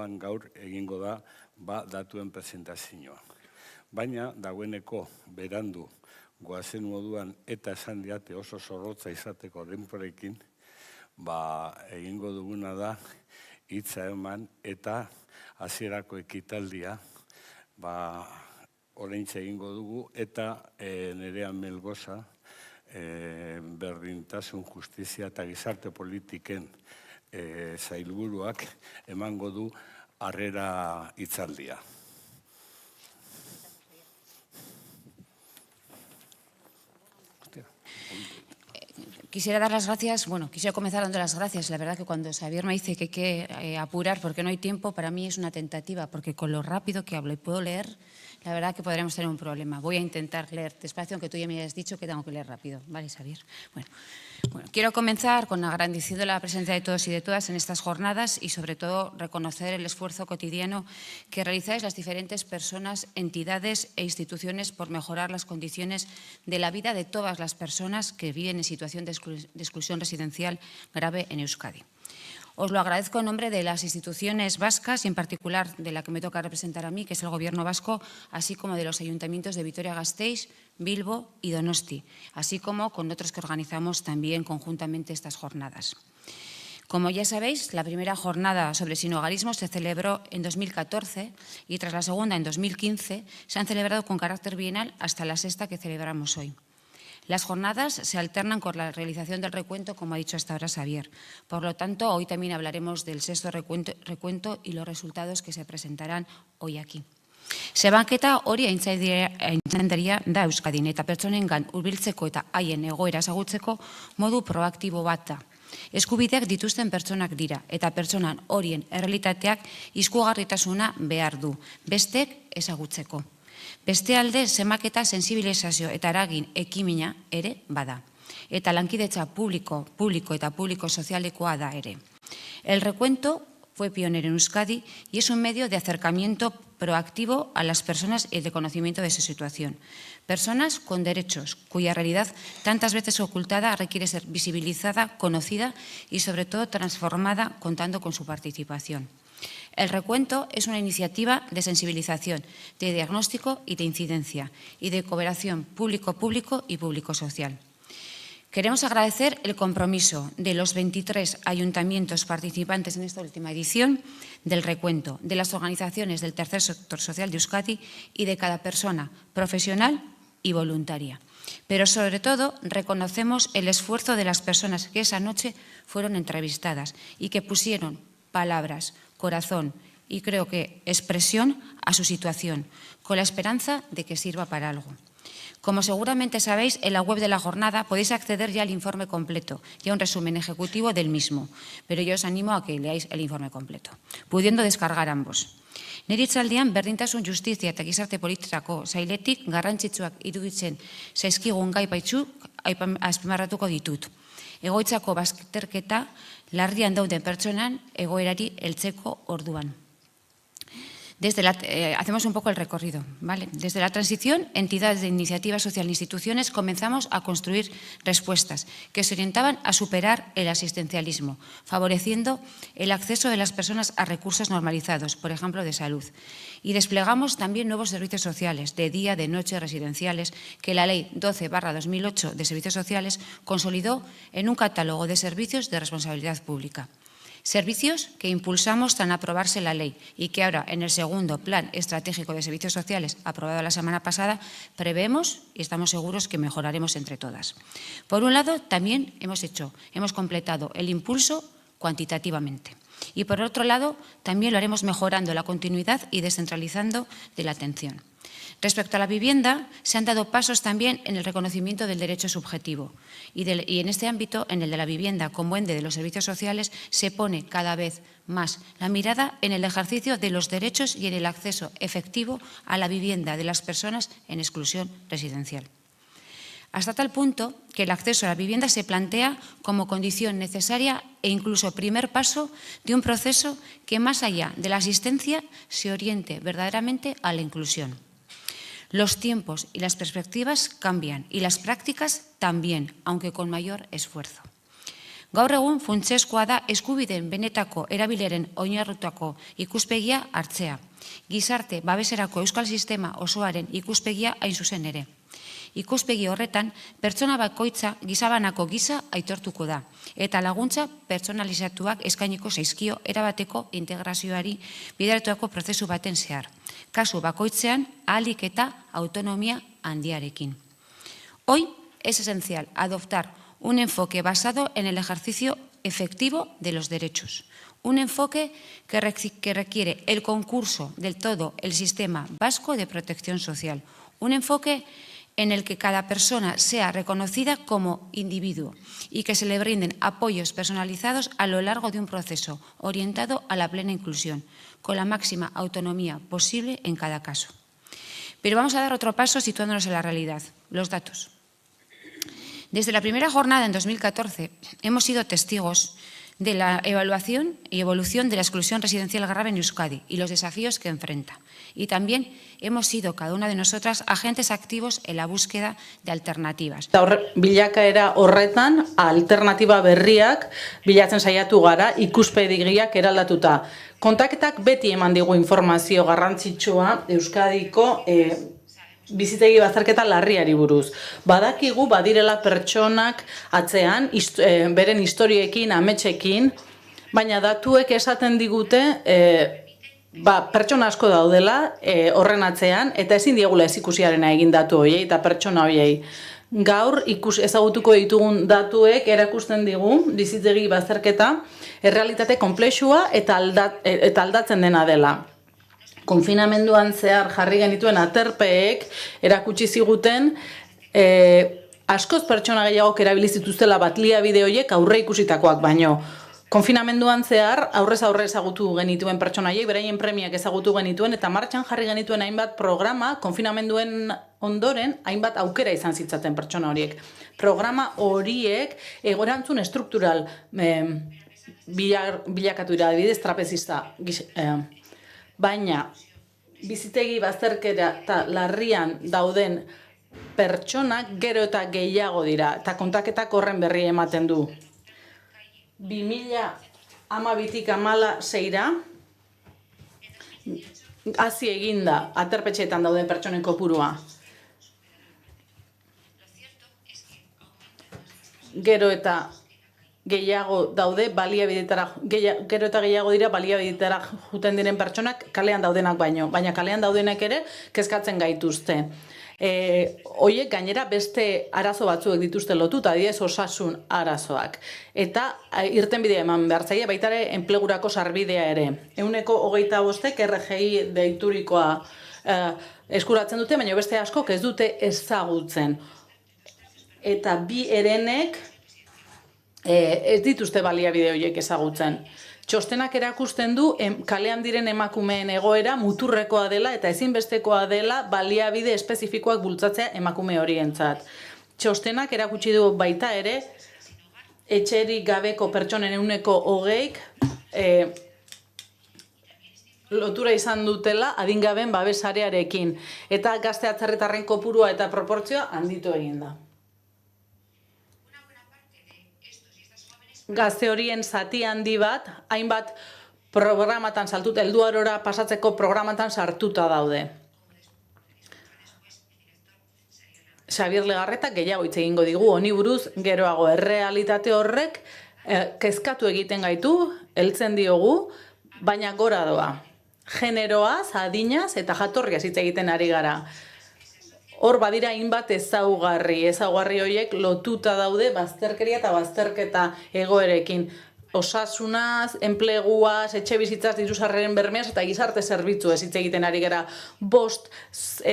moduan gaur egingo da datuen presentazioa. Baina, dagoeneko berandu goazen moduan eta esan diate oso zorrotza izateko denporekin, egingo duguna da hitza eman eta hasierako ekitaldia oraintxe egingo dugu eta Nerea Melgoza berdintasun, justizia eta gizarte politiken sailburuak emango du harrera hitzaldia. Quisiera dar las gracias, quisiera comenzar dando las gracias. La verdad que cuando Xavier me dice que hay que apurar porque no hay tiempo, para mí es una tentativa, porque con lo rápido que hablo y puedo leer, la verdad que podremos tener un problema. Voy a intentar leer despacio, aunque tú ya me hayas dicho que tengo que leer rápido. ¿Vale, Xavier? Bueno, quiero comenzar con agradeciendo la presencia de todos y de todas en estas jornadas y sobre todo reconocer el esfuerzo cotidiano que realizáis las diferentes personas, entidades e instituciones por mejorar las condiciones de la vida de todas las personas que viven en situación de exclusión residencial grave en Euskadi. Os lo agradezco en nombre de las instituciones vascas y en particular de la que me toca representar a mí, que es el Gobierno vasco, así como de los ayuntamientos de Vitoria-Gasteiz, Bilbo y Donosti, así como con otros que organizamos también conjuntamente estas jornadas. Como ya sabéis, la primera jornada sobre sinhogarismo se celebró en 2014 y tras la segunda en 2015 se han celebrado con carácter bienal hasta la sexta que celebramos hoy. Las jornadas se alternan con la realización del recuento, como ha dicho hasta ahora Xavier. Por lo tanto, hoy también hablaremos del sexto recuento y los resultados que se presentarán hoy aquí. Zebanketa hori aintzaindaria da Euskadin eta pertsonengan hurbiltzeko eta haien egoera ezagutzeko modu proaktibo bat da. Eskubideak dituzten pertsonak dira eta pertsonan horien errealitateak izugarritasuna behar du, bestek ezagutzeko. Beste alde, zemaketa sensibilizazio eta eragin ekimina ere bada. Eta lankidetza publiko eta publiko sozialekoa da ere. El recuento fue pionero en Euskadi y es un medio de acercamiento proactivo a las personas y de conocimiento de su situación. Personas con derechos, cuya realidad tantas veces ocultada requiere ser visibilizada, conocida y sobre todo transformada contando con su participación. El recuento es una iniciativa de sensibilización, de diagnóstico y de incidencia y de cooperación público-público y público-social. Queremos agradecer el compromiso de los 23 ayuntamientos participantes en esta última edición del recuento, de las organizaciones del tercer sector social de Euskadi y de cada persona profesional y voluntaria. Pero sobre todo reconocemos el esfuerzo de las personas que esa noche fueron entrevistadas y que pusieron palabras, corazón y creo que expresión a su situación, con la esperanza de que sirva para algo. Como seguramente sabéis, en la web de la jornada podéis acceder ya al informe completo y a un resumen ejecutivo del mismo, pero yo os animo a que leáis el informe completo, pudiendo descargar ambos. Nire hitzaldian berdintasun justizia eta gizarte politikako sailetik garrantzitsuak iruditzen zaizkigun gai batzuk azpimarratuko ditut. Egoitzako bazterketa larrian dauden pertsonan egoerari heltzeko orduan. Hacemos un poco el recorrido, ¿vale? Desde la transición, entidades de iniciativa social e instituciones comenzamos a construir respuestas que se orientaban a superar el asistencialismo, favoreciendo el acceso de las personas a recursos normalizados, por ejemplo, de salud. Y desplegamos también nuevos servicios sociales, de día, de noche, residenciales, que la Ley 12/2008 de Servicios Sociales consolidó en un catálogo de servicios de responsabilidad pública. Servicios que impulsamos tras aprobarse la ley y que ahora, en el segundo Plan Estratégico de Servicios Sociales, aprobado la semana pasada, prevemos y estamos seguros que mejoraremos entre todas. Por un lado, también hemos completado el impulso cuantitativamente. Y por otro lado, también lo haremos mejorando la continuidad y descentralizando de la atención. Respecto a la vivienda, se han dado pasos también en el reconocimiento del derecho subjetivo y en este ámbito, en el de la vivienda como ente de los servicios sociales, se pone cada vez más la mirada en el ejercicio de los derechos y en el acceso efectivo a la vivienda de las personas en exclusión residencial. Hasta tal punto que el acceso a la vivienda se plantea como condición necesaria e incluso primer paso de un proceso que, más allá de la asistencia, se oriente verdaderamente a la inclusión. Los tiempos y las perspectivas cambian y las prácticas también, aunque con mayor esfuerzo. Gaur egun funtsezkoa da eskubideen benetako erabileren oinarritutako ikuspegia hartzea. Gizarte babeserako euskal sistema osoaren ikuspegia hain zuzen ere. Ikuspegi horretan, pertsona bakoitza gizabanako giza aitortuko da, eta laguntza pertsonalizatuak eskainiko zaizkio erabateko integrazioari bideratuako prozesu baten zehar. Kasu bakoitzean, ahalik eta autonomia handiarekin. Hoy es esencial adoptar un enfoque basado en el ejercicio efectivo de los derechos. Un enfoque que requiere el concurso del todo el sistema vasco de protección social. Un enfoque en el que cada persona sea reconocida como individuo y que se le brinden apoyos personalizados a lo largo de un proceso orientado a la plena inclusión, con la máxima autonomía posible en cada caso. Pero vamos a dar otro paso situándonos en la realidad, los datos. Desde la primera jornada en 2014 hemos sido testigos de la evaluación y evolución de la exclusión residencial grave en Euskadi y los desafíos que enfrenta. Y también hemos sido, cada una de nosotras, agentes activos en la búsqueda de alternativas. Bilakaera horretan, alternatiba berriak bilatzen saiatu gara, ikuspegiak eraldatuta. Kontaketak beti eman digu informazio garrantzitsua Euskadiko bizitegi bazterketa larriari buruz. Badakigu badirela pertsonak atzean, beren historiekin, ametsekin, baina datuek esaten digute pertsona asko daudela horren atzean, eta ezin diegula ez ikusiarena egin datu horiei eta pertsona horiei. Gaur ezagutuko ditugun datuek erakusten digu bizitegi bazterketa errealitate konplexua eta aldatzen dena dela. Konfinamenduan zehar jarri genituen aterpeek erakutsi ziguten askoz pertsona gehiagok erabili zituztela baliabide horiek aurre ikusitakoak baino. Konfinamenduan zehar aurrez aurre ezagutu genituen pertsona horiek, beraien premiak ezagutu genituen eta martxan jarri genituen hainbat programa, konfinamenduen ondoren hainbat aukera izan zitzaten pertsona horiek. Programa horiek egorantzun estruktural bilakatu dira, adibidez trapezista. Baina, bizitegi bazterketa eta larrian dauden pertsonak gero eta gehiago dira, eta kontaketak horren berri ematen du. 2012tik 2016ra hazi eginda aterpetxeetan dauden pertsonen kopurua. Gero eta gehiago daude baliabidetara, gero eta gehiago dira baliabidetara juten diren pertsonak kalean daudenak baina kalean daudenak ere kezkatzen gaituzte. Hoiek gainera beste arazo batzuek dituzte lotuta, adibidez osasun arazoak. Eta irtenbidea eman behar zaie, baita ere enplegurako sarbidea ere. 25% RGI deiturikoa eskuratzen dute, baina beste askok ez dute ezagutzen. Eta bi herenek ez dituzte baliabide horiek ezagutzen. Txostenak erakusten du kalean diren emakumeen egoera muturrekoa dela eta ezinbestekoa dela baliabide espezifikoak bultzatzea emakume horientzat. Txostenak erakutsi du baita ere etxerik gabeko pertsonen 20%k lotura izan dutela adingabeen babesarearekin eta gazte atzerritarren kopurua eta proportzioa handitu egin da. Gazte horien zati handi bat, hainbat programatan saltuta, helduarora pasatzeko programatan sartuta daude. Xabier Legarretak gehiago hitz egingo digu, honi buruz geroago errealitate horrek kezkatu egiten gaitu, heltzen diogu, baina gora doa. Generoaz, adinaz eta jatorriaz hitz egiten ari gara. Hor badira hainbat ezaugarri horiek lotuta daude bazterkeria eta bazterketa egoerekin. Osasunaz, enpleguaz, etxe bizitzaz, diru-sarreren bermeaz eta gizarte zerbitzuez hitz egiten ari gara. 5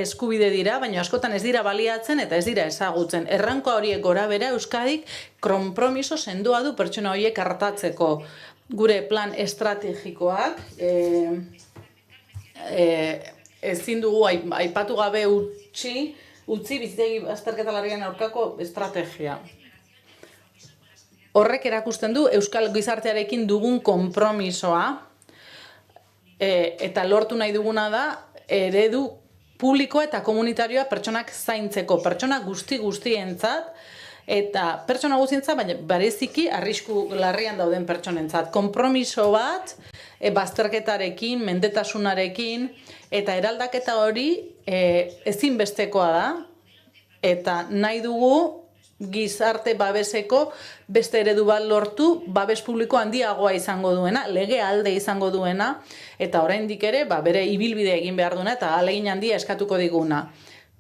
eskubide dira, baina askotan ez dira baliatzen eta ez dira ezagutzen. Errankoa horiek gora bera Euskadik konpromiso sendoa du pertsona horiek artatzeko. Gure plan estrategikoak ezin dugu aipatu gabe utzi bizitegi bazterketa larrian aurkako estrategia. Horrek erakusten du euskal gizartearekin dugun konpromisoa eta lortu nahi duguna da eredu publikoa eta komunitarioa pertsonak zaintzeko, pertsona guztientzat Eta pertsona guztientzat, baina bereziki arrisku larrian dauden pertsonentzat. Konpromiso bat, bazterketarekin, mendetasunarekin, eta eraldaketa hori ezinbestekoa da, eta nahi dugu gizarte babeseko beste eredu bat lortu, babes publiko handiagoa izango duena, lege alde izango duena, eta oraindik ere bere ibilbide egin behar duena, eta ahalegin handia eskatuko diguna.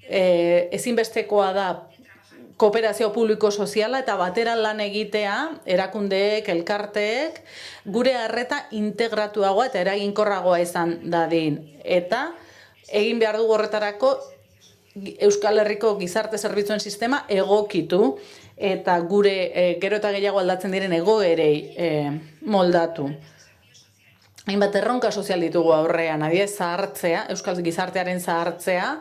Ezinbestekoa da kooperazio publiko-soziala eta batera lan egitea, erakundeek, elkarteek, gure arreta integratuagoa eta eraginkorragoa izan dadin. Eta egin behar dugu horretarako Euskal Herriko gizarte zerbitzuen sistema egokitu eta gure gero eta gehiago aldatzen diren egoerei moldatu. Hainbat erronka sozial ditugu aurrean, adibidez zahartzea, Euskal gizartearen zahartzea,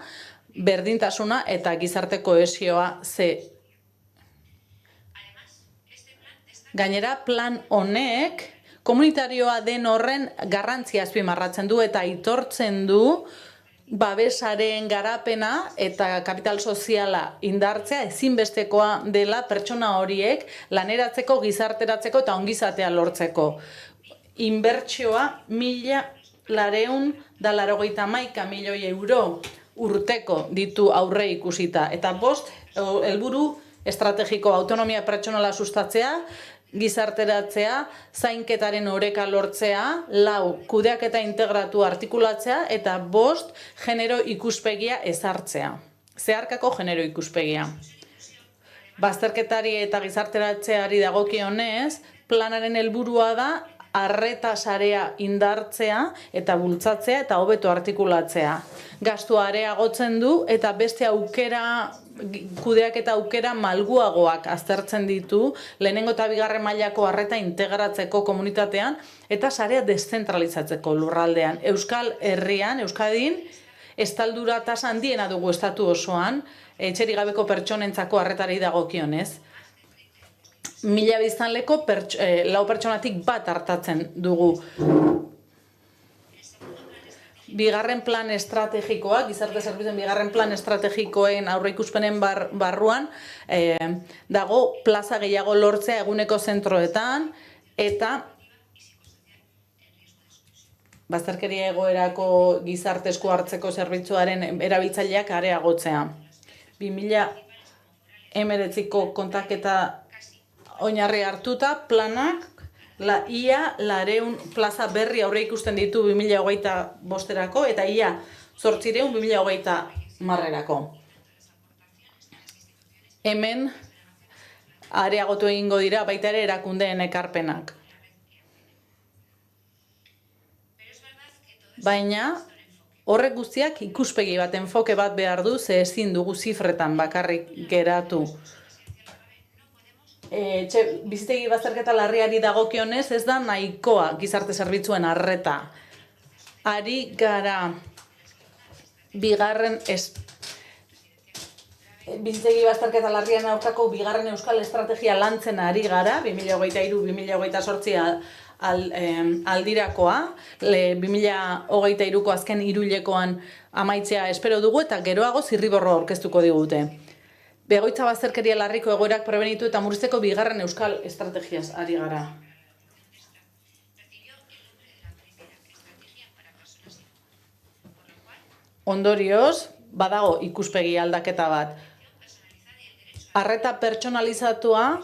berdintasuna eta gizarte kohesioa Gainera, plan honek komunitarioa den horren garrantzia azpimarratzen du eta aitortzen du babesaren garapena eta kapital soziala indartzea ezinbestekoa dela pertsona horiek laneratzeko, gizarteratzeko eta ongizatea lortzeko. Inbertsioa 1.991 milioi euro urteko ditu aurre ikusita. Eta 5 helburu estrategiko autonomia pertsonala sustatzea, gizarteratzea, zainketaren oreka lortzea, 4 kudeaketa integratu artikulatzea, eta 5 genero ikuspegia ezartzea. Zeharkako genero ikuspegia. Bazterketari eta gizarteratzeari dagokionez, planaren helburua da arreta sarea indartzea eta bultzatzea eta hobeto artikulatzea. Gastua areagotzen du eta beste kudeaketa aukera malguagoak aztertzen ditu lehenengo eta bigarren mailako arreta integratzeko komunitatean eta sarea deszentralizatzeko lurraldean. Euskal Herrian, Euskadin, estaldura tasa handiena dugu estatu osoan, etxerik gabeko pertsonentzako arretari dagokionez. 1000 biztanleko 4 pertsonatik bat hartatzen dugu. Bigarren plan estrategikoa, gizarte zerbitzuen bigarren plan estrategikoen aurreikuspenen barruan, dago plaza gehiago lortzea eguneko zentroetan, eta bazterkeria egoerako gizarte esku hartzeko zerbitzuaren erabiltzaileak areagotzea. 2019ko kontaketa oinarri hartuta, planak ia 200 plaza berri aurre ikusten ditu 2025erako eta ia 800 2030erako. Hemen areagotu egingo dira baita ere erakundeen ekarpenak. Baina horrek guztiak ikuspegi bat, enfoke bat behar du, ze ezin dugu zifretan bakarrik geratu. Bizitegi bazterketa larriari dagokionez ez da nahikoa gizarte zerbitzuen arreta. Ari gara bizitegi bazterketa larrian aurkako bigarren euskal estrategia lantzen ari gara, 2023-2028 aldirakoa, 2023ko azken hiruhilekoan amaitzea espero dugu eta geroago zirriborroa aurkeztuko digute. Begoitza bazterkeria larriko egoerak prebenitu eta murrizteko bigarren euskal estrategiaz ari gara. Ondorioz, badago ikuspegi aldaketa bat. Arreta pertsonalizatua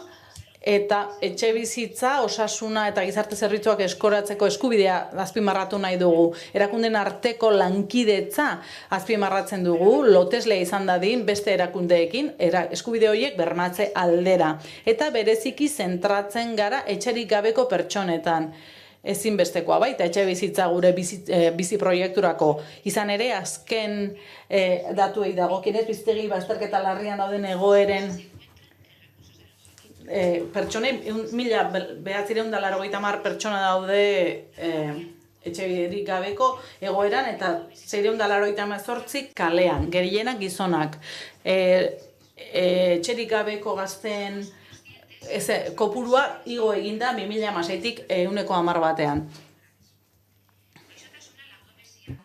eta etxe bizitza, osasuna eta gizarte zerbitzuak eskoratzeko eskubidea azpimarratu nahi dugu. Erakunden arteko lankidetza azpimarratzen dugu, loteslea izan dadin beste erakundeekin, eskubide horiek bermatze aldera. Eta bereziki zentratzen gara etxerik gabeko pertsonetan. Ezinbestekoa baita etxe bizitza gure bizi proiekturako. Izan ere, azken datuei dagokienez, bizitegi bazterketa larrian dauden egoeren pertsonei 1980 pertsona daude etxerik gabeko egoeran eta 688 kalean, gehienak gizonak. Etxerik gabeko gazteen kopurua igo eginda 2016tik 110 batean.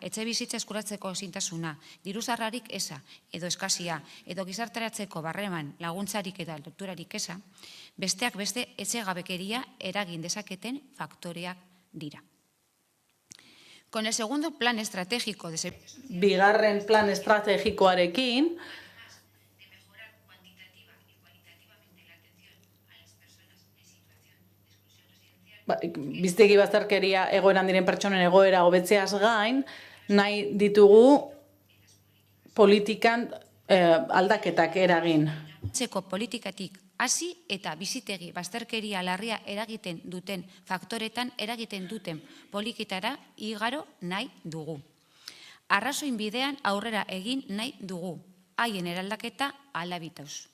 Etxe bizitza eskuratzeko ezintasuna, diru-sarrarik eza, edo eskasia, edo gizarteratzeko barreman laguntzarik eta lokturarik eza, besteak beste etxegabekeria eragin dezaketen faktoreak dira. Con el segundo plan estratégico de bigarren plan estrategikoarekin, bizitegi bazterkeria egoeran diren pertsonen egoera hobetzeaz gain, nahi ditugu politikan aldaketak eragin. Etxeko politikatik hasi eta bizitegi bazterkeria larria eragiten duten faktoretan eragiten duten politiketara igaro nahi dugu. Arrazoin bidean aurrera egin nahi dugu, haien eraldaketa alabitauz.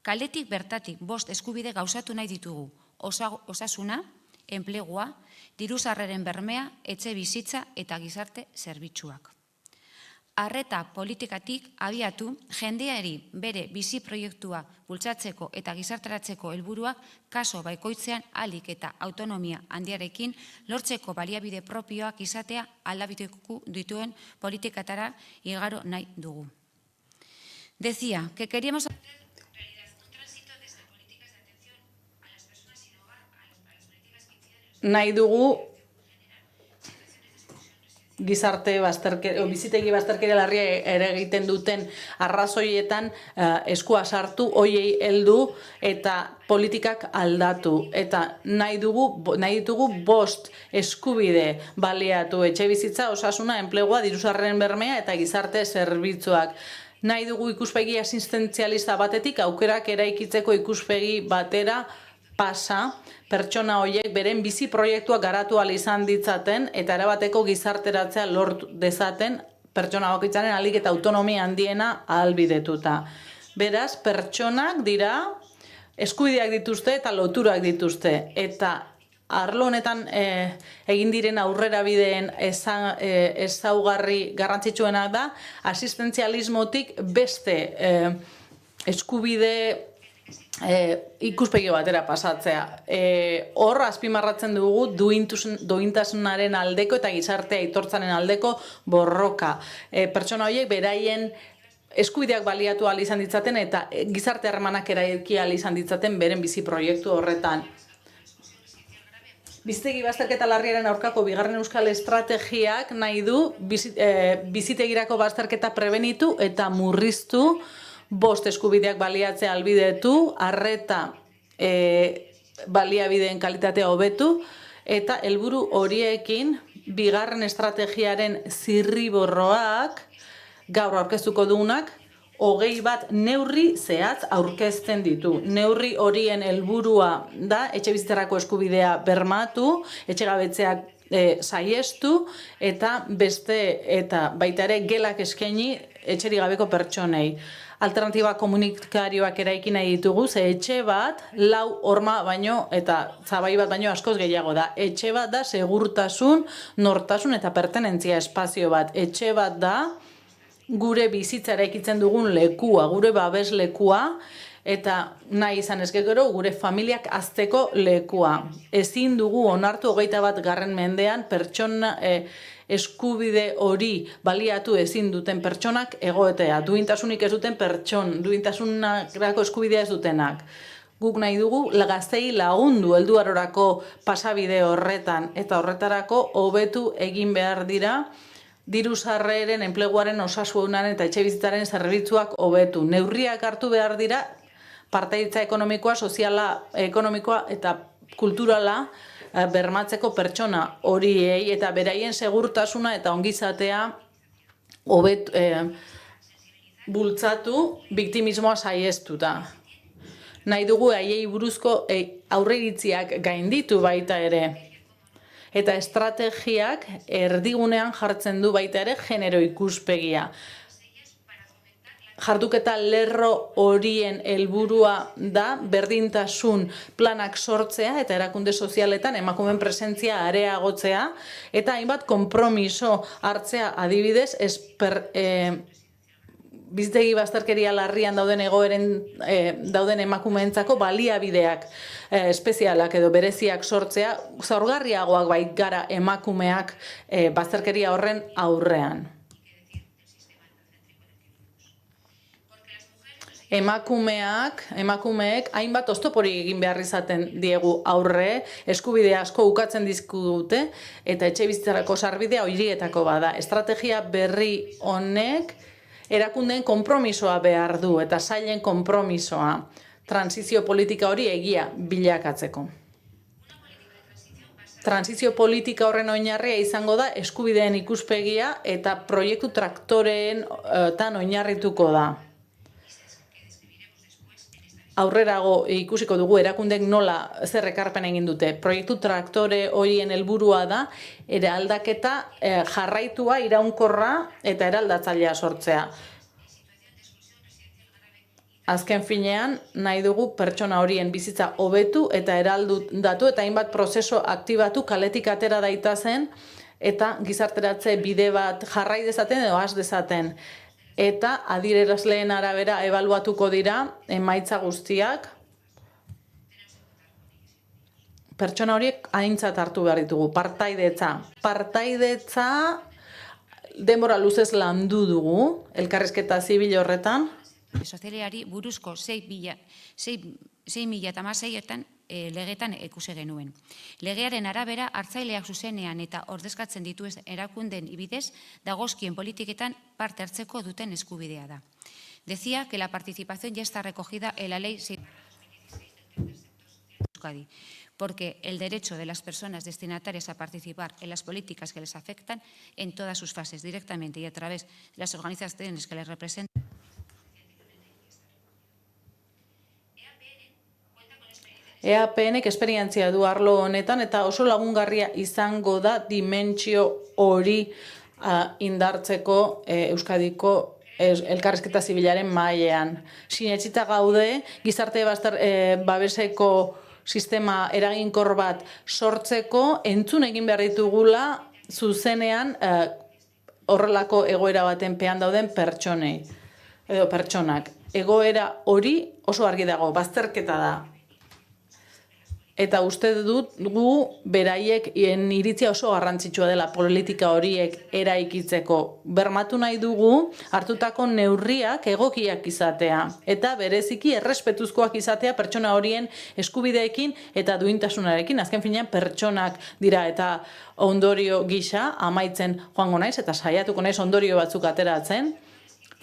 Kaletik bertatik 5 eskubide gauzatu nahi ditugu, osasuna, enplegua, diru-sarreren bermea, etxe bizitza eta gizarte zerbitzuak. Arreta politikatik abiatu jendeari bere bizi proiektua bultzatzeko eta gizarteratzeko helburuak kaso baikoitzean ahalik eta autonomia handiarekin lortzeko baliabide propioak izatea alabituko dituen politikatara igaro nahi dugu. Decía que queríamos nahi dugu bizitegi bazterkeria larria eragiten duten arrazoietan eskua sartu, hoiei heldu eta politikak aldatu. Eta nahi ditugu 5 eskubide baliatu, etxe bizitza, osasuna, enplegua, diru-sarreren bermea eta gizarte zerbitzuak. Nahi dugu ikuspegi asistentzialista batetik aukerak eraikitzeko ikuspegi batera pasa, pertsona horiek beren bizi proiektuak garatu ahal izan ditzaten eta erabateko gizarteratzea lortu dezaten pertsona bakoitzaren ahalik eta autonomia handiena ahalbidetuta. Beraz, pertsonak dira eskubideak dituzte eta loturak dituzte. Eta arlo honetan egin diren aurrerabideen ezaugarri garrantzitsuenak da asistentzialismotik beste eskubide ikuspegi batera pasatzea. Hor azpimarratzen dugu duintasunaren aldeko eta gizartea aitortzaren aldeko borroka. Pertsona horiek beraien eskubideak baliatu ahal izan ditzaten eta gizarte harremanak eraiki ahal izan ditzaten beren bizi proiektu horretan. Bizitegi bazterketa larriaren aurkako bigarren euskal estrategiak nahi du bizitegirako bazterketa prebenitu eta murriztu, 5 eskubideak baliatzea ahalbidetu, arreta baliabideen kalitatea hobetu, eta helburu horiekin bigarren estrategiaren zirriborroak gaur aurkeztuko dugunak 21 neurri zehatz aurkezten ditu. Neurri horien helburua da etxe bizitzarako eskubidea bermatu, etxegabetzeak saiestu eta baita ere gelak eskaini etxerik gabeko pertsonei. Alternatiba komunitarioak eraiki nahi ditugu, ze etxe bat, 4 horma baino eta zabai bat baino askoz gehiago da. Etxe bat da segurtasun, nortasun eta pertenentzia espazio bat. Etxe bat da gure bizitza eraikitzen dugun lekua, gure babes lekua, eta nahi izan ez gero gure familiak hazteko lekua. Ezin dugu onartu 21. mendean pertsona eskubide hori baliatu ezin duten pertsonak egotea. Duintasunik ez duten duintasunarako eskubidea ez dutenak. Guk nahi dugu gazteei lagundu helduarorako pasabide horretan eta horretarako hobetu egin behar dira diru-sarreren, enpleguaren, osasunaren eta etxebizitzaren zerbitzuak hobetu. Neurriak hartu behar dira partaidetza ekonomikoa, soziala, ekonomikoa eta kulturala bermatzeko pertsona horiei eta beraien segurtasuna eta ongizatea bultzatu biktimismoa saiestuta. Nahi dugu haiei buruzko aurreiritziak gainditu baita ere. Eta estrategiak erdigunean jartzen du baita ere genero ikuspegia. Jarduketa lerro horien helburua da berdintasun planak sortzea eta erakunde sozialetan emakumeen presentzia areagotzea eta hainbat konpromiso hartzea adibidez bizitegi bazterkeria larrian dauden dauden emakumeentzako baliabideak espezialak edo bereziak sortzea, zaurgarriagoak bait gara emakumeak bazterkeria horren aurrean. Emakumeek hainbat oztopori egin behar izaten diegu aurre, eskubide asko ukatzen dizkute, eta etxebizitzarako sarbidea horietako bada. Estrategia berri honek erakundeen konpromisoa behar du, eta sailen konpromisoa, transizio politika hori egia bilakatzeko. Transizio politika horren oinarria izango da eskubideen ikuspegia eta proiektu traktoreen tan oinarrituko da. Aurrerago ikusiko dugu erakundek nola zer ekarpen egin dute. Proiektu traktore horien helburua da eraldaketa jarraitua, iraunkorra eta eraldatzailea sortzea. Azken finean, nahi dugu pertsona horien bizitza hobetu eta eraldatu eta hainbat prozesu aktibatu kaletik atera daitazen eta gizarteratze bide bat jarrai dezaten edo has dezaten. Eta adierazleen arabera ebaluatuko dira emaitza guztiak. Pertsona horiek aintzat hartu behar ditugu. Partaidetza. Partaidetza denbora luzez landu dugu, elkarrizketa zibil horretan. Sozialari buruzko 2016etan legetan ikusi genuen. Legearen arabera hartzaileak zuzenean eta ordezkatzen dituen erakundeen bidez dagozkien politiketan parte hartzeko duten eskubidea da. Decía que la participación ya está recogida en la ley 6 Euskadi, porque el derecho de las personas destinatarias a participar en las políticas que les afectan en todas sus fases, directamente y a través de las organizaciones que les representan. EAPNek esperientzia du arlo honetan eta oso lagungarria izango da dimentsio hori indartzeko Euskadiko elkarrizketa zibilaren mailean. Sinetsita gaude, gizarte babeseko sistema eraginkor bat sortzeko entzun egin behar ditugula zuzenean horrelako egoera baten pean dauden pertsonei edo pertsonak. Egoera hori oso argi dago, bazterketa da. Eta uste dut gu beraiek iritzia oso garrantzitsua dela politika horiek eraikitzeko. Bermatu nahi dugu hartutako neurriak egokiak izatea. Eta bereziki errespetuzkoak izatea pertsona horien eskubideekin eta duintasunarekin. Azken finean pertsonak dira eta ondorio gisa amaitzen joango naiz eta saiatuko naiz ondorio batzuk ateratzen.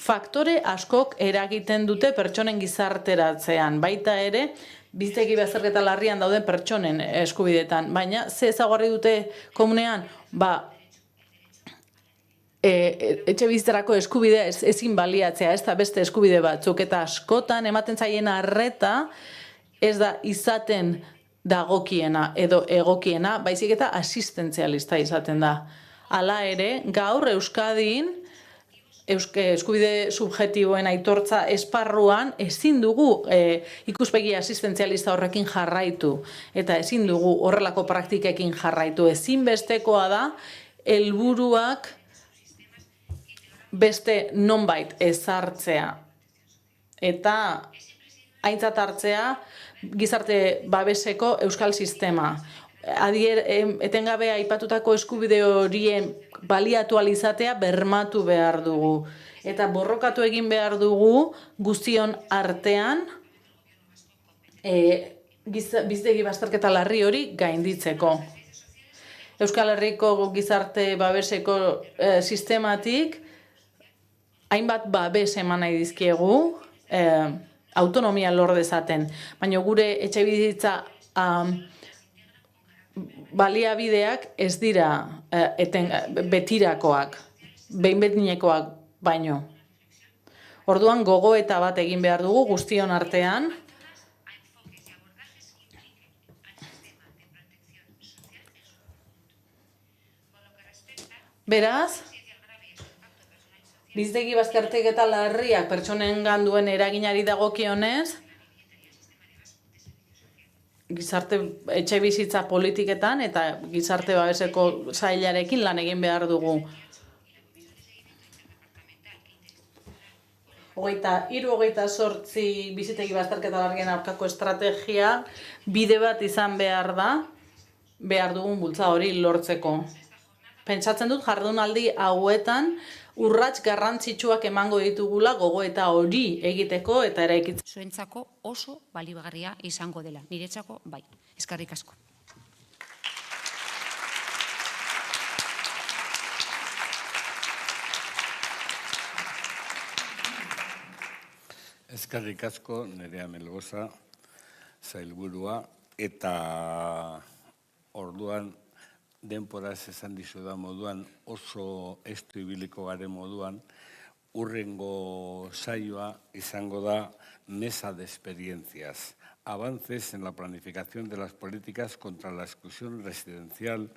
Faktore askok eragiten dute pertsonen gizarteratzean. Baita ere, bizitegi bazterketa larrian dauden pertsonen eskubideetan, baina ze ezaugarri dute komunean, etxe bizitzarako eskubidea ezin baliatzea, ez da beste eskubide batzuk, eta askotan ematen zaien arreta ez da izaten dagokiena edo egokiena, baizik eta asistentzialista izaten da. Hala ere, gaur Euskadin, eskubide subjektiboen aitortza esparruan ezin dugu ikuspegi asistentzialista horrekin jarraitu eta ezin dugu horrelako praktikekin jarraitu. Ezinbestekoa da helburuak beste nonbait ezartzea eta aintzat hartzea gizarte babeseko euskal sistema. Etengabe aipatutako eskubide horien baliatu alizatea bermatu behar dugu. Eta borrokatu egin behar dugu guztion artean bizitegi bazterketa larri hori gainditzeko. Euskal Herriko gizarte babeseko sistematik hainbat babes eman nahi dizkiegu autonomia lor dezaten. Baina gure etxebizitza baliabideak ez dira betirakoak, behin-betinekoak baino. Orduan gogoeta bat egin behar dugu guztion artean. Beraz, bizitegi bazterketa larriak pertsonengan duen eraginari dagokionez, gizarte etxe bizitza politiketan eta gizarte babeseko sailarekin lan egin behar dugu. 23-28 bizitegi bazterketa larrien aurkako estrategia bide bat izan behar dugun bultza hori lortzeko. Pentsatzen dut jardunaldi hauetan urrats garrantzitsuak emango ditugula gogoeta hori egiteko eta eraikitzeko. Zuentzako oso baliagarria izango dela, niretzako bai. Eskerrik asko. Eskerrik asko, Nerea Melgoza, sailburua, eta orduan denporaz esan dizuda moduan, oso estu ibiliko garen moduan, hurrengo saioa izango da mesa de experiencias, avances en la planificación de las políticas contra la exclusión residencial,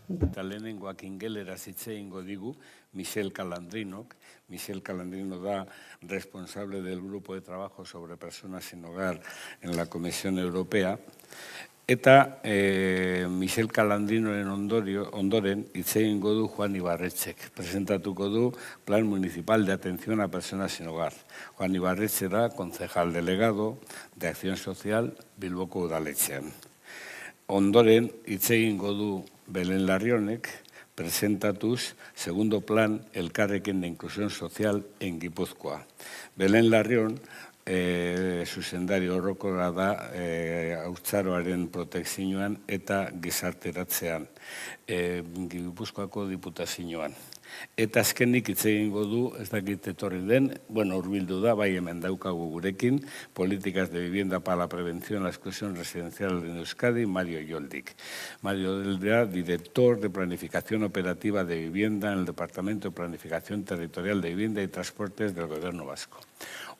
Eta lehenengoak ingeleraz hitz egingo digu Michel Calandrinok. Michel Calandrino da responsable del Grupo de Trabajo sobre Personas sin Hogar en la Comisión Europea. Eta Michel Calandrinoren ondoren hitz egingo du Juan Ibarretxek. Presentatuko du Plan Municipal de Atención a Personas sin Hogar. Juan Ibarretxe da concejal delegado de Acción Social Bilboko udaletxean. Ondoren hitz egingo du Belén Larrionek, presentatuz segundo plan Elkarrekin de Inclusión Social en Gipuzkoa. Belén Larrion, zuzendari orokorra da haurtzaroaren protekzioan eta gizarteratzean, Gipuzkoako diputazioan. Eta azkenik hitz egingo du, ez dakit etorri den, hurbildu da, bai hemen daukagu gurekin, Políticas de Vivienda para la Prevención de la Exclusión Residencial en Euskadi, Mario Yoldik. Mario Yoldik, director de Planificación Operativa de Vivienda en el Departamento de Planificación Territorial de Vivienda y Transportes del Gobierno Vasco.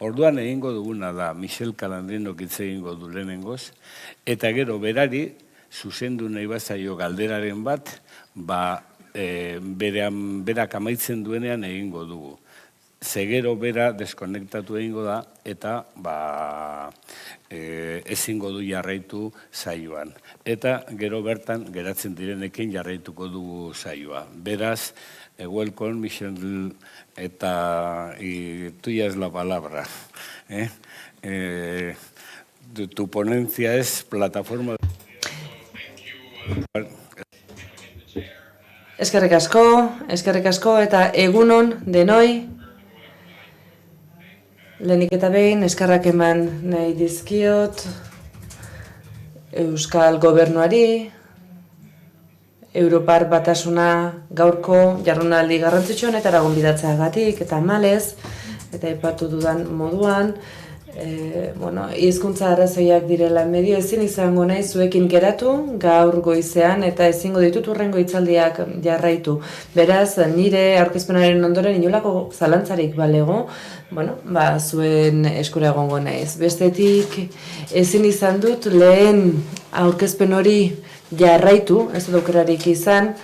Orduan egingo duguna da, Michel Calandrino hitz egingo du lehenengoz, eta gero berari, zuzendu nahi bazaio galderaren bat, berak amaitzen duenean egingo dugu. Zegero bera deskonektatu egingo da eta ezingo du jarraitu saioan. Eta gero bertan geratzen direnekin jarraituko dugu saioa. Beraz, welcome, Michel, eta tuya es la palabra. Tu ponencia es plataforma. Eskerrik asko, eta egunon denoi. Lehenik eta behin, eskerrak eman nahi dizkiot Euskal Gobernuari, Europar Batasuna gaurko jardunaldi garrantzitsu honetara gonbidatzeagatik eta malez, eta aipatu dudan moduan, hizkuntza arrazoiak direla medio ezin izango nahi zuekin geratu gaur goizean eta ezingo ditut hurrengo hitzaldiak jarraitu. Beraz, nire aurkezpenaren ondoren inolako zalantzarik balego, zuen eskura egongo naiz. Bestetik, ezin izan dut lehen aurkezpen hori jarraitu, ez dut aukerarik izan,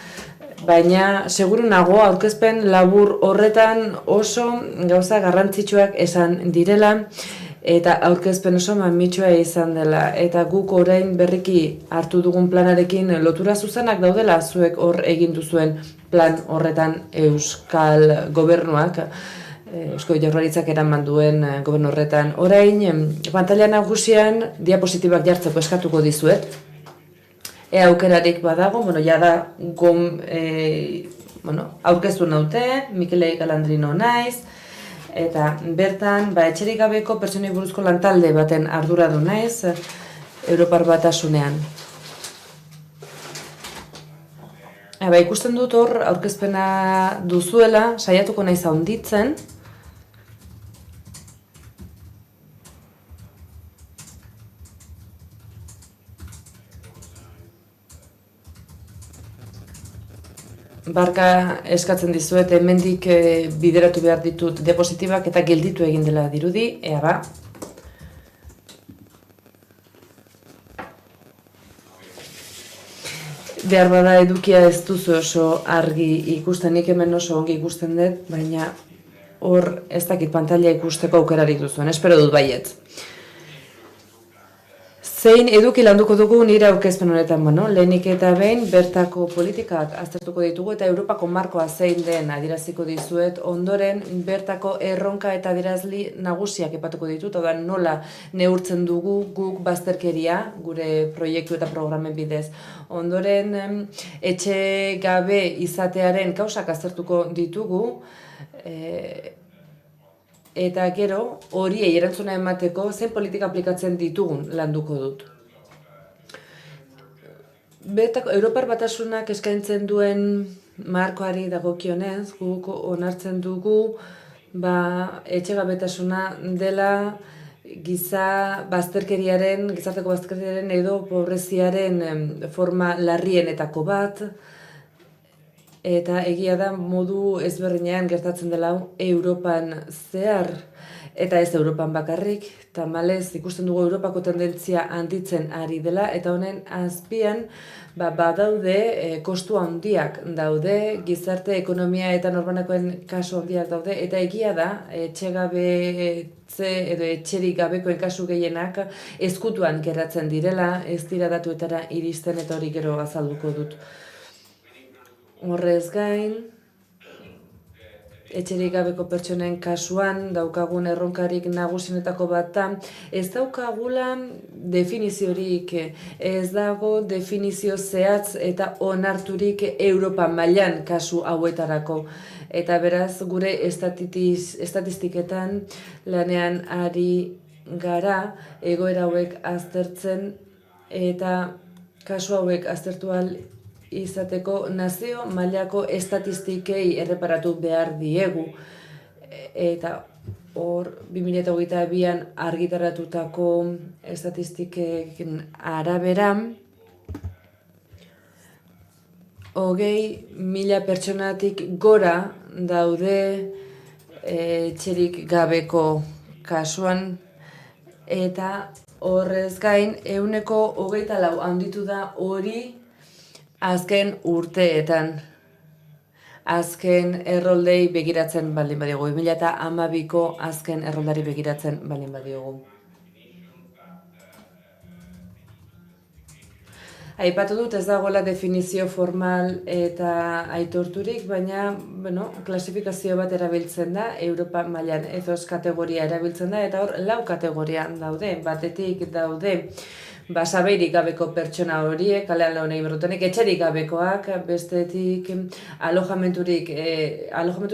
baina seguru nago aurkezpen labur horretan oso gauza garrantzitsuak esan direla, eta aurkezpen oso mamitsua izan dela, eta guk orain berriki hartu dugun planarekin lotura zuzenak daudela zuek hor egin duzuen plan horretan Euskal Gobernuak, Eusko Jaurlaritzak eraman duen gobernu horretan. Orain, pantaila nagusian diapositibak jartzeko eskatuko dizuet. Aukerarik badago, jada aurkeztu naute, Mikel Calandrino naiz, eta bertan, etxerik gabeko pertsonei buruzko lantalde baten arduradu naiz, Europar Batasunean. Ikusten dut hor, aurkezpena duzuela, saiatuko naiz handitzen. Barka eskatzen dizuet, hemendik bideratu behar ditut diapositibak eta gelditu egin dela dirudi, Behar bada edukia ez duzu oso argi ikusten, nik hemen oso ongi ikusten dut, baina hor ez dakit pantaila ikusteko aukerarik duzuen, espero dut baiet. Zein eduki landuko dugu nire aurkezpen honetan, lehenik eta behin bertako politikak aztertuko ditugu eta Europako markoa zein den adieraziko dizuet, ondoren bertako erronka eta adierazli nagusiak epatuko ditut, da nola neurtzen dugu guk bazterkeria gure proiektu eta programen bidez. Ondoren etxe gabe izatearen kausak aztertuko ditugu, eta gero horiei erantzuna emateko zein politika aplikatzen ditugun landuko dut. Europar Batasunak eskaintzen duen markoari dagokionez, guk onartzen dugu etxegabetasuna dela gizarteko bazterkeriaren edo pobreziaren forma larrienetako bat, eta egia da modu ezberdinean gertatzen dela Europan zehar, eta ez Europan bakarrik, tamalez ikusten dugu Europako tendentzia handitzen ari dela, eta honen azpian badaude kostu handiak daude, gizarte, ekonomia eta norbanakoen kasu handiak daude, eta egia da etxegabetze edo etxerik gabekoen kasu gehienak ezkutuan geratzen direla, ez dira datuetara iristen eta hori gero azalduko dut. Horrez gain, etxerik gabeko pertsonen kasuan daukagun erronkarik nagusienetako bat da, ez daukagula definiziorik, ez dago definizio zehatz eta onarturik Europa mailan kasu hauetarako. Eta beraz, gure estatistiketan lanean ari gara egoera hauek aztertzen eta kasu hauek aztertu ahal izateko nazio mailako estatistikei erreparatu behar diegu. Eta hor, 2022an argitaratutako estatistikeken arabera, 20.000 pertsonatik gora daude etxerik gabeko kasuan, eta horrez gain, 24% handitu da hori azken urteetan, azken erroldei begiratzen baldin badiogu, 2012ko azken erroldari begiratzen baldin badiogu. Aipatu dut ez dagoela definizio formal eta aitorturik, baina klasifikazio bat erabiltzen da, Europa mailan ethos kategoria erabiltzen da, eta hor 4 kategoria daude, batetik daude sabeirik gabeko pertsona horiek, kalean launei berdutenek, etxerik gabekoak, bestetik alojamentu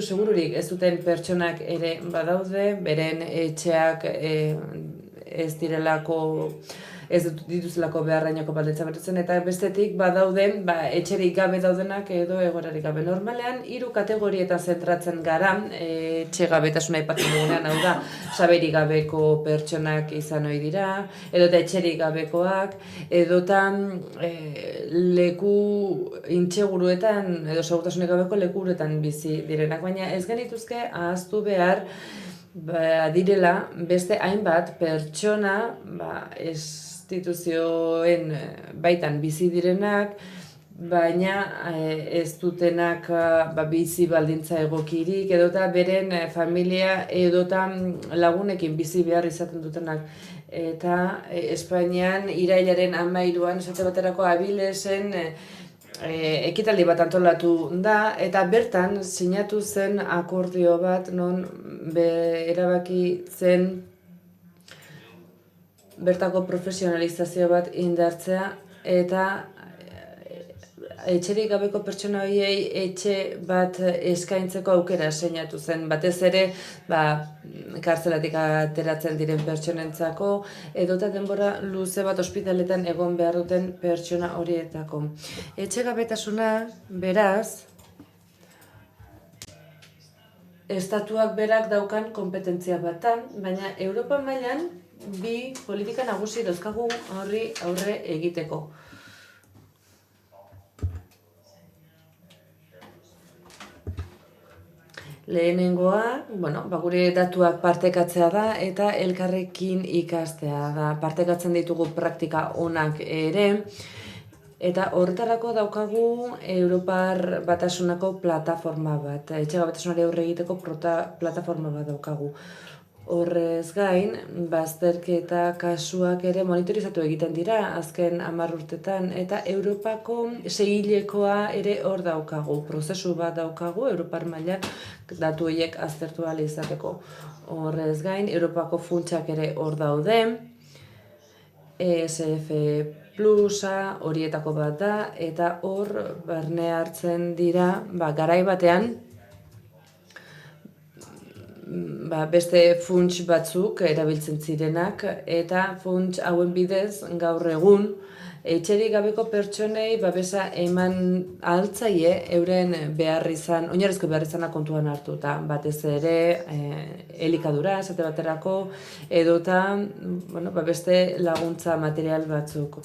segururik ez duten pertsonak ere badaude, beren etxeak ez dituzlako beharrainoko baldintza betetzen, eta bestetik badaude etxerik gabe daudenak edo egoerarik gabe. Normalean, 3 kategorietan zentratzen gara, etxe gabetasuna aipatzen dugunean, hau da, sabeirik gabeko pertsonak izan ohi dira, edota etxerik gabekoak, edota leku intseguruetan edo segurtasunik gabeko lekuretan bizi direnak, baina ez genituzke ahaztu behar direla beste hainbat pertsona instituzioen baitan bizi direnak, baina ez dutenak bizi baldintza egokirik, edota beren familia edota lagunekin bizi behar izaten dutenak. Eta Espainian irailaren 13an esate baterako Abilesen ekitaldi bat antolatu da, eta bertan sinatu zen akordio bat non erabaki zen bertako profesionalizazio bat indartzea, eta etxerik gabeko pertsona horiei etxe bat eskaintzeko aukera sinatu zen, batez ere kartzelatik ateratzen diren pertsonentzako, edota denbora luze bat ospitaletan egon behar duten pertsona horietako. Etxegabetasuna, beraz, estatuak berak daukan konpetentzia batan, baina Europa mailan 2 politika nagusi dauzkagu horri aurre egiteko. Lehenengoa, gure datuak partekatzea da eta elkarrekin ikastea da. Partekatzen ditugu praktika onak ere, eta horretarako daukagu Europar Batasunako plataforma bat, etxegabetasunari aurre egiteko plataforma bat daukagu. Horrez gain, bazterketa kasuak ere monitorizatu egiten dira azken 10 urtetan, eta Europako seihilekoa ere hor daukagu, prozesu bat daukagu, Europar mailan datu horiek aztertu ahal izateko. Horrez gain, Europako funtsak ere hor daude, ESF Plusa horietako bat da, eta hor barne hartzen dira, garai batean, beste funts batzuk erabiltzen zirenak, eta funts hauen bidez gaur egun etxerik gabeko pertsonei babesa eman ahaltzaie euren oinarrizko beharrizana kontuan hartuta, batez ere elikadura, esate baterako, edota beste laguntza material batzuk.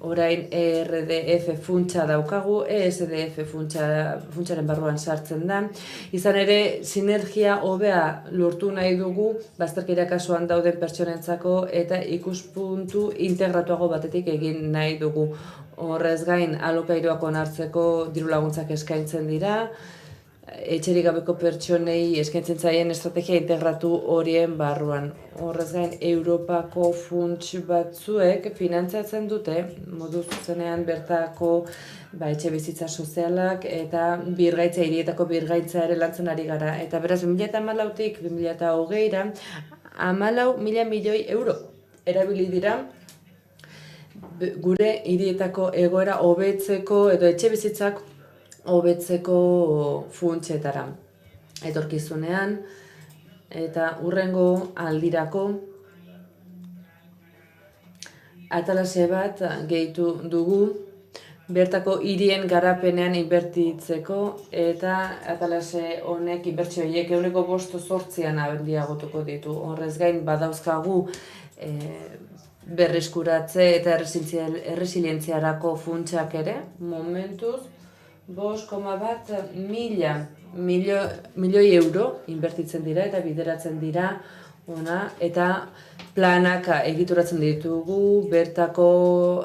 Orain ERDF funtsa daukagu, ESDF funtsaren barruan sartzen da. Izan ere, sinergia hobea lortu nahi dugu bazterkeria kasuan dauden pertsonentzako eta ikuspuntu integratuago batetik egin nahi dugu. Horrez gain, alokairuak onartzeko diru laguntzak eskaintzen dira, etxerik gabeko pertsonei eskaintzen zaien estrategia integratu horien barruan. Horrez gain, Europako funts batzuek finantzatzen dute, modu zuzenean bertako etxe bizitza sozialak eta hirietako birgaitza ere lantzen ari gara. Eta beraz, 2014tik 2020ra 14.000 milioi euro erabili dira gure hirietako egoera hobetzeko edo etxe bizitzak hobetzeko funtsetara etorkizunean, eta hurrengo aldirako atalase bat gehitu dugu bertako hirien garapenean inbertitzeko, eta atalase honek inbertsio horiek 5.8an handiagotuko ditu. Horrez gain badauzkagu berreskuratze eta erresilientziarako funtsak ere, momentuz 5,1 milioi euro inbertitzen dira eta bideratzen dira eta planak egituratzen ditugu bertako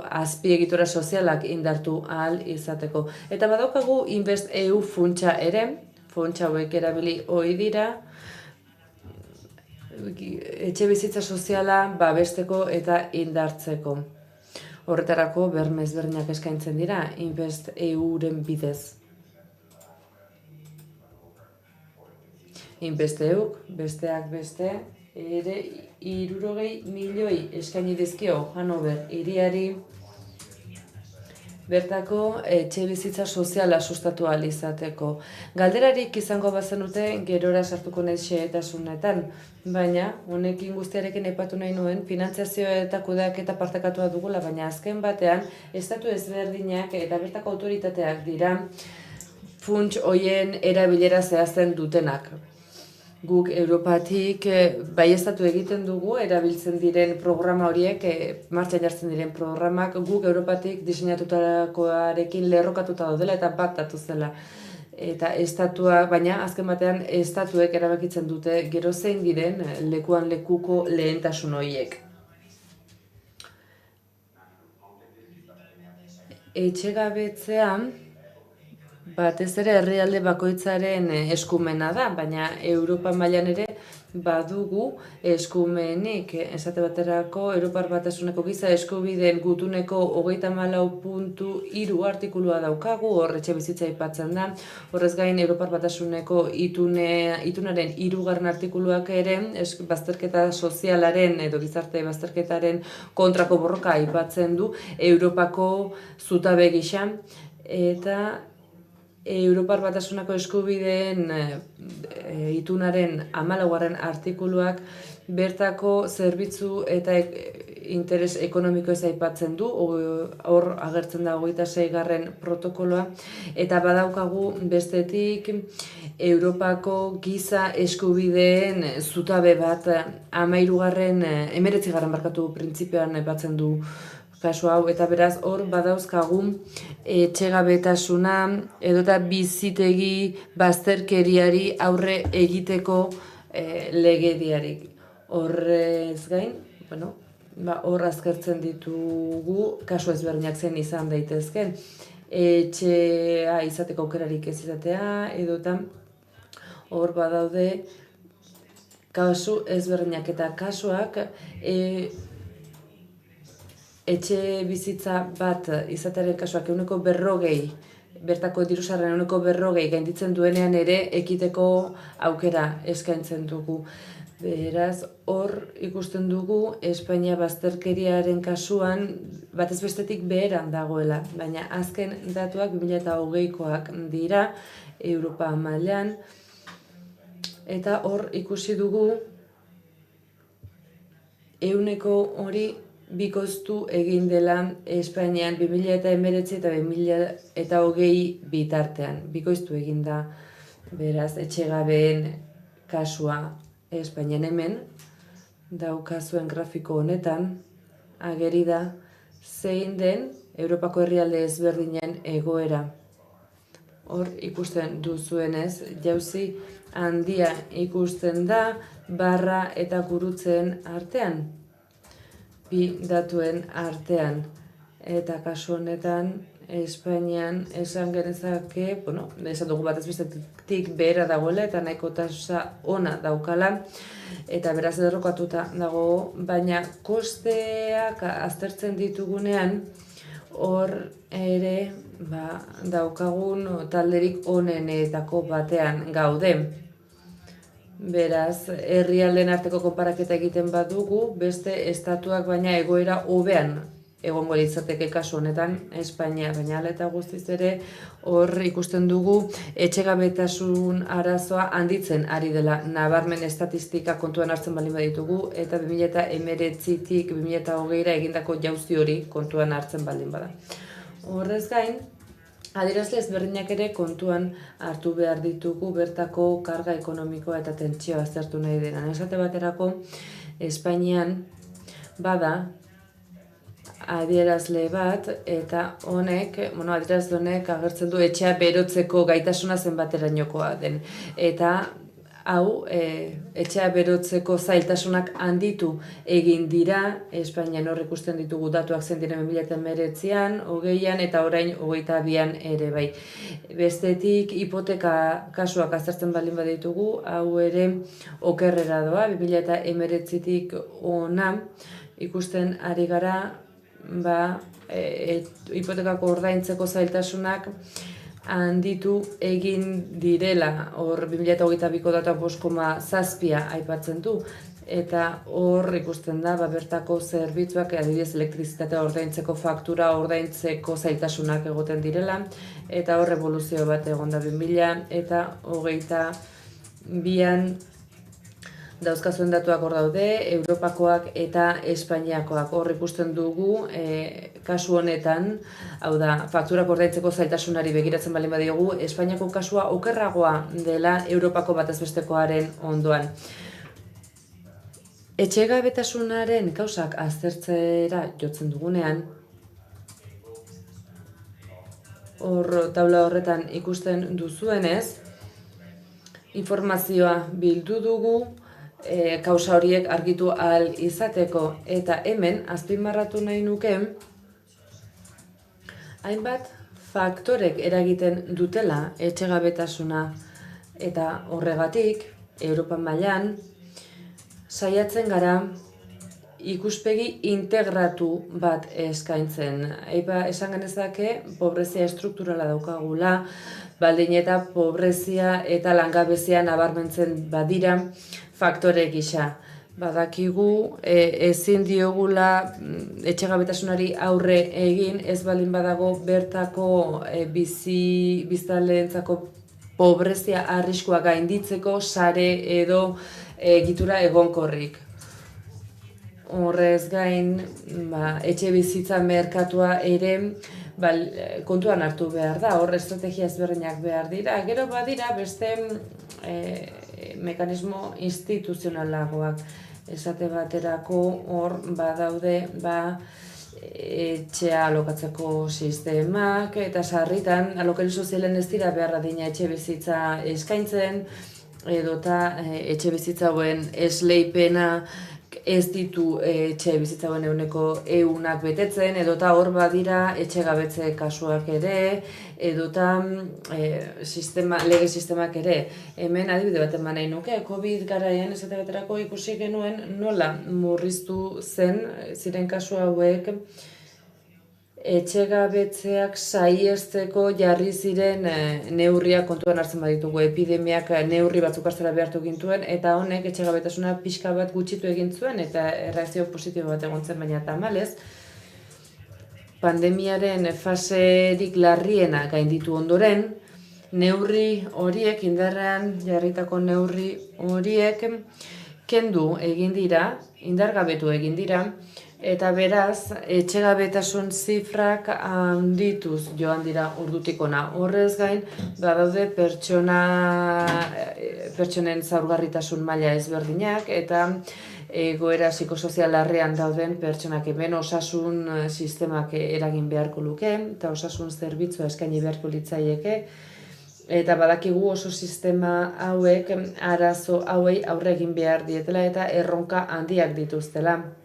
azpiegitura sozialak indartu ahal izateko. Eta badaukagu Invest EU funtsa ere, funtsa hauek erabili ohi dira, etxe bizitza soziala babesteko eta indartzeko. Horretarako berme ezberdinak eskaintzen dira Invest EU-ren bidez. Invest EU, besteak beste, ere 60 milioi eskaini dizkio Hannover hiriari bertako etxe bizitza soziala sustatu ahal izateko. Galderarik izango bazenute gerora sartuko naiz xehetasunetan, baina honekin guztiarekin aipatu nahi nuen finantzazioa eta kudeaketa partekatua dugula, baina azken batean estatu ezberdinak eta bertako autoritateak dira funts hoien erabilera zehazten dutenak. Guk Europatik baieztatu egiten dugu erabiltzen diren programa horiek, martxan jartzen diren programak, guk Europatik diseinatutakoarekin lerrokatuta daudela eta bat datuzela. Eta estatua, baina azken batean estatuek erabakitzen dute gero zein diren lekuan lekuko lehentasun horiek. Etxegabetzea batez ere herrialde bakoitzaren eskumena da, baina Europa mailan ere badugu eskumenik. Esate baterako Europar Batasuneko giza eskubideen gutuneko 34.3 artikulua daukagu, hor etxe bizitza aipatzen da. Horrez gain Europar Batasuneko itunaren 3. artikuluak ere bazterketa sozialaren edo gizarte bazterketaren kontrako borroka aipatzen du Europako zutabe gisa, eta Europar Batasunako eskubideen itunaren 14. artikuluak bertako zerbitzu eta interes ekonomiko ez aipatzen du, hor agertzen da 26. protokoloa, eta badaukagu bestetik Europako giza eskubideen zutabe bat 19. printzipioan aipatzen du kasu hau, eta beraz hor badauzkagu etxegabetasuna edota bizitegi bazterkeriari aurre egiteko legediarik. Horrez gain, hor azkertzen ditugu kasu ezberdinak zen izan daitezken. Etxea izateko aukerarik ez izatea, edota hor badaude kasu ezberdinak eta kasuak etxe bizitza bat izatearen kasuak 40%, bertako dirusarren 40% gainditzen duenean ere ekiteko aukera eskaintzen dugu. Beraz, hor ikusten dugu Espainia bazterkeriaren kasuan batez bestetik beheran dagoela, baina azken datuak 2020koak dira Europa mailan, eta hor ikusi dugu ehuneko hori bikoiztu egin dela Espainian 2019 eta 2020 bitartean. Bikoiztu egin da, beraz, etxegabeen kasua Espainian hemen, daukazuen grafiko honetan, ageri da zein den Europako herrialde ezberdinen egoera. Hor ikusten duzuenez, jauzi handia ikusten da barra eta gurutzen artean, bi datuen artean. Eta kasu honetan, Espainian esan genezake, esan dugu batez bestetik behera dagoela eta nahiko tasa ona daukala, eta beraz derrokatuta dago, baina kosteak aztertzen ditugunean, hor ere daukagun talderik onenetako batean gaude. Beraz, herrialdeen arteko konparaketa egiten badugu, beste estatuak baina egoera hobean egongo litzateke kasu honetan Espainia, baina hala eta guztiz ere hor ikusten dugu etxegabetasun arazoa handitzen ari dela nabarmen estatistika kontuan hartzen baldin baditugu, eta 2019tik 2020ra egindako jauzi hori kontuan hartzen baldin bada. Horrez gain, adierazle ezberdinak ere kontuan hartu behar ditugu bertako karga ekonomikoa eta tentsioa aztertu nahi dena. Esate baterako, Espainian bada adierazle bat, eta adierazle honek agertzen du etxea berotzeko gaitasuna zenbaterainokoa den. Eta hau, etxea berotzeko zailtasunak handitu egin dira, Espainian hor ikusten ditugu datuak zen diren 2019an, 20an eta orain 22an ere bai. Bestetik hipoteka kasuak aztertzen baldin baditugu, hau ere okerrera doa, 2019tik ona ikusten ari gara, hipotekako ordaintzeko zailtasunak handitu egin direla, hor 2022ko data 5,7 aipatzen du, eta hor ikusten da bertako zerbitzuak, adibidez elektrizitatea ordaintzeko faktura ordaintzeko zailtasunak egoten direla, eta hor eboluzio bat egon da 2022an dauzkazuen datuak hor daude, Europakoak eta Espainiakoak. Hor ikusten dugu, kasu honetan, hau da, fakturak ordaintzeko zailtasunari begiratzen baldin badiogu, Espainiako kasua okerragoa dela Europako batez bestekoaren ondoan. Etxegabetasunaren kausak aztertzera jotzen dugunean, hor taula horretan ikusten duzuenez, informazioa bildu dugu, kausa horiek argitu ahal izateko, eta hemen azpimarratu nahi nuke hainbat faktorek eragiten dutela etxegabetasuna, eta horregatik Europa mailan saiatzen gara ikuspegi integratu bat eskaintzen. Esan genezake pobrezia estrukturala daukagula, baldin eta pobrezia eta langabezia nabarmentzen badira faktore gisa. Badakigu ezin diogula etxegabetasunari aurre egin ez baldin badago bertako biztanleentzako pobrezia arriskua gainditzeko sare edo egitura egonkorrik. Horrez gain, etxe bizitza merkatua ere kontuan hartu behar da, hor estrategia ezberdinak behar dira. Gero badira beste mekanismo instituzionalagoak, esate baterako hor badaude etxea alokatzeko sistemak, eta sarritan alokairu sozialen ez dira behar adina etxe bizitza eskaintzen, edota etxe bizitza hauen esleipena ez ditu etxe bizitzauen ehuneko 100 betetzen, edota hor badira etxegabetze kasuak ere, edota lege sistemak ere. Hemen adibide bat eman nahi nuke, COVID garaian esate baterako ikusi genuen nola murriztu ziren kasu hauek etxegabetzeak saihesteko jarri ziren neurriak kontuan hartzen baditugu. Epidemiak neurri batzuk hartzera behartu gintuen, eta honek etxegabetasuna pixka bat gutxitu egin zuen, eta erreakzio positibo bat egon zen, baina tamalez, pandemiaren faserik larriena gainditu ondoren, neurri horiek, indarrean jarritako neurri horiek, kendu egin dira, indargabetu egin dira, eta beraz, etxegabetasun zifrak handituz joan dira ordutik ona. Horrez gain, badaude pertsonen zaurgarritasun maila ezberdinak, eta egoera psikosozial larrian dauden pertsonak hemen osasun sistemak eragin beharko luke, eta osasun zerbitzua eskaini beharko litzaieke, eta badakigu oso sistema hauek arazo hauei aurre egin behar dietela eta erronka handiak dituztela.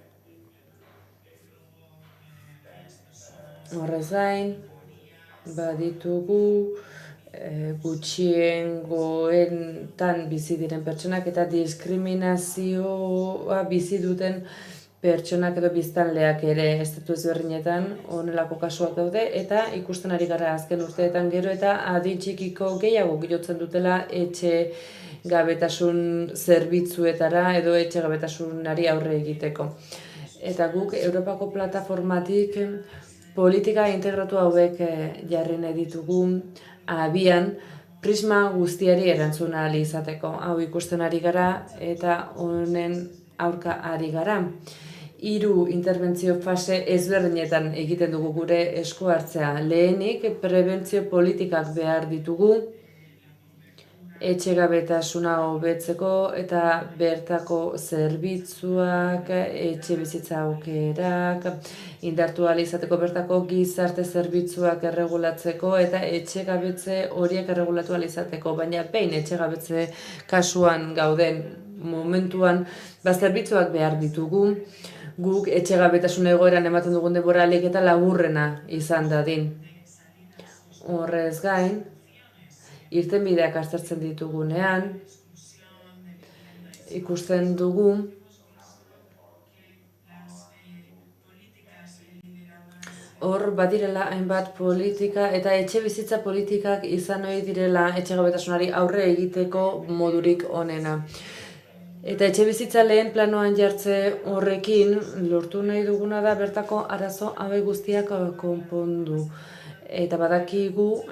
Horrez gain, baditugu gutxiengoetan bizi diren pertsonak eta diskriminazioa bizi duten pertsonak edo biztanleak ere estatu ezberdinetan honelako kasuak daude, eta ikusten ari gara azken urteetan gero eta adin txikiko gehiago jotzen dutela etxegabetasun zerbitzuetara edo etxegabetasunari aurre egiteko. Eta guk Europako plataformatik politika integratu hauek jarri nahi ditugu abian prisma guztiari erantzun ahal izateko. Hau ikusten ari gara eta honen aurka ari gara. 3 interbentzio fase ezberdinetan egiten dugu gure esku hartzea. Lehenik, prebentzio politikak behar ditugu, etxegabetasuna hobetzeko eta bertako zerbitzuak, etxe bizitza aukerak, indartu ahal izateko bertako gizarte zerbitzuak erregulatzeko eta etxegabetze horiek erregulatu ahal izateko, baina behin etxegabetze kasuan gauden momentuan zerbitzuak behar ditugu, guk etxegabetasun egoeran ematen dugun denbora ahalik eta laburrena izan dadin. Horrez gain, irtenbideak aztertzen ditugunean, ikusten dugu hor badirela hainbat politika eta etxe bizitza politikak izan ohi direla etxegabetasunari aurre egiteko modurik onena. Eta etxe bizitza lehen planoan jartze horrekin lortu nahi duguna da bertako arazo hauek guztiak konpondu. Eta badakigu,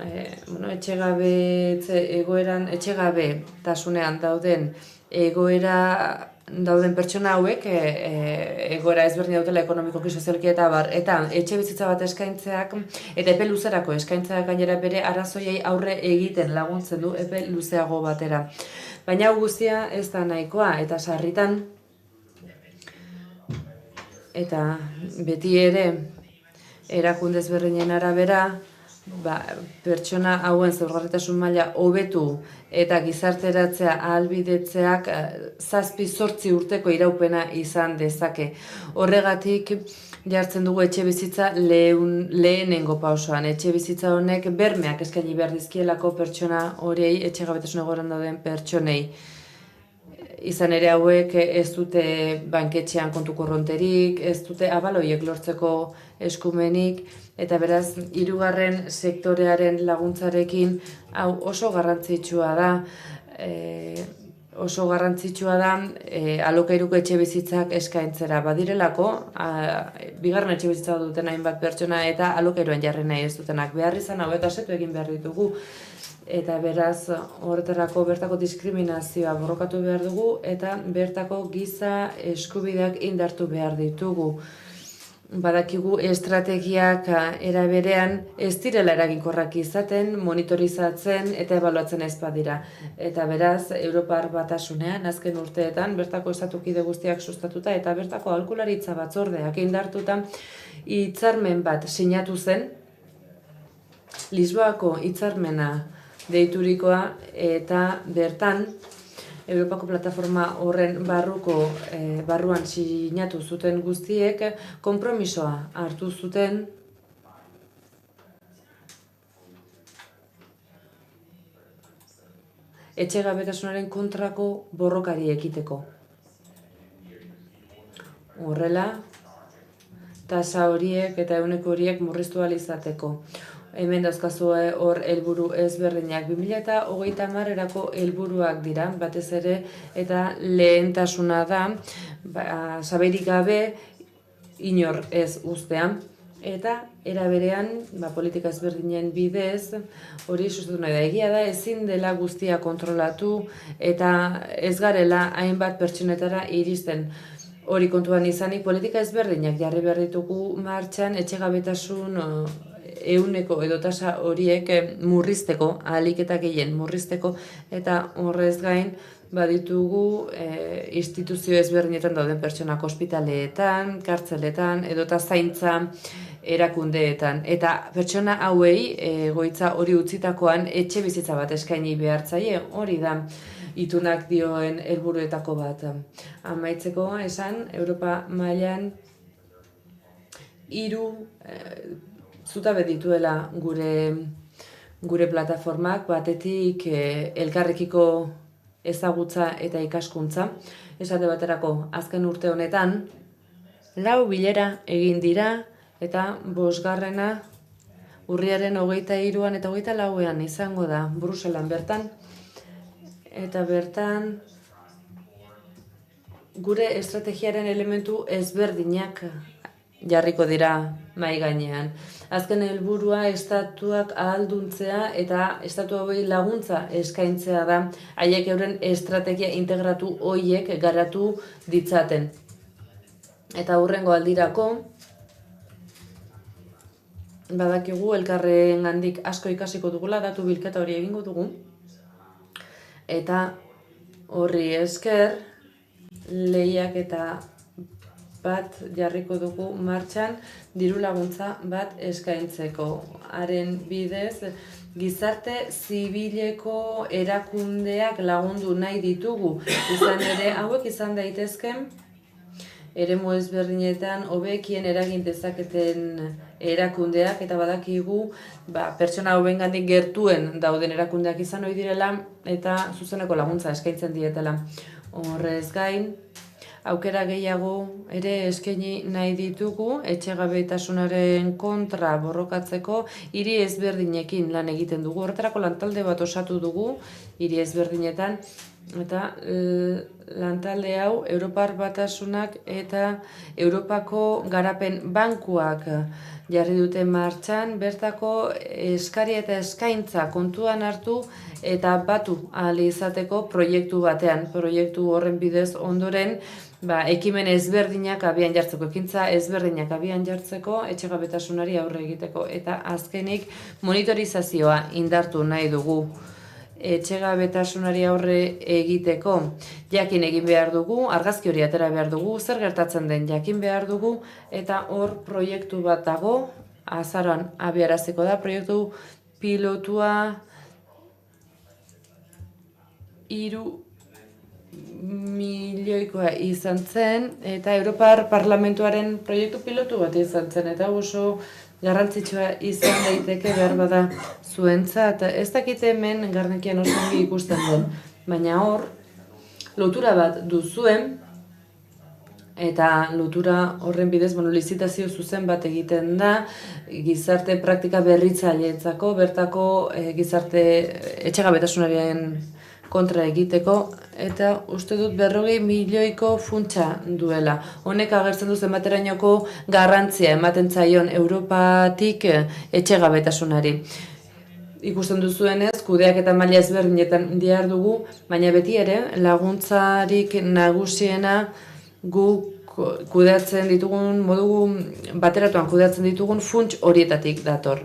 etxegabetasunean dauden pertsona hauek, egoera ezberdin dutela ekonomikoki, sozialki eta bar, eta etxe bizitza bat eskaintzeak, eta epe luzerako eskaintzeak gainera bere arazoiei aurre egiten laguntzen du epe luzeago batera. Baina hau guztia ez da nahikoa, eta sarritan, eta beti ere, erakunde ezberdinen arabera, pertsona hauen zaurgarritasun maila hobetu eta gizarteratzea ahalbidetzeak 7-8 urteko iraupena izan dezake. Horregatik jartzen dugu etxe bizitza lehenengo pausoan. Etxe bizitza honek bermeak eskaini behar dizkielako pertsona horiei, etxegabetasun egoeran dauden pertsonei. Izan ere hauek ez dute banketxean kontu korronterik, ez dute abaloiek lortzeko eskumenik, eta beraz, 3. sektorearen laguntzarekin hau oso garrantzitsua da, alokairuko etxe bizitzak eskaintzera badirelako, 2. etxe bizitza duten hainbat pertsona eta alokairuan jarri nahi ez dutenak. Behar izan hauek asetu egin behar ditugu, eta beraz horretarako bertako diskriminazioa borrokatu behar dugu eta bertako giza eskubideak indartu behar ditugu. Badakigu estrategiak era berean ez direla eraginkorrak izaten, monitorizatzen eta ebaluatzen ez badira. Eta beraz, Europar Batasunean azken urteetan bertako estatukide guztiak sustatuta eta bertako aholkularitza batzordeak indartuta hitzarmen bat sinatu zen, Lisboako hitzarmena deiturikoa, eta bertan Europako plataforma horren barruan sinatu zuten guztiek konpromisoa hartu zuten etxegabetasunaren kontrako borrokari ekiteko. Horrela, tasa horiek eta ehuneko horiek murriztu ahal izateko. Hemen dauzkazue hor helburu ezberdinak 2030erako helburuak dira, batez ere, eta lehentasuna da, saberik gabe inor ez uztean. Eta era berean, politika ezberdinen bidez, hori sustatu nahi da. Egia da, ezin dela guztia kontrolatu eta ez garela hainbat pertsonetara iristen. Hori kontuan izanik, politika ezberdinak jarri behar ditugu martxan etxegabetasun ehuneko edo tasa horiek murrizteko, ahalik eta gehien murrizteko, eta horrez gain baditugu instituzio ezberdinetan dauden pertsonak ospitaleetan, kartzeletan, edota zaintza erakundeetan. Eta pertsona hauei egoitza hori utzitakoan etxe bizitza bat eskaini behartzaie, hori da itunak dioen helburuetako bat. Amaitzeko esan, Europa mailan 3 zutabe dituela gure plataformak, batetik elkarrekiko ezagutza eta ikaskuntza. Esate baterako, azken urte honetan, 4 bilera egin dira eta 5. urriaren 23an eta 24an izango da Bruselan bertan. Eta bertan, gure estrategiaren elementu ezberdinak jarriko dira mahai gainean. Azken helburua estatuak ahalduntzea eta estatu hauei laguntza eskaintzea da, haiek euren estrategia integratu horiek garatu ditzaten. Eta hurrengo aldirako, badakigu elkarrengandik asko ikasiko dugula, datu bilketa hori egingo dugu. Eta horri esker, lehiaketa bat jarriko dugu martxan diru laguntza bat eskaintzeko. Haren bidez, gizarte zibileko erakundeak lagundu nahi ditugu. Izan ere, hauek izan daitezken, eremu ezberdinetan hobekien eragin dezaketen erakundeak, eta badakigu pertsona hauengandik gertuen dauden erakundeak izan ohi direla eta zuzeneko laguntza eskaintzen dietela. Horrez gain, aukera gehiago ere eskaini nahi ditugu etxegabetasunaren kontra borrokatzeko hiri ezberdinekin lan egiten dugu. Horretarako lantalde bat osatu dugu hiri ezberdinetan, eta lantalde hau Europar Batasunak eta Europako Garapen Bankuak jarri dute martxan, bertako eskari eta eskaintza kontuan hartu eta batu ahal izateko proiektu batean. Proiektu horren bidez ondoren ekimen ezberdinak abian jartzeko, ekintza ezberdinak abian jartzeko, etxegabetasunari aurre egiteko, eta azkenik monitorizazioa indartu nahi dugu. Etxegabetasunari aurre egiteko jakin egin behar dugu, argazki hori atera behar dugu, zer gertatzen den jakin behar dugu, eta hor proiektu bat dago, azaroan abiaraziko da, proiektu pilotua 3 milioikoa izan zen, eta Europar Parlamentuaren proiektu pilotu bat izan zen, eta oso garrantzitsua izan daiteke behar bada zuentzat. Ez dakite hemen Garnekian oso ongi ikusten den, baina hor lotura bat duzuen, eta lotura horren bidez lizitazio zuzen bat egiten da gizarte praktika berritzaileentzako, bertako gizarte etxegabetasunaren kontra egiteko, eta uste dut 40 milioiko funtsa duela. Honek agertzen du zenbaterainoko garrantzia ematen zaion Europatik etxegabetasunari. Ikusten duzuenez, kudeak eta maila ezberdinetan dihar dugu, baina beti ere laguntzarik nagusiena gu kudeatzen ditugun, modu bateratuan kudeatzen ditugun funts horietatik dator.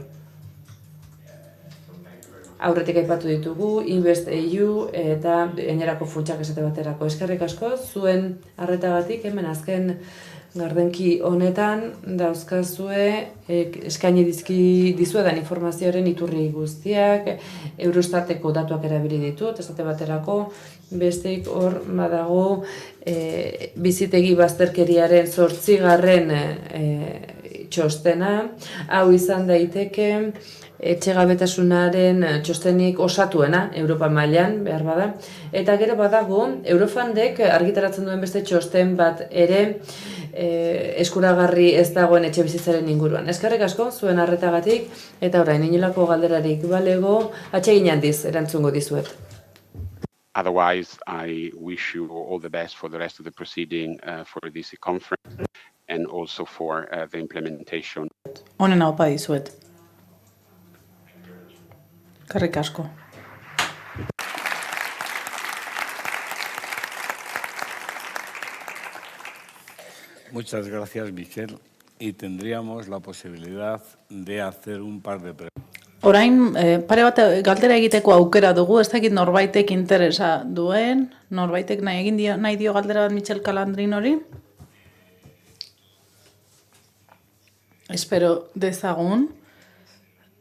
Aurretik aipatu ditugu, InvestEU eta gainerako funtsak esate baterako. Eskerrik asko, zuen arretagatik hemen azken gardenki honetan dauzkazue eskaini dizuedan informazioaren iturri guztiak, Eurostateko datuak erabili ditut, esate baterako, besteik hor badago bizitegi bazterkeriaren 8. Txostena, hau izan daiteke etxegabetasunaren txostenik osatuena Europa mailan behar bada. Eta gero badago, Eurofundek argitaratzen duen beste txosten bat ere eskuragarri ez dagoen etxe bizitzaren inguruan. Eskerrik asko zuen arretagatik eta orain inolako galderarik balego atsegin handiz erantzungo dizuet. Otherwise, I wish you all the best for the rest of the proceeding for this conference and also for the implementation. Honen haupa dizuet. Eskerrik asko. Muchas gracias, Michel. Y tendríamos la posibilidad de hacer un par de preguntas. Orain, pare bat galdera egiteko aukera dugu, ez dakit norbaitek interesa duen, norbaitek nahi dio galdera bat Michel Calandrin hori? Espero dezagun,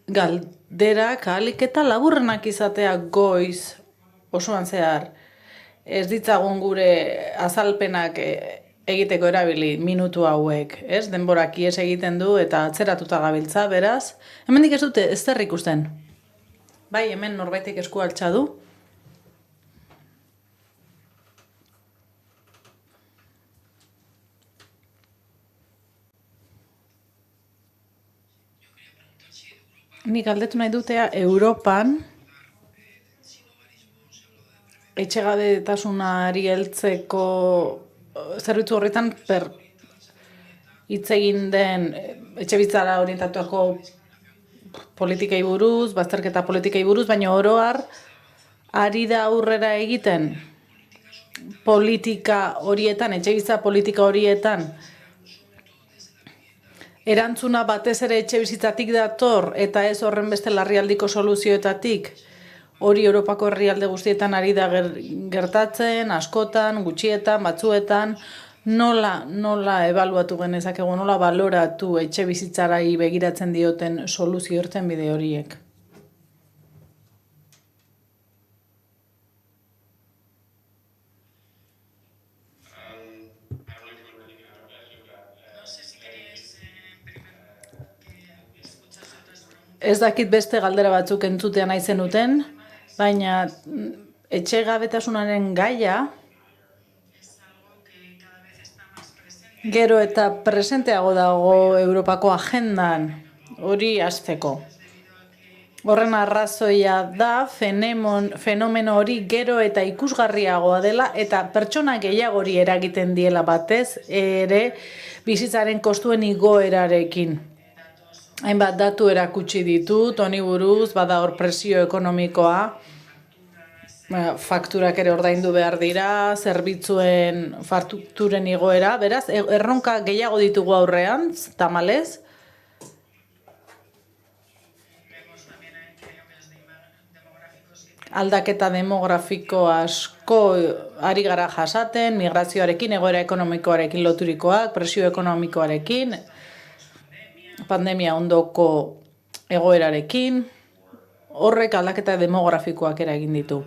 galderak ahalik eta laburrenak izatea goiz osoan zehar. Ez ditzagun gure azalpenak egiteko erabili minutu hauek, ez? Denborak ies egiten du eta atzeratuta gabiltza, beraz. Hemendik ez dute ez zer ikusten. Bai, hemen norbaitek esku altxa du. Nik galdetu nahi dutea Europan etxegabetasunari heltzeko zerbitzu horretan hitz egin den etxebizitzara orientatuako politikei buruz, bazterketa politikei buruz, baina oro har ari da aurrera egiten politika horietan, etxebizitza politika horietan erantzuna batez ere etxebizitzatik dator eta ez horren beste larrialdiko soluzioetatik. Hori Europako herrialde guztietan ari da gertatzen, askotan, gutxietan, batzuetan, nola ebaluatu genezakegu, nola baloratu etxebizitzarari begiratzen dioten soluzio irtenbide horiek. Ez dakit beste galdera batzuk entzutea nahi zenuten, baina etxegabetasunaren gaia gero eta presenteago dago Europako agendan hori hasteko. Horren arrazoia da fenomeno hori gero eta ikusgarriagoa dela eta pertsona gehiagori eragiten diela batez ere bizitzaren kostuen igoerarekin. Hainbat datu erakutsi ditut, honi buruz, bada hor presio ekonomikoa, fakturak ere ordaindu behar dira, zerbitzuen fakturen igoera, beraz, erronka gehiago ditugu aurrean, tamalez. Aldaketa demografiko asko ari gara jasaten, migrazioarekin, egoera ekonomikoarekin loturikoak, presio ekonomikoarekin, pandemia ondoko egoerarekin, horrek aldaketa demografikoak eragin ditu.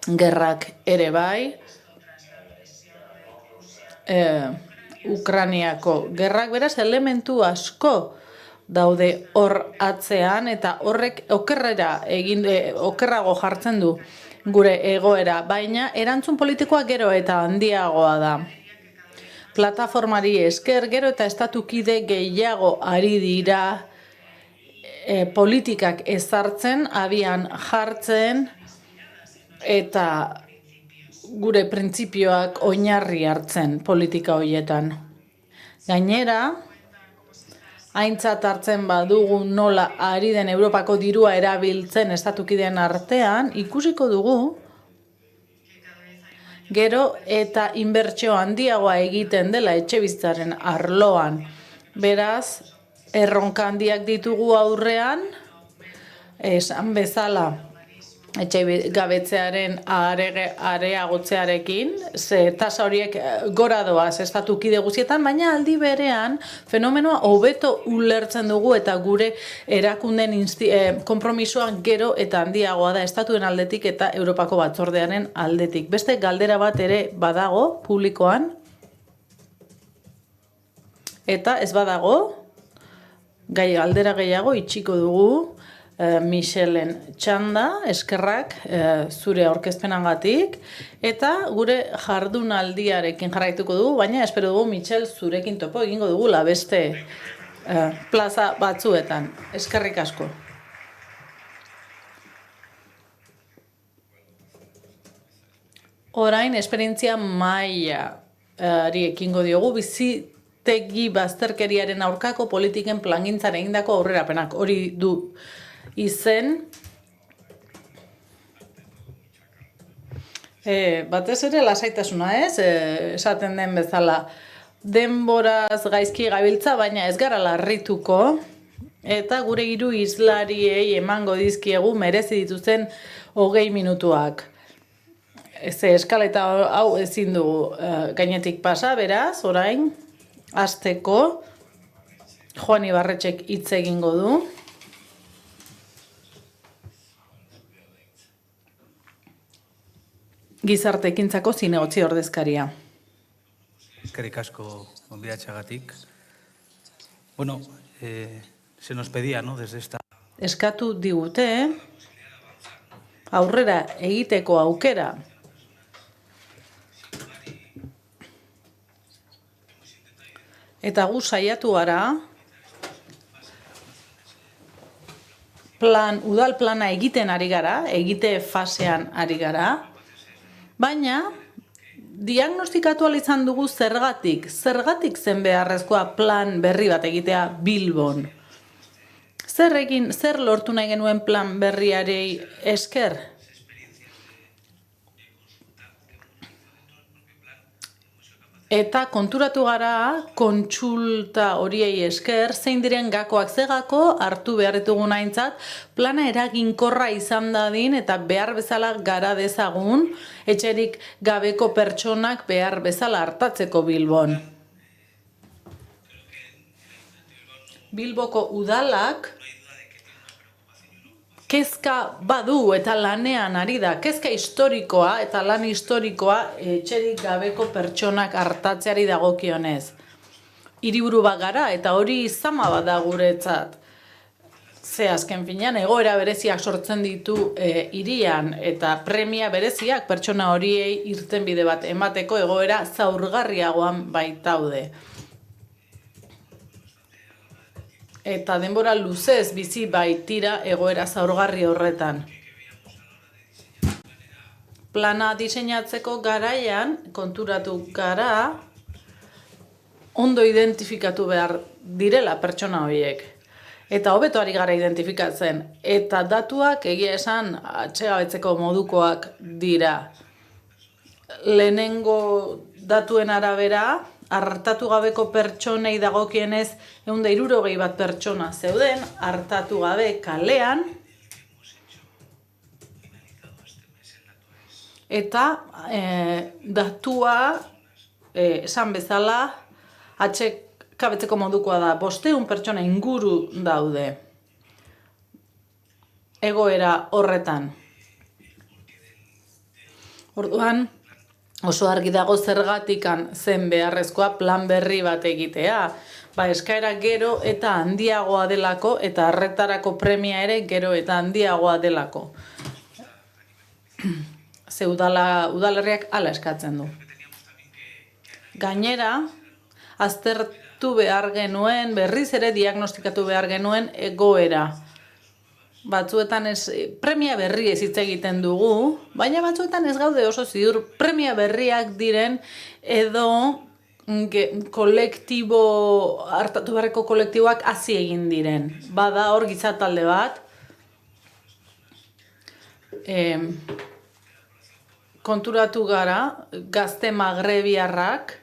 Gerrak ere bai, Ukrainiako gerrak beraz elementu asko daude hor atzean eta horrek okerrago jartzen du gure egoera, baina erantzun politikoa gero eta handiagoa da. Plataformari esker gero eta estatukide gehiago ari dira politikak ezartzen, abian jartzen eta gure printzipioak oinarri hartzen politika horietan. Gainera, aintzat hartzen badugu nola ari den Europako dirua erabiltzen estatukideen artean, ikusiko dugu gero eta inbertsio handiagoa egiten dela etxebizitzaren arloan. Beraz, erronka handiak ditugu aurrean, esan bezala, etxe gabetzearen areagotzearekin, ze tasa horiek gora doaz estatu kide guztietan, baina aldi berean fenomenoa hobeto ulertzen dugu eta gure erakunden konpromisoan gero eta handiagoa da estatuen aldetik eta Europako Batzordearen aldetik. Beste galdera bat ere badago publikoan, eta ez badago, galdera gehiago itxiko dugu, Michelen txanda, eskerrak zure aurkezpenagatik, eta gure jardunaldiarekin jarraituko dugu, baina espero dugu Michel zurekin topo egingo dugula beste plaza batzuetan. Eskerrik asko. Orain, esperientzia mailari ekingo diogu, bizitegi bazterkeriaren aurkako politiken plangintzan egindako aurrerapenak. Hori du izen, batez ere lasaitasuna ez, esaten den bezala, denboraz gaizki gabiltza, baina ez gara larrituko, eta gure hiru hizlariei emango dizkiegu merezi dituzten 20 minutuak. Ze eskaleta hau ezin dugu gainetik pasa, beraz, orain, hasteko Joan Ibarretxek hitz egingo du. Gizarte ekintzako zinegotzi ordezkaria. Eskerrik asko gonbidatxagatik. Bueno, se nos pedía, ¿no? Desde esta... Eskatu digute, aurrera egiteko aukera. Eta gu saiatu gara, udal plana egiten ari gara, egite fasean ari gara, baina diagnostikatu izan dugu zergatik zen beharrezkoa plan berri bat egitea Bilbon. Zer lortu nahi genuen plan berriarei esker? Eta konturatu gara, kontsulta horiei esker, zein diren gakoak zegako hartu behar ditugun aintzat, plana eraginkorra izan dadin eta behar bezala gara dezagun, etxerik gabeko pertsonak behar bezala hartatzeko Bilbon. Bilboko udalak kezka badu eta lanean ari da, kezka historikoa eta lan historikoa etxerik gabeko pertsonak hartatzeari dagokionez. Hiriburu bat gara eta hori zama bat da guretzat. Ze azken finean egoera bereziak sortzen ditu hirian eta premia bereziak pertsona horiei irtenbide bat emateko egoera zaurgarriagoan baitaude. Eta denbora luzez bizi baitira egoera zaurgarri horretan. Plana diseinatzeko garaian konturatu gara ondo identifikatu behar direla pertsona horiek. Eta hobeto ari gara identifikatzen. Eta datuak egia esan atsegabetzeko modukoak dira. Lehenengo datuen arabera, hartatu gabeko pertsonei dagokienez 161 pertsona zeuden, hartatu gabe kalean, eta datua, esan bezala, atsekabetzeko modukoa da, 500 pertsona inguru daude egoera horretan. Orduan, oso argi dago zergatikan zen beharrezkoa plan berri bat egitea. Eskaera gero eta handiagoa delako eta harretarako premia ere gero eta handiagoa delako. Ze udalerriak hala eskatzen du. Gainera, aztertu behar genuen, berriz ere diagnostikatu behar genuen egoera. Batzuetan premia berri ez hitz egiten dugu, baina batzuetan ez gaude oso ziur premia berriak diren edo hartatu beharreko kolektiboak hasi egin diren. Bada hor gizatalde bat, konturatu gara, gazte magrebiarrak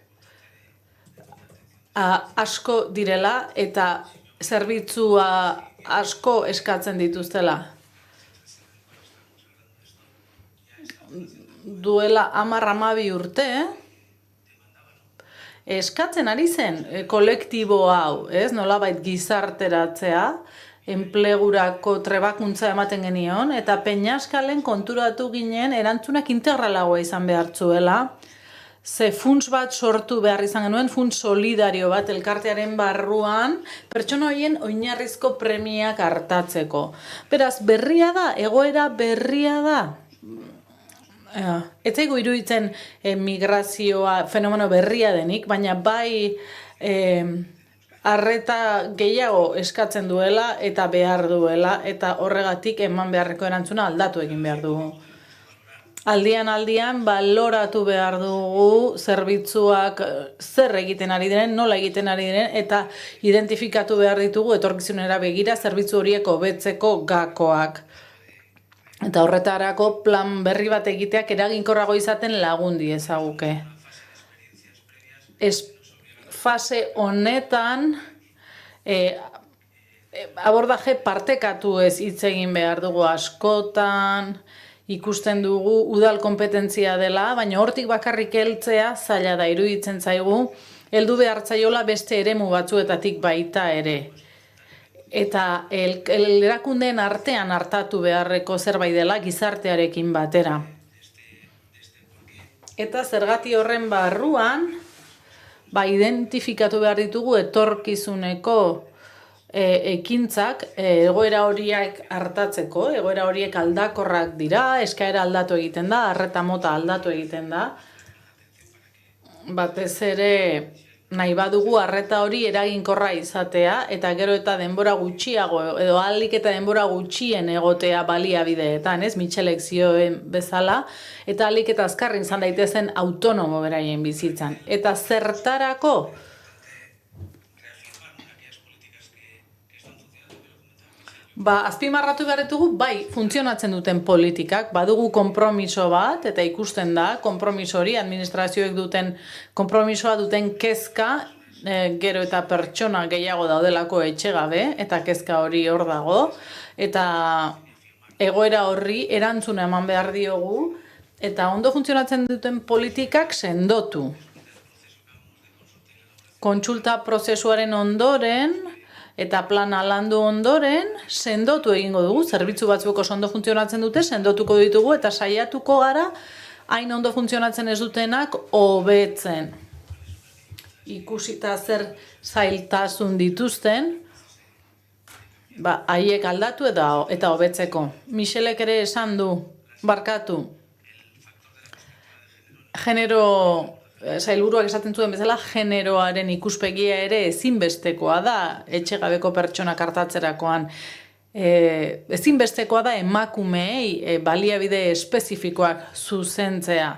asko direla eta zerbitzua asko eskatzen dituztela. duela 10-12 urte, eskatzen ari zen kolektibo hau, ez? Nolabait gizarteratzea, enplegurako trebakuntza ematen genion, eta Peñaskalen konturatu ginen erantzunak integralagoa izan behartzuela, ze funts bat sortu behar izan genuen, funts solidario bat elkartearen barruan, pertsona horien oinarrizko premiak hartatzeko. Beraz, berria da, egoera berria da. Ez zaigu iruditzen migrazioa fenomeno berria denik, baina bai arreta gehiago eskatzen duela eta behar duela, eta horregatik eman beharreko erantzuna aldatu egin behar dugu. Aldian baloratu behar dugu zerbitzuak zer egiten ari diren, nola egiten ari diren, eta identifikatu behar ditugu etorkizunera begira zerbitzu horiek hobetzeko gakoak. Eta horretarako plan berri bat egiteak eraginkorrago izaten lagun diezaguke. Fase honetan abordaje partekatu ez hitz egin behar dugu askotan, ikusten dugu udal kompetentzia dela, baina hortik bakarrik heltzea zaila da iruditzen zaigu, heldu behar zaiola beste eremu batzuetatik baita ere. Eta erakundeen artean hartatu beharreko zerbait dela gizartearekin batera. Eta zergati horren barruan, identifikatu behar ditugu etorkizuneko ekintzak egoera horiek hartatzeko, egoera horiek aldakorrak dira, eskaera aldatu egiten da, arreta mota aldatu egiten da. Batez ere nahi badugu arreta hori eraginkorra izatea, eta gero eta denbora gutxiago, edo ahalik eta denbora gutxien egotea baliabideetan, ez? Mitxelek zioen bezala, eta ahalik eta azkarrin izan daitezen autonomo beraien bizitzan. Eta zertarako? Azpimarratu behar ditugu, bai, funtzionatzen duten politikak, badugu konpromiso bat, eta ikusten da, konpromiso hori, administrazioek duten konpromisoa duten kezka, gero eta pertsona gehiago daudelako etxegabe, eta kezka hori hor dago, eta egoera horri erantzuna eman behar diogu, eta ondo funtzionatzen duten politikak sendotu. Kontsulta prozesuaren ondoren, eta plana landu ondoren, sendotu egingo dugu, zerbitzu batzuk oso ondo funtzionatzen dute, sendotuko ditugu, eta saiatuko gara, hain ondo funtzionatzen ez dutenak, hobetzen. Ikusita zer zailtasun dituzten, haiek aldatu eta hobetzeko. Michelek ere esan du, barkatu, sailburuak esaten zuen bezala, generoaren ikuspegia ere ezinbestekoa da etxegabeko pertsonak artatzerakoan. Ezinbestekoa da emakumeei baliabide espezifikoak zuzentzea.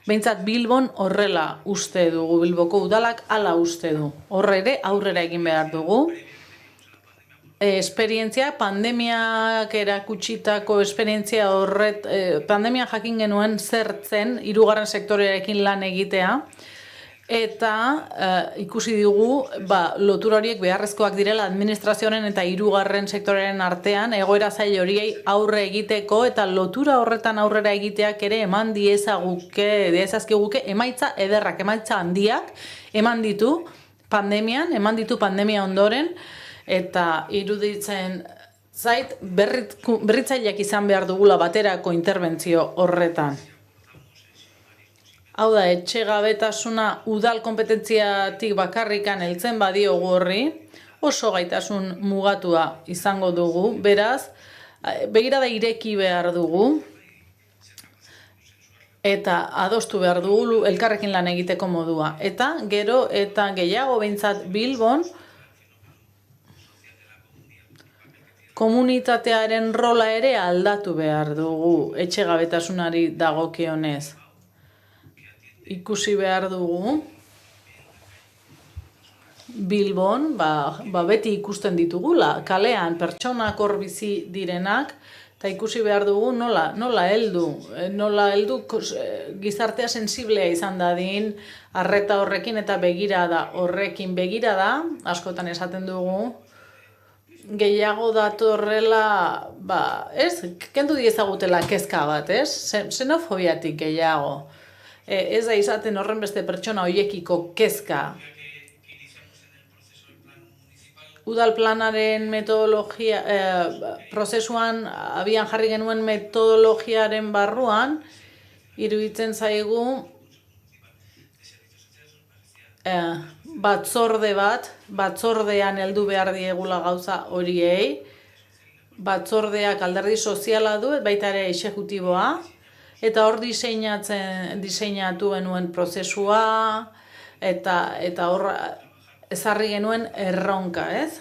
Behintzat Bilbon horrela uste dugu, Bilboko udalak hala uste du. Horre ere aurrera egin behar dugu. Esperientzia, pandemiak erakutsitako esperientzia horret, pandemian jakin genuen zertzen, hirugarren sektorearekin lan egitea, eta ikusi dugu lotura horiek beharrezkoak direla administrazioaren eta hirugarren sektorearen artean, egoera zail horiei aurre egiteko, eta lotura horretan aurrera egiteak ere eman diezazkiguke emaitza ederrak, emaitza handiak, eman ditu pandemia ondoren, eta iruditzen zait berritzaileak izan behar dugula baterako interbentzio horretan. Hau da, etxegabetasuna udal kompetentziatik bakarrikan heltzen badiogu horri, oso gaitasun mugatua izango dugu, beraz, begirada ireki behar dugu, eta adostu behar dugu elkarrekin lan egiteko modua. Eta gero eta gehiago behintzat Bilbon, komunitatearen rola ere aldatu behar dugu etxegabetasunari dagokionez. Ikusi behar dugu Bilbon, beti ikusten ditugula, kalean pertsonak hor bizi direnak, eta ikusi behar dugu nola heldu gizartea sensiblea izan dadin, arreta horrekin eta begirada horrekin begirada, askotan esaten dugu, gehiago datorrela, kendu diezagutela kezka bat, xenofobiatik gehiago. Ez da izaten horren beste pertsona hoiekiko kezka. Udal planaren metodologia, prozesuan abian jarri genuen metodologiaren barruan, iruditzen zaigu batzordean heldu behar diegula gauza horiei, batzordeak alderdi soziala du, baita ere exekutiboa, eta hor diseinatu genuen prozesua, eta hor ezarri genuen erronka, ez?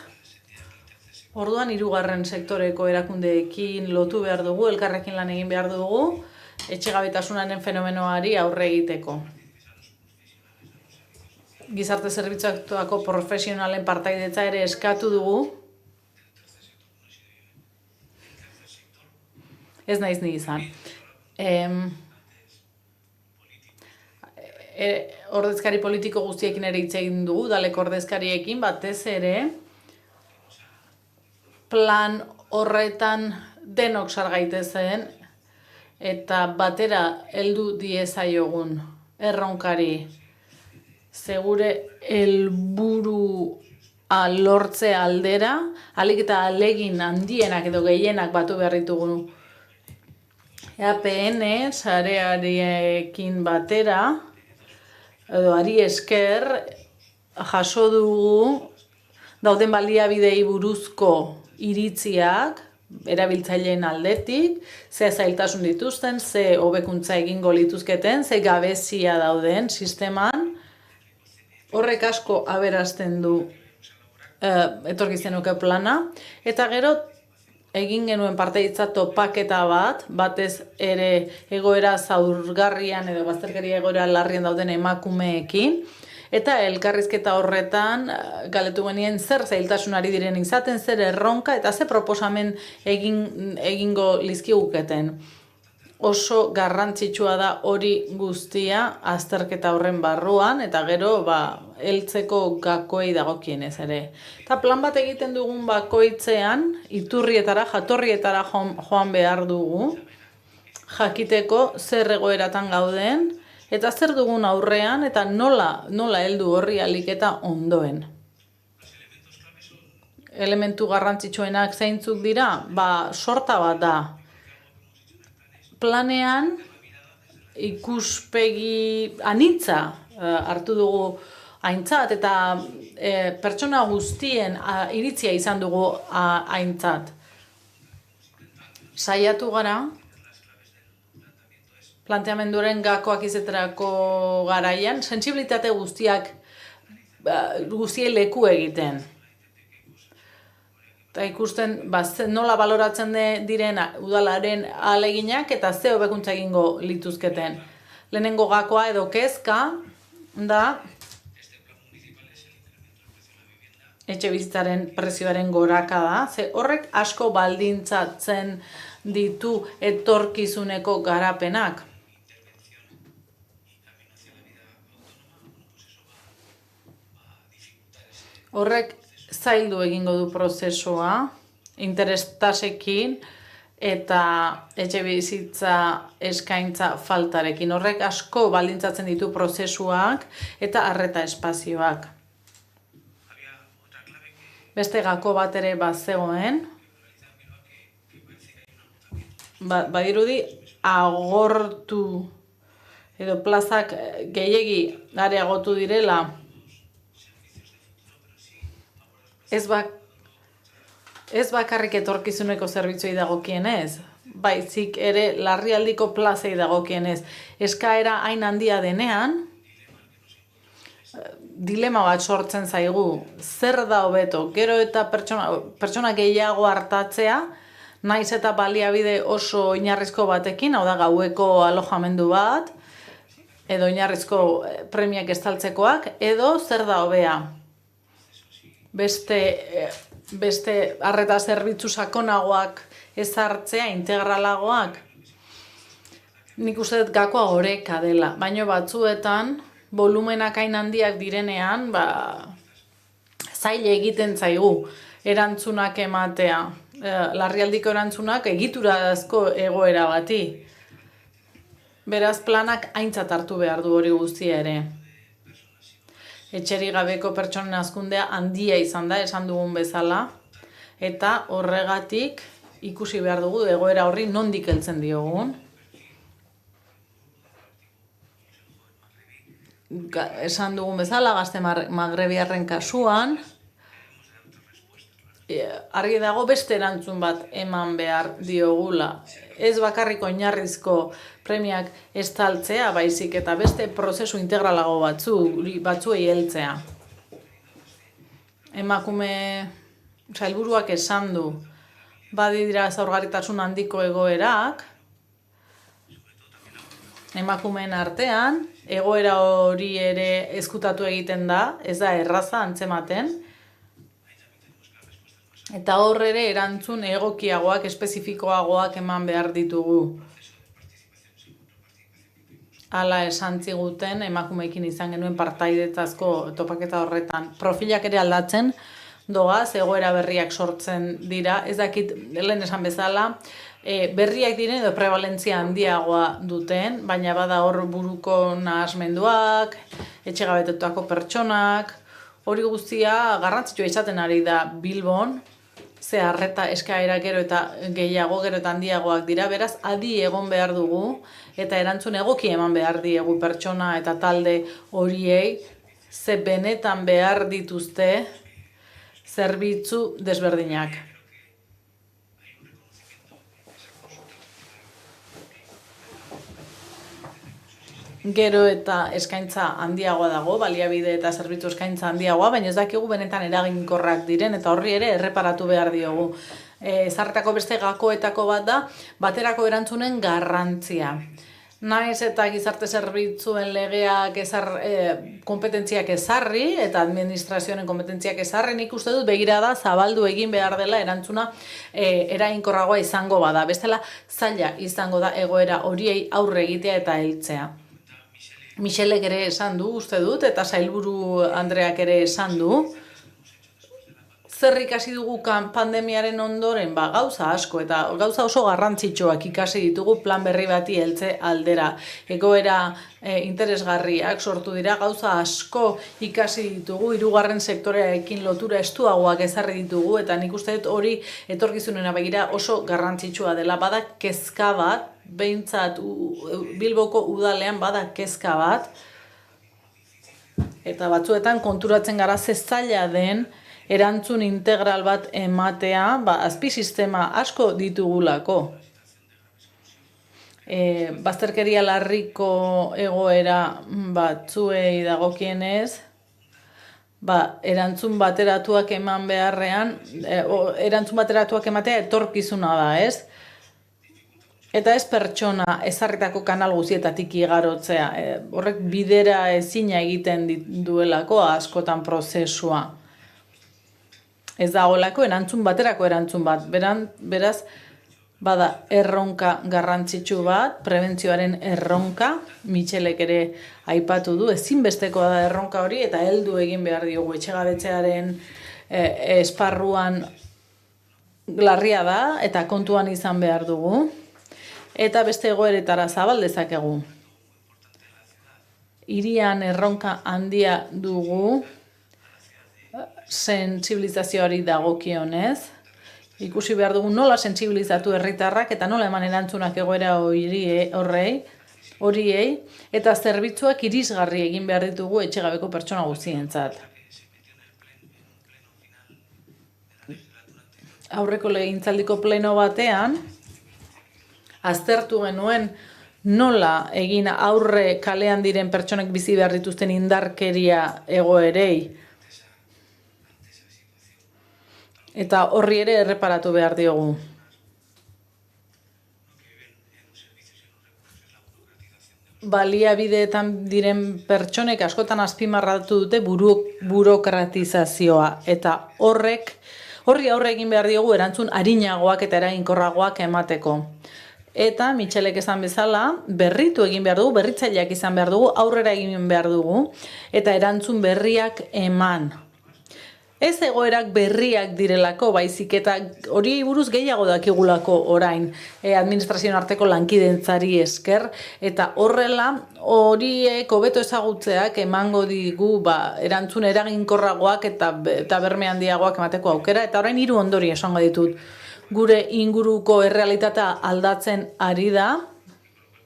Orduan, 3. sektoreko erakundeekin lotu behar dugu, elkarrekin lan egin behar dugu, etxegabetasunaren fenomenoari aurre egiteko. Gizarte zerbitzuetako profesionalen partaidetza ere eskatu dugu. Ez naiz ni izan. Ordezkari politiko guztiekin ere hitz egin dugu, udaleko ordezkariekin, batez ere plan horretan denok sar gaitezen eta batera heldu diezaiogun erronkari. Segure helburua lortze aldera, ahalik eta ahalegin handienak edo gehienak batu behar ditugu. EAPN sareariekin batera, edo ari esker, jaso dugu dauden baliabidei buruzko iritziak, erabiltzaileen aldetik, ze zailtasun dituzten, ze hobekuntza egingo lituzketen, ze gabezia dauden sisteman. Horrek asko aberazten du etorkizenuke plana, eta gero egin genuen parteitza topaketa batez ere egoera zaurgarrian edo bazterkeria egoera larrien dauden emakumeekin, eta elkarrizketa horretan galdetu genien zer zailtasunari diren izaten, zer erronka eta ze proposamen egingo lizkiguketen. Oso garrantzitsua da hori guztia azterketa horren barruan, eta gero heltzeko gakoei dagokienez ere. Eta plan bat egiten dugun bakoitzean, iturrietara, jatorrietara joan behar dugu, jakiteko zer egoeratan gauden, eta zer dugun aurrean, eta nola heldu horri ahalik eta ondoen. Elementu garrantzitsuenak zeintzuk dira? Sorta bat da. Planean ikuspegi anitza hartu dugu aintzat, eta pertsona guztien iritzia izan dugu aintzat. Saiatu gara, planteamenduaren gakoak izeterako garaian, sentsibilitate guztiei leku egiten. Eta ikusten nola baloratzen diren udalaren ahaleginak eta ze hobekuntza egingo lituzketen. Lehenengo gakoa edo kezka da etxebizitzaren prezioaren gorakada, ze horrek asko baldintzatzen ditu etorkizuneko garapenak. Horrek zaildu egingo du prozesua, interestasekin eta etxebizitza eskaintza faltarekin. Horrek asko baldintzatzen ditu prozesuak eta arreta espazioak. Beste gako bat ere bazegoen, badirudi agortu edo plazak gehiegi areagotu direla. Ez bakarrik etorkizuneko zerbitzuei dagokienez, baizik ere larrialdiko plazei dagokienez. Eskaera hain handia denean, dilema bat sortzen zaigu. Zer da hobeto? Gero eta pertsona gehiago hartatzea, naiz eta baliabide oso oinarrizko batekin, hau da gaueko alojamendu bat, edo oinarrizko premiak estaltzekoak, edo zer da hobea? Beste arreta zerbitzu sakonagoak ezartzea, integralagoak. Nik uste dut gakoa oreka dela, baina batzuetan, volumenak hain handiak direnean, zaila egiten zaigu erantzunak ematea. Larrialdiko erantzunak egiturazko egoera bati. Beraz, planak aintzat hartu behar du hori guztia ere. Etxerik gabeko pertsonen hazkundea handia izan da, esan dugun bezala, eta horregatik ikusi behar dugu egoera horri nondik heltzen diogun. Esan dugun bezala, gazte magrebiarren kasuan, argi dago beste erantzun bat eman behar diogula. Ez bakarrik oinarrizko premiak estaltzea, baizik eta beste prozesu integralago batzuei heltzea. Emakume sailburuak esan du, badira zaurgarritasun handiko egoerak, emakumeen artean, egoera hori ere ezkutatu egiten da, ez da erraza antzematen, eta hor ere erantzun egokiagoak, espezifikoagoak eman behar ditugu. Hala esan ziguten emakumeekin izan genuen partaidetazko topaketa horretan. Profilak ere aldatzen doaz, egoera berriak sortzen dira. Ez dakit, lehen esan bezala, berriak diren edo prevalentzia handiagoa duten, baina bada hor buruko nahasmenduak, etxegabetutako pertsonak, hori guztia garrantzitsua izaten ari da Bilbon, ze arreta eskaera gero eta gehiago, gero eta handiagoak dira, beraz, adi egon behar dugu, eta erantzun egoki eman behar diegu pertsona eta talde horiei, ze benetan behar dituzte zerbitzu desberdinak. Gero eta eskaintza handiagoa dago, baliabide eta zerbitzu eskaintza handiagoa, baina ez dakigu benetan eraginkorrak diren, eta horri ere erreparatu behar diogu. Ezarretako beste gakoetako bat da, baterako erantzunen garrantzia. Naiz eta gizarte zerbitzuen legeak kompetentziak ezarri, eta administrazioen kompetentziak ezarri, nik uste dut begirada zabaldu egin behar dela erantzuna eraginkorragoa izango bada. Bestela zaila izango da egoera horiei aurre egitea eta heltzea. Michelek ere esan du, uste dut, eta sailburu Andreak ere esan du. Zer ikasi dugu pandemiaren ondoren? Gauza asko, eta gauza oso garrantzitsuak ikasi ditugu plan berri bati heltze aldera. Egoera interesgarriak sortu dira, gauza asko ikasi ditugu, hirugarren sektorearekin lotura estuagoak ezarri ditugu, eta nik uste dut hori etorkizunera begira oso garrantzitsua dela. Bada kezka bat, behintzat Bilboko udalean bada kezka bat, eta batzuetan konturatzen gara ze zaila den erantzun integral bat ematea, azpisistema asko ditugulako. Bazterkeria larriko egoera batzuei dagokienez, erantzun bateratuak eman beharrean, erantzun bateratuak ematea etorkizuna da, ez? Eta ez pertsona ezarritako kanal guztietatik igarotzea. Horrek bidera ezina egiten duelako askotan prozesua. Ez dagoelako baterako erantzun bat. Beraz, bada erronka garrantzitsu bat, prebentzioaren erronka, Michelek ere aipatu du, ezinbestekoa da erronka hori, eta heldu egin behar diogu etxegabetzearen esparruan larria da, eta kontuan izan behar dugu. Eta beste egoeretara zabal dezakegu. Hirian erronka handia dugu sentsibilizazioari dagokionez. Ikusi behar dugu nola sentsibilizatu herritarrak eta nola eman erantzunak egoera horiei, eta zerbitzuak irisgarri egin behar ditugu etxegabeko pertsona guztientzat. Aurreko legegintzaldiko pleno batean, aztertu genuen nola egin aurre kalean diren pertsonek bizi behar dituzten indarkeria egoerei. Eta horri ere erreparatu behar diogu. Baliabideetan diren pertsonek askotan azpimarratu dute burokratizazioa. Eta horri aurre egin behar diogu erantzun arinagoak eta eraginkorragoak emateko. Eta Michelek esan bezala, berritu egin behar dugu, berritzaileak izan behar dugu, aurrera egin behar dugu, eta erantzun berriak eman. Ez egoerak berriak direlako, baizik eta hori buruz gehiago dakigulako orain administrazioen arteko lankidentzari esker, eta horrela horiek hobeto ezagutzeak emango digu erantzun eraginkorragoak eta berme handiagoak emateko aukera, eta orain 3 ondori esango ditut. Gure inguruko errealitatea aldatzen ari da,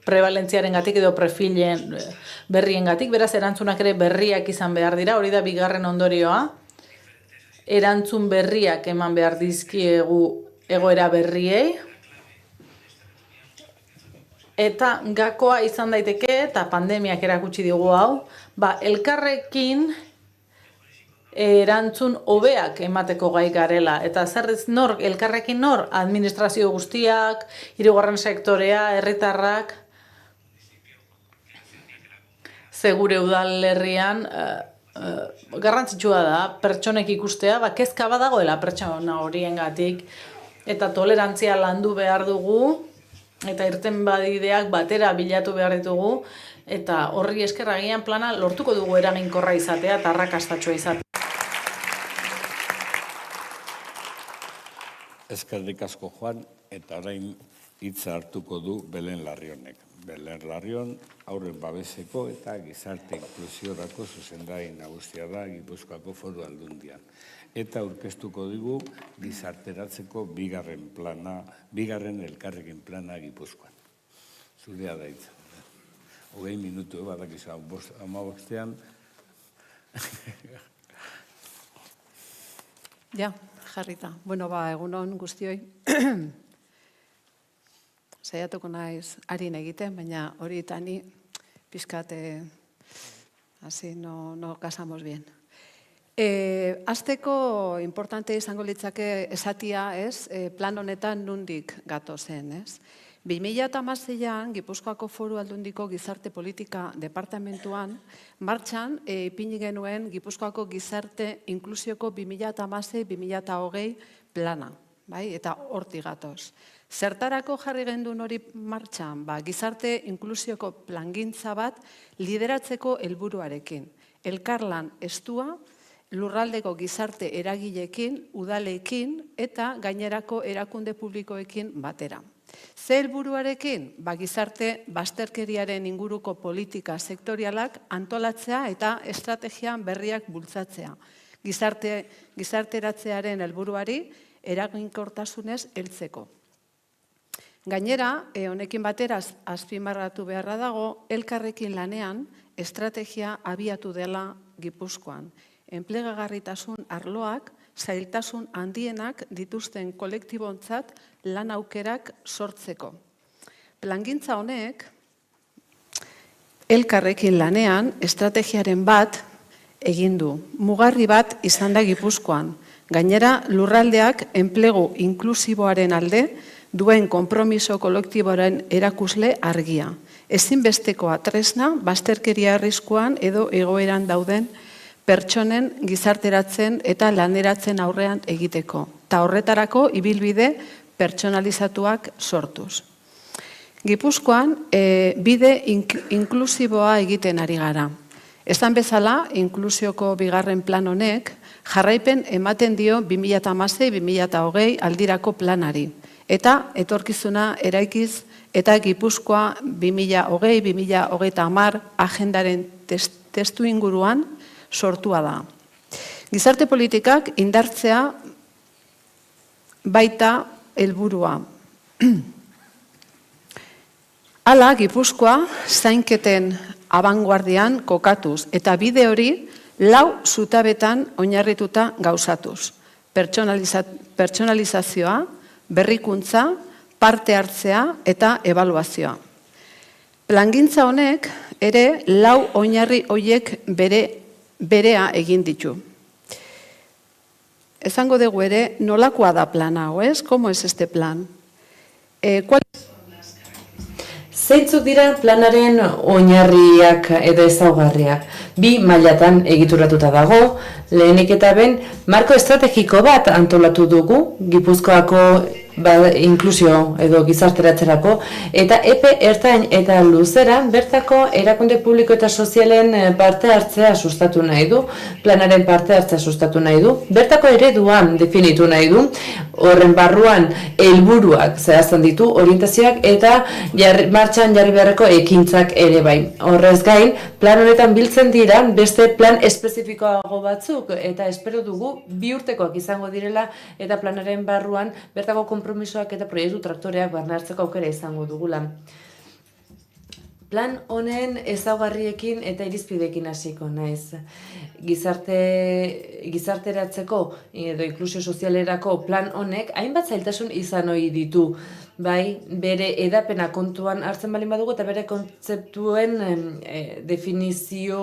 prevalentziarengatik edo prefilen berriengatik, beraz erantzunak ere berriak izan behar dira, hori da 2. ondorioa. Erantzun berriak eman behar dizkiegu egoera berriei. Eta gakoa izan daiteke, eta pandemiak erakutsi digu hau, elkarrekin erantzun hobeak emateko gai garela. Eta zerrez elkarrekin nor? Administrazio guztiak, 3. sektorea, herritarrak, gure udalerrian garrantzitsua da pertsonek ikustea, kezka badagoela pertsona horiengatik, eta tolerantzia landu behar dugu, eta irten badideak batera bilatu behar ditugu, eta horri esker agian plana lortuko dugu eraginkorra izatea eta arrakastatsua izatea. Eskerrik asko Juan, eta orain hitza hartuko du Belen Larrionek. Belen Larrion haurren babeseko eta gizarte inklusiorako zuzendari nagusia da Gipuzkoako Foru Aldundian. Eta aurkeztuko digu gizarteratzeko 2. plana, 2. elkarrekin plana Gipuzkoan. Zurea da hitza. 20 minutu badakizu 15ean. Ja, jarrita. Bueno, egunon guztioi. Saiatuko naiz arin egiten, baina hori eta ni pixkat, así no casamos bien. Azteko importante izango litzake esatia, plan honetan nundik gatozen, ez? 2016an Gipuzkoako Foru Aldundiko Gizarte Politika Departamentuan martxan ipini genuen Gipuzkoako Gizarte Inklusioko 2016-2020 plana, eta hortik gatoz. Zertarako jarri gendun hori martxan, gizarte inklusioko plangintza bat lideratzeko helburuarekin. Elkarlan estua, lurraldeko gizarte eragileekin, udaleekin eta gainerako erakunde publikoekin batera. Ze helburuarekin? Gizarte bazterkeriaren inguruko politika sektorialak antolatzea eta estrategia berriak bultzatzea. Gizarteratzearen helburuari eraginkortasunez heltzeko. Gainera, honekin batera azpimarratu beharra dago, elkarrekin lanean estrategia abiatu dela Gipuzkoan. Enplegagarritasun arloak, zailtasun handienak dituzten kolektibontzat lan aukerak sortzeko. Plangintza honek, elkarrekin lanean estrategiaren bat egin du. Mugarri bat izan da Gipuzkoan. Gainera, lurraldeak enplegu inklusiboaren alde duen konpromiso kolektiboaren erakusle argia. Ezinbestekoa tresna, bazterkeria arriskuan edo egoeran dauden pertsonen gizarteratzen eta laneratzen aurrean egiteko. Ta horretarako ibilbide pertsonalizatuak sortuz. Gipuzkoan bide inklusiboa egiten ari gara. Esan bezala, inklusioko 2. plan honek jarraipen ematen dio 2016-2020 aldirako planari. Eta etorkizuna eraikiz eta Gipuzkoa 2020-2030 agendaren testu inguruan sortua da. Gizarte politikak indartzea baita helburua. Hala, Gipuzkoa zainketen abanguardian kokatuz eta bide hori 4 zutabetan oinarrituta gauzatuz. Pertsonalizazioa, berrikuntza, parte hartzea eta ebaluazioa. Plangintza honek ere 4 oinarri horiek berea egin ditu. Esango dugu ere, nolakoa da plan hau, ez? ¿Cómo es este plan? Zeintzuk dira planaren oinarriak edo ezaugarriak? 2 mailatan egituratuta dago, lehenik eta ben marko estrategiko bat antolatu dugu Gipuzkoako inklusio edo gizarteratzerako, eta epe ertain eta luzera bertako erakunde publiko eta sozialen parte hartzea sustatu nahi du, planaren parte hartzea sustatu nahi du, bertako ereduan definitu nahi du, horren barruan helburuak zehazten ditu, orientazioak eta martxan jarri beharreko ekintzak ere bai. Horrez gain, plan honetan biltzen dira beste plan espezifikoago batzuk, eta espero dugu 2 urtekoak izango direla, eta planaren barruan bertako konpromisoak eta proiektu traktoreak barnartzeko aukera izango dugula. Plan honen ezaugarriekin eta irizpideekin hasiko naiz. Gizarteratzeko edo inklusio sozialerako plan honek hainbat zailtasun izan ohi ditu. Bai, bere edapena kontuan hartzen baldin badugu eta bere kontzeptuen definizio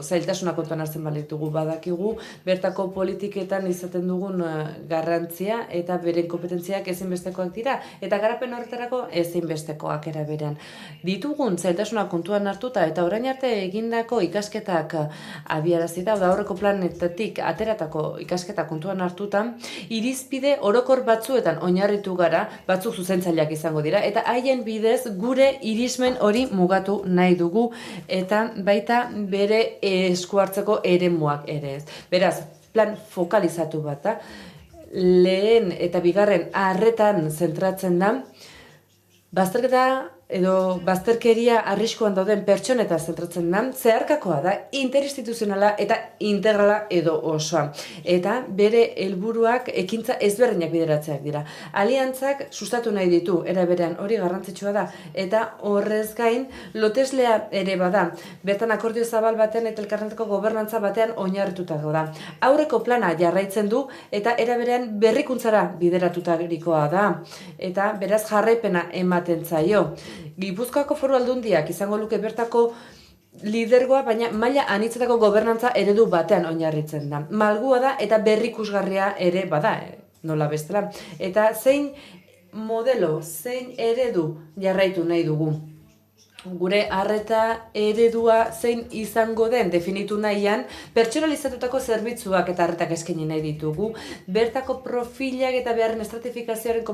zailtasuna kontuan hartzen baldin dugu. Badakigu bertako politiketan izaten dugun garrantzia eta beren kompetentziak ezinbestekoak dira, eta garapen horretarako ezinbestekoak era berean. Ditugun zailtasuna kontuan hartuta eta orain arte egindako ikasketak abiarazita, da aurreko planetatik ateratako ikasketa kontuan hartuta, irizpide orokor batzuetan oinarritu gara, batzuk zuzentzaileak izango dira, eta haien bidez gure irismen hori mugatu nahi dugu, eta baita bere esku hartzeko eremuak ere ez. Beraz, plan fokalizatu bat da, lehen eta bigarren arretan zentratzen da, bazterketa edo bazterkeria arriskuan dauden pertsoneta zentratzen da, zeharkakoa da, interinstituzionala eta integrala edo osoa. Eta bere helburuak ekintza ezberdinak bideratzeak dira. Aliantzak sustatu nahi ditu, era berean hori garrantzitsua da, eta horrez gain loteslea ere bada, bertan akordio zabal batean eta elkarrenteko gobernantza batean oinarritutako da. Aurreko plana jarraitzen du eta era berean berrikuntzara bideratutarikoa da, eta beraz jarraipena ematen zaio. Gipuzkoako Foru Aldundiak izango luke bertako lidergoa, baina maila anitzetako gobernantza eredu batean oinarritzen da. Malgua da eta berrikusgarria ere bada, nola bestela. Eta zein modelo, zein eredu jarraitu nahi dugu. Gure arreta eredua zein izango den definitu nahian, pertsonalizatutako zerbitzuak eta arretak eskaini nahi ditugu, bertako profilak eta beharren estratifikazioaren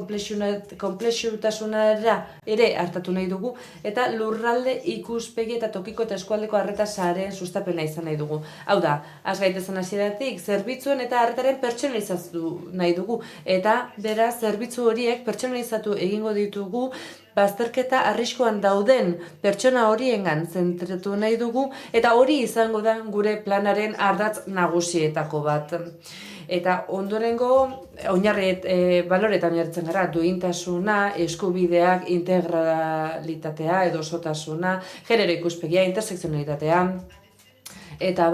konplexutasunara ere hartatu nahi dugu, eta lurralde ikuspegi eta tokiko eta eskualdeko arreta sareen sustapena izan nahi dugu. Hau da, has gaitezen hasieratik, zerbitzuen eta arretaren pertsonalizatu nahi dugu, eta beraz zerbitzu horiek pertsonalizatu egingo ditugu, bazterketa arriskuan dauden pertsona horiengan zentratu nahi dugu, eta hori izango da gure planaren ardatz nagusietako bat. Eta ondorengo baloretan oinarritzen gara, duintasuna, eskubideak, integralitatea edo osotasuna, genero ikuspegia, intersekzionalitatea, eta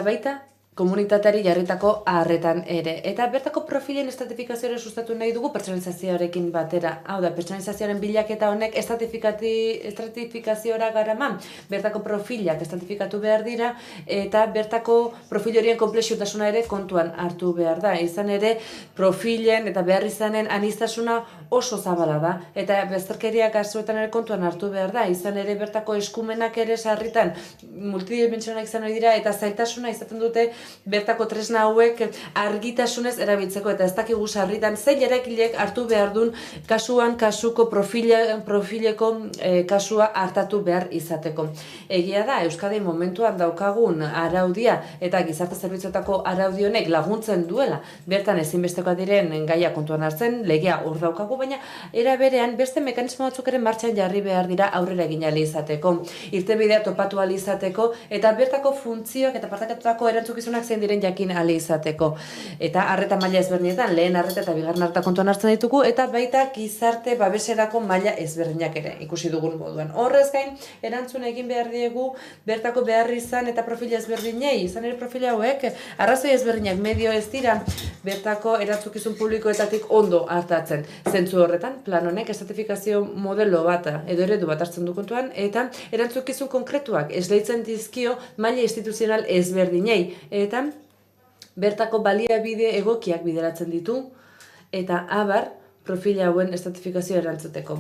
baita komunitateari jarritako arretan ere. Eta bertako profilen estratifikazioa sustatu nahi dugu pertsonalizazioarekin batera. Hau da, pertsonalizazioaren bilaketa honek estratifikaziora garaman. Bertako profilak estratifikatu behar dira, eta bertako profil horien konplexutasuna ere kontuan hartu behar da. Izan ere, profilen eta behar izanen aniztasuna oso zabala da, eta bazterkeria kasuetan ere kontuan hartu behar da. Izan ere, bertako eskumenak ere sarritan multidimensionalak izan hori dira, eta zailtasuna izaten dute bertako tresna hauek argitasunez erabiltzeko, eta ez dakigu sarritan zein eraikilek hartu behar duen kasuan kasuko profileko kasua hartatu behar izateko. Egia da, Euskadi momentuan daukagun araudia eta gizarte zerbitzuetako araudi honek laguntzen duela, bertan ezinbestekoa diren gaia kontuan hartzen, legea hor daukagu, baina era berean beste mekanismo batzuk ere martxan jarri behar dira aurrera egin ahal izateko, irtenbidea topatu ahal izateko, eta bertako funtzioak eta partekatutako erantzukizunak zein diren jakin ahal izateko. Eta arreta maila ezberdinetan, lehen arreta eta bigarren arreta kontuan hartzen ditugu, eta baita gizarte babeserako maila ezberdinak ere ikusi dugun moduan. Horrez gain, erantzun egin behar diegu bertako behar izan eta profila ezberdinei, izan ere profila hauek arrazoi ezberdinak medio ez dira bertako erantzukizun publikoetatik ondo hartatzen. Zentzu horretan, plan honek estratifikazio modelo bat edo eredu bat hartzen du kontuan, eta erantzukizun konkretuak esleitzen dizkio maila instituzional ezberdinei, eta bertako baliabide egokiak bideratzen ditu, eta abar profila hauen estratifikazioa erantzuteko.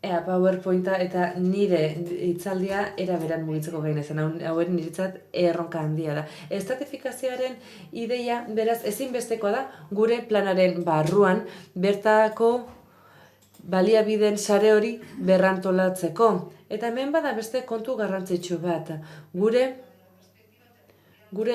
PowerPointa eta nire hitzaldia era beran mugitzeko gain ezen, hauen niretzat erronka handia da. Estratifikazioaren ideia, beraz, ezinbestekoa da, gure planaren barruan, bertako baliabideen sare hori berrantolatzeko. Eta hemen bada beste kontu garrantzitsu bat, gure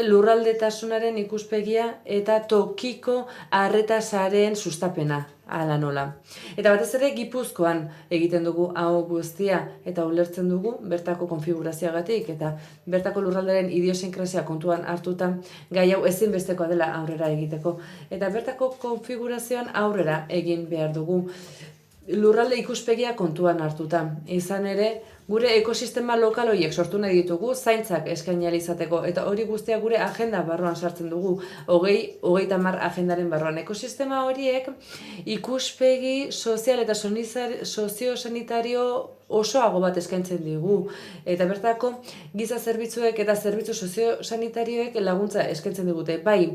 lurraldetasunaren ikuspegia eta tokiko arreta sareen sustapena, hala nola. Eta batez ere Gipuzkoan egiten dugu hau guztia eta ulertzen dugu bertako konfigurazioagatik eta bertako lurraldearen idiosinkrasia kontuan hartuta gai hau ezinbestekoa dela aurrera egiteko. Eta bertako konfigurazioan aurrera egin behar dugu lurralde ikuspegia kontuan hartuta. Izan ere, gure ekosistema lokal horiek sortu nahi ditugu, zaintzak eskaini ahal izateko, eta hori guztia gure agenda barruan sartzen dugu, 30 agendaren barruan. Ekosistema horiek ikuspegi sozial eta soziosanitario osoago bat eskaintzen digu. Eta bertako giza zerbitzuek eta zerbitzu soziosanitarioek laguntza eskaintzen digute. Bai,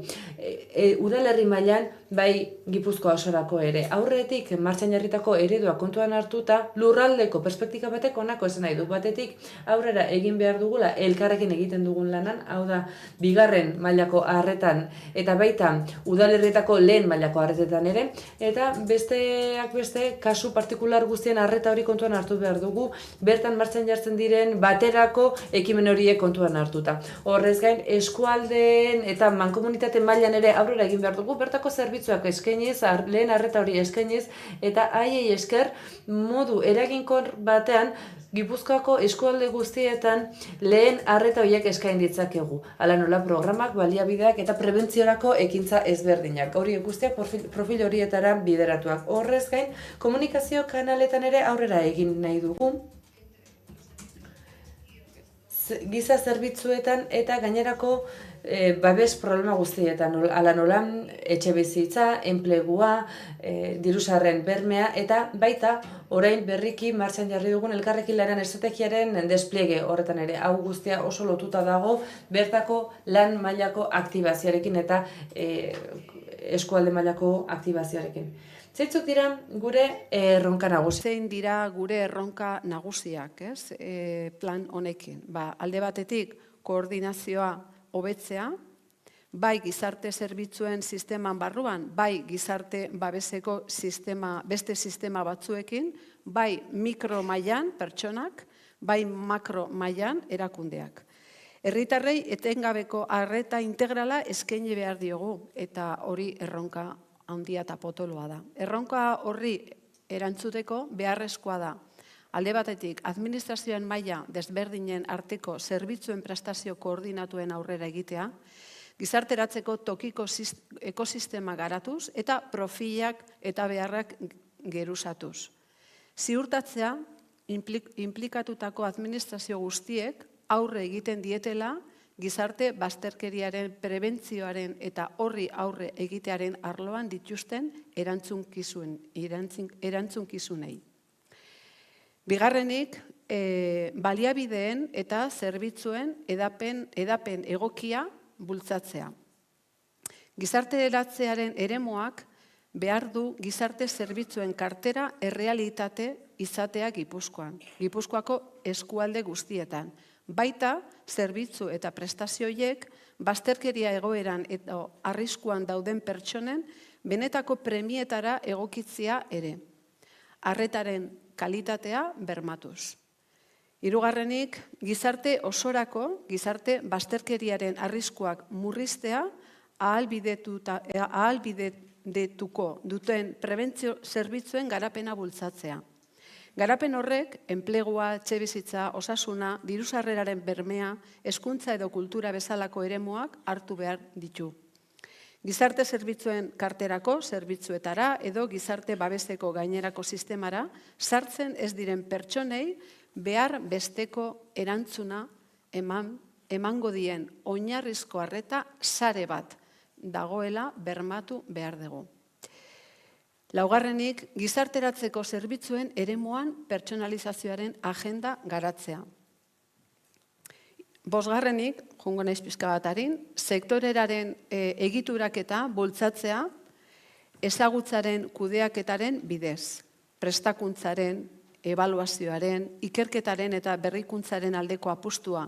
udalerri mailan, bai Gipuzkoa osorako ere. Aurretik martxan jarritako eredua kontuan hartuta, lurraldeko perspektika batek honako esan nahi du. Batetik aurrera egin behar dugula elkarrekin egiten dugun lanan, hau da, bigarren mailako arretan eta baita udalerrietako lehen mailako arretetan ere, eta besteak beste kasu partikular guztien arreta hori kontuan hartu behar dugu, bertan martxan jartzen diren baterako ekimen horiek kontuan hartuta. Horrez gain, eskualdeen eta mankomunitate mailan ere aurrera egin behar dugu, bertako zerbitzuak eskainiz, lehen arreta hori eskainiz, eta haiei esker modu eraginkor batean Gipuzkoako eskualde guztietan lehen arreta horiek eskain ditzakegu. Hala nola programak, baliabideak eta prebentziorako ekintza ezberdinak. Hori guztiak profil horietara bideratuak. Horrez gain, komunikazio kanaletan ere aurrera egin nahi dugu. Giza zerbitzuetan eta gainerako babes problema guztietan, hala nola etxe bizitza, enplegua, dirusarren bermea eta baita orain berriki martxan jarri dugun elkarrekin lanean estrategiaren despliege horretan ere. Hau guztia oso lotuta dago bertako lan mailako aktibazioarekin eta eskualde mailako aktibazioarekin. Zeintzuk dira gure erronka nagusiak? Zein dira gure erronka nagusiak, ez? Plan honekin. Alde batetik, koordinazioa hobetzea, bai gizarte zerbitzuen sisteman barruan, bai gizarte babeseko beste sistema batzuekin, bai mikro mailan pertsonak, bai makro mailan erakundeak. Herritarrei etengabeko arreta integrala eskaini behar diogu, eta hori erronka handia eta potoloa da. Erronka horri erantzuteko beharrezkoa da. Alde batetik, administrazioen maila desberdinen arteko zerbitzuen prestazio koordinatuen aurrera egitea, gizarteratzeko tokiko ekosistema garatuz eta profilak eta beharrak geruzatuz. Ziurtatzea, inplikatutako administrazio guztiek aurre egiten dietela gizarte bazterkeriaren prebentzioaren eta horri aurre egitearen arloan dituzten erantzukizunei. Bigarrenik, baliabideen eta zerbitzuen edapen egokia bultzatzea. Gizarteratzearen eremuak behar du gizarte zerbitzuen kartera errealitate izatea Gipuzkoan. Gipuzkoako eskualde guztietan. Baita, zerbitzu eta prestazioiek bazterkeria egoeran eta arriskuan dauden pertsonen benetako premietara egokitzea ere. Arretaren kalitatea bermatuz. Hirugarrenik, gizarte osorako, gizarte bazterkeriaren arriskuak murriztea ahalbidetuko duten prebentzio zerbitzuen garapena bultzatzea. Garapen horrek, enplegua, etxebizitza, osasuna, dirusarreraren bermea, hezkuntza edo kultura bezalako eremuak hartu behar ditu. Gizarte zerbitzuen karterako, zerbitzuetara edo gizarte babesteko gainerako sistemara sartzen ez diren pertsonei behar besteko erantzuna emango dien oinarrizko arreta sare bat dagoela bermatu behar dugu. Laugarrenik, gizarteratzeko zerbitzuen eremuan pertsonalizazioaren agenda garatzea. Bosgarrenik, joango naiz pixka bat arin, sektoreraren egituraketa bultzatzea ezagutzaren kudeaketaren bidez, prestakuntzaren, ebaluazioaren, ikerketaren eta berrikuntzaren aldeko apustua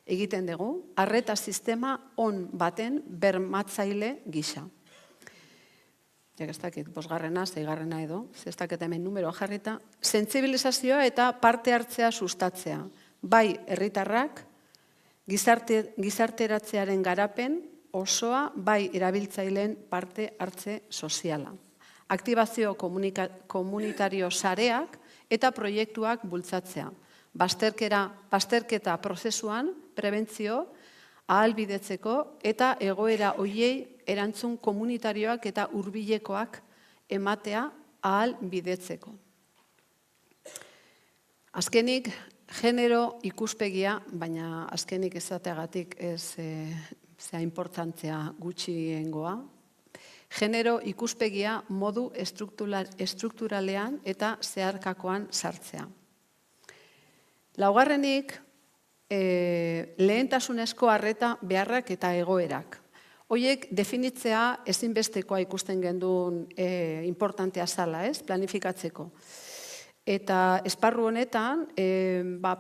egiten dugu, arreta sistema on baten bermatzaile gisa. Jak ez dakit, 5. 6. edo, ez dakit hemen numeroa jarrita, sentsibilizazioa eta parte hartzea sustatzea, bai herritarrak, gizarteratzearen garapen osoa, bai erabiltzaileen parte hartze soziala. Aktibazio komunitario sareak eta proiektuak bultzatzea. Bazterketa prozesuan, prebentzio, ahalbidetzeko eta egoera hoiei erantzun komunitarioak eta hurbilekoak ematea ahalbidetzeko. Azkenik, genero ikuspegia, baina azkenik ezateagatik ez zea importantzia gutxiengoa, genero ikuspegia modu estrukturalean eta zeharkakoan sartzea. Laugarrenik, lehentasunezko arreta beharrak eta egoerak. Hoiek definitzea ezinbestekoa ikusten genduen importantea zala, planifikatzeko. Eta esparru honetan,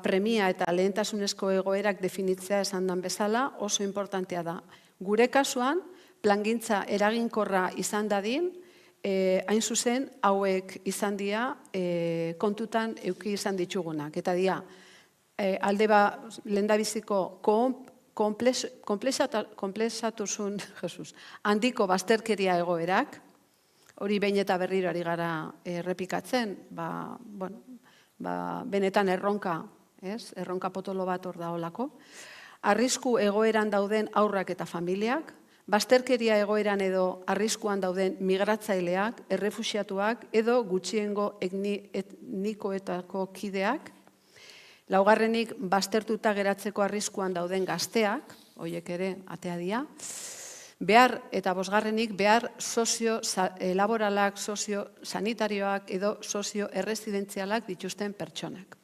premia eta lehentasunezko egoerak definitzea esan dan bezala oso importantea da. Gure kasuan, plangintza eraginkorra izan dadin, hain zuzen hauek izan dira kontutan eduki izan ditugunak. Eta dira, alde lehendabiziko konplexatusun handiko bazterkeria egoerak, hori behin eta berriro ari gara errepikatzen, benetan erronka potolo bat hor da holako, arrisku egoeran dauden haurrak eta familiak, bazterkeria egoeran edo arriskuan dauden migratzaileak, errefuxiatuak edo gutxiengo etnikoetako kideak, laugarrenik baztertuta geratzeko arriskuan dauden gazteak, horiek ere atea dira, behar eta bosgarrenik behar sozio-laboralak, sozio-sanitarioak edo sozio-erresidentzialak dituzten pertsonak.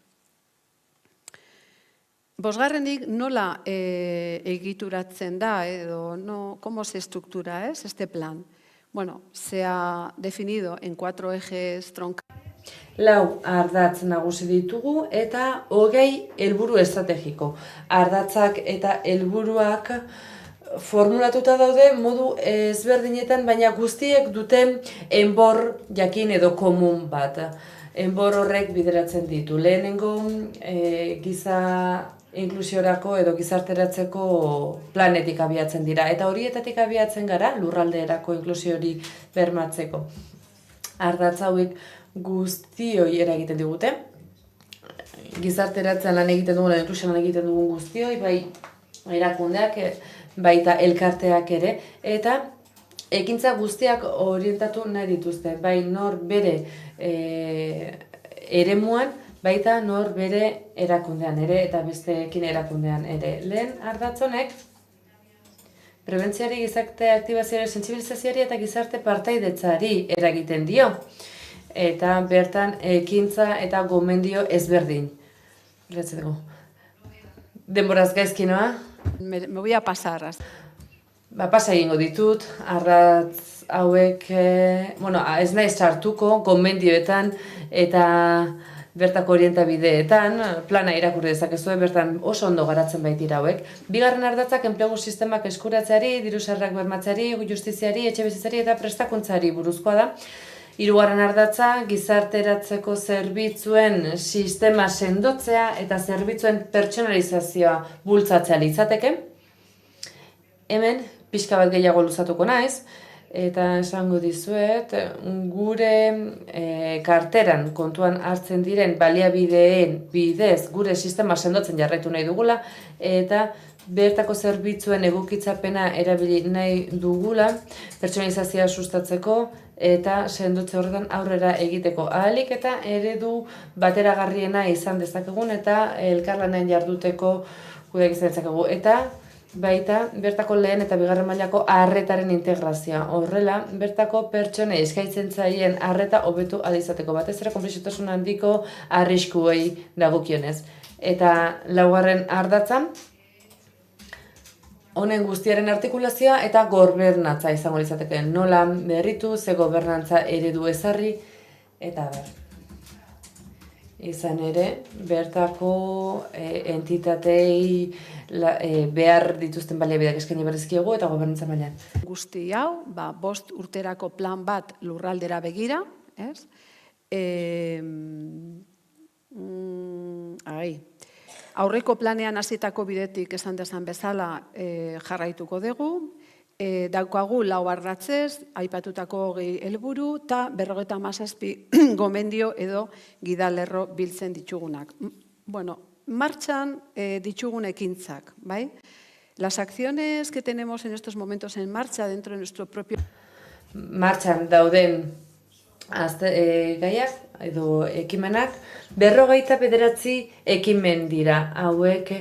Bosgarrenik nola egituratzen da edo cómo se estructura este plan? Bueno, se ha definido en 4 ejes troncales. 4 ardatz nagusi ditugu eta 20 helburu estrategiko. Ardatzak eta helburuak formulatuta daude modu ezberdinetan, baina guztiek duten enbor jakin edo komun bat. Enbor horrek bideratzen ditu. Lehenengo giza inklusiorako edo gizarteratzeko planetik abiatzen dira. Eta horietatik abiatzen gara lurraldeerako inklusiori bermatzeko. Ardatz hauek guztioi eragiten digute. Gizarteratzen lan egiten dugun, inklusioan lan egiten dugun guztioi, bai erakundeak, baita elkarteak ere, eta ekintza guztiak orientatu nahi dituzte, bai nor bere eremuan, baita nor bere erakundean ere, eta besteekin erakundean ere. Lehen ardatzonek, prebentziari, gizarte aktibazioari, sentsibilizazioari eta gizarte partaidetzari eragiten dio. Eta bertan ekintza eta gomendio ezberdin. Denboraz gaizkinoa? Me voy a pasar. Pasa egingo ditut, ardatz hauek, ez naiz sartuko, gomendioetan eta bertako orientabideetan, plana irakurri dezakezue, bertan oso ondo garatzen baitira hauek. 2. ardatzak enplegu sistemak eskuratzeari, diru-sarrerak bermatzeari, justiziari, etxebizitzari eta prestakuntzari buruzkoa da. 3. ardatza, gizarteratzeko zerbitzuen sistema sendotzea eta zerbitzuen pertsonalizazioa bultzatzea litzateke. Hemen, pixka bat gehiago luzatuko naiz, eta esango dizuet, gure karteran kontuan hartzen diren baliabideen bidez gure sistema sendotzen jarraitu nahi dugula, eta bertako zerbitzuen egokitzapena erabili nahi dugula, pertsonalizazioa sustatzeko eta sendotze horretan aurrera egiteko ahalik eta eredu bateragarriena izan dezakegun eta elkarlanean jarduteko kudeak izan dezakegu. Eta baita bertako lehen eta 2. mailako arretaren integrazioa. Horrela, bertako pertsonei eskaintzen zaien arreta hobetu ahal izateko, batez ere konplexutasun handiko arriskuei dagokionez. Eta 4. ardatza, honen guztiaren artikulazioa eta gobernantza izango litzateke. Nola berritu, ze gobernantza eredu ezarri, eta ber. izan ere, bertako entitatei behar dituzten baliabideak eskaini berrizkiegu eta gobernantza mailan. Guzti hau, 5 urterako plan bat lurraldera begira, ez? Aurreko planean hasitako bidetik esan dezan bezala jarraituko dugu, daukagu 4 ardatzez, aipatutako 20 helburu eta 57 gomendio edo gidalerro biltzen ditugunak. Bueno, martxan ditugun ekintzak, bai? Las acciones que tenemos en estos momentos en marcha dentro de nuestro propio... Martxan dauden gaiak edo ekimenak 59 ekimen dira. Hauek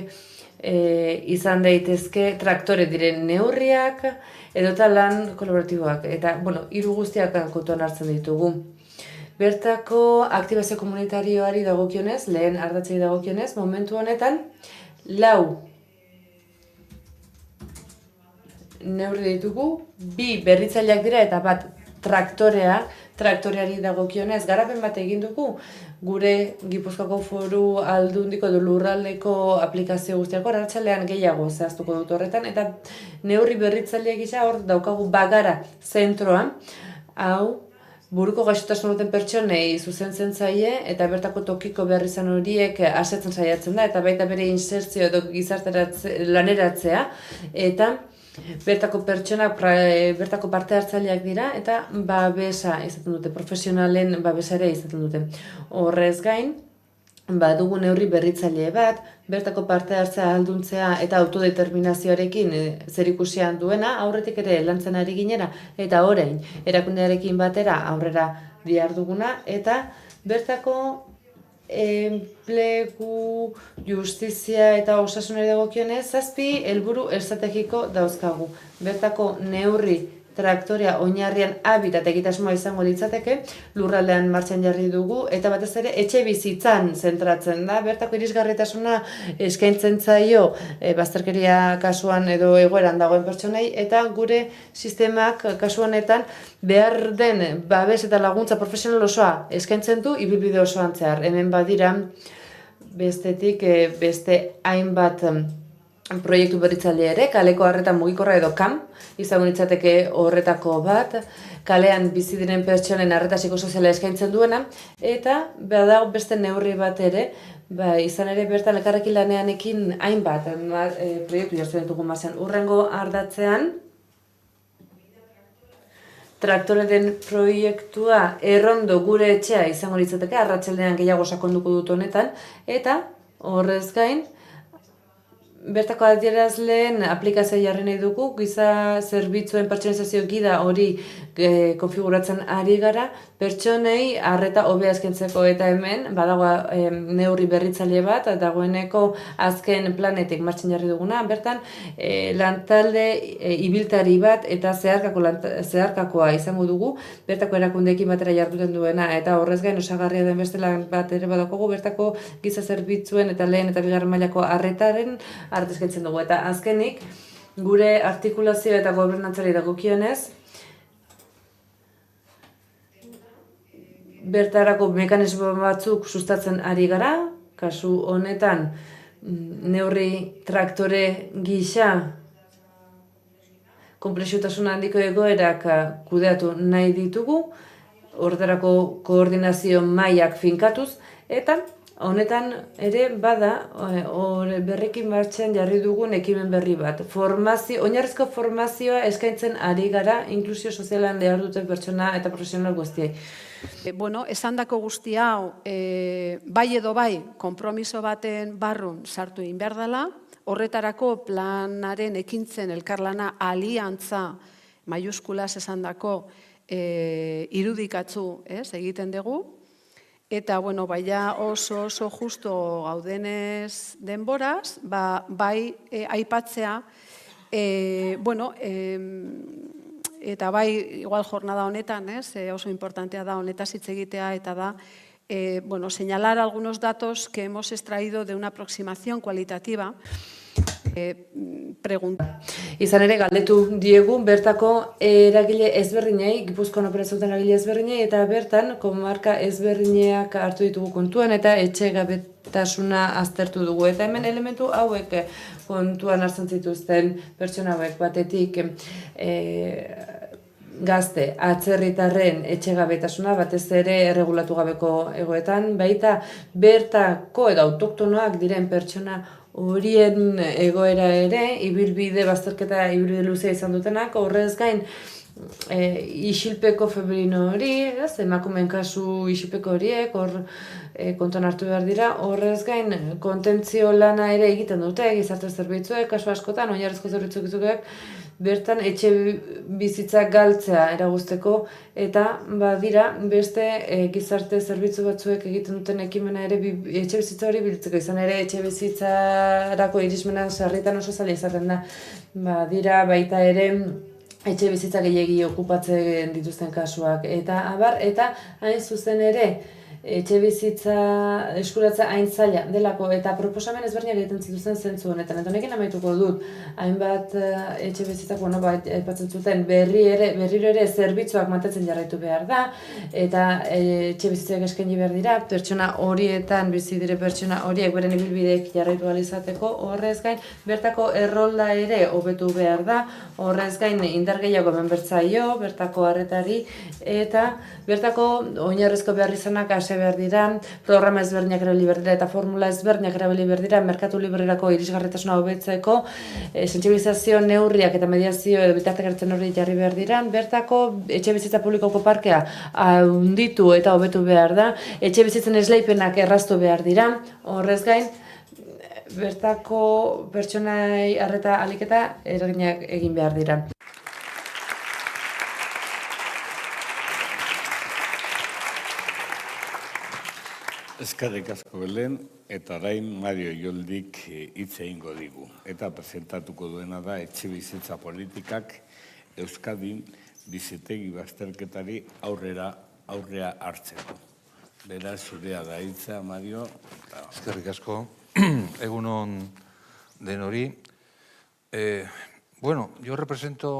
izan daitezke traktore diren neurriak edota lan kolaboratiboak. Eta, bueno, 3 guztiak kontuan hartzen ditugu. Bertako aktibazio komunitarioari dagokionez, lehen ardatzei dagokionez, momentu honetan 4 neurri ditugu, 2 berritzaileak dira eta bat traktoreari dagokionez garapen bat egin dugu gure Gipuzkoako Foru Aldundiko edo lurraldeko aplikazio guztiako arratsalean gehiago zehaztuko dut horretan eta neurri berritzaile gisa hor daukagu Bagara zentroan, hau buruko gaixotasun duten pertsonei zuzentzen zaie eta bertako tokiko beharrizan horiek asetzen saiatzen da eta baita bere insertzio edo laneratzea eta bertako pertsonak, bertako parte hartzaileak dira eta babesa izaten dute, profesionalen babesarea izaten dute. Horrez gain, badugu neurri berritzaile bat, bertako parte hartzea ahalduntzea eta autodeterminazioarekin zerikusian duena, aurretik ere lantzen ari ginera eta orain erakundearekin batera aurrera diharduguna eta bertako enplegu, justizia eta osasunari dagokionez 7 helburu estrategiko dauzkagu. Bertako neurri traktorea oinarrian habitat egitasmoa izango litzateke, lurraldean martxan jarri dugu, eta batez ere etxe bizitzan zentratzen da, bertako irisgarritasuna eskaintzen zaio bazterkeria kasuan edo egoeran dagoen pertsonei, eta gure sistemak kasu honetan behar den babes eta laguntza profesional osoa eskaintzen du ibilbide osoan zehar. Hemen badira bestetik beste hainbat proiektu berritzaile ere, kaleko arreta mugikorra edo KAM, izango litzateke horretako bat, kalean bizi diren pertsonen arreta psikosoziala eskaintzen duena, eta badago beste neurri bat ere, izan ere bertan elkarrekin laneanekin hainbat proiektu jartzen ditugu martxan. Hurrengo ardatzean, traktoreren proiektua errondo gure etxea izango litzateke, arratsaldean gehiago sakonduko dut honetan, eta horrez gain, bertako adierazleen aplikazioa jarri nahi dugu, giza zerbitzuen pertsonalizazio gida hori konfiguratzen ari gara, pertsonei arreta hobea eskaintzeko eta hemen badago neurri berritzaile bat, dagoeneko azken planetik martxan jarri duguna, bertan lantalde ibiltari bat eta zeharkakoa izango dugu, bertako erakundeekin batera jarduten duena, eta horrez gain osagarria den beste lan bat ere badakogu, bertako giza zerbitzuen eta lehen eta bigarren mailako arretaren artezkaitzen dugu. Eta azkenik, gure artikulazio eta gobernantzari dagokionez, bertarako mekanismo batzuk sustatzen ari gara, kasu honetan neurri traktore gisa konplexutasun handiko egoerak kudeatu nahi ditugu, horretarako koordinazio mailak finkatuz, eta honetan ere bada berrekin martxan jarri dugun ekimen berri bat. Oinarrizko formazioa eskaintzen ari gara inklusio sozialan behar duten pertsona eta profesional guztiei. Bueno, esandako guzti hau, bai edo bai, konpromiso baten barrun sartu egin behar dela, horretarako planaren ekintzen elkarlana aliantza maiuskulaz esandako irudikatzu egiten dugu, eta, bueno, baina oso justo gaudenez denboraz, bai aipatzea, bueno, eta bai igual jornada honetan, oso importantea da honetaz hitz egitea, eta da, bueno, señalar algunos datos que hemos extraído de una aproximación cualitativa pregunta. Izan ere, galdetu diegu bertako eragile ezberdinei, Gipuzkoan operazioetan eragile ezberdinei, eta bertan komarka ezberdineak hartu ditugu kontuan, eta etxegabetasuna aztertu dugu. Eta hemen elementu hauek kontuan hartzen zituzten pertsona hauek batetik gazte atzerritarren etxegabetasuna, batez ere erregulatu gabeko egoetan, baita bertako edo autoktonoak diren pertsona horien egoera ere, ibilbide bazterketa ibilbide luzea izan dutenak, horrez gain isilpeko febrino hori, emakumeen kasu isilpeko horiek, hor kontuan hartu behar dira, horrez gain kontentzio lana ere egiten dute, gizarte zerbitzuek, kasu askotan, oinarrizko zerbitzuek, bertan etxe bizitzak galtzea eraguzteko, eta badira beste gizarte zerbitzu batzuek egiten duten ekimena ere etxe bizitza hori biltzeko, izan ere etxe bizitzarako irismena sarritan oso zaila izaten da. Badira baita ere etxe bizitza gehiegi okupatzen dituzten kasuak, eta abar, eta hain zuzen ere etxe bizitza eskuratza hain zaila delako, eta proposamen ezberdinak egiten zituzten zentzu honetan. Eta honekin amaituko dut, hainbat etxe bizitzak, aipatzen zuten berriro ere zerbitzuak mantentzen jarraitu behar da, eta etxe bizitzak eskaini behar dira, pertsona horietan, bizi dire pertsona horiek beren ibilbideek jarraitu ahal izateko, horrez gain, bertako errolda ere hobetu behar da, horrez gain indar gehiago eman bertzaio, bertako arretari, eta bertako oinarrizko behar izanak behar dira, programa ezberdinak erabili behar dira eta formula ezberdinak erabili behar dira, merkatu librerako irisgarritasuna hobetzeko, sentsibilizazio neurriak eta mediazio edo bitartekaritza neurriak jarri behar dira, bertako etxe bizitza publikoko parkea handitu eta hobetu behar da, etxe bizitzen esleipenak erraztu behar dira, horrez gain, bertako pertsonai arreta aliketa eraginak egin behar dira. Eskerrik asko Belen, eta orain Mario Ioldik hitz egingo digu. Eta presentatuko duena da etxe bizitza politikak Euskadin bizitegi bazterketari aurrea hartzeko. Beraz, zurea da hitza, Mario. Eskerrik asko. Egun on den hori. Bueno, yo represento...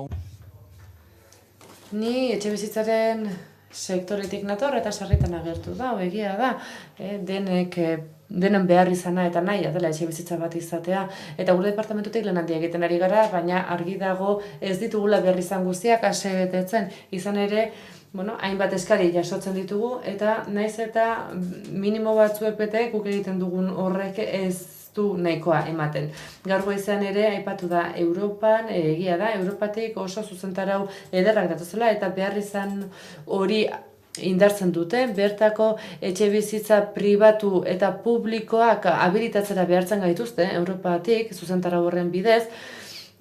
Ni etxe bizitzaren sektoretik nator eta sarritan agertu da, egia da, denen behar izana eta nahi dela etxe bizitza bat izatea. Eta gure departamentutik lan handia egiten ari gara, baina argi dago ez ditugula behar izan guztiak ase betetzen. Izan ere, hainbat eskari jasotzen ditugu, eta naiz eta minimo batzuek bete guk egiten dugun horrek ez du nahikoa ematen. Gaur goizean ere aipatu da Europan, egia da, Europatik oso zuzentarau ederrak datuzela eta behar izan hori indartzen dute, bertako etxe bizitza pribatu eta publikoak habilitatzera behartzen gaituzte, Europatik, zuzentarau horren bidez,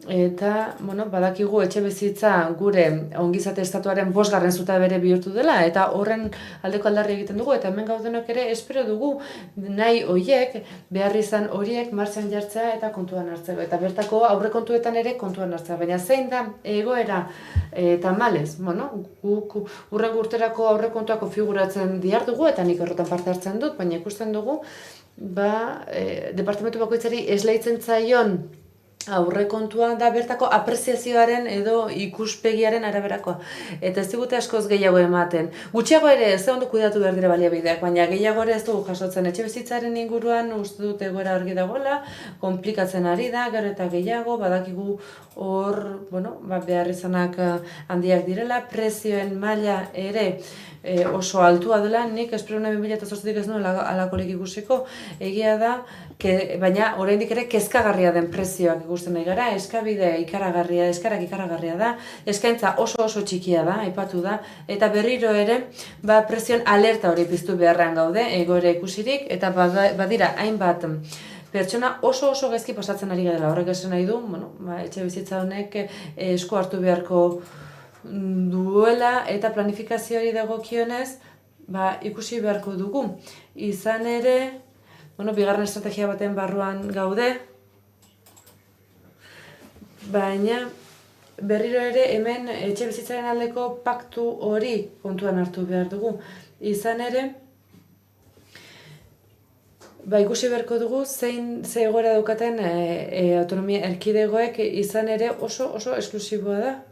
eta, badakigu etxe bizitza gure ongizate estatuaren 5. zutabere bihurtu dela, eta horren aldeko aldarri egiten dugu, eta hemen gaudenok ere espero dugu nahi horiek, behar izan horiek martxan jartzea eta kontuan hartzeko, eta bertako aurrekontuetan ere kontuan hartzea, baina zein da egoera tamalez, guk hurrengo urterako aurrekontuak konfiguratzen dihardugu, eta nik horretan parte hartzen dut, baina ikusten dugu, departamentu bakoitzari esleitzen zaion aurrekontua da bertako apreziazioaren edo ikuspegiaren araberakoa. Eta ez digute askoz gehiago ematen. Gutxiago ere ez ondo kuidatu behar dira baliabideak, baina gehiago ere ez dugu jasotzen. Etxe bizitzaren inguruan uste dut egoera argi dagoela, konplikatzen ari da, gero eta gehiago, badakigu hor, behar izanak handiak direla, prezioen maila ere oso altua dela, nik espero nahi 2008-tik ez nuen alakorik ikusiko, egia da, baina oraindik ere kezkagarria den prezioak ikusten nahi gara, eskarak ikaragarria da, eskaintza oso txikia da, aipatu da, eta berriro ere, prezioen alerta hori piztu beharrean gaude, egoera ikusirik, eta badira hainbat pertsona oso gaizki pasatzen ari gara, horrek esan nahi du, etxe bizitza honek esku hartu beharko duela eta planifikazioari dagokionez ikusi beharko dugu. Izan ere, bigarren estrategia baten barruan gaude, baina berriro ere hemen etxe bizitzaren aldeko paktu hori kontuan hartu behar dugu. Izan ere, ikusi beharko dugu ze egoera daukaten autonomia erkidegoek izan ere oso esklusiboa da.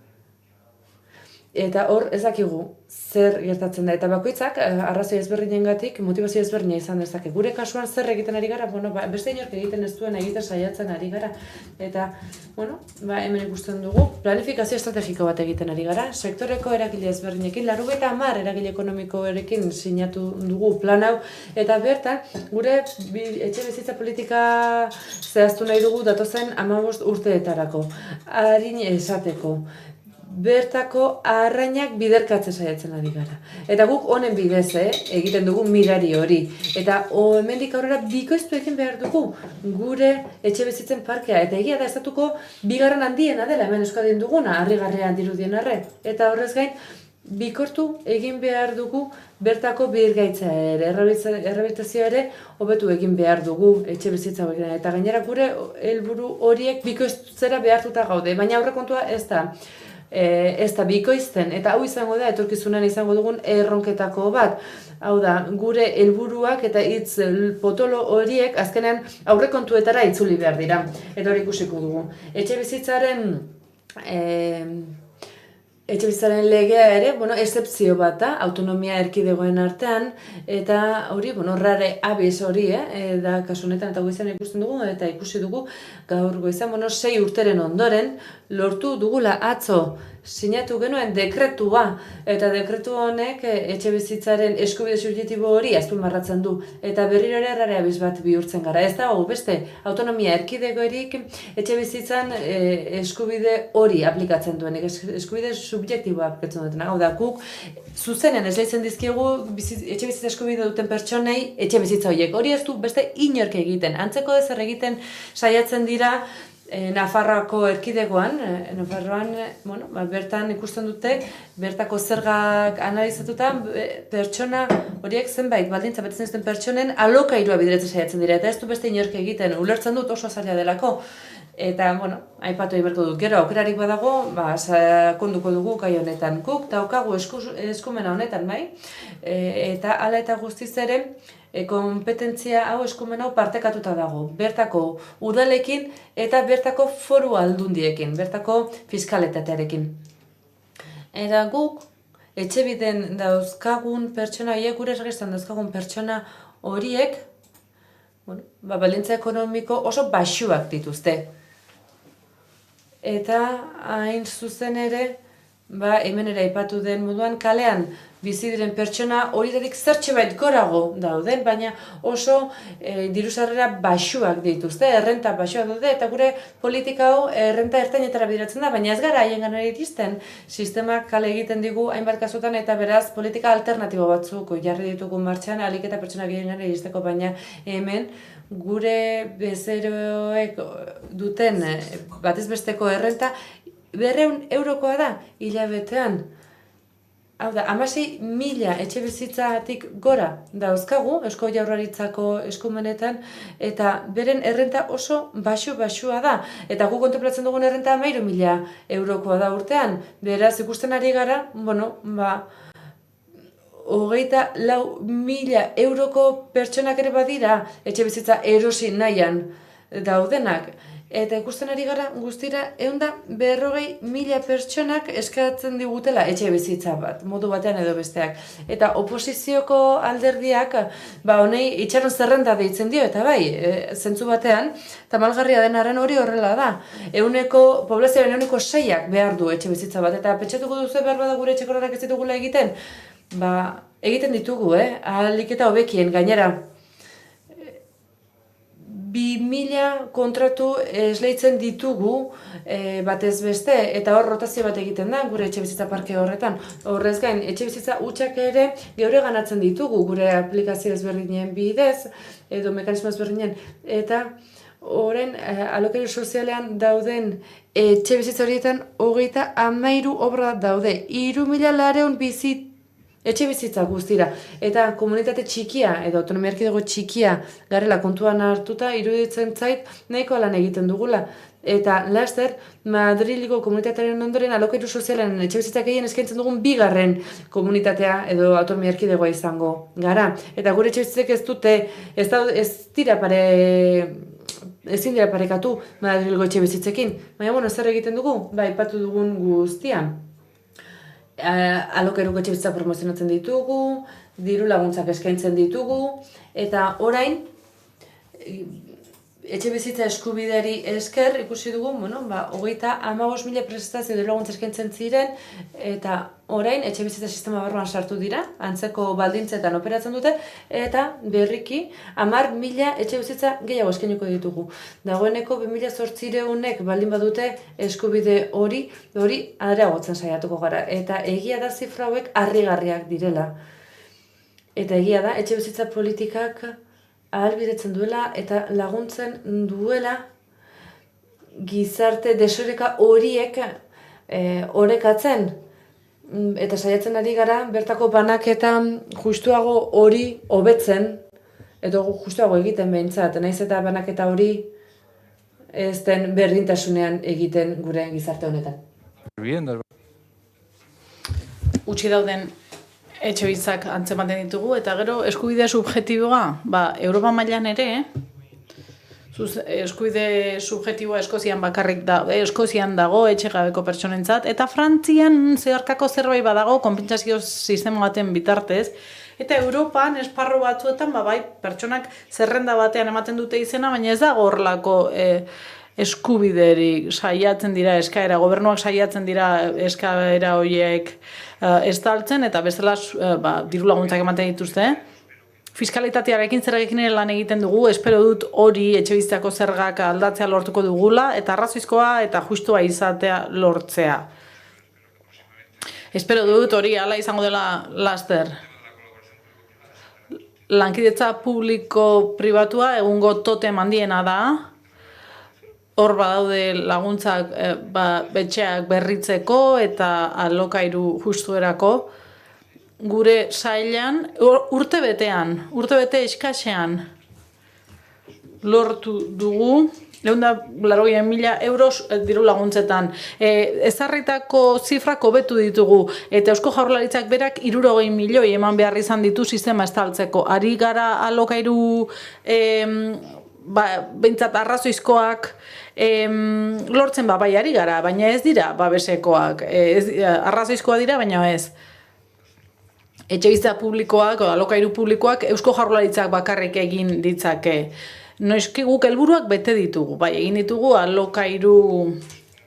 Eta hor ez dakigu zer gertatzen da. Eta bakoitzak arrazoi ezberdinengatik motivazio ezberdina izan dezake. Gure kasuan zer egiten ari gara, beste inork egiten ez duen egiten saiatzen ari gara. Eta, hemen ikusten dugu, planifikazio estrategiko bat egiten ari gara. Sektoreko eragile ezberdinekin, 90 eragile ekonomikoerekin sinatu dugu plan hau. Eta bertan, gure etxe bizitza politika zehaztu nahi dugu datozen 15 urteetarako. Arin esateko. Bertako arrainak biderkatzen saiatzen ari gara. Eta guk honen bidez, egiten dugu mirari hori. Eta hemendik aurrera bikoiztu egin behar dugu gure etxe bizitzen parkea. Eta egia da estatuko bigarren handiena dela hemen Euskadin duguna, harrigarria dirudien arre. Eta horrez gain, bikortu egin behar dugu bertako birgaitza ere, errehabilitazioa ere hobetu egin behar dugu etxe bizitza horiek. Eta gainera gure helburu horiek bikoiztzera behartuta gaude, baina aurrekontua ez da bikoizten, eta hau izango da, etorkizunean izango dugun erronketako bat. Hau da, gure helburuak eta hitz potolo horiek azkenean aurrekontuetara itzuli behar dira. Eta hori ikusiko dugu. Etxe bizitzaren legea ere, excepzio bat da, autonomia erkidegoen artean, eta hori, rare abiz hori, da kasu honetan eta goizan ikusten dugu, eta ikusi dugu gaur goizan, 6 urteren ondoren, lortu dugula atzo sinatu genuen dekretua, eta dekretu honek etxe bizitzaren eskubide subjektibo hori azpimarratzen du, eta berriro ere rare abiz bat bihurtzen gara. Ez dago beste autonomia erkidegoerik etxe bizitzan eskubide hori aplikatzen duen, eskubide subjektiboa aplikatzen duten. Hau da, guk zuzenen esleitzen dizkiegu etxe bizitza eskubide duten pertsonei etxe bizitza horiek. Hori ez du beste inork egiten. Antzeko ezer egiten saiatzen dira Nafarroako erkidegoan, Nafarroan, bertan ikusten dute, bertako zergak analizatuta, pertsona horiek zenbait, baldintza betetzen zuten pertsonen alokairua bideratzen saiatzen dira, eta ez du beste inork egiten, ulertzen dut oso zaila delako. Eta, aipatu egiberko dut, gero aukerarik badago, sakonduko dugu gai honetan. Guk daukagu eskumena honetan, bai? Eta hala eta guztiz ere, kompetentzia hau, eskumen hau partekatuta dago. Bertako udalekin eta bertako foru aldundiekin, bertako fiskaletatearekin. Eta guk, etxebiden dauzkagun pertsona horiek, gure erregistan dauzkagun pertsona horiek, baldintza ekonomiko oso baxuak dituzte. Eta hain zuzen ere, hemen ere aipatu den moduan, kalean bizi diren pertsona horietatik zertxebait gorago dauden, baina oso diru-sarrera baxuak dituzte, errenta baxuak daude, eta gure politika hau errenta ertainetara bideratzen da, baina ez gara haien ganera iristen. Sistemak kale egiten digu hainbat kasutan, eta beraz politika alternatibo batzuk jarri ditugu martxan, ahalik eta pertsonak haien ganera iristeko, baina hemen gure bezeroek duten batez besteko errenta 200 eurokoa da hilabetean. Hau da, 16.000 etxe bizitzatik gora dauzkagu, Eusko Jaurlaritzako eskumenetan, eta beren errenta oso baxua da. Eta gu kontemplatzen dugun errenta 13.000 eurokoa da urtean. Beraz, ikusten ari gara, 24.000 euroko pertsonak ere badira etxe bizitza erosi nahian daudenak. Eta ikusten ari gara guztira 140.000 pertsonak eskatzen digutela etxe bizitza bat, modu batean edo besteak. Eta oposizioko alderdiak honei itxaron zerrenda deitzen dio, eta bai, zentzu batean, tamalgarria denaren hori horrela da. Poblazioaren 6ak behar du etxe bizitza bat, eta pentsatuko duzu behar bada gure etxekorarak ez ditugula egiten? Egiten ditugu, ahalik eta hobekien gainera. 2.000 kontratu esleitzen ditugu batez beste, eta hor rotazio bat egiten da gure etxe bizitza parke horretan. Horrez gain, etxe bizitza hutsak ere geure ganatzen ditugu gure aplikazio ezberdinen bidez, edo mekanismo ezberdinen, eta orain alokairu sozialean dauden etxe bizitza horietan 33 obra daude, 3.400 bizit etxe bizitza guztira, eta komunitate txikia edo autonomia erkidego txikia garela kontuan hartuta, iruditzen zait nahiko lan egiten dugula. Eta laster, Madriliko komunitatearen ondoren alokairu sozialen etxebizitzak gehien eskaintzen dugun bigarren komunitatea edo autonomia erkidegoa izango gara. Eta gure etxebizitzek ezin dira parekatu Madrilgo etxebizitzekin. Baina, zer egiten dugu? Aipatu dugun guztia. Alokairuko etxebizitza promozionatzen ditugu, diru laguntzak eskaintzen ditugu, eta orain, etxebizitza eskubideari esker ikusi dugu, 35.000 prestazio diru laguntza eskaintzen ziren, eta orain etxebizitza sistema barruan sartu dira, antzeko baldintzetan operatzen dute, eta berriki 10.000 etxebizitza gehiago eskainiko ditugu. Dagoeneko 2.800-ek baldin badute eskubide hori areagotzen saiatuko gara, eta egia da zifra hauek harrigarriak direla. Eta egia da, etxebizitza politikak ahalbidetzen duela eta laguntzen duela gizarte desoreka horiek orekatzen. Eta saiatzen ari gara, bertako banaketa justuago hori hobetzen, edo justuago egiten behintzat, naiz eta banaketa hori ez den berdintasunean egiten gure gizarte honetan. Utsi dauden etxebizitzak antzematen ditugu, eta gero eskubide subjektiboa, Europa mailan ere, eskubide subjektiboa Eskozian bakarrik da, Eskozian dago etxegabeko pertsonentzat, eta Frantzian zeharkako zerbait badago konpentsazio sistema baten bitartez, eta Europan esparru batzuetan pertsonak zerrenda batean ematen dute izena, baina ez dago horrelako eskubiderik saiatzen dira eskaera, gobernuak saiatzen dira eskaera horiek estaltzen, eta bestela diru laguntzak ematen dituzte. Fiskalitatearekin zergarekin lan egiten dugu, espero dut hori etxebizitzako zergak aldatzea lortuko dugula, eta arrazoizkoa eta justua izatea lortzea. Espero dut hori hala izango dela laster. Lankidetza publiko-pribatua egungo totem handiena da, hor badaude laguntzak betxeak berritzeko eta alokairu justuerako. Gure sailan, urte bete eskasean lortu dugu, 180.000 euros diru laguntzetan. Ezarritako zifrak hobetu ditugu, eta Eusko Jaurlaritzak berak 60 milioi eman behar izan ditu sistema estaltzeko. Ari gara alokairu behintzat arrazoizkoak lortzen bai ari gara, baina ez dira babesekoak. Arrazoizkoa dira, baina ez. Etxebizitza publikoak, alokairu publikoak, Eusko Jaurlaritzak bakarrik egin ditzake. Noizki guk helburuak bete ditugu, egin ditugu alokairu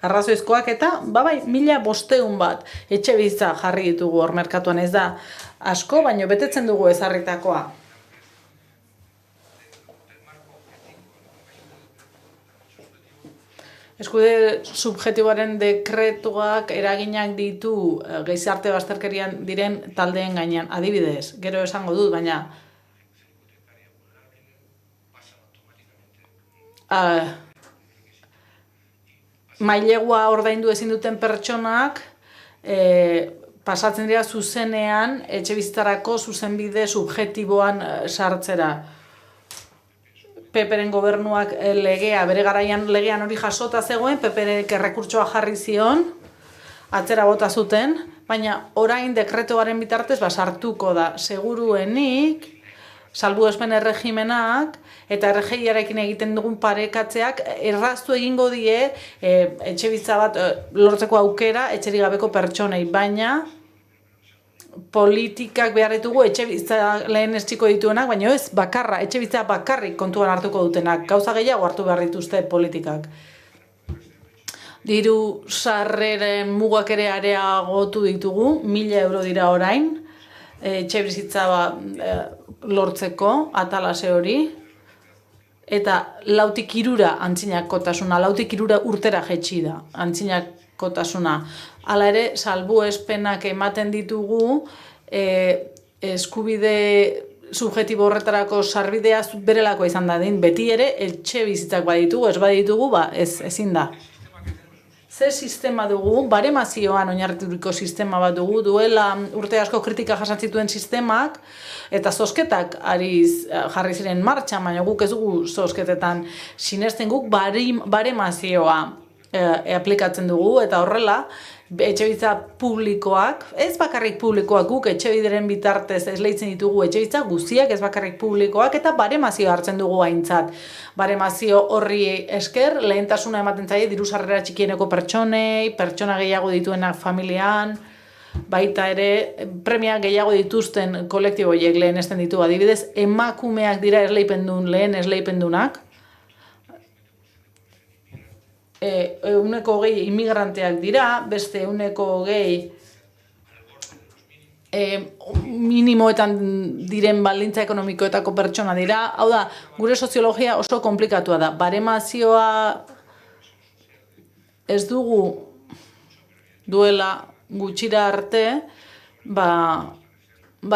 arrazoizkoak eta, 1.500 bat etxebizitza jarri ditugu hor merkatuan, ez da asko, baina betetzen dugu ezarritakoa. Eskubide subjektiboaren dekretuak eraginak ditu gizarte bazterkerian diren taldeen gainean, adibidez, gero esango dut, baina mailegua ordaindu ezin duten pertsonak pasatzen dira zuzenean etxebizitzarako zuzenbide subjektiboan sartzera. Peperen gobernuak legea, bere garaian legean hori jasota zegoen, Peperek errekurtsoa jarri zion, atzera bota zuten, baina orain dekretuaren bitartez sartuko da seguruenik, salbuespen erregimenak, eta RGIarekin egiten dugun parekatzeak erraztu egingo die etxebizitza bat lortzeko aukera etxerik gabeko pertsonei, baina politikak behar ditugu etxebizitza lehen estiko dituenak, baina ez bakarra, etxebizitza bakarrik kontuan hartuko dutenak, gauza gehiago hartu behar dituzte politikak. Diru sarreren mugak ere areagotu ditugu, 1.000 euro dira orain, etxebizitza lortzeko, atalase hori, eta 2-3 antzinakotasuna, 2-3 urtera jetxi da, antzinakotasuna. Hala ere, salbuespenak ematen ditugu, eskubide subjektibo horretarako sarbidea berelako izan dadin, beti ere etxe bizitzak baditugu, ez baditugu, ezin da. ze sistema dugu, baremazioan oinarrituriko sistema bat dugu, duela urte asko kritika jasan zituen sistemak, eta zozketak jarri ziren martxan, baina guk ez dugu zozketetan sinesten, guk baremazioa aplikatzen dugu, eta horrela, etxebizitza publikoak, ez bakarrik publikoak, guk etxebideren bitartez esleitzen ditugu etxebizitza guztiak, ez bakarrik publikoak, eta baremazio hartzen dugu aintzat. Baremazio horri esker, lehentasuna ematen zaie diru sarrera txikieneko pertsonei, pertsona gehiago dituenak familian, baita ere, premia gehiago dituzten kolektiboiek lehenesten ditu. Adibidez, emakumeak dira lehen esleipendunak, 20% inmigranteak dira, beste 20% minimoetan diren baldintza ekonomikoetako pertsona dira. Hau da, gure soziologia oso komplikatua da. Baremazioa ez dugu duela gutxira arte,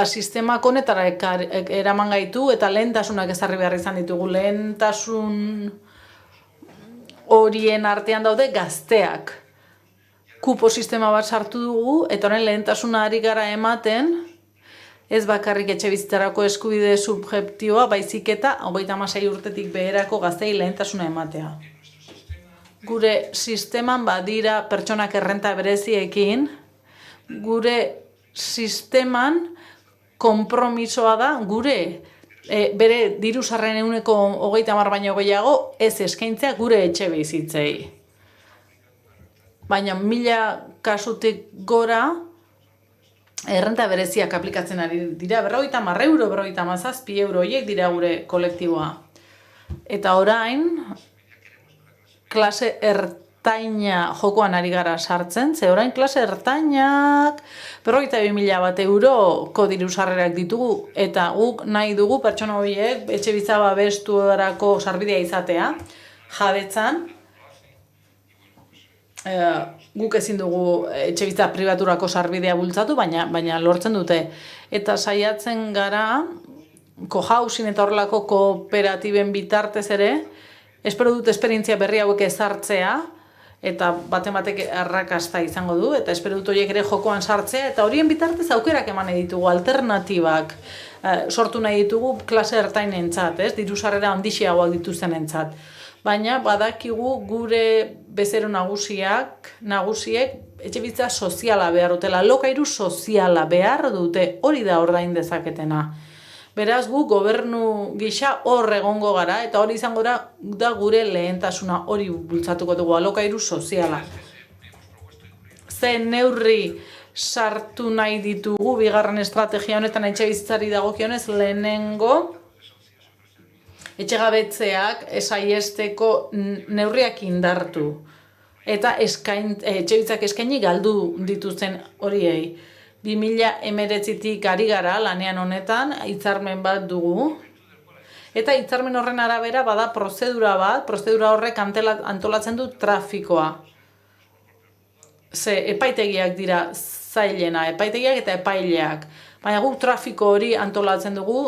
sistemak honetara eraman gaitu eta lehentasunak ezarri behar izan ditugu. Lehentasun horien artean daude gazteak. Kupo sistema bat sartu dugu, eta horren lehentasuna ari gara ematen, ez bakarrik etxebizitzarako eskubide subjektiboa, baizik eta 36 urtetik beherako gaztei lehentasuna ematea. Gure sisteman badira pertsonak errenta bereziekin, gure sisteman konpromisoa da, gure bere diru sarreren 30% baino gehiago ez eskaintzea gure etxe bizitzei. Baina 1000 kasutik gora errenta bereziak aplikatzen ari dira, 50 euro, 57 euro, horiek dira gure kolektiboa. Eta orain, klase ertaina jokoan ari gara sartzen, ze orain klase ertainak 52.000 bat euroko diru sarrerak ditugu, eta guk nahi dugu pertsona horiek etxebizitza babestuarako sarbidea izatea, jabetzan, guk ezin dugu etxebizitza pribaturako sarbidea bultzatu, baina lortzen dute. Eta saiatzen gara, cohousing eta horrelako kooperatiben bitartez ere, espero dut esperientzia berri hauek ezartzea, eta batek arrakasta izango du, eta espero dut horiek ere jokoan sartzea, eta horien bitartez aukerak eman ditugu, alternatibak sortu nahi ditugu klase ertainentzat, diru sarrera handiagoak dituztenentzat. Baina badakigu gure bezero nagusiek etxebizitza soziala behar dutela, alokairu soziala behar dute, hori da ordain dezaketena. Beraz, gu gobernu gisa hor egongo gara, eta hori izango da gure lehentasuna, hori bultzatuko dugu, alokairu soziala. Ze neurri sartu nahi ditugu, bigarren estrategia honetan etxebizitzari dagokionez, lehenengo etxegabetzeak saiesteko neurriak indartu. Eta etxebizitzak eskaini galdu dituzten horiei. 2019tik ari gara lanean honetan, hitzarmen bat dugu. Eta hitzarmen horren arabera bada prozedura bat, prozedura horrek antolatzen du trafikoa. Ze epaitegiak dira zailena, epaitegiak eta epaileak. Baina guk trafiko hori antolatzen dugu,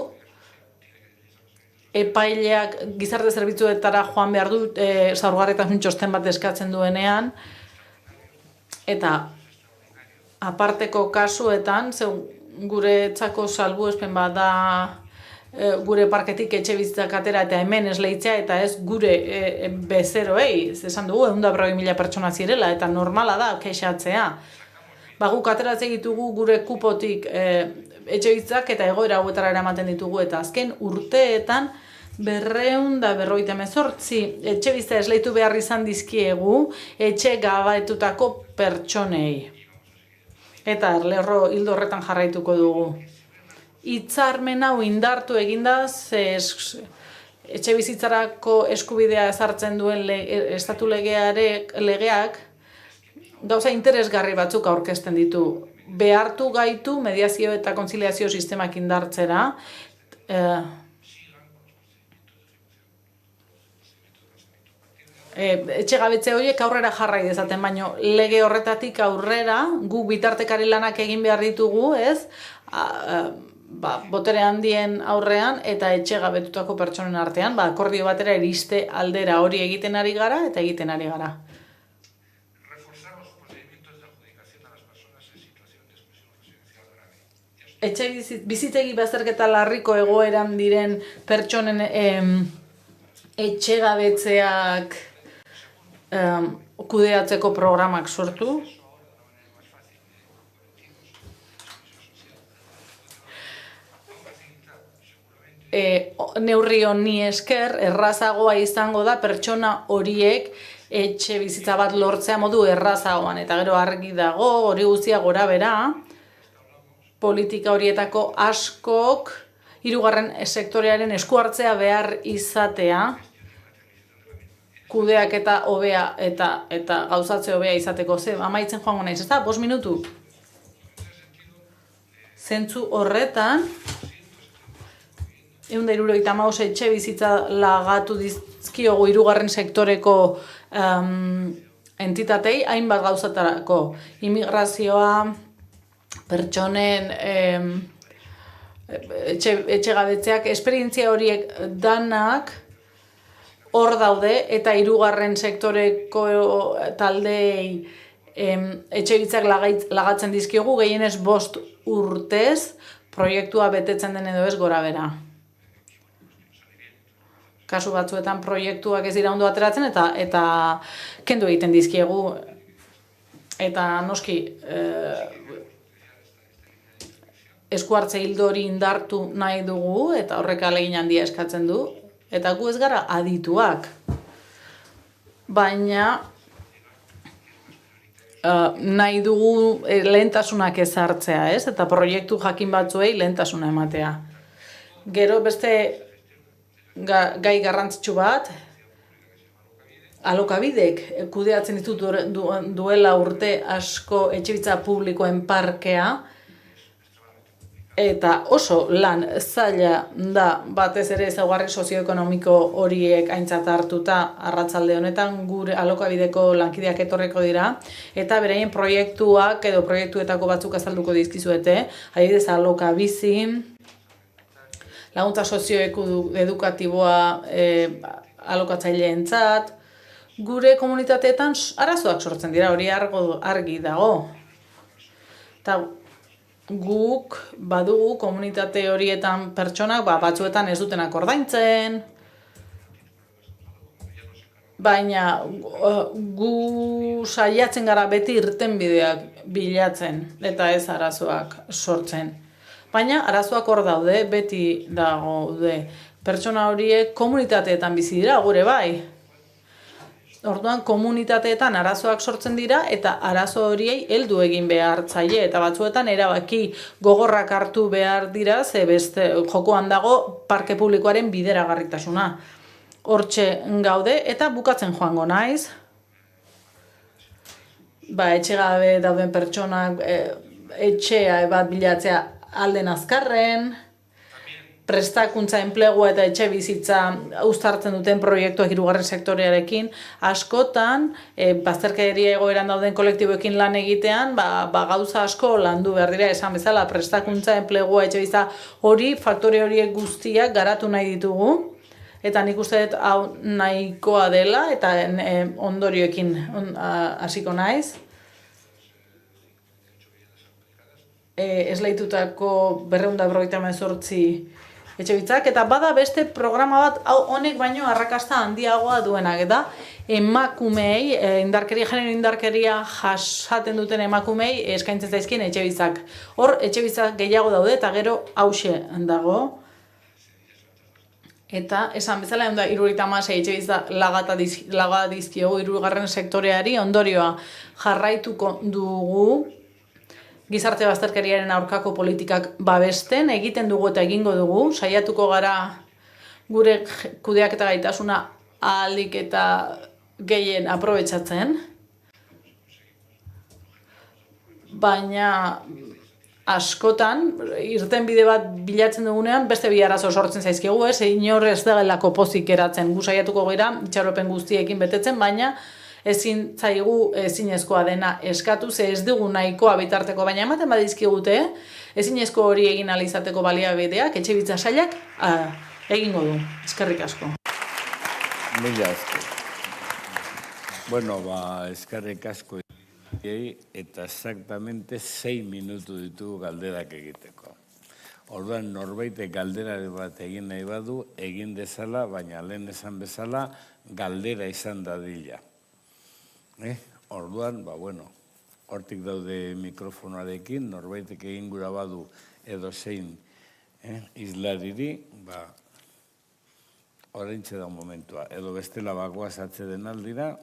epaileak gizarte zerbitzuetara joan behar du, zaurgarritasun txosten bat eskatzen duenean, eta aparteko kasuetan, guretzako salbuespen bat da gure parketik etxebizitzak atera eta hemen esleitzea eta ez gure bezeroei, esan dugu, 140.000 pertsona zirela eta normala da kexatzea. Guk ateratzen ditugu gure kupotik etxebizitzak eta egoera hauetara eramaten ditugu eta azken urteetan 258 etxebizitza esleitu behar izan dizkiegu etxe gabaetutako pertsonei. Eta lerro hildo horretan jarraituko dugu. Hitzarmen hau indartu eginda, etxebizitzarako eskubidea ezartzen duen estatu legeak gauza interesgarri batzuk aurkezten ditu. Behartu gaitu mediazio eta kontziliazio sistemak indartzera, etxegabetze horiek aurrera jarrai dezaten, baina lege horretatik aurrera guk bitartekari lanak egin behar ditugu, botere handien aurrean eta etxegabetutako pertsonen artean, akordio batera iriste aldera hori egiten ari gara eta egiten ari gara. bizitegi bazterketa larriko egoeran diren pertsonen etxegabetzeak kudeatzeko programak sortu. Neurri honi esker, errazagoa izango da pertsona horiek etxe bizitza bat lortzea modu errazagoan. Eta gero argi dago, hori guztia gora bera, politika horietako askok hirugarren sektorearen esku hartzea behar izatea, kudeak eta hobea eta gauzatze hobea izateko. Amaitzen joango naiz, ezta? 5 minutu. Zentzu horretan, 175 etxe bizitza lagatu dizkiogu hirugarren sektoreko entitatei hainbat gauzatarako. Immigrazioa, pertsonen etxegabetzeak, esperientzia horiek danak hor daude eta hirugarren sektoreko taldei etxebizitzak lagatzen dizkiogu gehienez 5 urtez proiektua betetzen den edo ez gora bera. Kasu batzuetan proiektuak ez dira ondo ateratzen eta kendu egiten dizkiegu. Eta noski esku hartze hildo hori indartu nahi dugu eta horrek ahalegin handia eskatzen du. Eta gu ez gara adituak. Baina nahi dugu lehentasunak ezartzea, ez? Eta proiektu jakin batzuei lehentasuna ematea. Gero beste gai garrantzitsu bat, Alokabidek kudeatzen ditu duela urte asko etxebizitza publikoen parkea, eta oso lan zaila da batez ere ezaugarri sozioekonomiko horiek aintzat hartuta arratsalde honetan gure Alokabideko lankideak etorreko dira, eta beraien proiektuak edo proiektuetako batzuk azalduko dizkizuete, adibidez Alokabizi, laguntza sozioedukatiboa alokatzaileentzat, gure komunitateetan arazoak sortzen dira, hori argi dago. Eta guk badugu komunitate horietan pertsonak batzuetan ez dutenak ordaintzen, baina gu saiatzen gara beti irtenbideak bilatzen eta ez arazoak sortzen. Baina arazoak hor daude, beti daude. Pertsona horiek komunitateetan bizi dira, gure bai. Orduan komunitateetan arazoak sortzen dira eta arazo horiei heldu egin behar zaie. Eta batzuetan erabaki gogorrak hartu behar dira, ze beste jokoan dago parke publikoaren bideragarritasuna. Hortxe gaude eta bukatzen joango naiz. Etxegabe dauden pertsonak etxea bat bilatzea alden azkarren, prestakuntza enplegua eta etxe bizitza uztartzen duten proiektuak hirugarren sektorearekin, askotan, bazterkeria egoeran dauden kolektiboekin lan egitean, gauza asko landu behar dira, esan bezala, prestakuntza enplegua, etxe bizitza hori, faktore horiek guztiak garatu nahi ditugu, eta nik uste dut hau nahikoa dela, eta ondorioekin hasiko naiz. Esleitutako 258 etxebizitzak, eta bada beste programa bat honek baino arrakasta handiagoa duenak, eta emakumeei, genero indarkeria jasaten duten emakumeei eskaintzen zaizkien etxebizitzak. Hor etxebizitzak gehiago daude eta gero hauxe dago. Eta esan bezala 176 etxebizitza laga dizkiogu hirugarren sektoreari, ondorioa jarraituko dugu gizarte bazterkeriaren aurkako politikak babesten, egiten dugu eta egingo dugu, saiatuko gara gure kudeaketa gaitasuna ahalik eta gehien aprobetxatzen. Baina askotan, irtenbide bat bilatzen dugunean, beste bi arazo sortzen zaizkigu, inor ez dagelako pozik eratzen, gu saiatuko gara, itxaropen guztiekin betetzen, baina ezin zaigu ezinezkoa dena eskatu, ze ez dugu nahikoa bitarteko, baina ematen badizkigute, ezinezko hori egin ahal izateko baliabideak, etxebizitza sailak egingo du. Eskerrik asko. Mila asko. Bueno, eskerrik asko eta exactamente 6 minutu ditugu galderak egiteko. Orduan norbaitek galdera bat egin nahi badu, egin dezala, baina lehen esan bezala, galdera izan dadila. Orduan, hortik daude mikrofonarekin, norbaitek egin gura badu edo zein islariri, oraintxe da momentua. Edo bestela bagoaz atzeden aldira,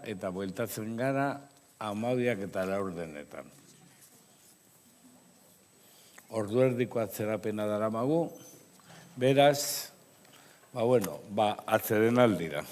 eta bueltatzen gara 12:04. Ordu erdiko atzerapena daramagu, beraz, atzeden aldira.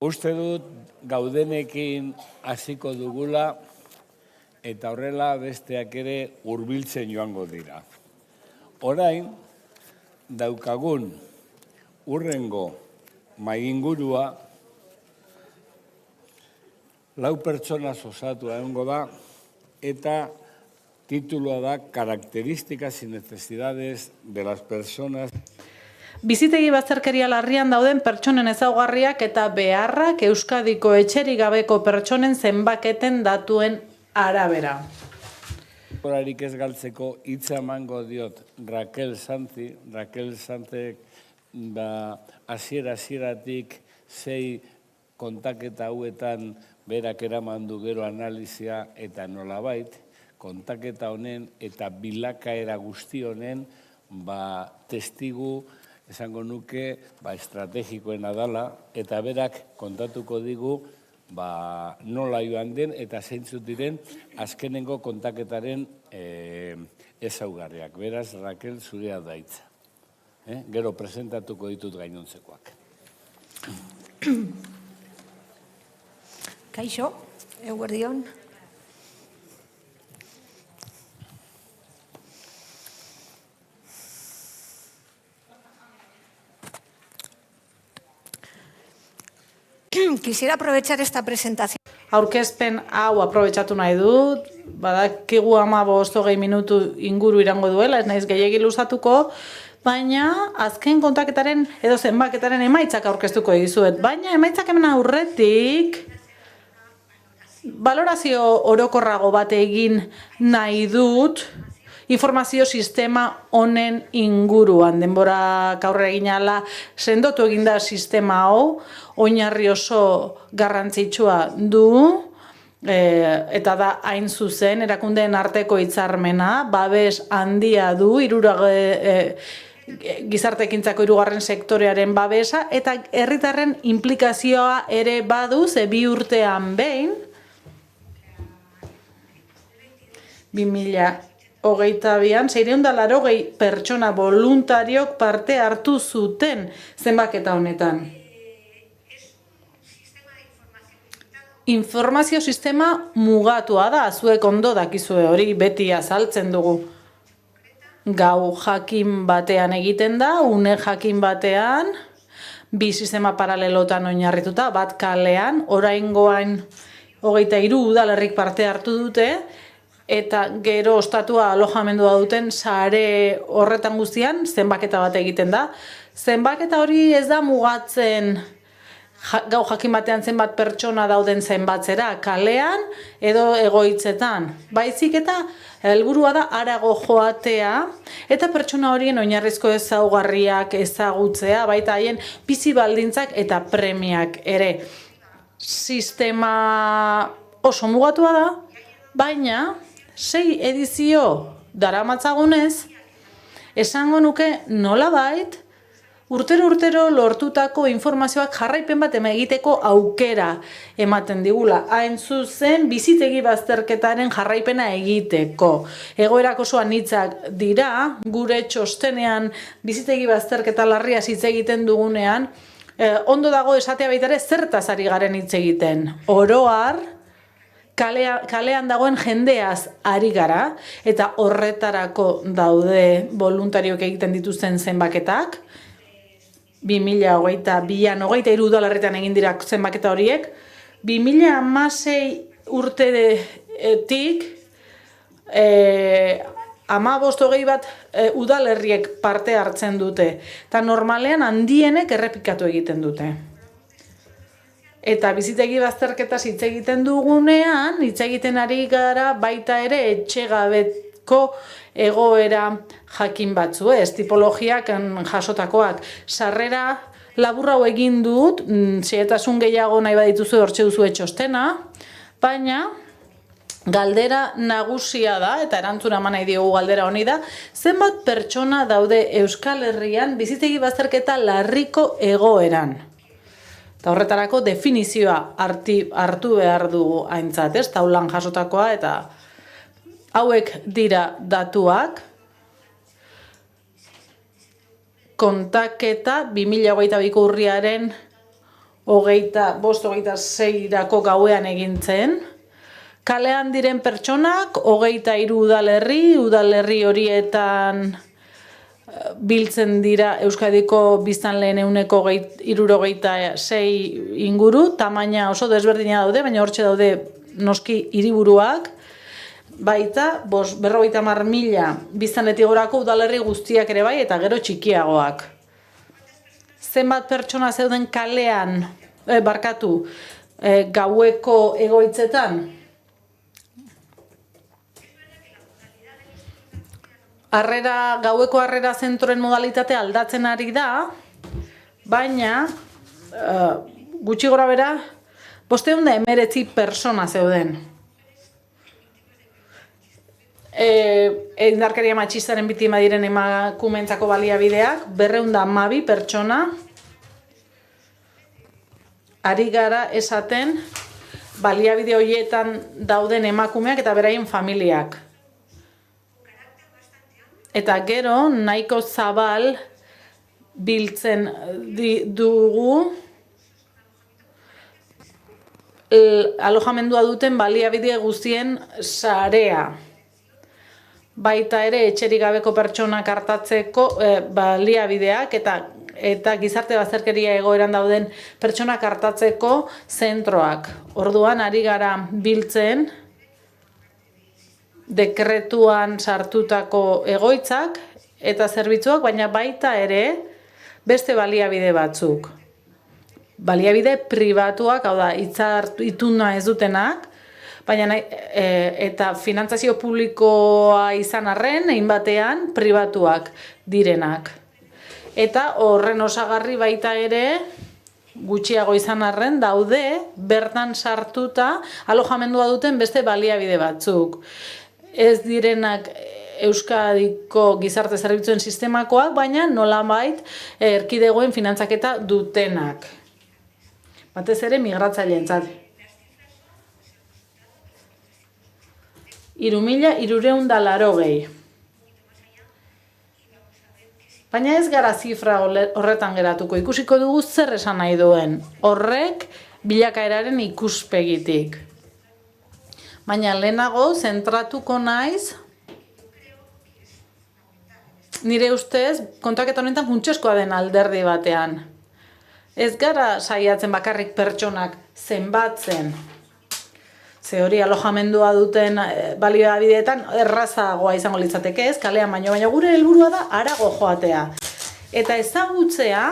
Uste dut gaudenekin hasiko dugula eta horrela besteak ere hurbiltzen joango dira. Orain, daukagun hurrengo mahaingurua 4 pertsona osatua egongo da eta titulua da Características y necesidades de las personas. Bizitegi bazterkeria larrian dauden pertsonen ezaugarriak eta beharrak Euskadiko etxerik gabeko pertsonen zenbaketen datuen arabera. Horarik ez galtzeko hitza emango diot Raquel Santi. Raquel Santek hasieratik 6 kontaketa hauetan berak eraman du gero analizia eta nolabait kontaketa honen eta bilakaera guzti honen testigu esango nuke estrategikoena dela eta berak kontatuko digu nola joan den eta zeintzuk diren azkenengo kontaketaren ezaugarriak. Beraz, Raquel, zurea da hitza. Gero presentatuko ditut gainontzekoak. Kaixo, eguerdion. Quisiera aprovechar esta presentación. Aurkezpen hau aprobetxatu nahi dut, badakigu 15-20 minutu inguru irango duela, ez naiz gehiegi luzatuko, baina azken kontaketaren edo zenbaketaren emaitzak aurkeztuko dizuet. Baina emaitzak hemen aurretik balorazio orokorrago bat egin nahi dut informazio sistema honen inguruan. Denbora aurrera egin ahala sendotu eginda sistema hau, oinarri oso garrantzitsua du, eta da hain zuzen erakundeen arteko hitzarmena, babes handia du, gizarte ekintzako 3. sektorearen babesa, eta herritarren inplikazioa ere badu, ze 2 urtean behin, 2022an, 680 pertsona voluntariok parte hartu zuten zenbaketa honetan. Informazio sistema mugatua da, zuek ondo dakizue hori beti azaltzen dugu. Gau jakin batean egiten da, une jakin batean, 2 sistema paralelotan oinarrituta, bat kalean, oraingoan 23 udalerrik parte hartu dute, eta gero ostatua alojamendua duten sare horretan guztian zenbaketa bat egiten da. Zenbaketa hori ez da mugatzen gau jakin batean zenbat pertsona dauden zenbatzera, kalean edo egoitzetan. Baizik eta helburua da harago joatea eta pertsona horien oinarrizko ezaugarriak ezagutzea, baita haien bizi baldintzak eta premiak ere. Sistema oso mugatua da, baina 6 edizio daramatzagunez, esango nuke nolabait, urtero lortutako informazioak jarraipen bat egiteko aukera ematen digula. Hain zuzen, bizitegi bazterketaren jarraipena egiteko. Egoerak oso anitzak dira, gure txostenean bizitegi bazterketa larria hitz egiten dugunean, ondo dago esatea baita ere zertaz ari garen hitz egiten. Oro har, kalean dagoen jendeaz ari gara, eta horretarako daude voluntarioek egiten dituzten zenbaketak, 2022an 23 udalerritan egin dira zenbaketa horiek, 2016 urtetik 15-20 bat udalerriek parte hartzen dute, eta normalean handienek errepikatu egiten dute. Eta bizitegi bazterketaz hitz egiten dugunean, hitz egiten ari gara baita ere etxegabeko egoera jakin batzu, tipologiak jasotakoak. Sarrera laburra hau egin dut, xehetasun gehiago nahi badituzu hortxe duzu txostena, baina galdera nagusia da, eta erantzuna eman nahi diogu galdera honi da, zenbat pertsona daude Euskal Herrian bizitegi bazterketa larriko egoeran. Eta horretarako definizioa hartu behar dugu aintzat, taulan jasotakoa, eta hauek dira datuak. Kontaketa 2022ko urriaren 25-26 gauean egin zen. Kalean diren pertsonak 23 udalerri horietan biltzen dira Euskadiko biztanleen 76 inguru, tamaina oso desberdina daude, baina hortxe daude noski hiriburuak, baita 50.000 biztanletik gorako udalerri guztiak ere bai, eta gero txikiagoak. Zenbat pertsona zeuden kalean, gaueko egoitzetan? Gaueko harrera zentroen modalitatea aldatzen ari da, baina gutxi gora bera 519 pertsona zeuden. Indarkeria matxistaren biktima diren emakumeentzako baliabideak 212 pertsona. Ari gara esaten baliabide horietan dauden emakumeak eta beraien familiak. Eta gero, nahiko zabal biltzen dugu alojamendua duten baliabide guztien sarea. Baita ere, etxerik gabeko pertsonak artatzeko baliabideak eta gizarte bazterkeria egoeran dauden pertsonak artatzeko zentroak. Orduan, ari gara biltzen dekretuan sartutako egoitzak eta zerbitzuak, baina baita ere beste baliabide batzuk. Baliabide pribatuak, hau da, ituna ez dutenak, baina eta finantzazio publikoa izan arren, egin batean, pribatuak direnak. Eta horren osagarri baita ere, gutxiago izan arren, daude, bertan sartuta, alojamendua duten beste baliabide batzuk. Ez direnak Euskadiko gizarte zerbitzuen sistemakoak, baina nolabait erkidegoen finantzaketa dutenak. Batez ere migratzaileentzat. 3.380. Baina ez gara zifra horretan geratuko, ikusiko dugu zer esan nahi duen. Horrek bilakaeraren ikuspegitik. Baina lehenago zentratuko naiz, nire ustez, kontaketa honetan funtsezkoa den alderdi batean. Ez gara saiatzen bakarrik pertsonak zenbatzen. Ze hori alojamendua duten baliabideetan errazagoa izango litzateke ez, kalean baino, baina gure helburua da harago joatea. Eta ezagutzea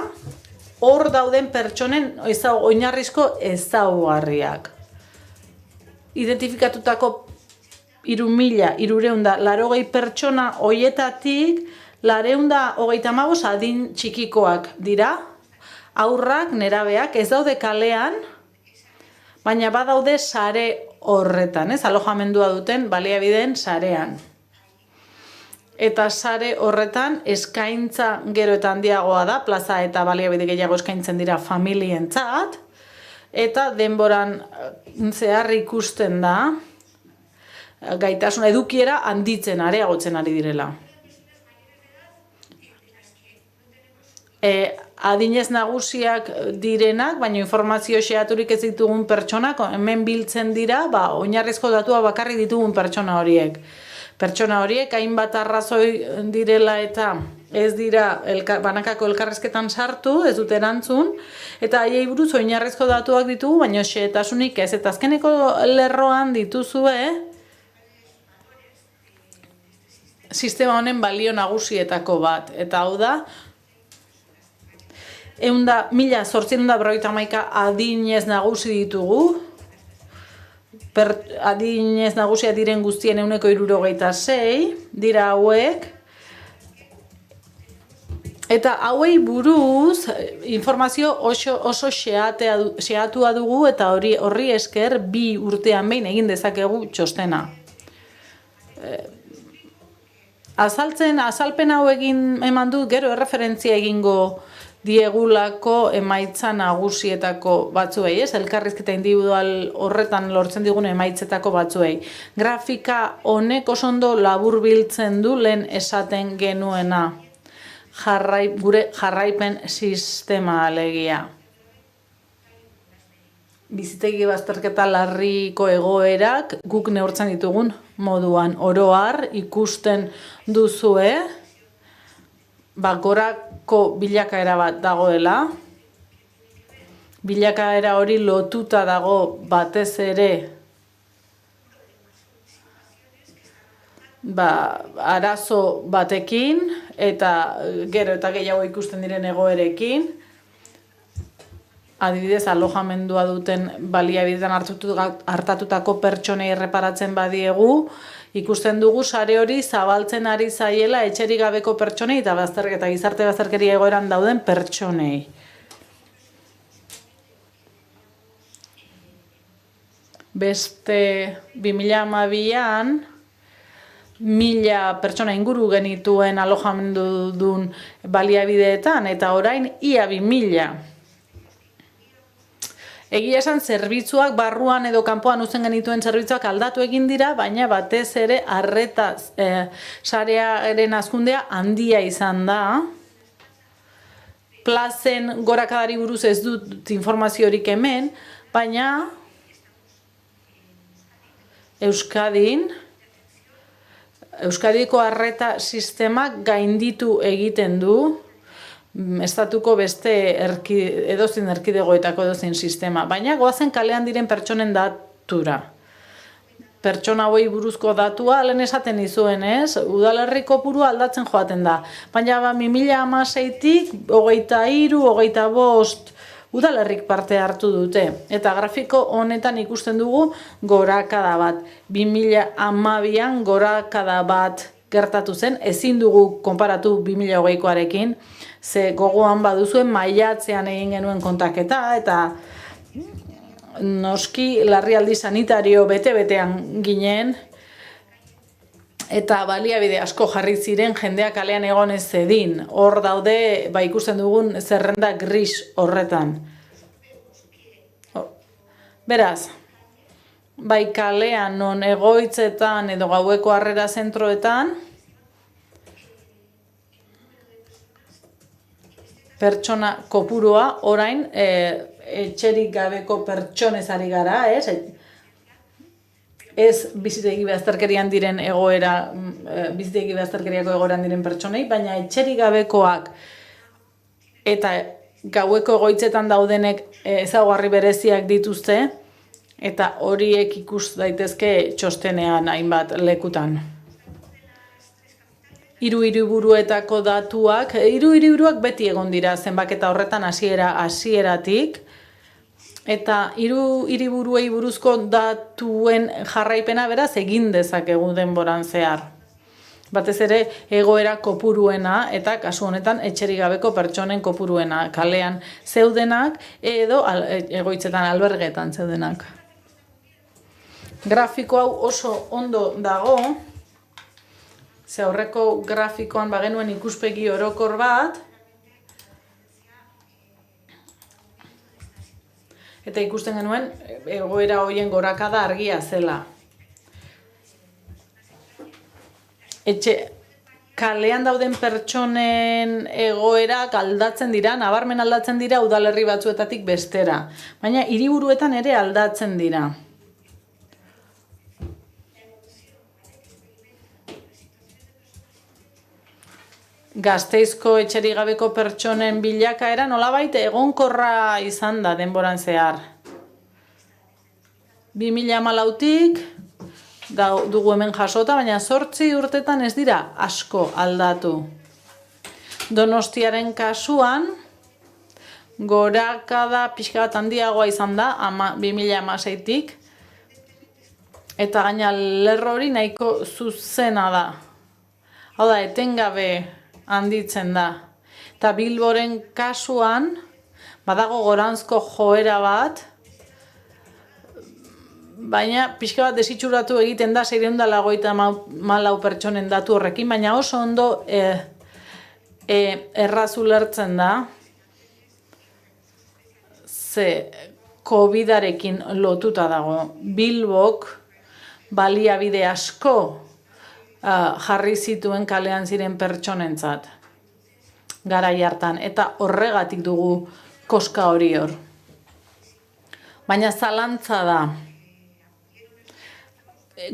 hor dauden pertsonen oinarrizko ezaugarriak. Identifikatutako 3.380 pertsona hoietatik 435 adin txikikoak dira, aurrak, nerabeak, ez daude kalean, baina badaude sare horretan, alojamendua duten baliabideen sarean. Eta sare horretan eskaintza gero eta handiagoa da, plaza eta baliabide gehiago eskaintzen dira familientzat, eta denboran zehar ikusten da, gaitasun edukiera handitzen, areagotzen ari direla. Adinez nagusiak direnak, baina informazio xehaturik ez ditugun pertsonak, hemen biltzen dira, oinarrizko datua bakarrik ditugun pertsona horiek. Pertsona horiek hainbat arrazoi direla eta ez dira banakako elkarrezketan sartu, ez dute erantzun, eta haiei buruz oinarrizko datuak ditugu, baina xehetasunik ez. Eta azkeneko lerroan dituzue sistema honen balio nagusietako bat. Eta hau da, 1.851 adinez nagusi ditugu, adinez nagusia diren guztien 176 dira hauek, eta hauei buruz informazio oso xehatua dugu, eta horri esker 2 urtean behin egin dezakegu txostena. Azalpen hau eman du, gero erreferentzia egingo diegulako emaitza nagusietako batzuei, elkarrizketa individual horretan lortzen digun emaitzetako batzuei. Grafika honek oso ondo laburbiltzen du lehen esaten genuena, gure jarraipen sistema alegia. Bizitegi bazterketa larriko egoerak guk neurtzen ditugun moduan. Oro har ikusten duzue, gorako bilakaera bat dagoela. Bilakaera hori lotuta dago batez ere arazo batekin, eta gero eta gehiago ikusten diren egoerekin. Adibidez, alojamendua duten baliabidetan hartatutako pertsonei erreparatzen badiegu, ikusten dugu sare hori zabaltzen ari zaiela etxerik gabeko pertsonei eta gizarte bazterkeria egoeran dauden pertsonei. Beste 2012an 1.000 pertsona inguru genituen alojamendu duen baliabideetan, eta orain ia 2.000. Egia esan zerbitzuak barruan edo kanpoan uzten genituen zerbitzuak aldatu egin dira, baina batez ere arreta sarearen hazkundea handia izan da. Plazen gorakadari buruz ez dut informaziorik hemen, baina Euskadiko arreta sistemak gainditu egiten du estatuko beste edozein erkidegoetako edozein sistema. Baina goazen kalean diren pertsonen datura. Pertsona hauei buruzko datua, lehen esaten izuen, udalerri kopurua aldatzen joaten da. Baina 2016tik 23, 25 udalerrik parte hartu dute. Eta grafiko honetan ikusten dugu gorakada bat. 2012an gorakada bat gertatu zen, ezin dugu konparatu 2020koarekin, ze gogoan baduzuen maiatzean egin genuen kontaketa, eta noski larrialdi sanitario bete-betean ginen, eta baliabide asko jarri ziren jendeak kalean egon ez zedin. Hor daude, ikusten dugun zerrenda gris horretan. Beraz, bai kalean, non egoitzetan edo gaueko harrera zentroetan, pertsona kopurua orain etxerik gabeko pertsonez ari gara, ez bizitegi bazterkerian diren bizitegi bazterkeriako egoeran diren pertsonei, baina etxerik gabekoak eta gaueko egoitzetan daudenek ezaugarri bereziak dituzte, eta horiek ikus daitezke txostenean hainbat lekutan. 3 hiriburuetako datuak, 3 hiriburuak beti egon dira zenbaketa horretan hasieratik, eta 3 hiriburuei buruzko datuen jarraipena beraz egin dezakegu denboran zehar. Batez ere egoera kopuruena eta kasu honetan etxerik gabeko pertsonen kopuruena, kalean zeudenak edo egoitzetan albergetan zeudenak. Grafiko hau oso ondo dago, ze aurreko grafikoan bagenuen ikuspegi orokor bat, eta ikusten genuen egoera horien gorakada argia zela. Kalean dauden pertsonen egoerak aldatzen dira, nabarmen aldatzen dira udalerri batzuetatik bestera. Baina hiriburuetan ere aldatzen dira. Gasteizko etxerik gabeko pertsonen bilakaera nolabait egonkorra izan da denboran zehar. 2014tik dugu hemen jasota, baina 8 urtetan ez dira asko aldatu. Donostiaren kasuan, gorakada pixka bat handiagoa izan da, 2016tik, eta gaina lerro hori nahiko zuzena da. Hau da, etengabe handitzen da. Eta Bilboren kasuan, badago goranzko joera bat, baina pixka bat desitxuratu egiten da 684 pertsonen datu horrekin, baina oso ondo erraz ulertzen da, ze COVID-arekin lotuta dago. Bilbok baliabide asko jarri zituen kalean ziren pertsonentzat garai hartan, eta horregatik dugu koska hori hor. Baina zalantza da,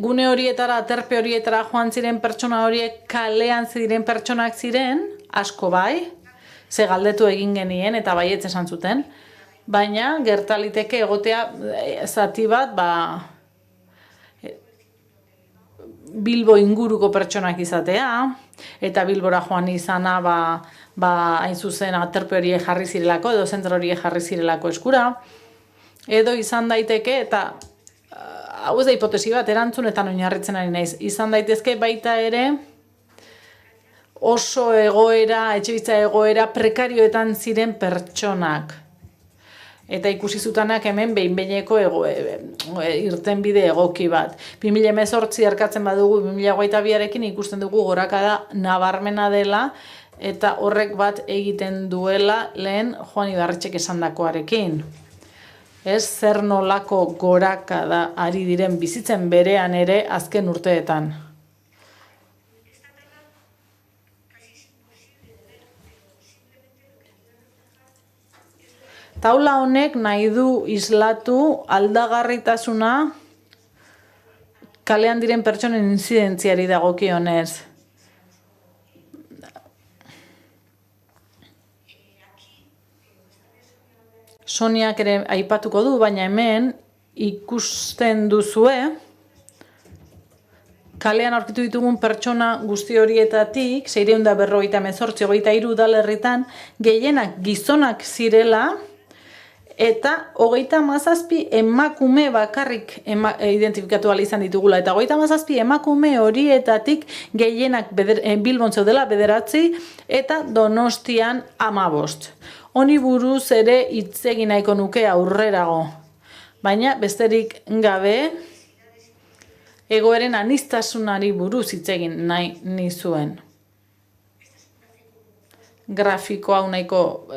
gune horietara, aterpe horietara joan ziren pertsona horiek kalean ziren pertsonak ziren, asko bai, ze galdetu egin genien eta baietz esan zuten, baina gertaliteke egotea zati bat, Bilbo inguruko pertsonak izatea, eta Bilbora joan izana, hain zuzen aterpe horiek jarri zirelako, edo zentro horiek jarri zirelako eskura, edo izan daiteke, eta hau ez da hipotesi bat, erantzunetan oinarritzen ari naiz, izan daitezke baita ere oso egoera, etxebizitza egoera prekarioetan ziren pertsonak. Eta ikusi zutanak hemen behin-behineko irtenbide egoki bat. 2018 erkatzen badugu, 2022arekin ikusten dugu gorakada nabarmena dela, eta horrek bat egiten duela lehen Joan Ibarretxek esandakoarekin. Ez zer nolako gorakada ari diren bizitzen berean ere azken urteetan. Taula honek nahi du islatu aldagarritasuna kalean diren pertsonen inzidentziari dagokionez. Soniak ere aipatuko du, baina hemen ikusten duzue kalean aurkitu ditugun pertsona guzti horietatik, 648, 23 udalerritan, gehienak gizonak zirela, eta 37 emakume bakarrik identifikatu ahal izan ditugula. Eta 37 emakume horietatik gehienak Bilbon zeudela 9 eta Donostian 15. Honi buruz ere hitz egin nahiko nuke aurrerago. Baina besterik gabe egoeren aniztasunari buruz hitz egin nahi nizuen. Grafiko hau nahiko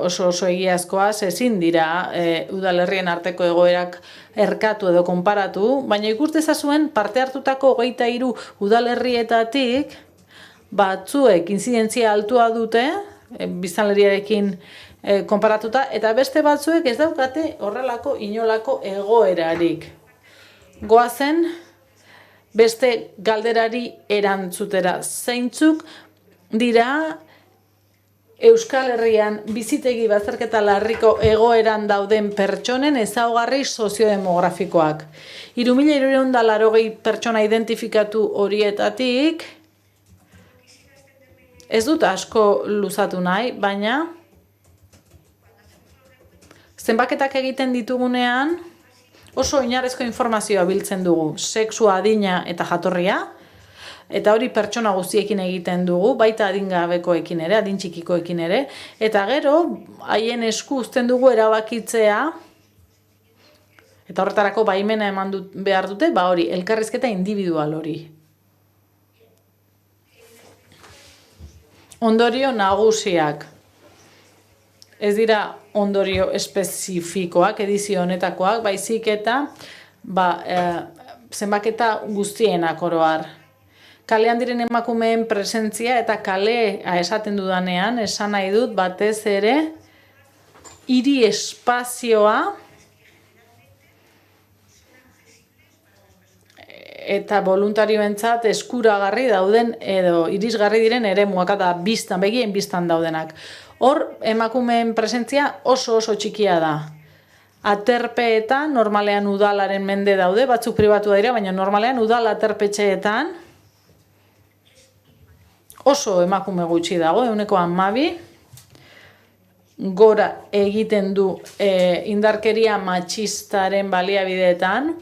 oso egiazkoa, ezin dira udalerrien arteko egoerak erkatu edo konparatu, baina ikustezazuen parte hartutako 23 udalerrietatik batzuek inzidentzia altua dute, biztanleriarekin konparatuta, eta beste batzuek ez daukate horrelako inolako egoerarik. Goazen beste galderari erantzutera. Zeintzuk dira Euskal Herrian bizitegi bazterketa larriko egoeran dauden pertsonen ezaugarri soziodemografikoak. 3.380 pertsona identifikatu horietatik, ez dut asko luzatu nahi, baina zenbaketak egiten ditugunean oso oinarrizko informazioa biltzen dugu, sexua, adina eta jatorria, eta hori pertsona guztiekin egiten dugu, baita adingabekoekin ere, adin txikikoekin ere, eta gero, haien esku uzten dugu erabakitzea Eta horretarako baimena eman behar dute, hori, elkarrizketa individual hori. Ondorio nagusiak. Ez dira ondorio espezifikoak, edizio honetakoak, baizik eta zenbaketa guztienak oroar. Kalean diren emakumeen presentzia eta kalea esaten dudanean, esan nahi dut batez ere, hiri espazioa eta voluntarioentzat eskuragarri dauden edo irisgarri diren eremuak eta begien bistan daudenak. Hor, emakumeen presentzia oso txikia da. Aterpeetan, normalean udalaren mende daude, batzuk pribatua dira, baina normalean udal aterpetxeetan oso emakume gutxi dago, 12%, gora egiten du indarkeria matxistaren baliabideetan,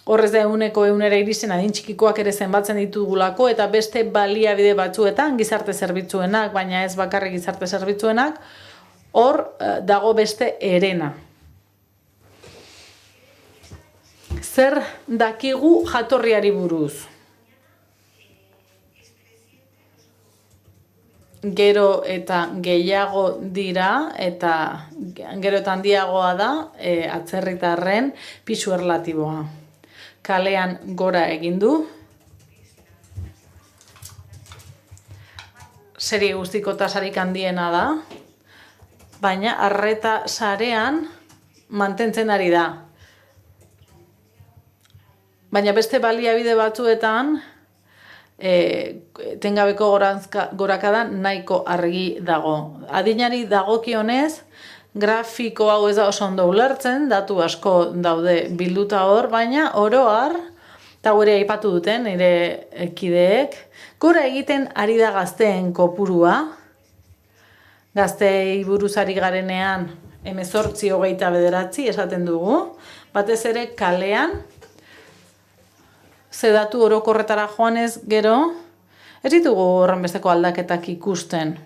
horrez da 100% iristen adin txikikoak ere zenbatzen ditugulako, eta beste baliabide batzuetan, gizarte zerbitzuenak, baina ez bakarrik gizarte zerbitzuenak, hor dago beste herena. Zer dakigu jatorriari buruz? Gero eta gehiago dira, eta gero eta handiagoa da atzerritarren pisu erlatiboa. Kalean gora egin du. Serie guztiko tasarik handiena da, baina arreta sarean mantentzen ari da. Baina beste baliabide batzuetan etengabeko gorakada nahiko argi dago. Adinari dagokionez, grafiko hau ez da oso ondo ulertzen, datu asko daude bilduta hor, baina oro har, eta gure aipatu duten, nire kideek, gora egiten ari da gazteen kopurua, gaztei buruzari garenean 18-29 esaten dugu, batez ere kalean, ze datu orokorretara joanez gero, ez ditugu horren besteko aldaketak ikusten.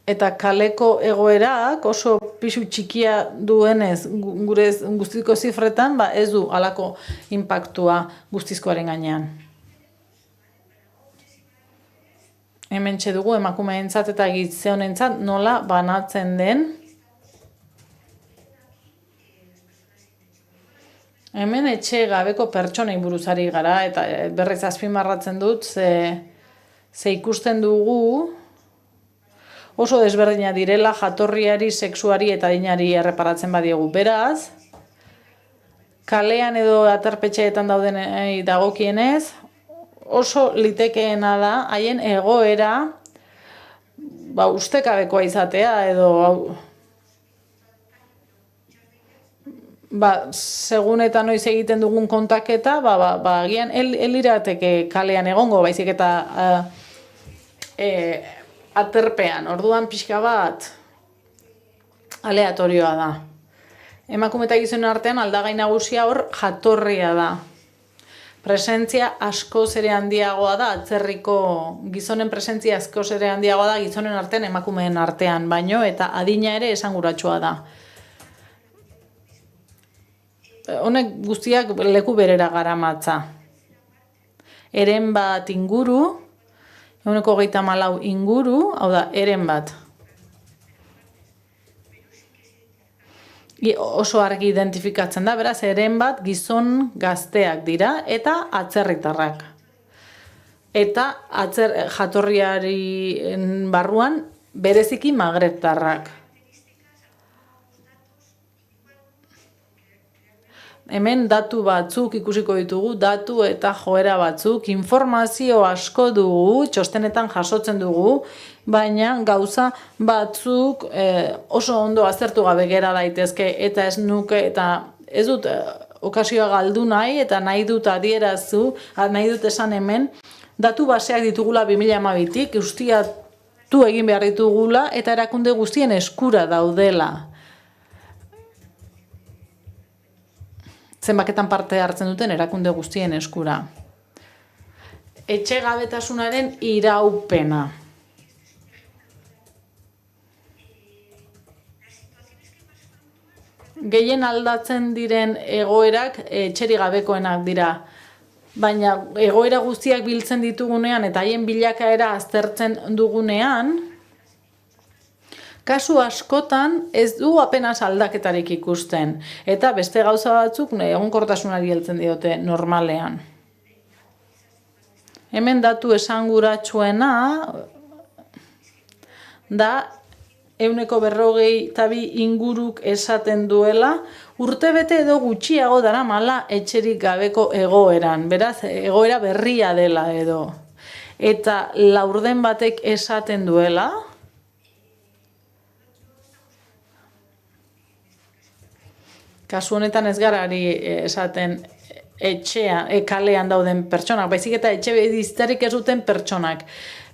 Eta kaleko egoerak oso pisu txikia duenez gure guztiko zifretan, ez du halako inpaktua guztizkoaren gainean. Hementxe dugu emakumeentzat eta gizonentzat nola banatzen den. Hemen etxe gabeko pertsonei buruzari gara, eta berriz azpimarratzen dut, ze ikusten dugu oso desberdina direla jatorriari, sexuari eta adinari erreparatzen badiegu. Beraz, kalean edo aterpetxeetan daudenei dagokienez, oso litekeena da haien egoera ustekabekoa izatea edo segun eta noiz egiten dugun kontaketa, agian elirateke kalean egongo, baizik eta aterpean, orduan pixka bat aleatorioa da. Emakume eta gizonen artean aldagai nagusia hor jatorria da. Presentzia askoz ere handiagoa da, atzerriko gizonen presentzia askoz ere handiagoa da gizonen artean emakumeen artean, baino eta adina ere esanguratsua da. Honek guztiak leku berera garamatza. Eren bat inguru, 134 inguru, hau da, eren bat. Oso argi identifikatzen da, beraz, eren bat gizon gazteak dira eta atzerritarrak. Eta jatorriari barruan bereziki magrebtarrak. Hemen datu batzuk ikusiko ditugu, datu eta joera batzuk, informazio asko dugu, txostenetan jasotzen dugu, baina gauza batzuk oso ondo aztertu gabe gera daitezke, eta ez nuke, eta ez dut okasioa galdu nahi, eta nahi dut adierazu, nahi dut esan hemen, datu baseak ditugula 2012-tik, ustiatu egin behar ditugula, eta erakunde guztien eskura daudela. Zenbaketan parte hartzen duten erakunde guztien eskura. Etxegabetasunaren iraupena. gehien aldatzen diren egoerak etxerik gabekoenak dira. Baina egoera guztiak biltzen ditugunean eta haien bilakaera aztertzen dugunean, kasu askotan ez du apenas aldaketarik ikusten. Eta beste gauza batzuk egonkortasunari heltzen diote normalean. Hemen datu esanguratsuena da 142 inguruk esaten duela, urtebete edo gutxiago daramala etxerik gabeko egoeran. Beraz, egoera berria dela edo. Eta laurden batek esaten duela, kasu honetan ez garari esaten kalean dauden pertsonak, baizik eta etxe bizitarik ez duten pertsonak.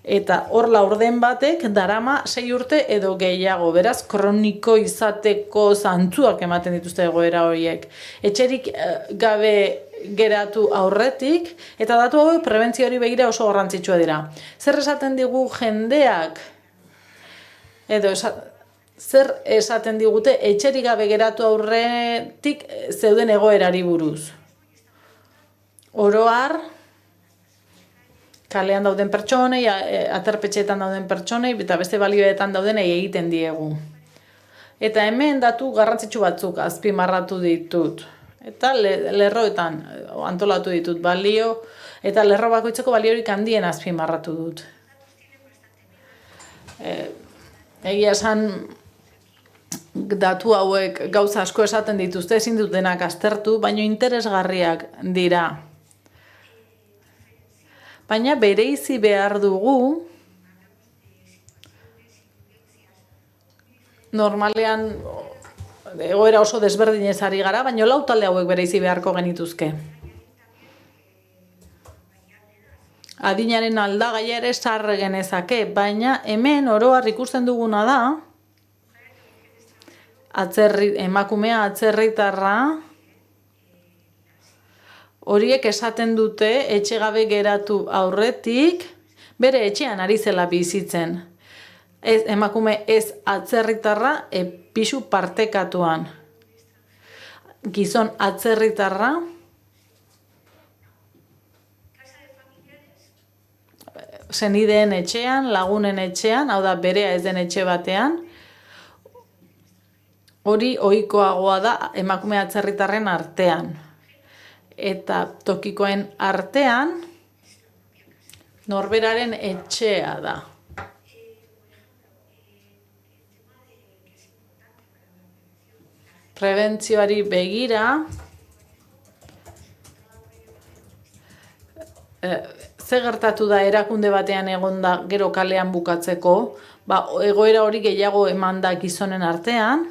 Eta hor laurden batek darama 6 urte edo gehiago, beraz kroniko izateko zantzuak ematen dituzte egoera horiek. Etxerik gabe geratu aurretik, eta datu hauek prebentzioari begira oso garrantzitsua dira. Zer esaten digu jendeak, edo zer esaten digute etxerik gabe geratu aurretik zeuden egoerari buruz? Oro har, kalean dauden pertsonei, aterpetxeetan dauden pertsonei, eta beste balioetan daudenei egiten diegu. Eta hemen datu garrantzitsu batzuk azpimarratu ditut. Eta lerroetan antolatu ditut balio, eta lerro bakoitzeko baliorik handien azpimarratu dut. Egia esan, datu hauek gauza asko esaten dituzte, ezin dutenak aztertu, baina interesgarriak dira. Baina bereizi behar dugu, normalean egoera oso desberdinez ari gara, baina lau talde hauek bereizi beharko genituzke. Adinaren aldagaia ere sarre genezake, baina hemen oro har ikusten duguna da, emakumea atzerritarra, horiek esaten dute etxe gabe geratu aurretik bere etxean ari zela bizitzen. Emakume ez atzerritarra pisu partekatuan. Gizon atzerritarra senideen etxean, lagunen etxean, hau da berea ez den etxe batean, hori ohikoagoa da emakume atzerritarren artean. Eta tokikoen artean norberaren etxea da. Prebentzioari begira, ze gertatu da erakunde batean egonda gero kalean bukatzeko, egoera hori gehiago eman da gizonen artean,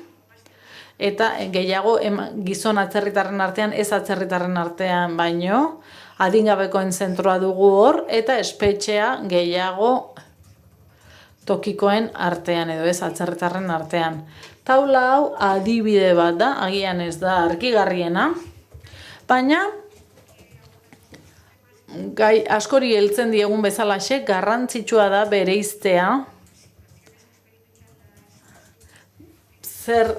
eta gehiago gizon atzerritarren artean, ez atzerritarren artean baino, adingabekoen zentroa dugu hor, eta espetxea gehiago tokikoen artean, edo ez atzerritarren artean. Taula hau adibide bat da, agian ez da argigarriena, baina gai askori heltzen diegun bezalaxe, garrantzitsua da bereiztea, zer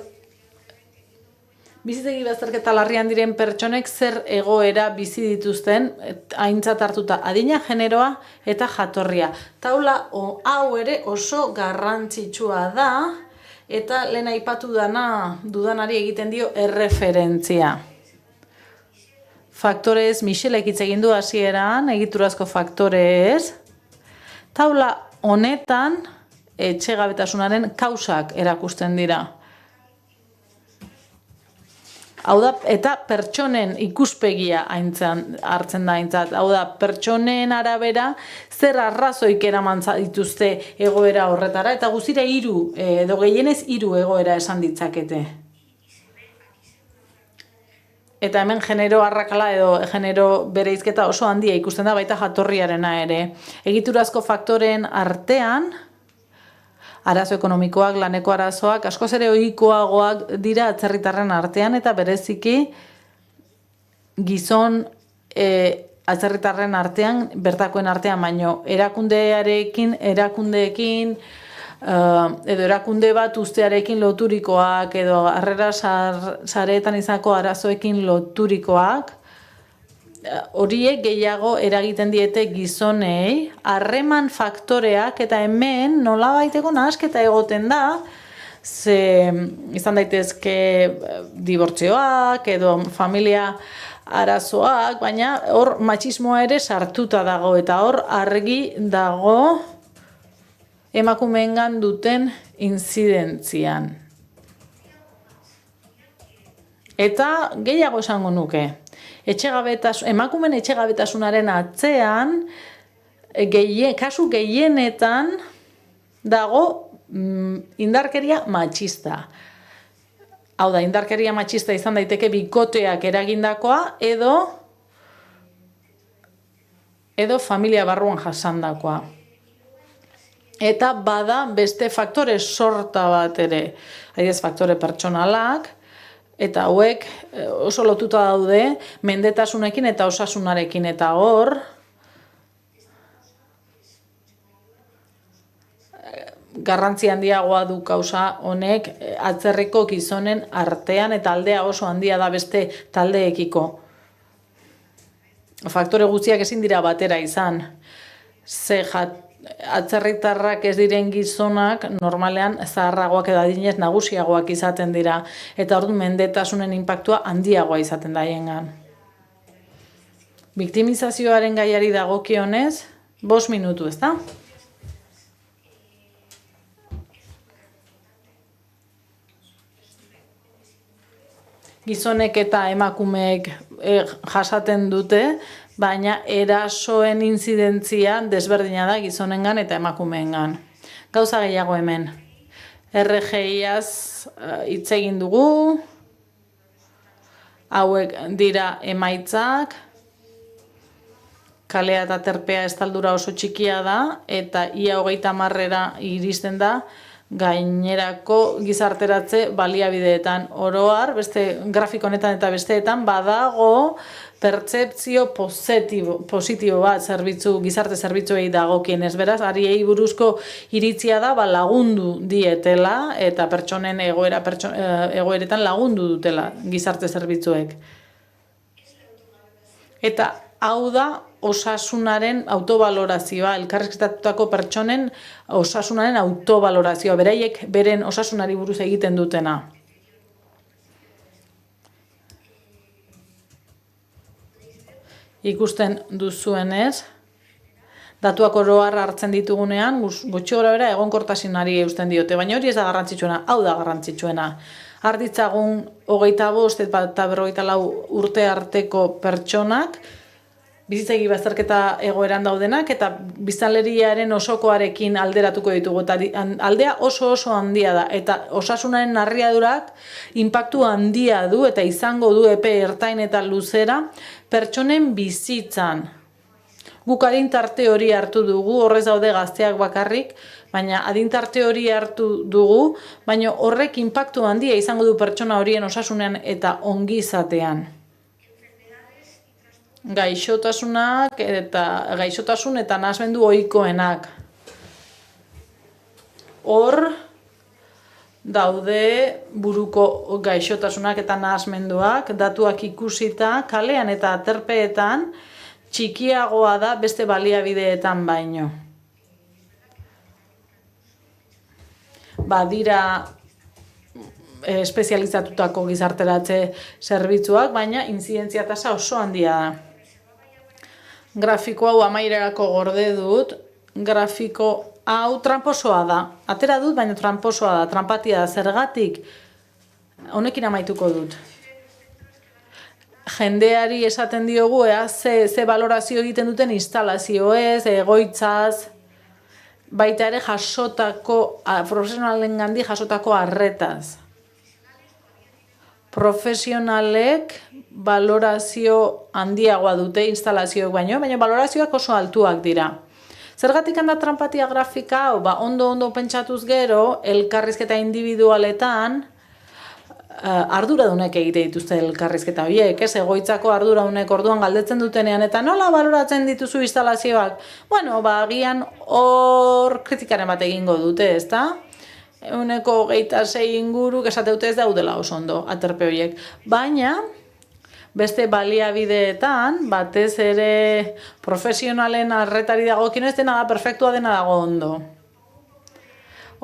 bizitegi bazterketa larrian diren pertsonek zer egoera bizi dituzten aintzat hartuta adina, generoa eta jatorria. Taula hau ere oso garrantzitsua da eta lehen aipatu dudanari egiten dio erreferentzia. Faktorez, Michelek hitz egin du hasieran, egiturazko faktorez. Taula honetan etxegabetasunaren kausak erakusten dira. Hau da, eta pertsonen ikuspegia hartzen da aintzat. Hau da, pertsonen arabera zer arrazoik eraman dituzte egoera horretara, eta guztira 3, edo gehienez 3 egoera esan ditzakete. Eta hemen genero arrakala edo genero bereizketa oso handia ikusten da, baita jatorriarena ere. Egiturazko faktoren artean, arazo ekonomikoak, laneko arazoak, askoz ere ohikoagoak dira atzerritarren artean, eta bereziki gizon atzerritarren artean, bertakoen artean, baino erakundeekin edo erakunde bat ustearekin loturikoak, edo harrera sareetan izango arazoekin loturikoak, horiek gehiago eragiten diete gizonei, harreman faktoreak, eta hemen nolabaiteko nahasketa egoten da, ze izan daitezke dibortzioak edo familia arazoak, baina hor matxismoa ere sartuta dago, eta hor argi dago emakumeengan duten inzidentzian. Eta gehiago esango nuke, emakumeen etxegabetasunaren atzean, kasu gehienetan dago indarkeria matxista. Hau da, indarkeria matxista izan daiteke bikoteak eragindakoa edo familia barruan jasandakoa. Eta bada beste faktore sorta bat ere, adibidez faktore pertsonalak, eta hauek oso lotuta daude mendetasunekin eta osasunarekin, eta hor garrantzi handiagoa du kausa honek atzerriko gizonen artean, eta aldea oso handia da beste taldeekiko. Faktore guztiak ezin dira batera izan. Atzerritarrak ez diren gizonak normalean zaharragoak edo adinez nagusiagoak izaten dira, eta orduan mendetasunen inpaktua handiagoa izaten da haiengan. Biktimizazioaren gaiari dagokionez, 5 minutu, ezta? Gizonek eta emakumeek jasaten dute, baina erasoen inzidentzia desberdina da gizonengan eta emakumeengan. Gauza gehiago hemen. RGIaz hitz egin dugu, hauek dira emaitzak, kalea eta terpea estaldura oso txikia da, eta ia 30-era iristen da, gainerako gizarteratze baliabideetan. Oroar, beste grafiko honetan eta besteetan, badago pertzepzio positibo bat gizarte zerbitzuei dagokienez. Beraz, hariei buruzko iritzia da lagundu dietela, eta pertsonen egoeretan lagundu dutela gizarte zerbitzuek. Eta hau da osasunaren autobalorazioa, elkarrizketatutako pertsonen osasunaren autobalorazioa, beraiek beren osasunari buruz egiten dutena. Ikusten duzuenez, datuak oro har hartzen ditugunean, gutxi gorabehera egonkortasunari eusten diote, baina hori ez da garrantzitsuena, hau da garrantzitsuena. Har ditzagun 25 eta 54 urte arteko pertsonak, bizitzegi bazterketa egoeran daudenak, eta biztanleriaren osokoarekin alderatuko ditugu. Eta aldea oso handia da, eta osasunaren narriadurak inpaktu handia du, eta izango du epe ertain eta luzera pertsonen bizitzan. Guk adintarte hori hartu dugu, horrez daude gazteak bakarrik, baina adintarte hori hartu dugu, baina horrek inpaktu handia izango du pertsona horien osasunean eta ongizatean. Gaixotasunak eta nahasmendu ohikoenak. Hor daude buruko gaixotasunak eta nahasmenduak, datuak ikusita, kalean eta aterpeetan txikiagoa da beste baliabideetan baino. Badira espezializatutako gizarteratze zerbitzuak, baina intzidentzia tasa oso handia da. Grafiko hau 13erako gorde dut, grafiko hau tramposoa da. Atera dut, baina tramposoa da, trampatia da. Zergatik, honekin amaituko dut. Jendeari esaten diogu, ze balorazio egiten duten instalazioez, egoitzaz, baita ere profesionalengandik jasotako arretaz. Profesionalek balorazio handiagoa dute instalazioek baino, baina balorazioak oso altuak dira. Zergatik handa trampatia grafika, ondo pentsatuz gero, elkarrizketa individualetan, arduradunek egite dituzte elkarrizketa horiek, ez egoitzako arduradunek orduan galdetzen dutenean, eta nola baloratzen dituzu instalazioak? Bueno, agian hor kritikaren bat egingo dute, ezta? 26 inguru, esate dute ez daudela oso ondo aterpe horiek. Baina, beste baliabideetan, batez ere profesionalen arretari dagokien ez dena da perfektua, dena dago ondo.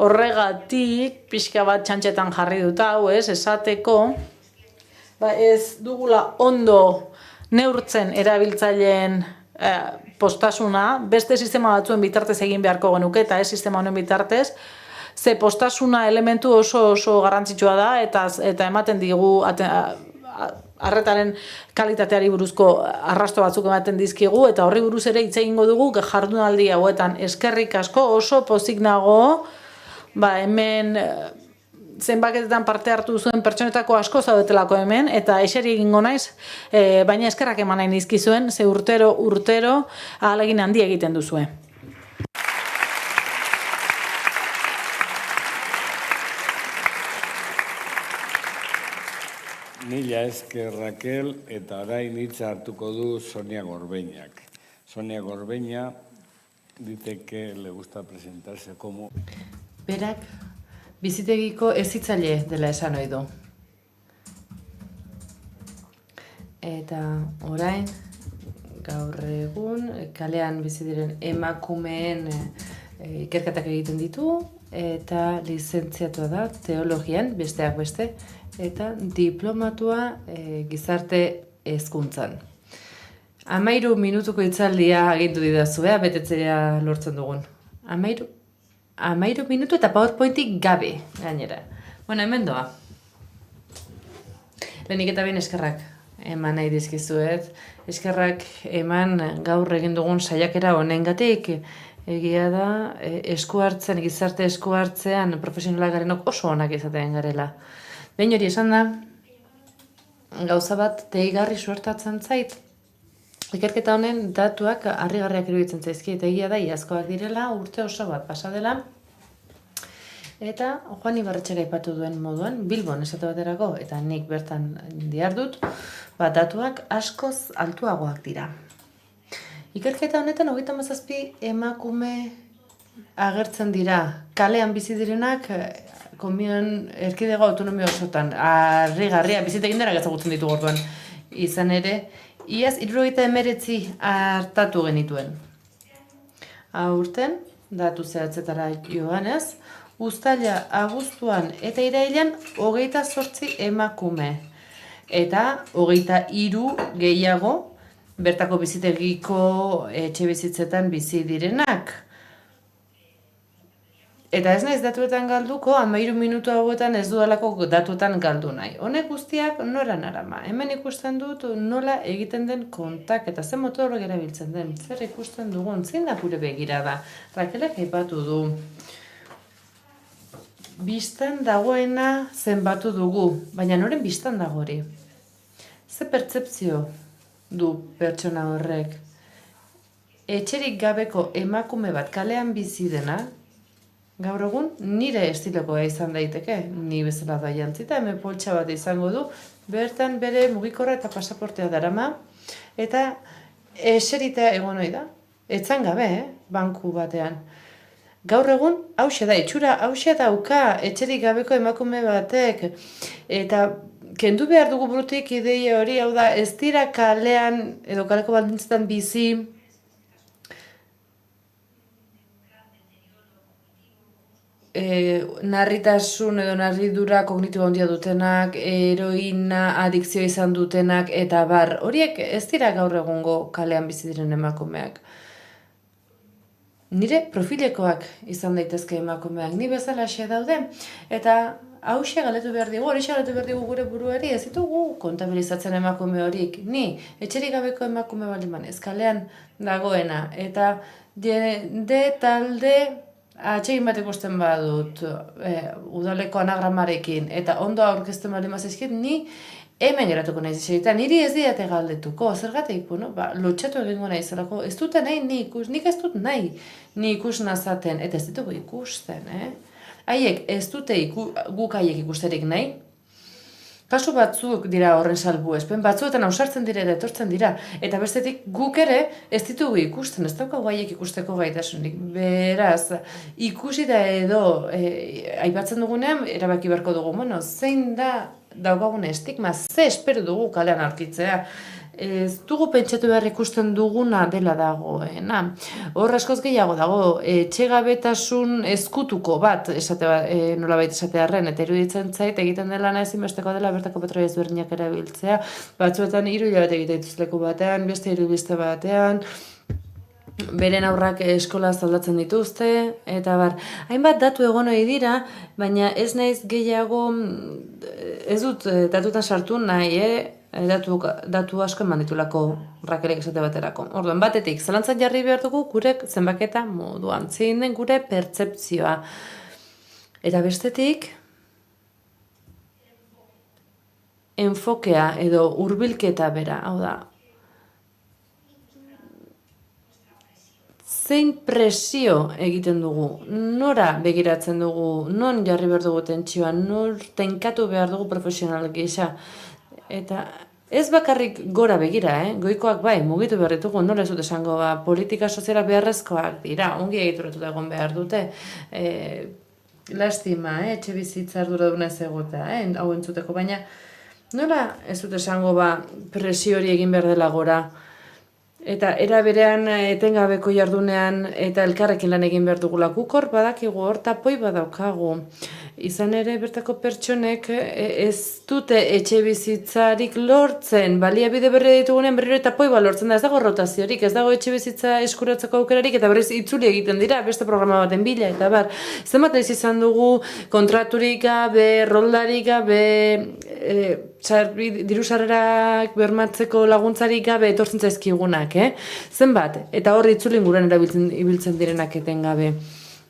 Horregatik, pixka bat txantxetan jarri dut hau, esateko, ez dugula ondo neurtzen erabiltzaileen postasuna, beste sistema batzuen bitartez egin beharko genuke, eta ez sistema honen bitartez, ze postasuna elementu oso garrantzitsua da, eta ematen digu arretaren kalitateari buruzko arrasto batzuk ematen dizkigu, eta horri buruz ere hitz egingo dugu jardunaldi hauetan. Eskerrik asko, oso pozik nago, hemen zenbaketetan parte hartu zuen pertsonetako asko zaudetelako hemen, eta eseri egingo naiz, baina eskerrak eman nahi nizkizuen, ze urtero ahalegin handi egiten duzue. Mila esker Raquel, eta orain hitza hartuko du Sonia Gorbeñak. Sonia Gorbeña dice que le gusta presentarse como... Berak, bizitegiko hezitzaile dela esan ohi du. Eta orain, gaur egun, kalean bizi diren emakumeen ikerketak egiten ditu, eta lizentziatua da teologian, besteak beste, eta diplomatua gizarte hezkuntzan. 13 minutuko hitzaldia agindu didazu, betetzea lortzen dugun. 13 minutu eta PowerPointik gabe, gainera. Bueno, hemen doa. Lehenik eta behin eskerrak eman nahi dizkizuet. Eskerrak eman gaur egin dugun saiakera honengatik. Egia da, gizarte esku hartzean profesionalak garenok oso onak izaten garela. Behin hori esan da, gauza bat deigarri suertatzen zait. Ikerketa honen datuak harrigarriak iruditzen zaizki, eta egia da iazkoak direla, urte oso bat pasa dela. Eta Juan Ibarretxek aipatu duen moduan, Bilbon esate baterako, eta nik bertan dihardut, datuak askoz altuagoak dira. Ikerketa honetan 37 emakume agertzen dira, kalean bizi direnak, konbion erkidego autonomia osotan, harrigarria, bizitegin dara ezagutzen ditu orduan. Izan ere, iaz 79 hartatu genituen. Aurten, datu zehatzetara joanez, uztaila, abuztuan eta irailean 28 emakume. Eta 23 gehiago, bertako bizitegiko etxe bizitzetan bizi direnak. Eta ez naiz datuetan galduko, 13 minutu hauetan ez dudalako datuetan galdu nahi. Honek guztiak nora narama. Hemen ikusten dut nola egiten den kontak eta zen motor erabiltzen den. Zer ikusten dugun, zein da gure begirada. Rakelek aipatu du. Bistan dagoena zenbatu dugu, baina noren bistan dago hori. Ze pertzepzio du pertsona horrek. Etxerik gabeko emakume bat kalean bizi dena, gaur egun nire estilokoa izan daiteke, ni bezala da jantzita, hemen poltsa bat izango du, bertan bere mugikorra eta pasaportea darama, eta eserita egon ohi da, etzan gabe, banku batean. Gaur egun, hauxe da, itxura, hauxe dauka etxerik gabeko emakume batek, eta kendu behar dugu burutik ideia hori, hau da, ez dira kalean, edo kaleko baldintzetan bizi, narritasun edo narridura kognitibo handia dutenak, heroina adikzioa izan dutenak, eta bar, horiek ez dira gaur egungo kalean bizi diren emakumeak. Nire profilekoak izan daitezke emakumeak, ni bezala xe daude, eta hauxe galetu behar digu, hori galetu behar digu gure buruari, ez ditugu kontabilizatzen emakume horik, ni etxerik gabeko emakume baliman, ez kalean dagoena, eta talde atsegin bat ikusten badut udaleko anagramarekin eta ondo aurkezten bali mazizkit, ni hemen geratuko nahi zizerita, niri ez diate galdetuko, zergatik, lotxatu egingo nahi zelako, ez dute nahi nik ez dut nahi ni ikus nazaten, eta ez ditugu ikusten, Haiek ez dute guk haiek ikusterik nahi, Kasu batzuk dira horren salbuespen, batzuetan ausartzen dira eta etortzen dira. Eta bestetik guk ere ez ditugu ikusten, ez daukagu haiek ikusteko gaitasunik. Beraz, ikusi da edo aipatzen dugunean, erabaki beharko dugu, bueno, zein da daukagun estigma, ze espero dugu kalean aurkitzea. Ez dugu pentsatu behar ikusten duguna dela dagoena. Hor askoz gehiago dago, etxegabetasun ezkutuko bat nolabait esatearren, eta iruditzen zait egiten dela ezinbesteko dela bertako patroia ezberdinak erabiltzea, batzuetan 3 hilabete egiten dituzleku batean, beste 3 beste batean, beren aurrak eskola aldatzen dituzte, eta bar, hainbat datu egon ohi dira, baina ez naiz gehiago, ez dut datutan sartu nahi, datu asko eman ditulako Rakelek esate baterako. Orduan, batetik, zalantzan jarri behar dugu gure zenbaketa moduan, zein den gure pertzepzioa. Eta bestetik, enfokea edo hurbilketa bera, hau da, zein presio egiten dugu, nora begiratzen dugu, non jarri behar dugu tentsioa, nor tenkatu behar dugu profesional gisa. Eta ez bakarrik gora begira, goikoak bai, mugitu behar ditugu, nola ez dut esango, politika soziala beharrezkoak dira, ongi egituratuta egon behar dute, lastima, etxe bizitza arduraduna ez egotea, hau entzuteko, baina nola ez dut esango presio hori egin behar dela gora, eta era berean etengabeko jardunean eta elkarrekin lan egin behar dugula gukor badakigu hor tapoi badaukagu. Izan ere bertako pertsonek ez dute etxe bizitzarik lortzen, baliabide berri ditugunean berriro eta tapoi lortzen da, ez dago rotaziorik, ez dago etxe bizitza eskuratzeko aukerarik eta berriz itzuli egiten dira, beste programa baten bila, eta bar, zenbat naiz izan dugu kontraturik gabe, roldarik gabe, diru sarrerak bermatzeko laguntzarik gabe etortzen zaizkigunak, zenbat, eta hor itzuli inguruan ibiltzen direnak etengabe.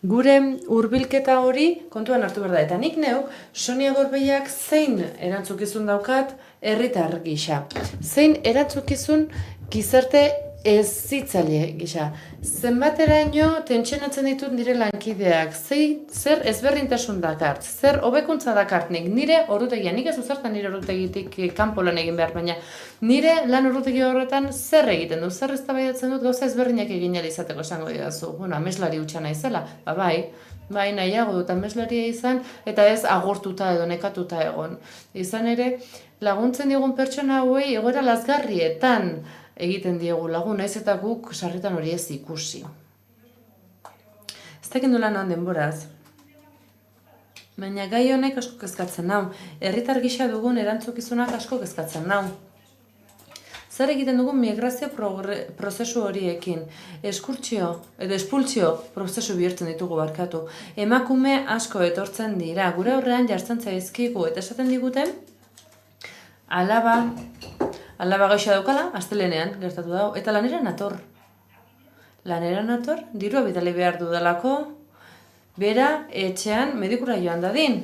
Gure hurbilketa hori kontuan hartu behar da, eta nik neuk Sonia Gorbeiak zein erantzukizun daukat herritar gisa. Zein erantzukizun gizarte hezitzaile gisa. Zenbateraino tentsionatzen ditut nire lankideak, zer ezberdintasun dakart, zer hobekuntza dakart nik, nire ordutegia, nik ez uzartan nire ordutegitik kanpo lan egin behar, baina nire lan ordutegi horretan zer egiten du, zer eztabaidatzen dut gauza ezberdinak egin izateko esango didazu. Bueno, ameslari hutsa naizela, bai nahiago dut ameslaria izan, eta ez agortuta edo nekatuta egon. Izan ere, laguntzen digun pertsona hauei egoera lazgarrietan egiten diegu lagun, naiz eta guk sarritan hori ez ikusi. Ez dakit nola noan denboraz, baina gai honek asko kezkatzen nau, herritar gisa dugun erantzukizunak asko kezkatzen nau. Zer egiten dugun migrazio prozesu horiekin, eskurtzio edo espultzio prozesu bihurtzen ditugu barkatu. Emakume asko etortzen dira, gure aurrean jartzen zaizkigu eta esaten diguten, alaba gaixoa daukala, astelenean gertatu dago, eta lanera nator. Dirua bidali behar dudalako, bera etxean medikura joan dadin.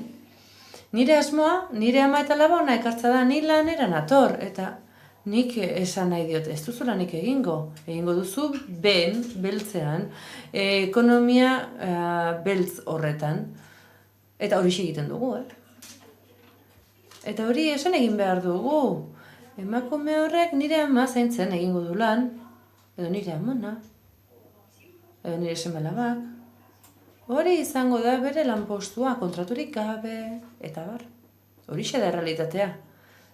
Nire asmoa, nire ama eta alaba ona ekartza da, ni lanera nator, eta nik esan nahi diot, ez duzu lanik egingo duzu beltzean, ekonomia beltz horretan, eta hori egiten dugu, Eta hori esan egin behar dugu, emakume horrek nire ama zaintzen egingo du lan, edo nire amona, edo nire seme-alabak. Hori izango da bere lanpostua, kontraturik gabe, eta bar. Hori da errealitatea.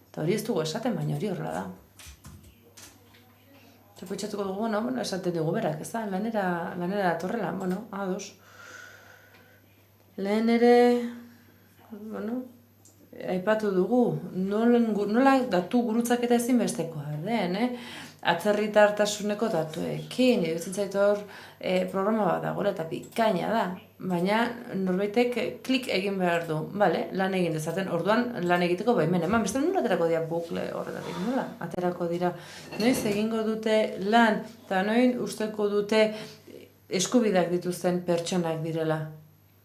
Eta hori ez dugu esaten, baina hori horrela da. Txapuitxatuko dugu, esaten dugu berak, ez da, lanera datorrela, ados. Lehen ere, aipatu dugu, nola datu gurutzaketa ezinbestekoa den, atzerritartasuneko datuekin, iruditzen zait hor programa bat dagoela eta bikaina da, baina norbaitek klik egin behar du, lan egin dezaten, orduan lan egiteko baimen eman, beste nola aterako dira bukle horretatik, nola aterako dira, noiz egingo dute lan, eta noiz usteko dute eskubideak dituzten pertsonak direla.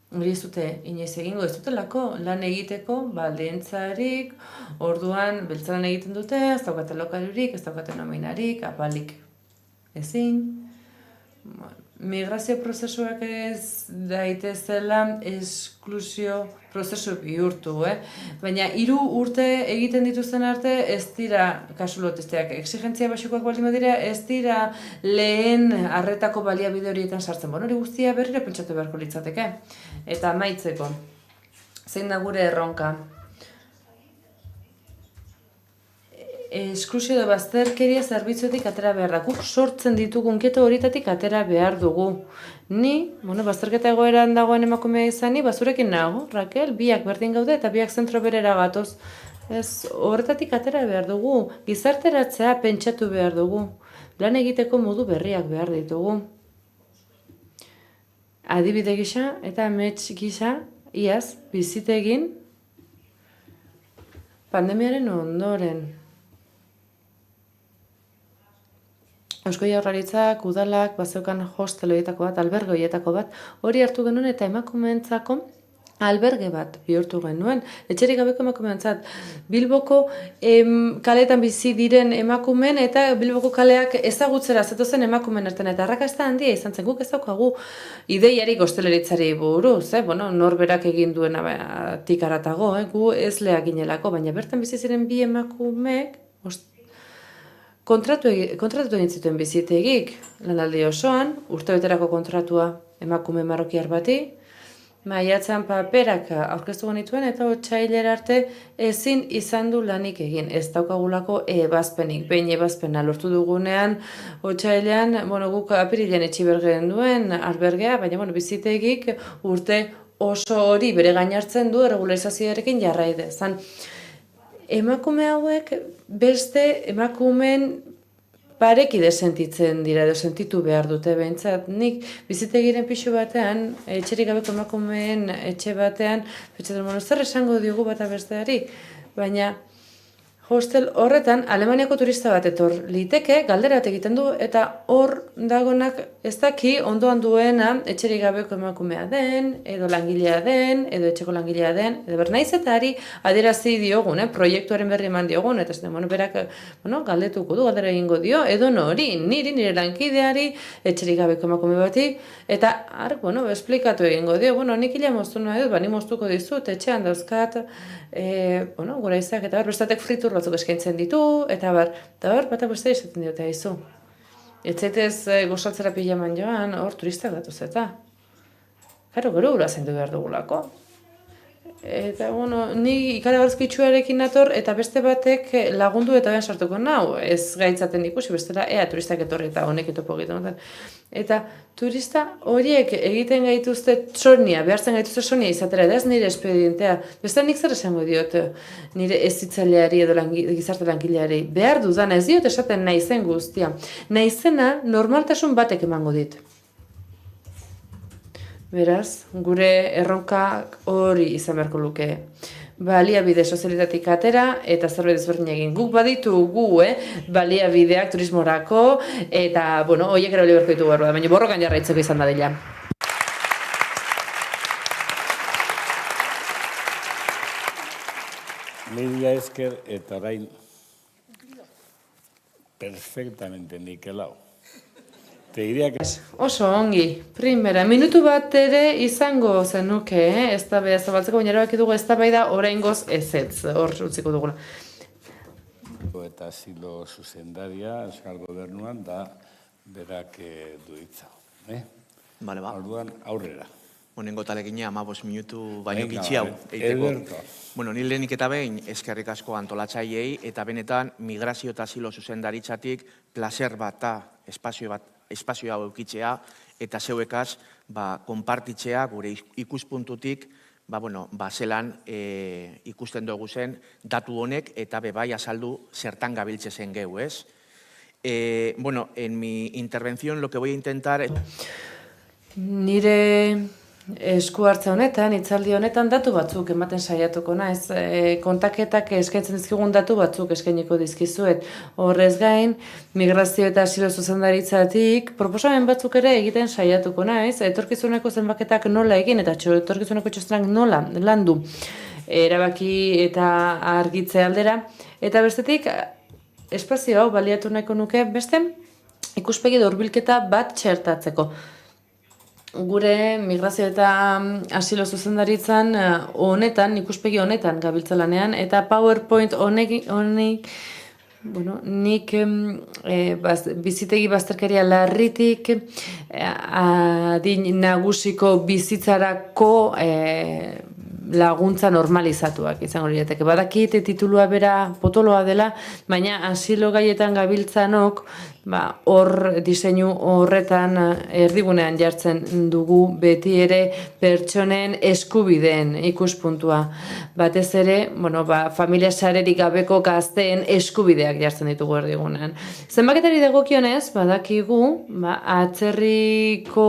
Hori ez dute inoiz egingo, ez dutelako lan egiteko baldintzarik, orduan beltzalan egiten dute, ez daukate lokalurik, ez daukate nominarik, apalik ezin. migrazio prozesuak ez daitezela esklusio prozesu bihurtu, Baina 3 urte egiten dituzten arte ez dira kasu lotesteak. Exigentzia baxukoak baldin badira, ez dira lehen arretako baliabide horietan sartzen. Hori guztia berriro pentsatu beharko litzateke. Eta amaitzeko, zein da gure erronka? Esklusio edo bazterkeria zerbitzuetik atera behar da. Guk sortzen ditugun keto horietatik atera behar dugu. Ni, bazterketa egoeran dagoen emakumea izani, bazurekin nago, Raquel, biak berdin gaude eta biak zentro berera gatoz. Horretatik atera behar dugu. Gizarteratzea pentsatu behar dugu. Lan egiteko modu berriak behar ditugu. Adibide gisa eta amets gisa, iaz, bizite egin pandemiaren ondoren. Eusko Jaurlaritzak, udalak, bazeukan hostel horietako bat, alberge horietako bat, hori hartu genuen eta emakumeentzako alberge bat bihurtu genuen. Etxerik gabeko emakumeentzat. Bilboko kaletan bizi diren emakumeen eta Bilboko kaleak ezagutzera zetozen emakumeen artean. Eta arrakasta handia izan zen, guk ez daukagu ideiarik osteleritzari buruz, norberak egin duena tikaratago, gu ez leha ginelako, baina bertan bizi ziren bi emakumeek kontratu egin zituen bizitegik, lanaldi osoan, urtebeterako kontratua emakume marrokiar bati, maiatzean paperak aurkeztu genituen eta otsailera arte ezin izan du lanik egin. Ez daukagulako ebazpenik, behin ebazpena lortu dugunean, otsailean, guk apirilean etxibergen duen albergea, baina bizitegik urte oso hori bere gainartzen du erregularizazioarekin jarrai dezan. Emakume hauek beste emakumeen parekide sentitzen dira edo sentitu behar dute behintzat. Nik bizitegiren pixu batean, etxerik gabeko emakumeen etxe batean, zer esango diogu bata besteari, baina hostel horretan Alemaniako turista bat etor liteke, galdera bat egiten du, eta hor dagonak ez daki ondoan duena etxerik gabeko emakumea den, edo langilea den, edo etxeko langilea den, edo bernaiz eta ari adierazi diogun, proiektuaren berri eman diogun, eta berak galdetuko du, galdera egingo dio, edo nire lankideari, etxerik gabeko emakume bati, eta esplikatu egingo dio, nik ila moztu nahi dut, ni moztuko dizut, etxean dauzkat, gura izak, eta bestatek fritur batzuk eskaintzen ditu, eta bata beste izaten diote haizu. Etzetez gozatzera pijaman joan, hor turistak datuz eta. Gero gura zendu behar dugulako. Eta, ni ikaragarrizkitsuarekin nator, eta beste batek lagundu eta ben sartuko nau, ez gaitzaten ikusi, bestela, turistak etorri eta honek etopo egiten. Eta turista horiek egiten gaituzte txornia, behartzen gaituzte txornia izatera, ez nire espedientea. Beste nik zer esango diot nire ezitzaileari edo gizarte langileari. Behar dudana, ez diot esaten naizen guztia. Naizena normaltasun batek emango dit. Beraz, gure erronkak hori izan beharko luke. Baliabide sozialitatik atera eta zerbait ezberdin egin. Guk baditugu, baliabideak turismorako, eta, horiek ere beharko ditugu behar da, baina borrokan jarraitzeko izan dadila. Mila esker eta orain perfectamente nikelau. Te diría que... Oso ongi, primera, minutu bat ere izango zenuke, ez da beha zabaltzeko, baina erabaki dugu ez da beha da oraingoz ezetz, hor utziko dugula. Eta zilo zuzendaria, Euskal Gobernuan, da berak duitza. Bale, ba. Orduan aurrera. Honengo talekina 15 minutu baino gitxi hau. Ni lehenik eta behin eskerrik asko antolatzaileei eta benetan migrazio eta asilo zuzendaritzatik placer bat da espazio hau eukitzea eta zeuekaz konpartitzea gure ikuspuntutik zelan ikusten dugu zen datu honek eta bebai azaldu zertan gabiltze zen gehu, ez? En mi intervención lo que voy a intentar... Nire esku hartze honetan, hitzaldi honetan datu batzuk ematen saiatuko naiz. Kontaketak eskaintzen dizkigun datu batzuk eskainiko dizkizuet. Horrez gain, migrazio eta asilo zuzendaritzatik proposamen batzuk ere egiten saiatuko naiz. Etorkizuneko zenbaketak nola egin eta etorkizuneko txostenak nola landu erabaki eta argitze aldera. Eta bestetik, espazio hau baliatu nahiko nuke beste ikuspegi hurbilketa bat txertatzeko. gure migrazio eta asilo zuzendaritzan honetan, ikuspegi honetan gabiltza lanean, eta PowerPoint honek bueno, nik bizitegi bazterkeria larritik adin nagusiko bizitzarako laguntza normalizatuak izango lirateke. Badakit titulua bera potoloa dela, baina asilo gaietan gabiltzanok hor diseinu horretan erdigunean jartzen dugu beti ere pertsonen eskubideen ikuspuntua. Batez ere, familia sarerik gabeko gazteen eskubideak jartzen ditugu erdigunean. Zenbaketari dagokionez, badakigu, atzerriko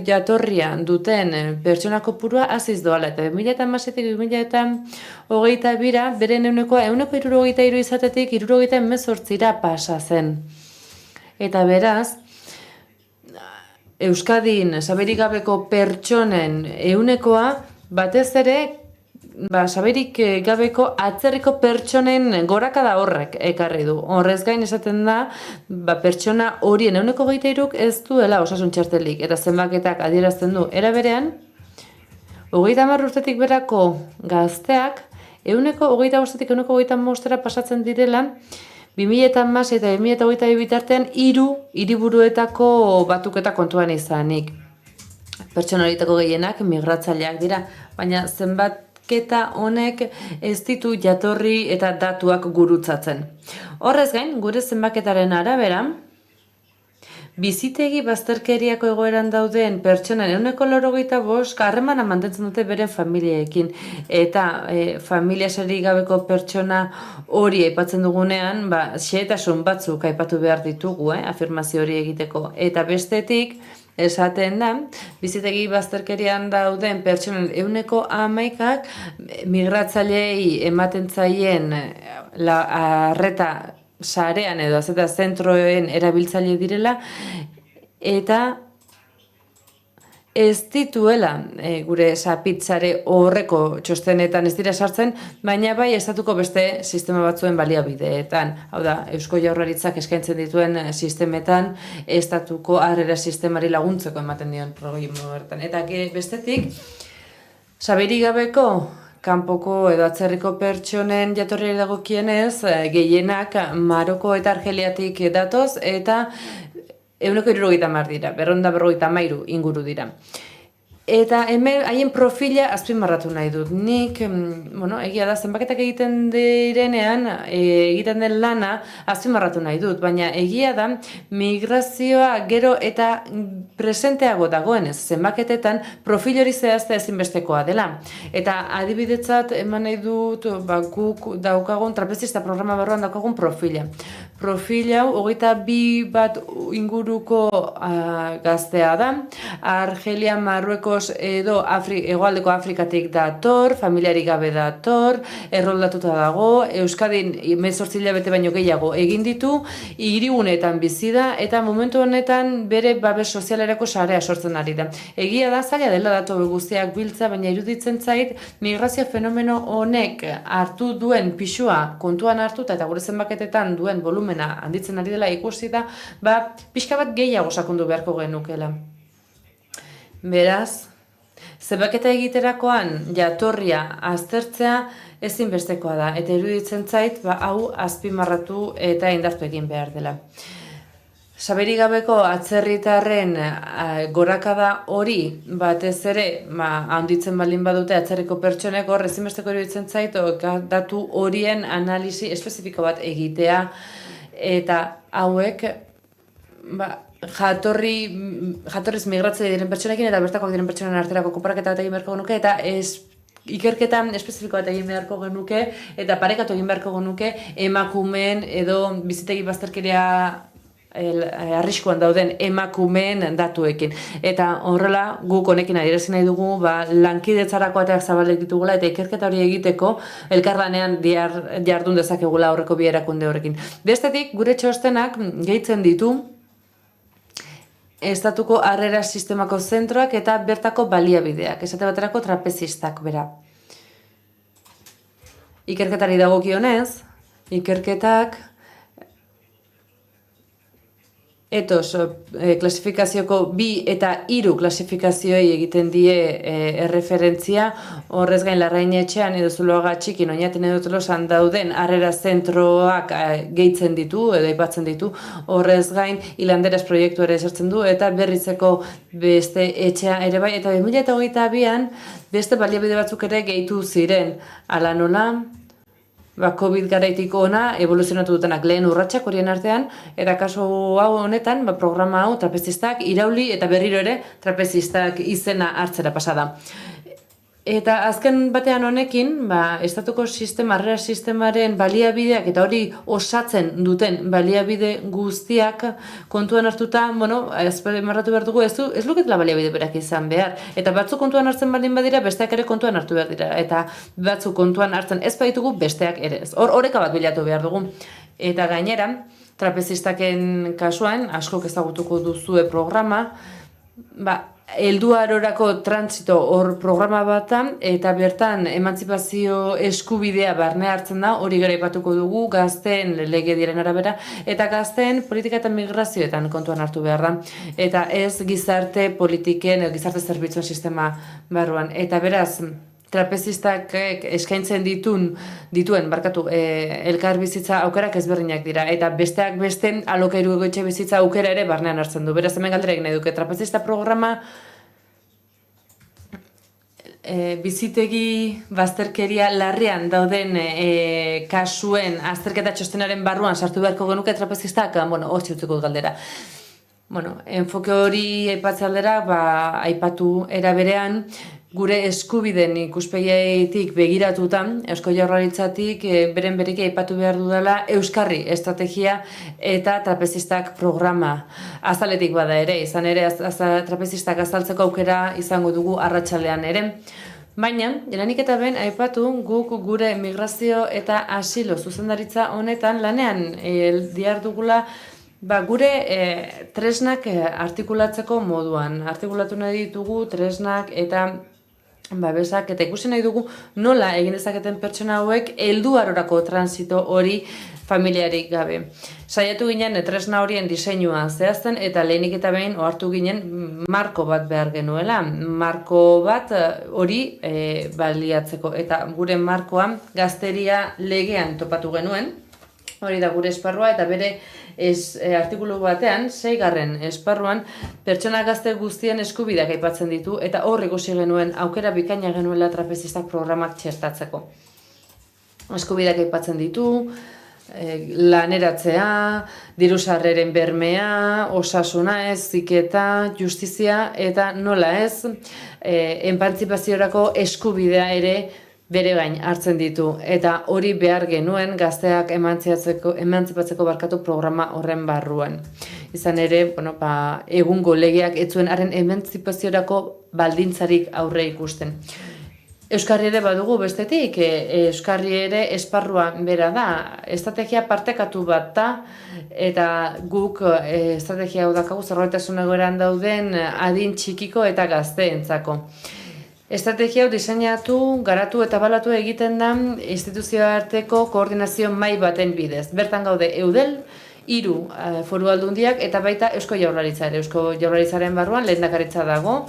jatorrian duten pertsona kopurua haziz doala, eta 2017-2022 beren ehuneko 63 izatetik 78ra pasa zen. Eta beraz, Euskadin saberik gabeko pertsonen ehunekoa batez ere saberik gabeko atzerriko pertsonen gorakada horrek ekarri du. Horrez gain esaten da, pertsona horien 23%k ez duela osasun txartelik, eta zenbaketak adierazten du. Era berean, 30 urtetik berako gazteak, 25%tik 25%ra pasatzen direla, 2016 eta 2022 bitartean 3 hiriburuetako batuketa kontuan izanik. Pertsona horietako gehienak migratzaileak dira, baina zenbatketa honek ez ditu jatorri eta datuak gurutzatzen. Horrez gain, gure zenbaketaren arabera, bizitegi bazterkeriako egoeran dauden pertsonen 95% harremana mantentzen dute beren familieekin, eta familia sarerik gabeko pertsona hori aipatzen dugunean, xehetasun batzuk aipatu behar ditugu, afirmazio hori egiteko, eta bestetik esaten da, bizitegi bazterkerian dauden pertsonen 11%ak migratzaileei ematen zaien arreta sarean edo azeta zentroen erabiltzaile direla, eta ez dituela gure zapitzare horreko txostenetan ez dira sartzen, baina bai estatuko beste sistema batzuen baliabideetan. Hau da, Eusko Jaurlaritzak eskaintzen dituen sistemetan estatuko harrera sistemari laguntzeko ematen dion programa bertan. Eta bestetik, saberik gabeko kanpoko edo atzerriko pertsonen jatorriari dagokienez, gehienak Maroko eta Argeliatik datoz, eta 170 dira, 253 inguru dira. Eta hemen haien profila azpimarratu nahi dut. Nik, egia da, zenbaketak egiten direnean, egiten den lana azpimarratu nahi dut, baina egia da, migrazioa gero eta presenteago dagoenez, zenbaketetan profil hori zehaztea ezinbestekoa dela. Eta adibidetzat eman nahi dut, guk daukagun, trapezista programa barruan daukagun profila. Profil hau, 22 bat inguruko gaztea da, Argelia, Marruekos edo hegoaldeko Afrikatik dator, familiarik gabe dator, erroldatuta dago, Euskadin 18 hilabete baino gehiago egin ditu, hiriguneetan bizi da, eta momentu honetan bere babes sozialerako sarea sortzen ari da. Egia da, zaila dela datu guztiak biltza, baina iruditzen zait, migrazio fenomeno honek hartu duen pisua kontuan hartuta, eta gure zenbaketetan duen volumena handitzen ari dela ikusi da, pixka bat gehiago sakondu beharko genukela. Beraz, zenbaketa egiterakoan jatorria aztertzea ezinbestekoa da, eta iruditzen zait, hau azpimarratu eta indartu egin behar dela. Saberik gabeko atzerritarren gorakada hori batez ere handitzen baldin badute atzerriko pertsonek hor ezinbesteko iruditzen zait datu horien analisi espezifiko bat egitea, eta hauek jatorriz migratzaile diren pertsonekin eta bertakoak diren pertsonen arterako konparaketa bat egin beharko genuke, eta ikerketa espezifiko bat egin beharko genuke, eta parekatu egin beharko genuke emakumeen edo bizitegi bazterkeria arriskuan dauden emakumeen datuekin. Eta horrela guk honekin adierazi nahi dugu lankidetzarako ateak zabalek ditugula, eta ikerketa hori egiteko elkarlanean jardun dezakegula aurreko bi erakunde horrekin. Bestetik, gure txostenak gehitzen ditu estatuko harrera sistemako zentroak eta bertako baliabideak, esate baterako trapezistak bera. Ikerketari dagokionez, ikerketak etos klasifikazioko 2 eta 3 klasifikazioei egiten die erreferentzia, horrez gain Larrain etxean edo Zuloaga Txikin Oñatin edo Tolosan dauden harrera zentroak gehitzen ditu edo aipatzen ditu, horrez gain Hilanderas proiektu ere esertzen du eta Berrizeko beste etxea ere bai, eta 2022an beste baliabide batzuk ere gehitu ziren, ala nola, COVID garaitik ona evoluzionatu dutenak lehen urratsak horien artean, eta kasu hau honetan, programa hau trapezistak irauli eta berriro ere trapezistak izena hartzera pasada. Eta azken batean honekin, estatuko harrera sistemaren baliabideak eta hori osatzen duten baliabide guztiak kontuan hartuta, azpimarratu behar dugu, ez luketela baliabide berak izan behar. Eta batzuk kontuan hartzen baldin badira, besteak ere kontuan hartu behar dira. Eta batzuk kontuan hartzen ez baitugu, besteak ere ez. Oreka bat bilatu behar dugu. Eta gainera, trapezistaken kasuan, askok ezagutuko duzue programa, helduarorako trantsito hor programa batan, eta bertan emantzipazio eskubidea barne hartzen da, hori gara aipatuko dugu, gazteen lege diren arabera, eta gazteen politika eta migrazioetan kontuan hartu behar da, eta ez gizarte politiken, gizarte zerbitzuen sistema barruan. Eta beraz, trapezistak eskaintzen dituen elkar bizitza aukerak ezberdinak dira, eta besteak besten alokairu egoitxe bizitza aukera ere barnean hartzen du. Beraz, hemen galdera egin nahi duke, trapezista programa bizitegi bazterkeria larrian dauden kasuen azterketa txostenaren barruan sartu beharko genuke trapezistak, hori utziko galdera. Enfoke hori aipatzea aldera, aipatu era berean, gure eskubiden ikuspegitik begiratutan, Eusko Jaurlaritzatik beren beriki aipatu behar dudala Euskarri estrategia eta trapezistak programa. Azaletik bada ere, izan ere trapezistak azaltzeko aukera izango dugu arratsaldean ere. Baina, lehenik eta behin aipatu guk gure migrazio eta asilo zuzendaritza honetan lanean dihardugula gure tresnak artikulatzeko moduan. Artikulatu nahi ditugu tresnak eta babesak, eta ikusi nahi dugu nola egin dezaketen pertsona hauek helduarorako transito hori familiarik gabe. Saiatu ginen tresna horien diseinua zehazten eta lehenik eta behin ohartu ginen marko bat behar genuela. Marko bat hori baliatzeko, eta gure markoan gazteria legean topatu genuen, hori da gure esparrua, eta bere artikulu batean, 6. esparruan, pertsona gazte guztien eskubideak aipatzen ditu, eta hor ikusi genuen aukera bikaina genuela trapezistak programak txertatzeko. Eskubideak aipatzen ditu, laneratzea, diru sarreren bermea, osasuna ez, ziketa, justizia, eta nola ez, emantzipazioarako eskubidea ere bere gain hartzen ditu, eta hori behar genuen gazteak emantzipatzeko barkatu programa horren barruan. Izan ere, egungo legeak ez zuen haren emantzipaziorako baldintzarik aurre ikusten. Euskarri ere badugu bestetik, Euskarri ere esparrua bera da, estrategia partekatu bat da, eta guk estrategia hau dakagu zerbait egoeran dauden adin txikiko eta gazteentzako. Estrategia hau diseinatu, garatu eta balatu egiten da instituzioarteko koordinazio mahai baten bidez. Bertan gaude Eudel, 3 foru aldundiak eta baita Eusko Jaurlaritza ere. Eusko Jaurlaritzaren barruan lehendakaritza dago,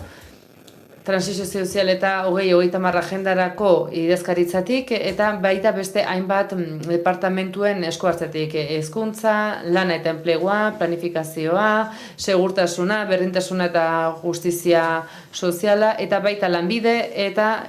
transizio sozial eta 2030 agendarako idazkaritzatik, eta baita beste hainbat departamentuen esku hartzetik. Hezkuntza, lana eta enplegua, planifikazioa, segurtasuna, berdintasuna eta justizia soziala, eta baita lanbide eta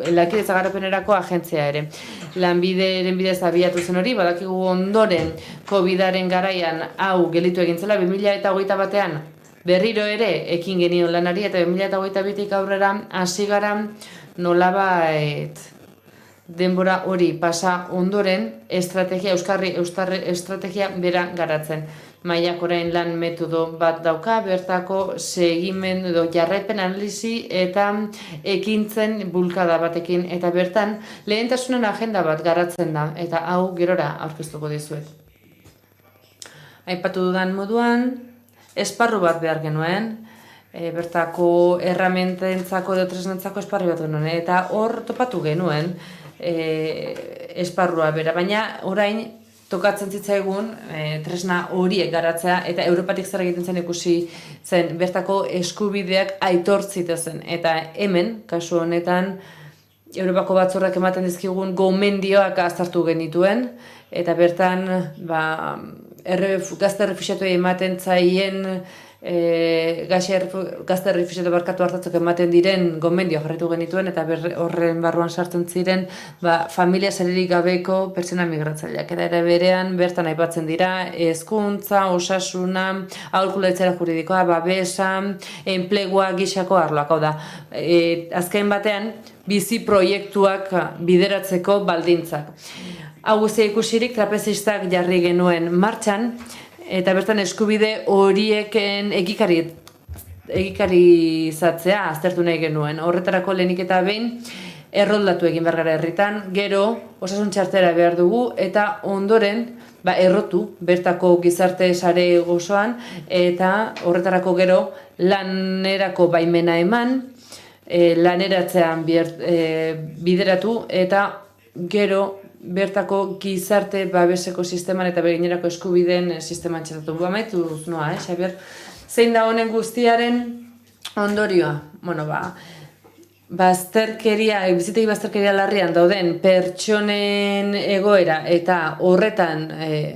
lankidetza garapenerako agentzia ere. Lanbideren bidez abiatu zen hori, badakigu ondoren COVID-aren garaian hau gelitu egin zela 2021an, berriro ere ekin genion lanari, eta 2022tik aurrera hasi gara nolabait denbora hori pasa ondoren Euskarri estrategia bera garatzen. Mailak orain lan metodo bat dauka, bertako segimen edo jarraipen analisi eta ekintzen bulkada batekin, eta bertan lehentasunen agenda bat garatzen da, eta hau gerora aurkeztuko dizuet. Aipatu dudan moduan, esparru bat behar genuen, bertako erramententzako edo tresnentzako esparru bat genuen, eta hor topatu genuen esparrua bera, baina orain tokatzen zitzaigun tresna horiek garatzea eta Europatik zer egiten zen ikusi zen bertako eskubideak aitortzitezen. Eta hemen, kasu honetan, Europako batzorrak ematen dizkigun gomendioak aztertu genituen, eta bertan gazte errefuxiatuei ematen zaien gazte errefuxiatu barkatu hartatzeko ematen diren gomendio jarritu genituen, eta horren barruan sartzen ziren familia saririk gabeko pertsona migratzaileak. Eta ere berean bertan aipatzen dira hezkuntza, osasuna, aholkularitza juridikoa, babesa, enplegua, gisako arloak. Hau da, azken batean bizi proiektuak bideratzeko baldintzak. Hau guztia ikusirik trapezistak jarri genuen martxan, eta bertan eskubide horieken egikarizatzea aztertu nahi genuen. Horretarako lehenik eta behin erroldatu egin behar gara herritan, gero osasun txartera behar dugu, eta ondoren errotu bertako gizarte sare gozoan, eta horretarako gero lanerako baimena eman, laneratzean bideratu, eta gero bertako gizarte babeseko sisteman eta beginerako eskubideen sisteman txetatu. Amaitu noa, Xabier? Zein da honen guztiaren ondorioa? Bueno, bizitegi bazterkeria larrian dauden pertsonen egoera eta horretan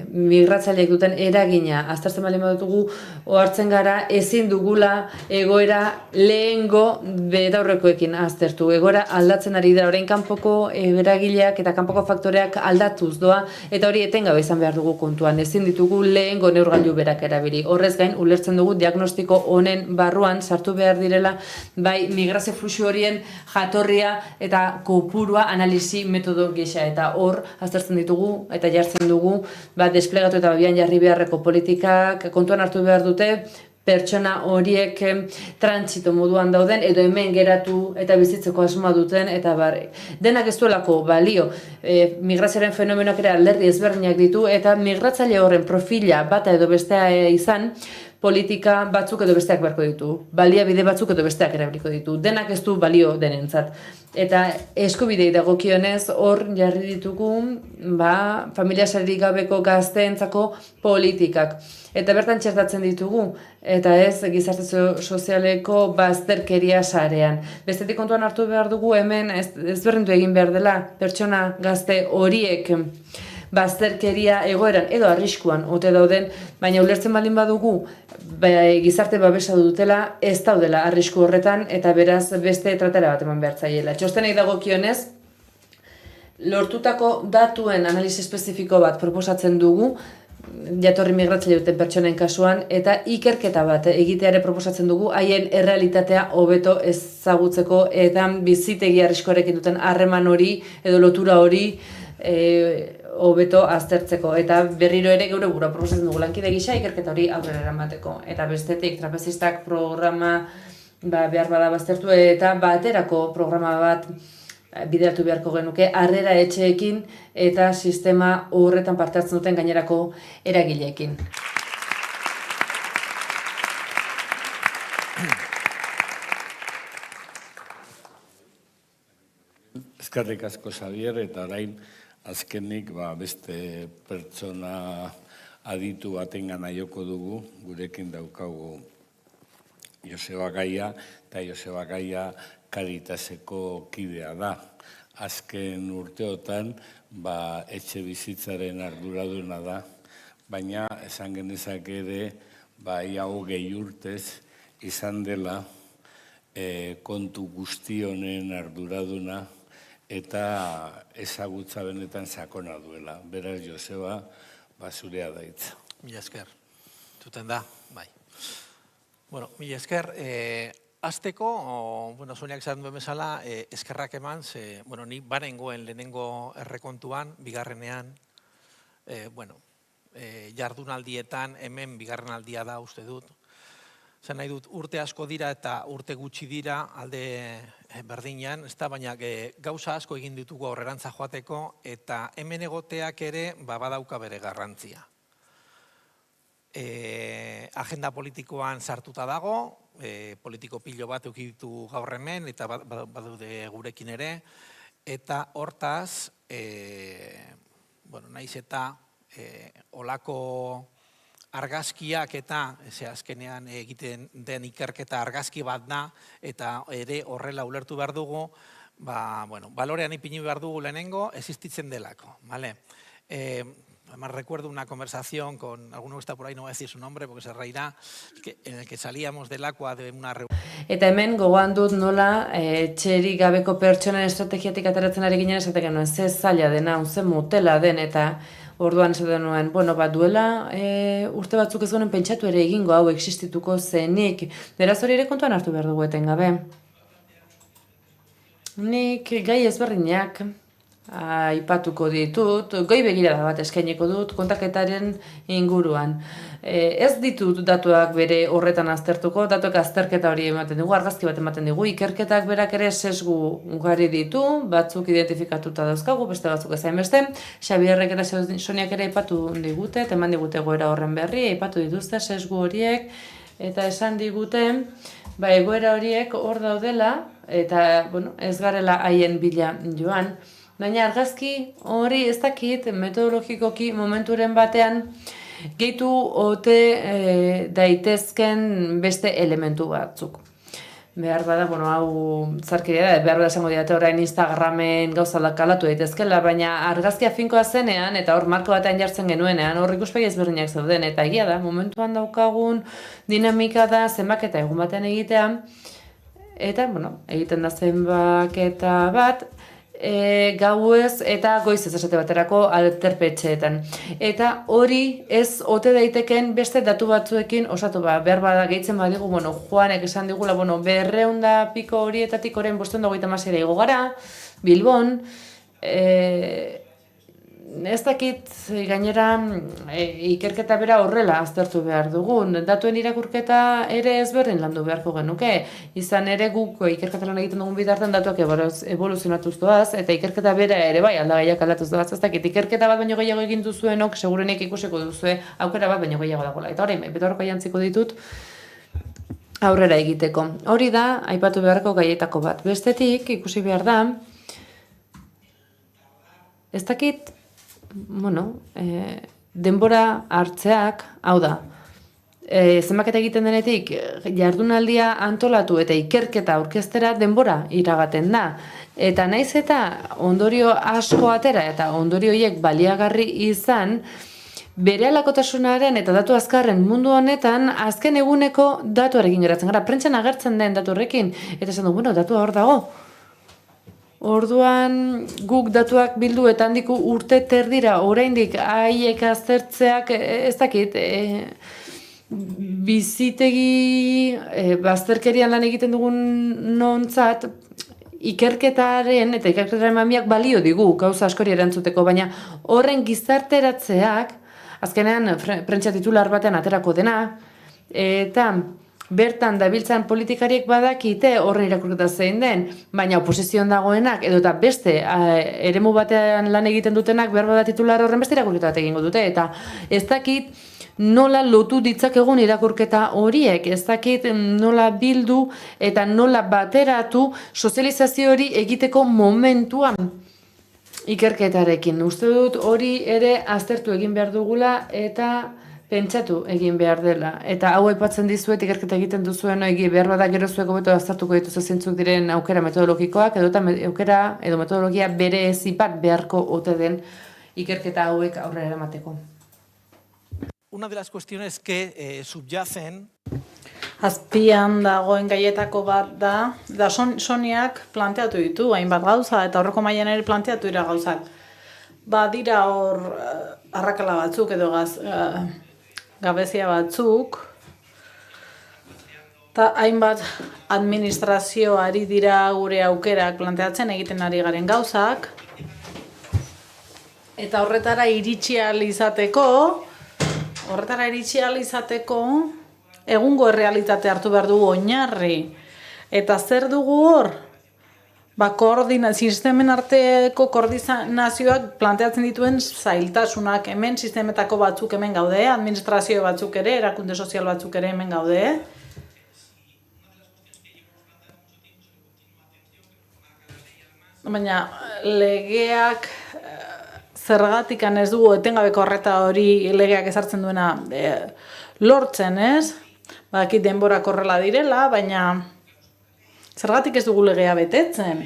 migratzaileek duten eragina aztertzen baldin badugu ohartzen gara ezin dugula egoera lehengo betaurrekoekin aztertu. Egoera aldatzen ari da, orain kanpoko eragileak eta kanpoko faktoreak aldatuz doa, eta hori etengabe izan behar dugu kontuan. Ezin ditugu lehengo neurgailu berak erabili. Horrez gain, ulertzen dugu diagnostiko honen barruan sartu behar direla bai migrazio fluxu horien jatorria eta kopurua analisi metodo gisa, eta hor aztertzen ditugu eta jartzen dugu desplegatu eta babian jarri beharreko politikak kontuan hartu behar dute pertsona horiek trantsito moduan dauden edo hemen geratu eta bizitzeko asmoa duten, eta denak ez duelako balio. Migrazioaren fenomenoak ere alderdi ezberdinak ditu, eta migratzaile horren profila bata edo bestea izan, politika batzuk edo besteak beharko ditu, baliabide batzuk edo besteak erabiliko ditu, denak ez du balio denentzat. Eta eskubidei dagokionez hor jarri ditugu familia saririk gabeko gazteentzako politikak. Eta bertan txertatzen ditugu, eta ez gizarte sozialeko bazterkeria sarean. Bestetik kontuan hartu behar dugu hemen ezberdindu egin behar dela pertsona gazte horiek bazterkeria egoeran edo arriskuan ote dauden, baina ulertzen baldin badugu gizarte babesa dutela ez daudela arrisku horretan, eta beraz beste tratara bat eman behar zaiela. Txostenei dagokionez, lortutako datuen analisi espezifiko bat proposatzen dugu, jatorri migratzaile duten pertsonen kasuan, eta ikerketa bat egiteare proposatzen dugu, haien errealitatea hobeto ezagutzeko eta bizitegi arriskoarekin duten harreman hori edo lotura hori hobeto aztertzeko, eta berriro ere geure gura proposatzen dugu lankide gisa ikerketa hori aurrera eramateko. Eta bestetik trapezistak programa behar bada baztertu, eta baterako programa bat bideratu beharko genuke harrera etxeekin eta sistema horretan parte hartzen duten gainerako eragileekin. Eskerrik asko, Xabier, eta orain azkenik beste pertsona aditu batengana joko dugu, gurekin daukagu Joseba Gaia, eta Joseba Gaia Caritaseko kidea da. Azken urteotan etxe bizitzaren arduraduna da, baina esan genezak ere ia 20 urtez izan dela kontu guzti honen arduraduna, eta ezagutza benetan sakona duela. Beraz, Joseba, zurea da hitza. Mila esker. Zuten da, bai. Bueno, mila esker. Azteko, Soniak esan duen bezala, eskerrak eman, ni banengoen lehenengo errekontuan, bigarrenean, jardunaldietan, hemen bigarren aldia da, uste dut. Zer nahi dut, urte asko dira eta urte gutxi dira alde berdinean, baina gauza asko egin ditugu aurrerantza joateko, eta hemen egoteak ere badauka bere garrantzia. Agenda politikoan sartuta dago, politiko pilo bat eukiditu gaur hemen, eta badude gurekin ere, eta hortaz, nahiz eta olako argazkiak eta, azkenean egiten den ikerketa argazki bat da, eta ere horrela ulertu behar dugu, balorean ipini behar dugu lehenengo, existitzen delako, ¿vale? Además recuerdo una conversación con alguno que está por ahí, no voy a decir su nombre porque se reirá, en el que salíamos del Aqua de una reunión. Eta hemen gogoan dut nola etxerik gabeko pertsonen estrategiatik ateratzen ari ginen esatek genuen ze zaila dena, ze motela den, eta orduan esaten nuen, duela urte batzuk ez gonen pentsatu ere egingo hau existituko zenik, beraz hori ere kontuan hartu behar dugu etengabe. Nik gai ezberdinak aipatuko ditut, goi begirada bat eskainiko dut kontaketaren inguruan. Ez ditut datuak bere horretan aztertuko, datuak azterketa hori ematen dugu, argazki bat ematen dugu, ikerketak berak ere sesgu ugari ditu, batzuk identifikatuta dauzkagu, beste batzuk ezain beste, Xabierrek eta Soniak ere aipatu digute, eta eman digute egoera horren berri, aipatu dituzte sesgu horiek, eta esan digute, egoera horiek hor daudela, eta ez garela haien bila joan, baina argazki hori ez dakit metodologikoki momenturen batean gehitu ote daitezken beste elementu batzuk. Behar bada, hau zarkiria da, behar bada esango diate orain Instagramen gauzalak kalatu daitezkela, baina argazkia finkoa zenean, eta hor marko batean jartzen genuenean, hor ikuspegi ezberdinak zeuden, eta egia da, momentuan daukagun dinamika da zenbaketa egun batean egitea, eta, egiten da zenbaketa bat, gauez eta goizez esate baterako aterpetxeetan. Eta hori ez ote daiteken beste datu batzuekin osatu behar bada gehitzen badigu, Juanek esan digula, 200 piko horietatik orain 526 igo gara, Bilbon, ez dakit gainera ikerketa bera horrela aztertu behar dugun. Datuen irakurketa ere ezberdin landu beharko genuke. Izan ere guk ikerketa lan egiten dugun bitartean datuak evoluzionatuz doaz, eta ikerketa bera ere aldagaiak aldatuz doaz. Ez dakit ikerketa bat baino gehiago egin duzuenok, segurenek ikusiko duzue aukera bat baino gehiago dagoela. Eta orain, betorroko jantziko ditut aurrera egiteko. Hori da, aipatu beharko gaietako bat. Bestetik, ikusi behar da, ez dakit, denbora hartzeak, hau da, zenbaketa egiten denetik, jardunaldia antolatu eta ikerketa aurkeztera denbora iragaten da. Eta naiz eta ondorio asko atera eta ondorio horiek baliagarri izan, bere alakotasunaren eta datu azkarren mundu honetan, azken eguneko datuarekin geratzen gara. Prentsan agertzen den datu horrekin, eta esan du, datua hor dago. Orduan guk datuak bildu eta handiko urte terdira, oraindik haiek aztertzeak ez dakit, bizitegi bazterkerian lan egiten dugun nontzat, ikerketaren eta ikerketaren mamiak balio digu gauza askori erantzuteko, baina horren gizarteratzeak, azkenean prentsa titular batean aterako dena, eta bertan dabiltzan politikariek badakite horren irakurketa zein den, baina oposizioan dagoenak, edo eta beste eremu batean lan egiten dutenak behar bada titular horren beste irakurketa bat egingo dute, eta ez dakit nola lotu ditzakegun irakurketa horiek, ez dakit nola bildu eta nola bateratu sozializazio hori egiteko momentuan ikerketarekin. Uste dut hori ere aztertu egin behar dugula eta pentsatu egin behar dela. Eta hau aipatzen dizuet ikerketa egiten duzuen behar bada gero zueko beto aztertuko dituzu zeintzuk diren aukera metodologikoak edo aukera edo metodologia bere ezipat beharko ote den ikerketa hauek aurrera eramateko. Una de las cuestiones que subyacen azpian dagoen gaietako bat da Soniak planteatu ditu, hainbat gauza, eta horreko mailan ere planteatu dira gauzak. Badira hor arrakala batzuk edo gabezia batzuk, eta hainbat administrazioari dira gure aukerak planteatzen egiten ari garen gauzak, eta horretara iritsi ahal izateko, egungo errealitate hartu behar dugu oinarri. Eta zer dugu hor? Sistemen arteko koordinazioak planteatzen dituen zailtasunak, hemen sistemetako batzuk hemen gaude, administrazio batzuk ere, erakunde sozial batzuk ere hemen gaude. Baina legeak zergatikan ez dugu etengabeko arreta hori legeak ezartzen duena lortzen, ez? Badakit denborak horrela direla, baina zergatik ez dugu legea betetzen.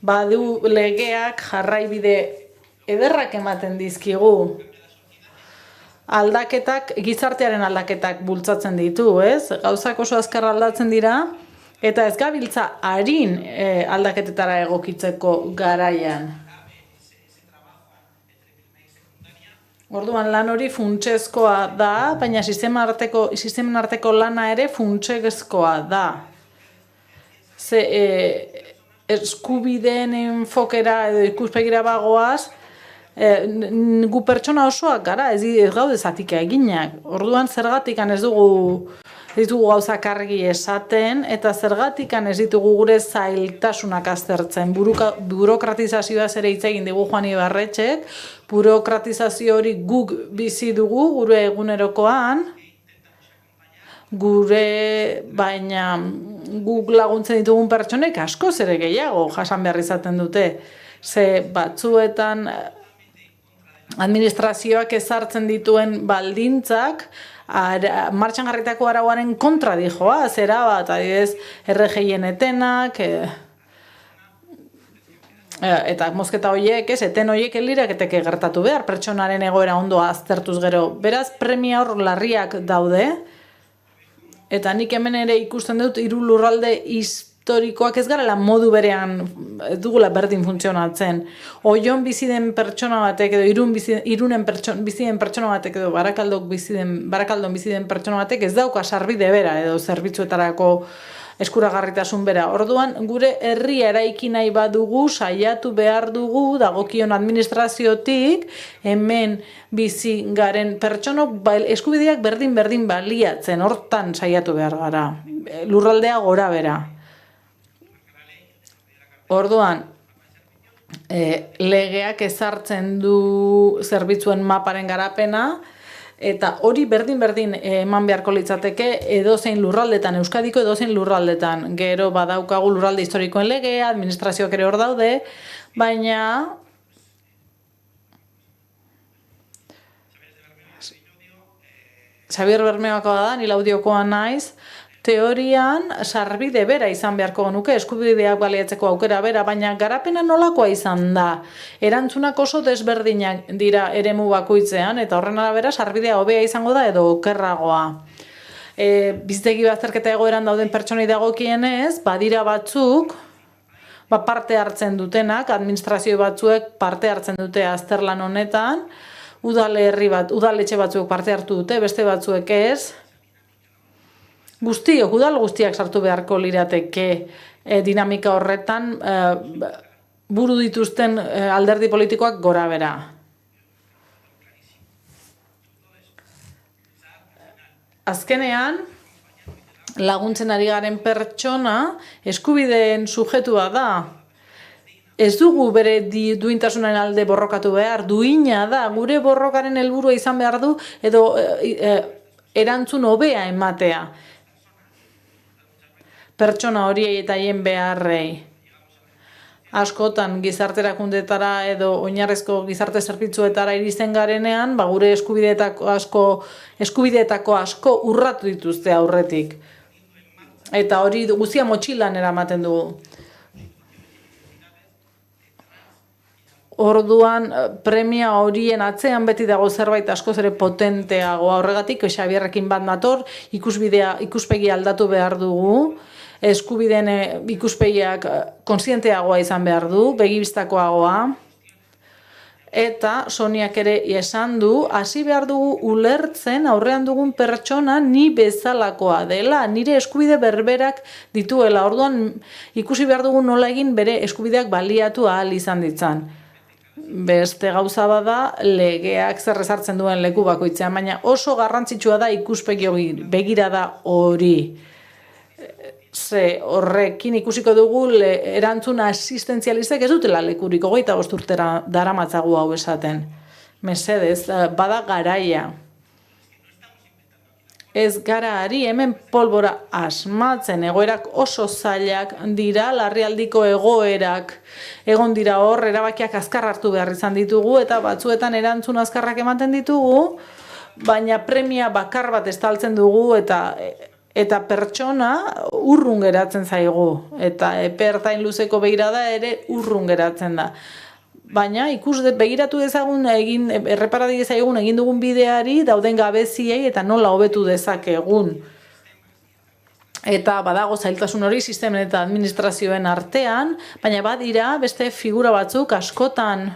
Badu legeak jarraibide ederrak ematen dizkigu. Aldaketak, gizartearen aldaketak bultzatzen ditu, ez? Gauzak oso azkar aldatzen dira, eta ez gabiltza harin aldaketetara egokitzeko garaian. Orduan lan hori funtsezkoa da, baina sistemen arteko lana ere funtsezkoa da. Eskubideen enfokera edo ikuspegira bagoaz, gu pertsona osoak gara, ez gaude zatika eginak. Orduan zergatikan ez ditugu gauzak argi esaten, eta zergatikan ez ditugu gure zailtasunak aztertzen. Burokratizazioaz ere hitz egin digu Juan Ibarretxek, burokratizazio hori guk bizi dugu gure egunerokoan, baina guk laguntzen ditugun pertsonek askoz ere gehiago jasan behar izaten dute. Ze batzuetan administrazioak ezartzen dituen baldintzak martxan jarritako arauaren kontra dijoa, zera bat, adibidez, RGIen etenak, eta mozketa horiek, eten horiek liraketeke gertatu behar, pertsonaren egoera ondo aztertuz gero. Beraz, premia hor larriak daude, eta nik hemen ere ikusten dut 3 lurralde historikoak ez garela modu berean dugula berdin funtzionatzen. Oion bizi den pertsona batek edo Irunen bizi den pertsona batek edo Barakaldon bizi den pertsona batek ez dauka sarbide bera edo zerbitzuetarako eskuragarritasun bera. Orduan, gure herria eraiki nahi badugu, saiatu behar dugu, dagokion administraziotik, hemen bizi garen pertsonok eskubideak berdin baliatzen, hortan saiatu behar gara. Lurraldea gora bera. Orduan, legeak ezartzen du zerbitzuen maparen garapena, eta hori berdin eman beharko litzateke edozein lurraldetan, Euskadiko edozein lurraldetan. Gero badaukagu lurralde historikoen legea, administrazioak ere hor daude, baina Xabier Bermeoakoa da, nila audiokoa naiz, teorian sarbide bera izan beharko genuke, eskubideak baliatzeko aukera bera, baina garapena nolakoa izan da. Erantzunak oso desberdinak dira eremu bakoitzean, eta horren arabera sarbidea hobea izango da edo okerragoa. Bizitegi bazterketa egoeran dauden pertsonei dagokienez, badira batzuk, parte hartzen dutenak, administrazio batzuek parte hartzen dute azterlan honetan, udaletxe batzuek parte hartu dute, beste batzuek ez, udal guztiak sartu beharko lirateke dinamika horretan buru dituzten alderdi politikoak gora bera. Azkenean, laguntzen ari garen pertsona eskubideen sujetua da. Ez dugu bere duintasunaren alde borrokatu behar, duina da, gure borrokaren helburua izan behar du edo erantzun hobea ematea. Pertsona horiei eta haien beharrei. Askotan gizarterakundetara edo oinarrezko gizarte zerbitzuetara iristen garenean, gure eskubideetako asko urratu dituzte aurretik. Eta hori guztia motxilan eramaten dugu. Orduan, premia horien atzean beti dago zerbait askoz ere potenteagoa. Horregatik, Xabierrekin bat nator, ikuspegi aldatu behar dugu, eskubideen ikuspegiak kontzienteagoa izan behar du, begibistakoagoa, eta Soniak ere esan du, hasi behar dugu ulertzen aurrean dugun pertsona ni bezalakoa dela, nire eskubide berberak dituela. Orduan, ikusi behar dugu nola egin bere eskubideak baliatu ahal izan ditzan. Beste gauza bada, legeak zer ezartzen duen leku bakoitzean, baina oso garrantzitsua da ikuspegi begirada hori. Ze horrekin ikusiko dugu erantzun asistentzialistek ez dutela lekurik 25 urtera daramatzagu hau esaten. Mesedez, bada garaia. ez gara ari hemen polbora asmatzen, egoerak oso zailak dira, larrialdiko egoerak egon dira hor, erabakiak azkar hartu behar izan ditugu, eta batzuetan erantzun azkarrak ematen ditugu, baina premia bakar bat estaltzen dugu, eta pertsona urrun geratzen zaigu, eta epertain luzeko begirada ere urrun geratzen da. Baina begiratu dezagun, erreparadi dezagun egin dugun bideari, dauden gabeziei eta nola hobetu dezakegun. Eta badago zailtasun hori sistemen eta administrazioen artean, baina badira beste figura batzuk askotan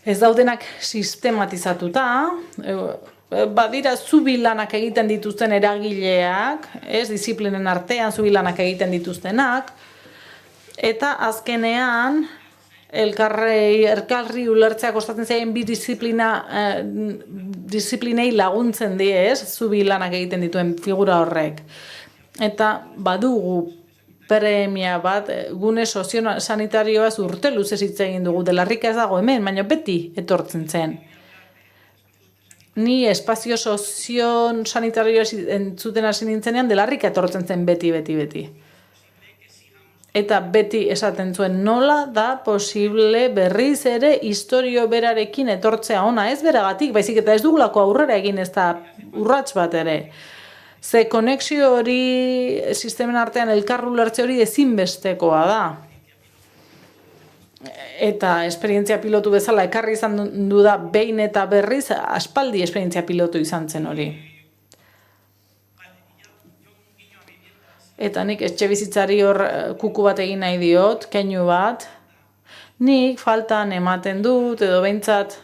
ez daudenak sistematizatuta, badira zubilanak egiten dituzten eragileak, disiplinen artean zubilanak egiten dituztenak, eta azkenean elkarri ulertzea kostatzen zaien bi disiplinei laguntzen die, zubi lanak egiten dituen figura horrek. Eta badugu premia bat, gune soziosanitarioaz urte luzez hitz egin dugu, delarrika ez dago hemen, baina beti etortzen zen. Ni espazio soziosanitarioaz entzuten hasi nintzenean, delarrika etortzen zen beti. Eta beti esaten zuen nola da posible berriz ere historio berarekin etortzea ona, ez beragatik, baizik eta ez dugulako aurrera egin ez da urrats bat ere. Ze konexio hori sistemen artean elkar ulertze hori ezinbestekoa da. Eta esperientzia pilotu bezala ekarri izan du da behin eta berriz, aspaldi esperientzia pilotu izan zen hori. Eta nik etxe bizitzari hor kuku bat egin nahi diot, keinu bat. Nik faltan ematen dut, edo behintzat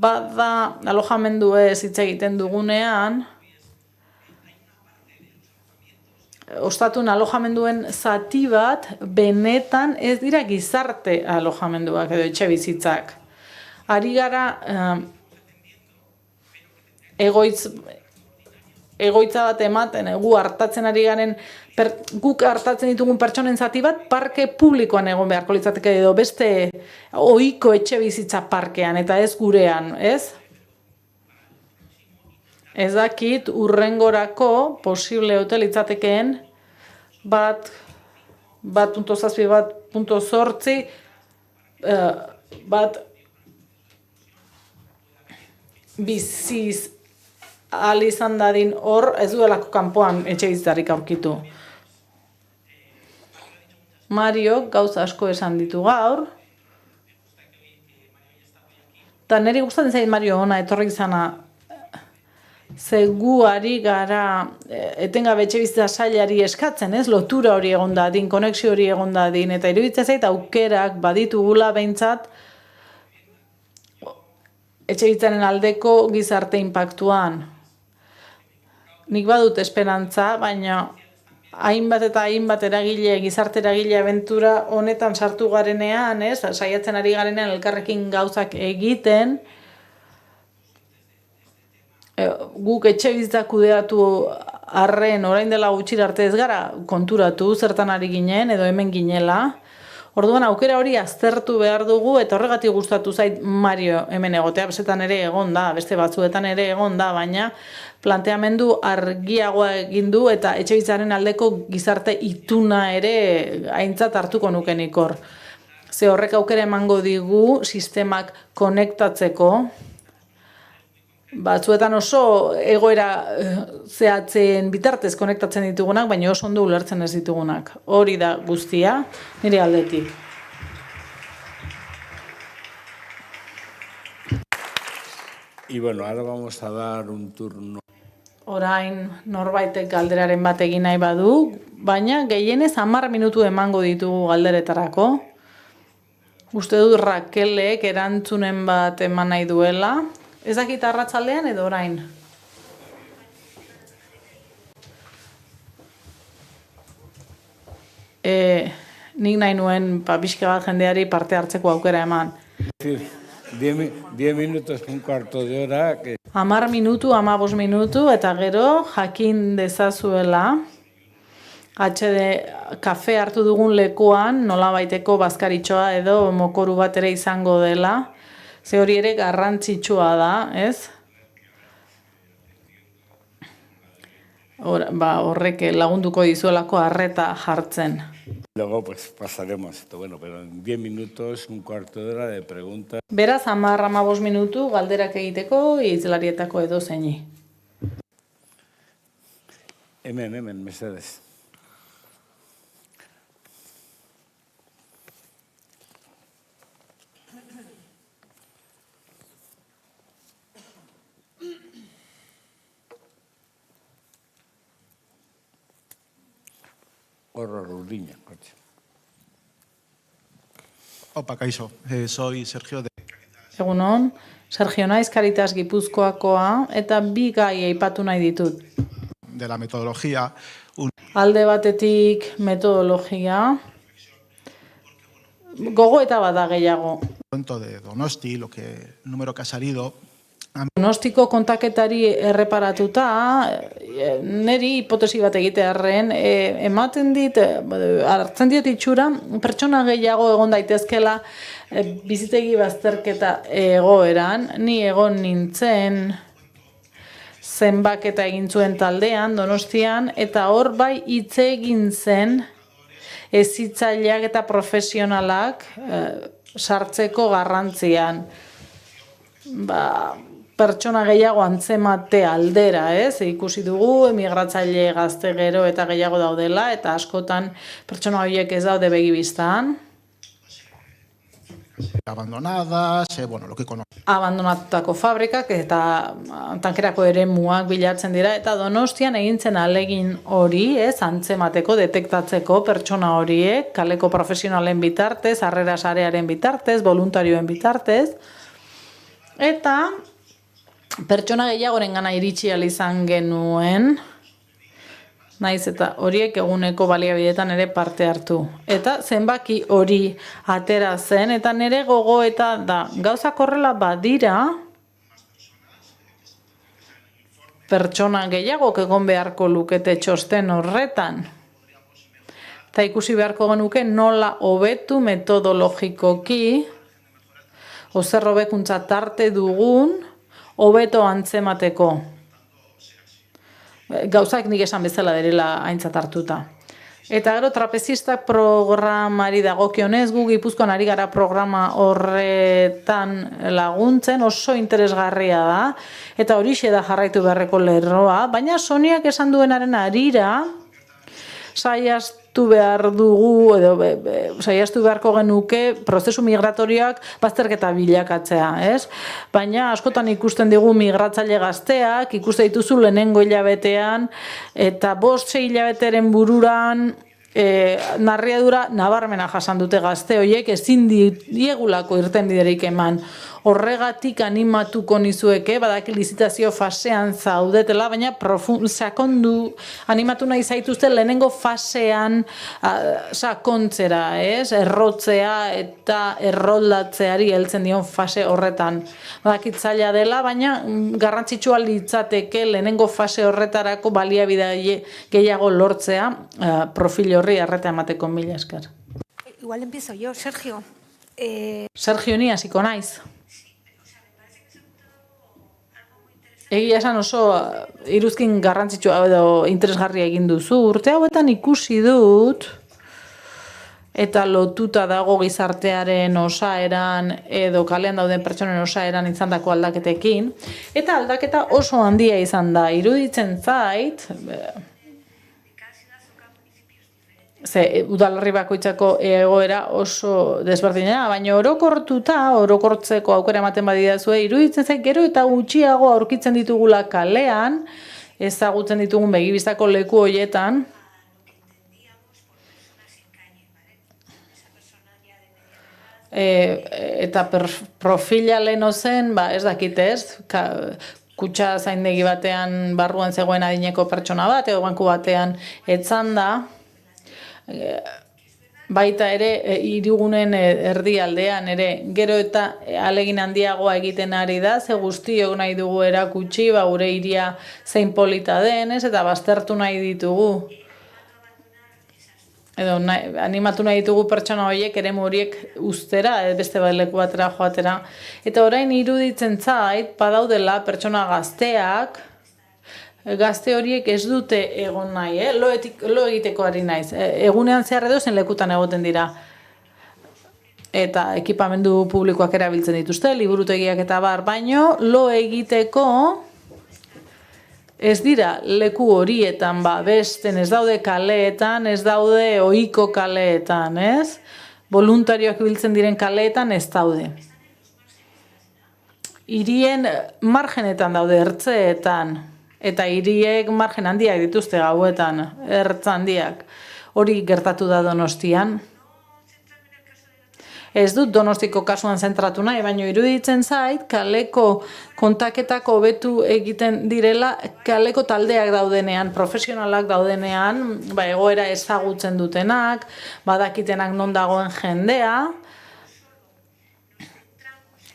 bada alojamendu ez hitz egiten dugunean, ostatun alojamenduen zati bat benetan ez dira gizarte alojamenduak edo etxe bizitzak. Ari gara egoitza bat ematen, guk hartatzen ditugun pertsonen zati bat parke publikoan egon beharko litzateke edo beste ohiko etxe bizitza parkean eta ez gurean, ez? Ez dakit urrengorako posible ote litzatekeen bat 1.7, bat biziz ahal izan dadin hor, ez duelako kanpoan etxe bizitzarik aurkitu. Mario gauza asko esan ditu gaur. Eta niri gustatzen zait Mario ona etorri izana, ze gu ari gara etengabe etxe bizitza sailari eskatzen, ez? Lotura hori egon dadin, konexio hori egon dadin, eta iruditzen zait aukerak baditugula behintzat etxe bizitzaren aldeko gizarte inpaktuan. Nik badut esperantza, baina hainbat eta hainbat eragile, gizarte eragile abentura honetan sartu garenean, saiatzen ari garenean elkarrekin gauzak egiten, guk etxe bizitza kudeatu arren orain dela gutxira arte ez gara konturatu zertan ari ginen edo hemen ginela. Orduan aukera hori aztertu behar dugu eta horregatik gustatu zait Mario hemen egotea, bestetan ere egon da, beste batzuetan ere egon da, baina planteamendu argiagoa egin du eta etxebizitzaren aldeko gizarte ituna ere aintzat hartuko nukenik hor. Ze horrek aukera emango digu sistemak konektatzeko, batzuetan oso egoera zehatzen bitartez konektatzen ditugunak, baina oso ondo ulertzen ez ditugunak. Hori da guztia, nire aldetik. Y bueno, ahora vamos a dar un turno. Orain norbaitek galderaren bat egin nahi badu, baina gehienez 10 minutu emango ditugu galderetarako. Uste dut Rakelek erantzunen bat eman nahi duela. Ez dakit arratsaldean edo orain? Nik nahi nuen pixka bat jendeari parte hartzeko aukera eman. 10 minutos, un cuarto de hora. 10 minutu, 15 minutu, eta gero jakin dezazuela HD kafe hartu dugun lekuan nolabaiteko bazkaritxoa edo mokoru bat ere izango dela. Ze hori ere garrantzitsua da, ez? Horrek lagunduko dizuelako arreta jartzen. Luego pues pasaremos esto, bueno, pero en 10 minutos, un cuarto de hora de preguntas. Beraz, 10-15 minutu galderak egiteko hitzlarietako edo zeini. Hemen, mesedez. Horror Urdiña, coche. Opa, kaixo. Soy Sergio de... Egunon, Sergio naiz Caritas Gipuzkoakoa eta bi gai aipatu nahi ditut. De la metodología. Alde batetik metodologia, gogo eta bada gehiago. Cuento de Donosti, el número que ha salido. Donostiko kontaketari erreparatuta, niri hipotesi bat egitearren, ematen dit, hartzen diot itxura, pertsona gehiago egon daitezkela bizitegi bazterketa egoeran, ni egon nintzen zenbaketa egin zuen taldean, Donostian, eta hor bai hitz egin zen hezitzaileak eta profesionalak sartzeko garrantzian. Pertsona gehiago antzemate aldera, ikusi dugu, emigratzaile gazte gero eta gehiago daudela, eta askotan pertsona horiek ez daude begibistan. Abandonadas, bueno, lo que conozco. Abandonatutako fabrikak eta tankerako eremuak bilatzen dira, eta Donostian egintzen alegin hori, antzemateko, detektatzeko pertsona horiek, kaleko profesionalen bitartez, harrera sarearen bitartez, voluntarioen bitartez, eta pertsona gehiagoren gana iritsi izan genuen, naiz eta horiek eguneko baliabidetan ere parte hartu. Eta zenbaki hori atera zen, eta nire gogo eta da, gauzak horrela badira, pertsona gehiagok egon beharko lukete txosten horretan. Eta ikusi beharko genuke nola hobetu metodologikoki, zer hobekuntza tarte dugun, hobeto antzemateko. Gauzak nik esan bezala derela aintzat hartuta. Eta gero trapezistak programari dagokionez, gu Gipuzkoan ari gara programa horretan laguntzen, oso interesgarria da, eta horixe da jarraitu beharreko lerroa, baina Soniak esan duenaren harira, saiastu behar dugu, edo saiastu beharko genuke prozesu migratorioak bazterketa bilakatzea, Baina askotan ikusten digu migratzaile gazteak, ikusten dituzu lehenengo hilabetean, eta 5-6 hilabeteren bururan narriadura nabarmena jasan dute gazte horiek, ezin diegulako irten biderik eman. Horregatik animatuko nizueke, badaki lizitazio fasean zaudetela, baina sakondu animatu nahi zaituzte lehenengo fasean sakontzera, errotzea eta erroldatzeari heltzen dion fase horretan. Badakit zaila dela, baina garrantzitsua litzateke lehenengo fase horretarako baliabide gehiago lortzea profil horri arreta emateko. Mila esker. Igual empiezo yo, Sergio. Sergio, ni hasiko naiz. Egia esan oso iruzkin garrantzitsua edo interesgarria egin duzu. Urte hauetan ikusi dut, eta lotuta dago gizartearen osaeran edo kalean dauden pertsonen osaeran izandako aldaketekin, eta aldaketa oso handia izan da. Iruditzen zait, udalerri bakoitzako egoera oso desberdina, baina orokortzeko aukera ematen badidazue, iruditzen zait gero eta gutxiago aurkitzen ditugula kalean, ezagutzen ditugun begibistako leku horietan, eta profila leheno zen, ez dakitez, kutxa zaindegi batean barruan zegoen adineko pertsona bat, edo banku batean etzan da, baita ere hirigunen erdialdean ere gero eta alegin handiagoa egiten ari da, ze guztiok nahi dugu erakutsi, gure hiria zein polita den, eta baztertu nahi ditugu. edo animatu nahi ditugu pertsona horiek, eremu horiek ustera, beste bat leku batera joatera. Eta orain iruditzen zait, badaudela pertsona gazteak, gazte horiek ez dute egon nahi, lo egiteko ari naiz. Egunean zehar edo zen lekutan egoten dira. Eta ekipamendu publikoak erabiltzen dituzte, liburutegiak eta bar, baino lo egiteko ez dira leku horietan, besten, ez daude kaleetan, ez daude ohiko kaleetan, ez? Voluntarioak ibiltzen diren kaleetan ez daude. Hirien margenetan daude, ertzeetan, eta hiriek margen handiak dituzte gauetan, ertz handiak. Hori gertatu da Donostian. Ez dut Donostiko kasuan zentratu nahi, baina iruditzen zait, kaleko kontaketak hobetu egiten direla, kaleko taldeak daudenean, profesionalak daudenean, egoera ezagutzen dutenak, badakitenak non dagoen jendea,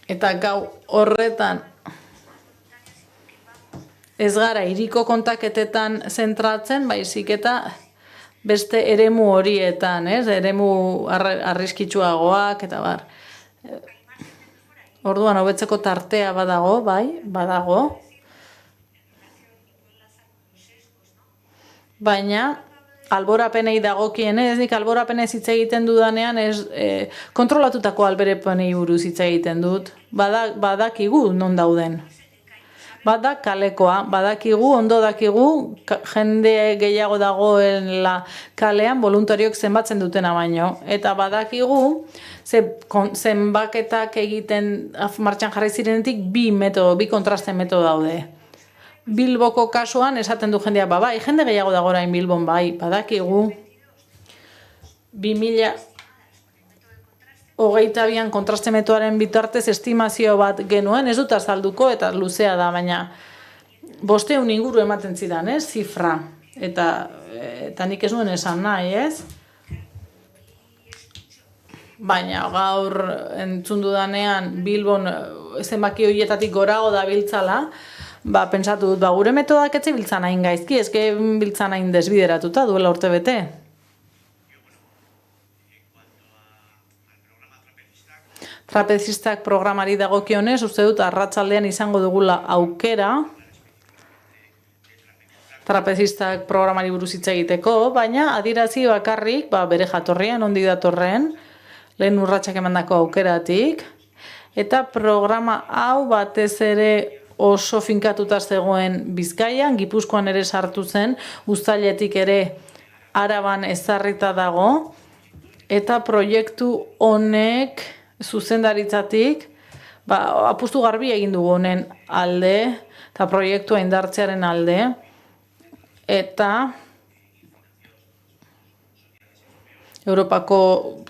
eta gau horretan ez gara hiriko kontaketetan zentratzen, baizik eta beste eremu horietan, eremu arriskitsuagoak eta bar. Orduan, hobetzeko tartea badago, badago. Baina, alborapenei dagokienez, nik alborapenez hitz egiten dudanean, kontrolatutako alborapenei buruz hitz egiten dut. Badakigu non dauden. Bada kalekoa, badakigu, ondo dakigu, jende gehiago dagoela kalean voluntariok zenbatzen dutena baino. Eta badakigu, zenbaketak egiten martxan jarri zirenetik bi kontraste metodo daude. Bilboko kasuan esaten du jendea, bai, jende gehiago dago orain Bilbon, bai, badakigu, 2022 kontraste metodoaren bitartez estimazio bat genuen, ez dut azalduko eta luzea da, baina 500 inguru ematen zidan, zifra. Eta nik ez nuen esan nahi, ez? Baina gaur entzun dudanean Bilbon zenbaki horietatik gorago da biltzala, pentsatu dut, gure metodak etzi biltzan hain gaizki, ezke biltzan hain desbideratuta duela urte bete. Trapezistak programari dagokionez, uste dut arratsaldean izango dugula aukera trapezistak programari buruz hitz egiteko, baina adierazi bakarrik bere jatorrian, ondi datorren, lehen urratsak emandako aukeratik, eta programa hau batez ere oso finkatuta zegoen Bizkaian, Gipuzkoan ere sartu zen, uztailetik ere Araban ezarrita dago, eta proiektu honek zuzendaritzatik, apustu garbi egin dugu honen alde, eta proiektua indartzearen alde, eta Europako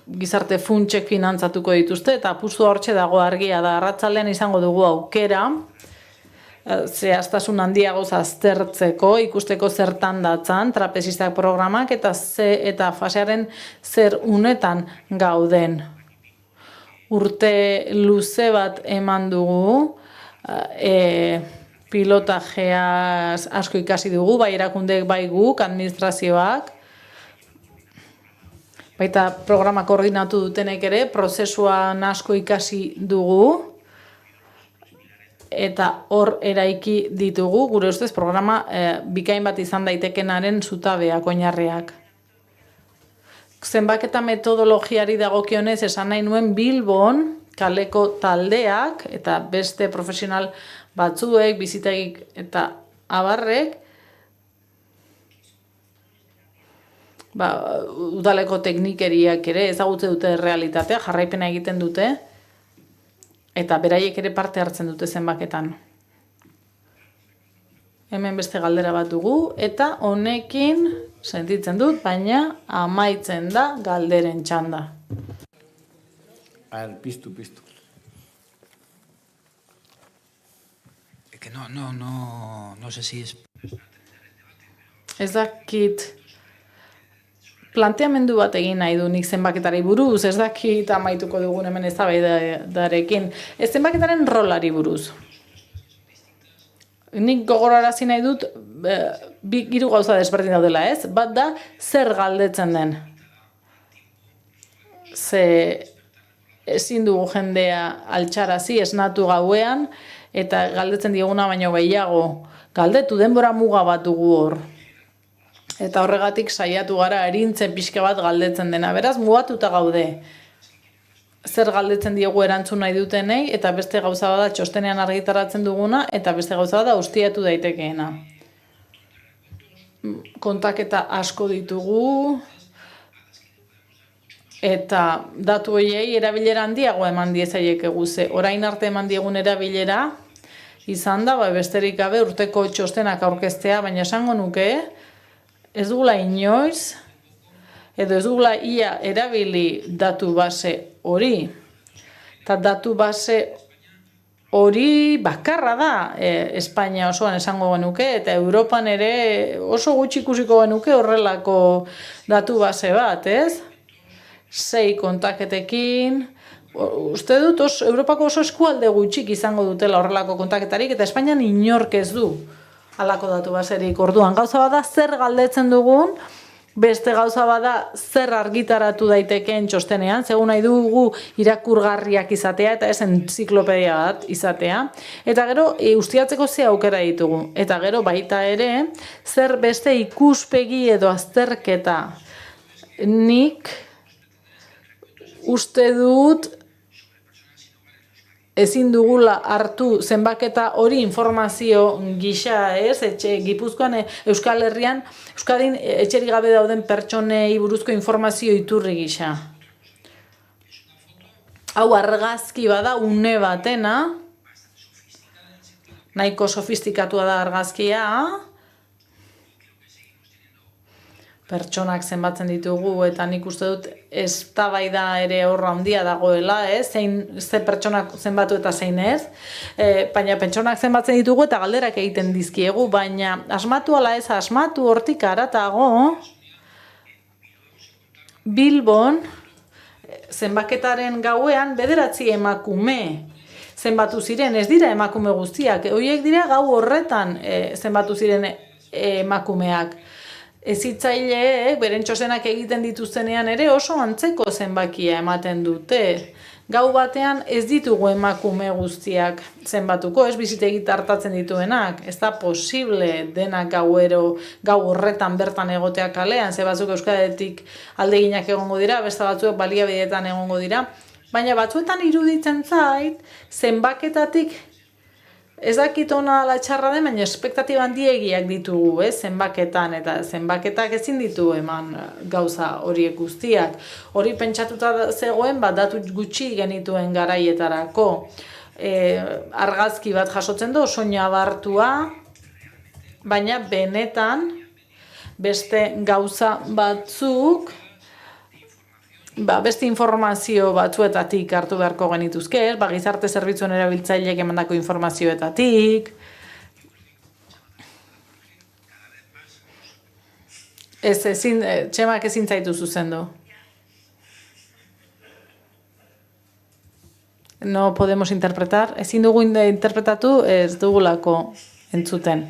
gizarte funtsek finantzatuko dituzte, eta apustu hortxe dago argia da, arratsalean izango dugu aukera, zehaztasun handiagoz aztertzeko, ikusteko zertan datzan, trapezistak programak, eta fasearen zer unetan gauden. Urte luze bat eman dugu, pilotajea asko ikasi dugu, bai erakundeek bai guk, administrazioak, baita programa koordinatu dutenek ere, prozesuan asko ikasi dugu, eta hor eraiki ditugu, gure ustez programa bikain bat izan daitekenaren zutabeak, oinarriak. Zenbaketa metodologiari dagokionez esan nahi nuen Bilbon kaleko taldeak eta beste profesional batzuek, bizitegik eta abarrek, udaleko teknikeriak ere ezagutze dute realitatea, jarraipena egiten dute, eta beraiek ere parte hartzen dute zenbaketan. Hemen beste galdera bat dugu, eta honekin sentitzen dut, baina amaitzen da galderen txanda. Piztu. No sé si es... Ez dakit planteamendu bat egin nahi du nik zenbaketari buruz, ez dakit amaituko dugun hemen eztabaidarekin. Ez zenbaketaren rolari buruz. Nik gogorarazi nahi dut, hiru gauza desberdin daudela, ez? Bat da, zer galdetzen den. ze ezin dugu jendea altxarazi, esnatu gauean, eta galdetzen dieguna baino gehiago. Galdetu, denbora muga bat dugu hor. Eta horregatik saiatu gara erintzen pixka bat galdetzen dena. Beraz, mugatuta gaude. Zer galdetzen diegu erantzun nahi dutenei, eta beste gauza bada txostenean argitaratzen duguna, eta beste gauza bada ustiatu daitekeena. Kontaketa asko ditugu, eta datu horiei erabilera handiago eman diezaiek eguze. Orain arte eman diegun erabilera, izan da, besterik gabe urteko txostenak aurkeztea, baina esango nuke, ez dugula inoiz, edo ez dugula ia erabili datu base hori. Eta datu base hori bakarra da Espainia osoan esango genuke, eta Europan ere oso gutxi ikusiko genuke horrelako datu base bat, ez? 6 kontaketekin, uste dut Europako oso eskualde gutxik izango dutela horrelako kontaketarik, eta Espainian inork ez du halako datu baserik. Orduan, gauza bada zer galdetzen dugun, beste gauza bada zer argitaratu daitekeen txostenean, segun nahi dugu irakurgarriak izatea eta ez entziklopedia bat izatea. Eta gero, ustiatzeko ze aukera ditugu. Eta gero, baita ere, zer beste ikuspegi edo azterketa. Nik uste dut ezin dugula hartu zenbaketa hori informazio gisa, ez? Gipuzkoan, Euskal Herrian, Euskadin etxerik gabe dauden pertsonei buruzko informazio iturri gisa. Hau argazki bada une batena, nahiko sofistikatua da argazkia, pertsonak zenbatzen ditugu, eta nik uste dut eztabaida ere horra handia dagoela, ze pertsonak zenbatu eta zein ez, baina pertsonak zenbatzen ditugu eta galderak egiten dizkiegu, baina asmatu ala ez, asmatu hortik haratago, Bilbon, zenbaketaren gauean 9 emakume zenbatu ziren, ez dira emakume guztiak, horiek dira gau horretan zenbatu ziren emakumeak. Hezitzaileek beren txostenak egiten dituztenean ere oso antzeko zenbakia ematen dute. Gau batean ez ditugu emakume guztiak zenbatuko, ez bizitegi tartatzen dituenak. Ez da posible denak gau horretan bertan egotea kalean, ze batzuk Euskaletik aldeginak egongo dira, beste batzuk baliabideetan egongo dira. Baina batzuetan iruditzen zait, zenbaketatik ez dakit ona ala txarra den, baina espektatiba handiegiak ditugu, zenbaketan, eta zenbaketak ezin ditu eman gauza horiek guztiak. Hori pentsatuta zegoen, datu gutxi genituen garaietarako. Argazki bat jasotzen du, soina bartua, baina benetan beste gauza batzuk, beste informazio batzuetatik hartu beharko genituzke, gizarte zerbitzuen erabiltzaileek emandako informazioetatik. Txemak ezin zaitu zuzendu. No podemos interpretar. Ezin dugu interpretatu, ez dugulako entzuten.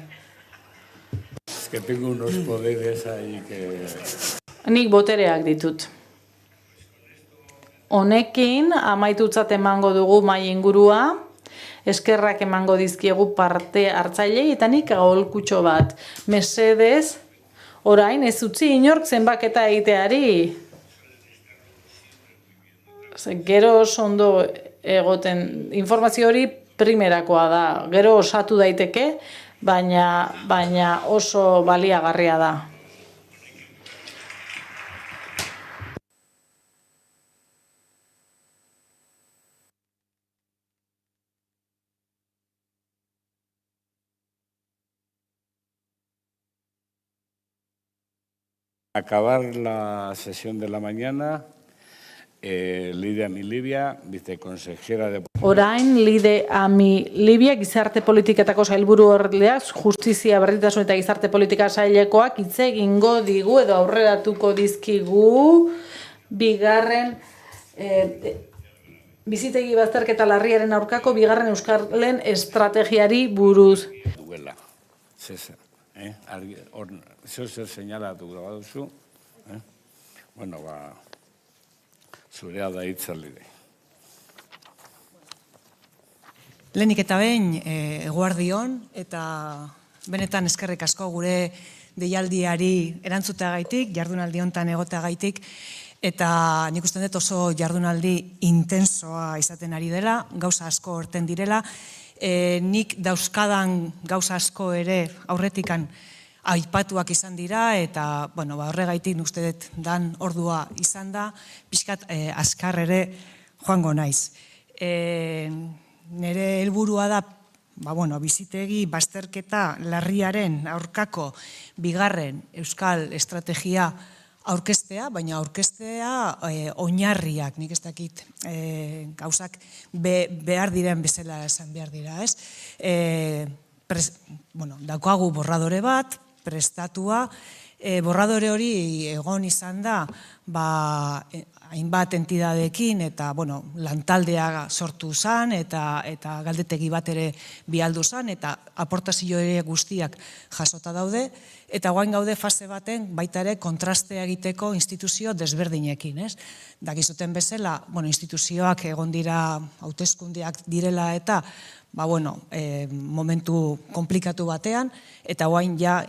Es que tengo unos poderes ahí que... Nik botereak ditut. Honekin amaitutzat emango dugu mai ingurua, eskerrak emango dizkiegu parte hartzailei eta nik aholkutxo bat. Mesedez, orain ez utzi inork zenbaketa egiteari. Gero ondo egoten, informazio hori primerakoa da. Gero osatu daiteke, baina oso baliagarria da. Acabar la sesión de la mañana, Lidia Amilibia, viceconsejera de... Orain, Lidia Amilibia, gizarte politiketako sailburu ordeak, justizia, berdintasun eta gizarte politika sailekoak hitz egingo digu edo aurreratuko dizkigu bigarren bizitegi bazterketa larriaren aurkako bigarren Euskalen estrategiari buruz. Duela, César. Zer señalatu baduzu. Bueno, zurea da hitzaldide. Lehenik eta behin, eguardion, eta benetan eskerrik asko gure deialdiari erantzuteagaitik, jardunaldi hontan egoteagaitik, eta nik uste dut oso jardunaldi intensoa izaten ari dela, gauza asko horten direla, nik dauzkadan gauza asko ere aurretikan aipatuak izan dira, eta horregaitik nik uste dut dan ordua izan da, pixkat azkar ere joango naiz. Nire helburua da, bizitegi bazterketa larriaren aurkako bigarren euskal estrategia aurkeztea, baina aurkeztea oinarriak, nik ez dakit gauzak behar diren bezala esan behar dira, ez? Daukagu borradore bat, prestatua, borradore hori egon izan da, hainbat entidadeekin eta lantaldea sortu zen eta galdetegi bat ere bialdu zen eta aportazio ere guztiak jasota daude eta guain gaude fase baten baita ere kontrastea egiteko instituzio desberdinekin, ez? Dakizuten bezala, instituzioak egon dira hauteskundeak direla eta momentu komplikatu batean, eta guain ja,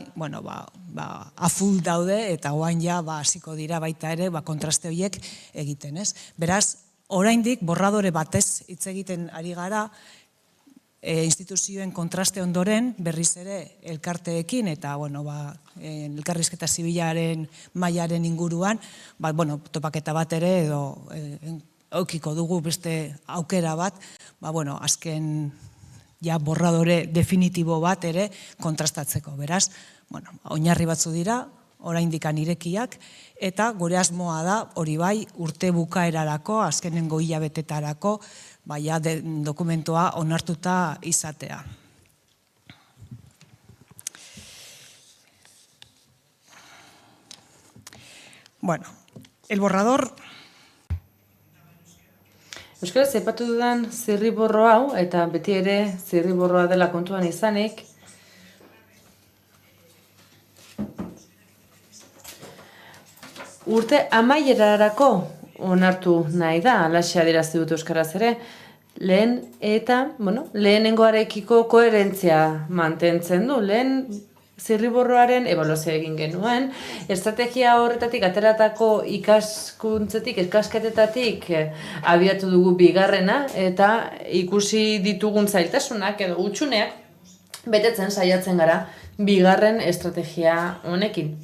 aful daude, eta guain ja hasiko dira baita ere kontraste horiek egiten, ez? Beraz, oraindik borradore batez hitz egiten ari gara, instituzioen kontraste ondoren berriz ere elkarteekin, eta elkarrizketa zibilaren mailaren inguruan, topaketa bat ere, edo aukiko dugu beste aukera bat, azken borradore definitibo bat ere kontrastatzeko. Beraz, oinarri batzu dira, oraindik irekiak, eta gure asmoa da, hori bai, urte bukaerarako, azkenengo hilabetetarako, dokumentua onartuta izatea. El borrador... Euskaraz, aipatu dudan zirriborro hau, eta beti ere zirriborroa dela kontuan izanik, urte amaierarako onartu nahi da, alaxe adierazi dut euskaraz ere, lehenengoarekiko koherentzia mantentzen du, lehen zirriborroaren ebaluazioa egin genuen, estrategia horretatik ateratako ikaskuntzetik, ikasketetatik abiatu dugu bigarrena, eta ikusi ditugun zailtasunak edo hutsuneak betetzen saiatzen gara bigarren estrategia honekin.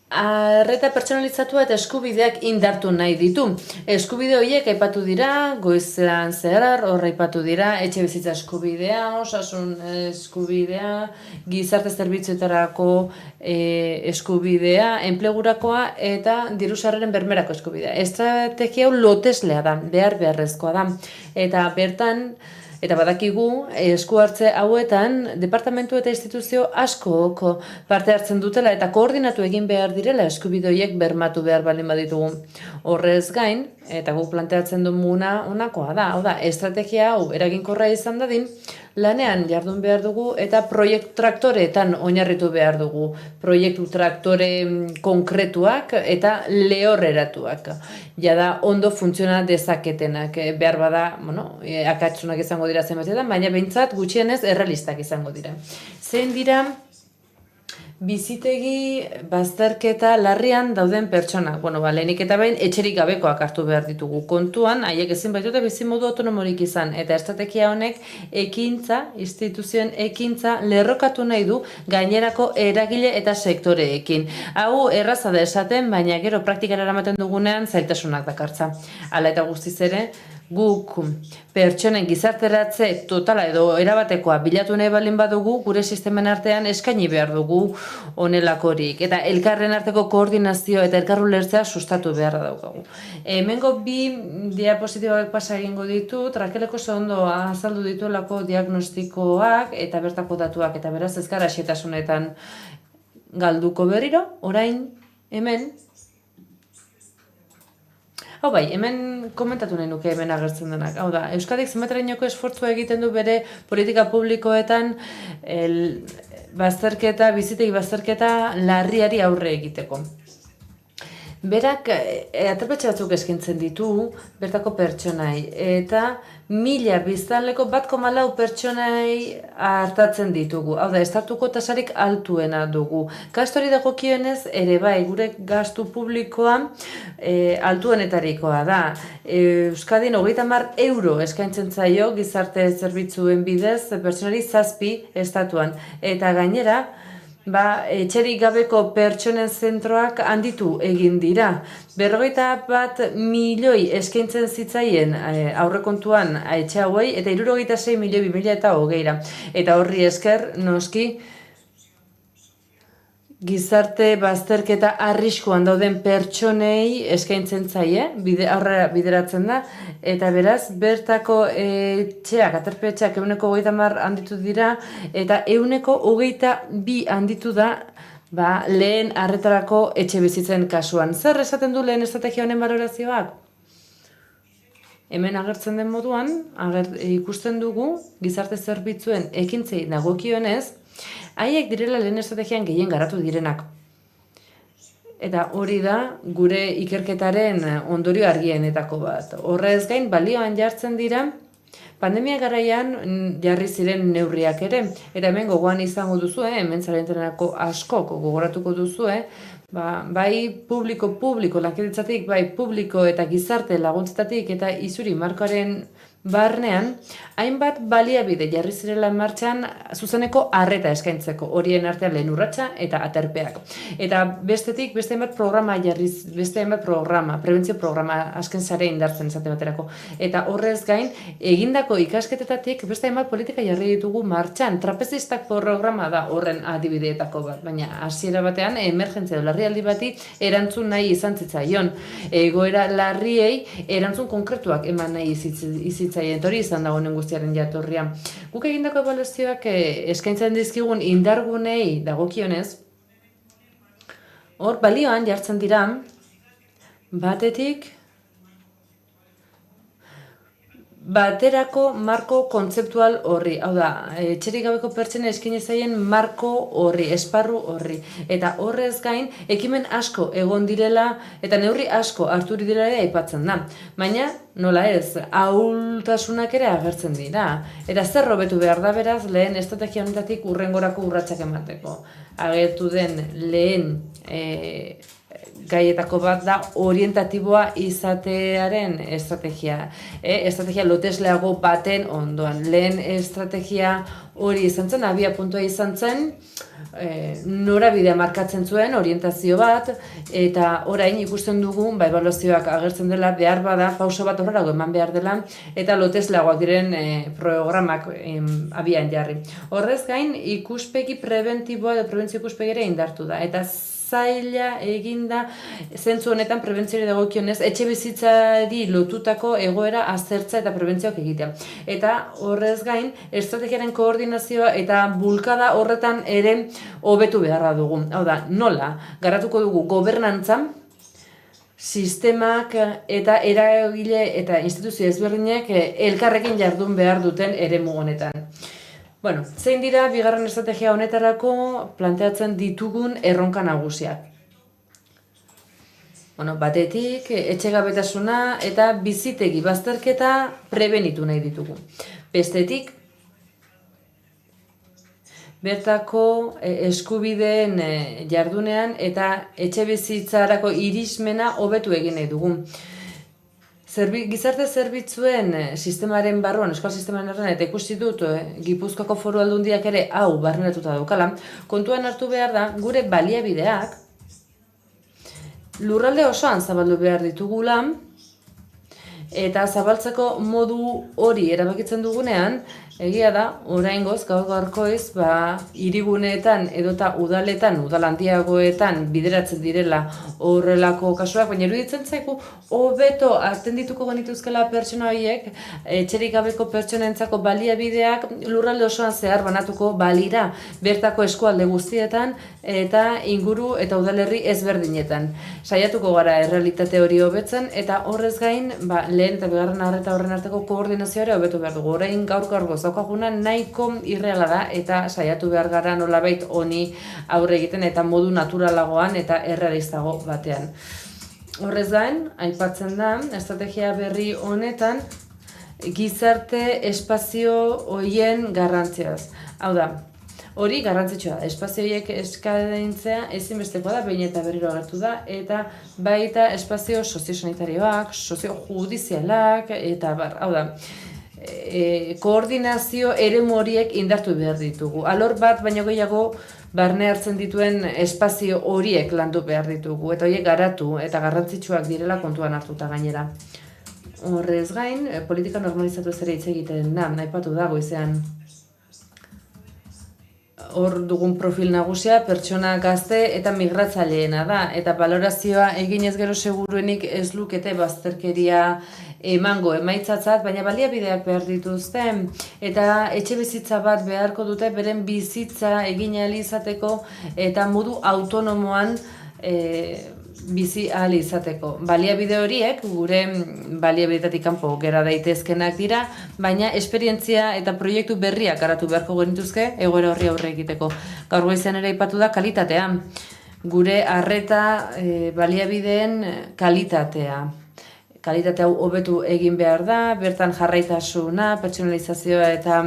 Arreta pertsonalizatua eta eskubideak indartu nahi ditu. Eskubide horiek aipatu dira, goizean zehar, horra aipatu dira, etxe bizitza eskubidea, osasun eskubidea, gizarte zerbitzuetarako eskubidea, enplegurakoa eta diru-sarreren bermerako eskubidea. Estrategia hau loteslea da, beharrezkoa da. Eta bertan, eta badakigu, esku hartze hauetan, departamentu eta instituzio askok parte hartzen dutela eta koordinatu egin behar direla eskubide horiek bermatu behar baldin baditugu. Horrez gain, eta guk planteatzen duguna honakoa da, hau da, estrategia hau eraginkorra izan dadin, lanean jardun behar dugu eta proiektu traktoreetan oinarritu behar dugu. Proiektu traktore konkretuak eta lehorreratuak. Jada ondo funtziona dezaketenak. Behar bada, akatsunak izango dira zenbatetan, baina behintzat gutxienez errealistak izango dira. Zein dira bizitegi bazterketa larrian dauden pertsonak. Lehenik eta behin etxerik gabekoak hartu behar ditugu kontuan, haiek ezin baitute bizimodu autonomorik izan. Eta estrategia honek instituzioen ekintza lerrokatu nahi du gainerako eragile eta sektoreekin. Hau erraza da esaten, baina gero praktikara eramaten dugunean zailtasunak dakartza. Hala eta guztiz ere, guk pertsonen gizarteratze totala edo erabatekoa bilatu nahi baldin badugu, gure sistemen artean eskaini behar dugu honelakorik. Eta elkarren arteko koordinazio eta elkarru lertzea sustatu beharra daukagu. Hemengo bi diapositibak pasa egingo ditut, Rakeleko ondo azaldu dituelako diagnostikoak eta bertako datuak, eta beraz ez gara xetasunetan galduko berriro, orain hemen, hau bai, hemen komentatu nahi nuke hemen agertzen denak. Hau da, Euskadik zenbaterainoko esfortzua egiten du bere politika publikoetan bizitegi bazterketa larriari aurre egiteko. Berak aterpetxe batzuk eskaintzen ditu bertako pertsonai, eta 1000 biztanleko 1,4 pertsonai hartatzen ditugu. Hau da, estatuko tasarik altuena dugu. Gastori dagokionez ere bai, gure gastu publikoa altuenetarikoa da. Euskadin 30 euro eskaintzen zaio gizarte zerbitzuen bidez pertsonari 7 estatuan. Eta gainera, etxerik gabeko pertsonen zentroak handitu egin dira. 41 milioi eskaintzen zitzaien aurrekontuan etxe hauei, eta 76 milioi 2020ra. Eta horri esker, noski, gizarte bazterketa arriskuan dauden pertsonei eskaintzen zaie, aurrera bideratzen da, eta beraz, bertako etxeak, aterpetxeak 130 handitu dira, eta 122 handitu da lehen arretarako etxe bizitzen kasuan. Zer esaten du lehen estrategia honen balorazioak? Hemen agertzen den moduan, ikusten dugu gizarte zerbitzuen ekintzei dagokionez, haiek direla lehen estrategian gehien garatu direnak. Eta hori da gure ikerketaren ondorio argienetako bat. Horrez gain, balioan jartzen dira, pandemia garaian jarri ziren neurriak ere. Eta hemen gogoan izango duzue, hemen zarentenako askok gogoratuko duzue, bai publiko lankidetzatik, bai publiko eta gizarte laguntzetatik eta izuri markoaren barnean, hainbat baliabide jarri zirela martxan zuzeneko arreta eskaintzeko, horien artean lehen urratsa eta aterpeak. Eta bestetik, beste hainbat programa, prebentzio programa azken sare indartzen esate baterako. Eta horrez gain, egindako ikasketetatik beste hainbat politika jarri ditugu martxan. Trapezistak programa da horren adibideetako bat, baina hasiera batean emergentzia larrialdi bati erantzun nahi izan zitzaion. Egoera larriei erantzun konkretuak eman nahi izitzaien, hori izan dago honen guztiaren jatorria. Guk egindako ebaluazioak eskaintzen dizkigun indargunei dagokionez, hor balioan jartzen dira, batetik, baterako marko kontzeptual horri, hau da, etxerik gabeko pertsona eskaini zaien marko horri, esparru horri. Eta horrez gain, ekimen asko egon direla eta neurri asko hartu direla ere aipatzen da. Baina, nola ez, ahultasunak ere agertzen dira. Eta zer hobetu behar da beraz, lehen estrategia honetatik urrengorako urratsak emateko. Agertu den lehen gaietako bat da orientatiboa izatearen estrategia. Estrategia lotesleago baten ondoan. Lehen estrategia hori izan zen, abia puntua izan zen, norabidea markatzen zuen, orientazio bat, eta orain ikusten dugu, ebaluazioak agertzen dela, behar bada, pauso bat horrelago eman behar dela, eta lotesleagoak diren programak abian jarri. Horrez gain, ikuspegi preventiboa edo prebentzio ikuspegire indartu da, eta zaila eginda zentzu honetan prebentziori dagokionez etxe bizitzari lotutako egoera aztertza eta prebentzioak egitea. Eta horrez gain, estrategiaren koordinazioa eta bulkada horretan ere hobetu beharra dugu. Hau da, nola garatuko dugu gobernantza, sistemak eta eragile eta instituzio ezberdinek elkarrekin jardun behar duten eremu honetan. Bueno, zein dira bigarren estrategia honetarako planteatzen ditugun erronka nagusiak? Batetik, etxegabetasuna eta bizitegi bazterketa prebenitu nahi ditugu. Bestetik, bertako eskubideen jardunean eta etxe bizitzarako irismena hobetu egin nahi dugu. Gizarte zerbitzuen sistemaren barruan, euskal sistemaren barruan, eta ikusi dut Gipuzkoako Foru Aldundiak ere hau barneratuta daukala, kontuan hartu behar da gure baliabideak lurralde osoan zabaldu behar ditugula, eta zabaltzeko modu hori erabakitzen dugunean, egia da, oraingoz, gaur-gaurkoiz, hiriguneetan edota udaletan, udal handiagoetan bideratzen direla horrelako kasuak, baina iruditzen zaigu, hobeto atendituko genituzkela pertsona horiek, etxerik gabeko pertsonentzako baliabideak lurralde osoan zehar banatuko balira, bertako eskualde guztietan, eta inguru eta udalerri ezberdinetan. Saiatuko gara errealitate hori hobetzen, eta horrez gain, lehen eta bigarren arreta horren arteko koordinazioa hobetu behar dugu. Orain gaur-gaurkoz daukaguna nahiko irreala da eta saiatu behar gara nolabait honi aurre egiten eta modu naturalagoan eta errealistago batean. Horrez gain, aipatzen da, estrategia berri honetan, gizarte espazio horien garrantziaz. Hau da, hori garrantzitsua da, espazio horiek eskaintzea ezinbestekoa da, behin eta berriro agertu da, eta baita espazio soziosanitarioak, soziojudizialak, eta hau da, koordinazio eremu horiek indartu behar ditugu. Alor bat baino gehiago barne hartzen dituen espazio horiek landu behar ditugu, eta horiek garatu eta garrantzitsuak direla kontuan hartuta gainera. Horrez gain, politika normalizatu ez ere hitz egiten da, aipatu da goizean. Hor dugun profil nagusia pertsona gazte eta migratzaileena da, eta balorazioa eginez gero seguruenik ez lukete bazterkeria emango emaitzatzat, baina baliabideak behar dituzte, eta etxe bizitza bat beharko dute beren bizitza egin ahal izateko eta modu autonomoan bizi ahal izateko. Baliabide horiek, gure baliabideetatik kanpo gera daitezkenak dira, baina esperientzia eta proiektu berriak garatu beharko genituzke egoera horri aurre egiteko. Gaur goizean ere aipatu da kalitatea. Gure arreta baliabideen kalitatea. Kalitate hau hobetu egin behar da, bertan jarraitasuna, pertsonalizazioa eta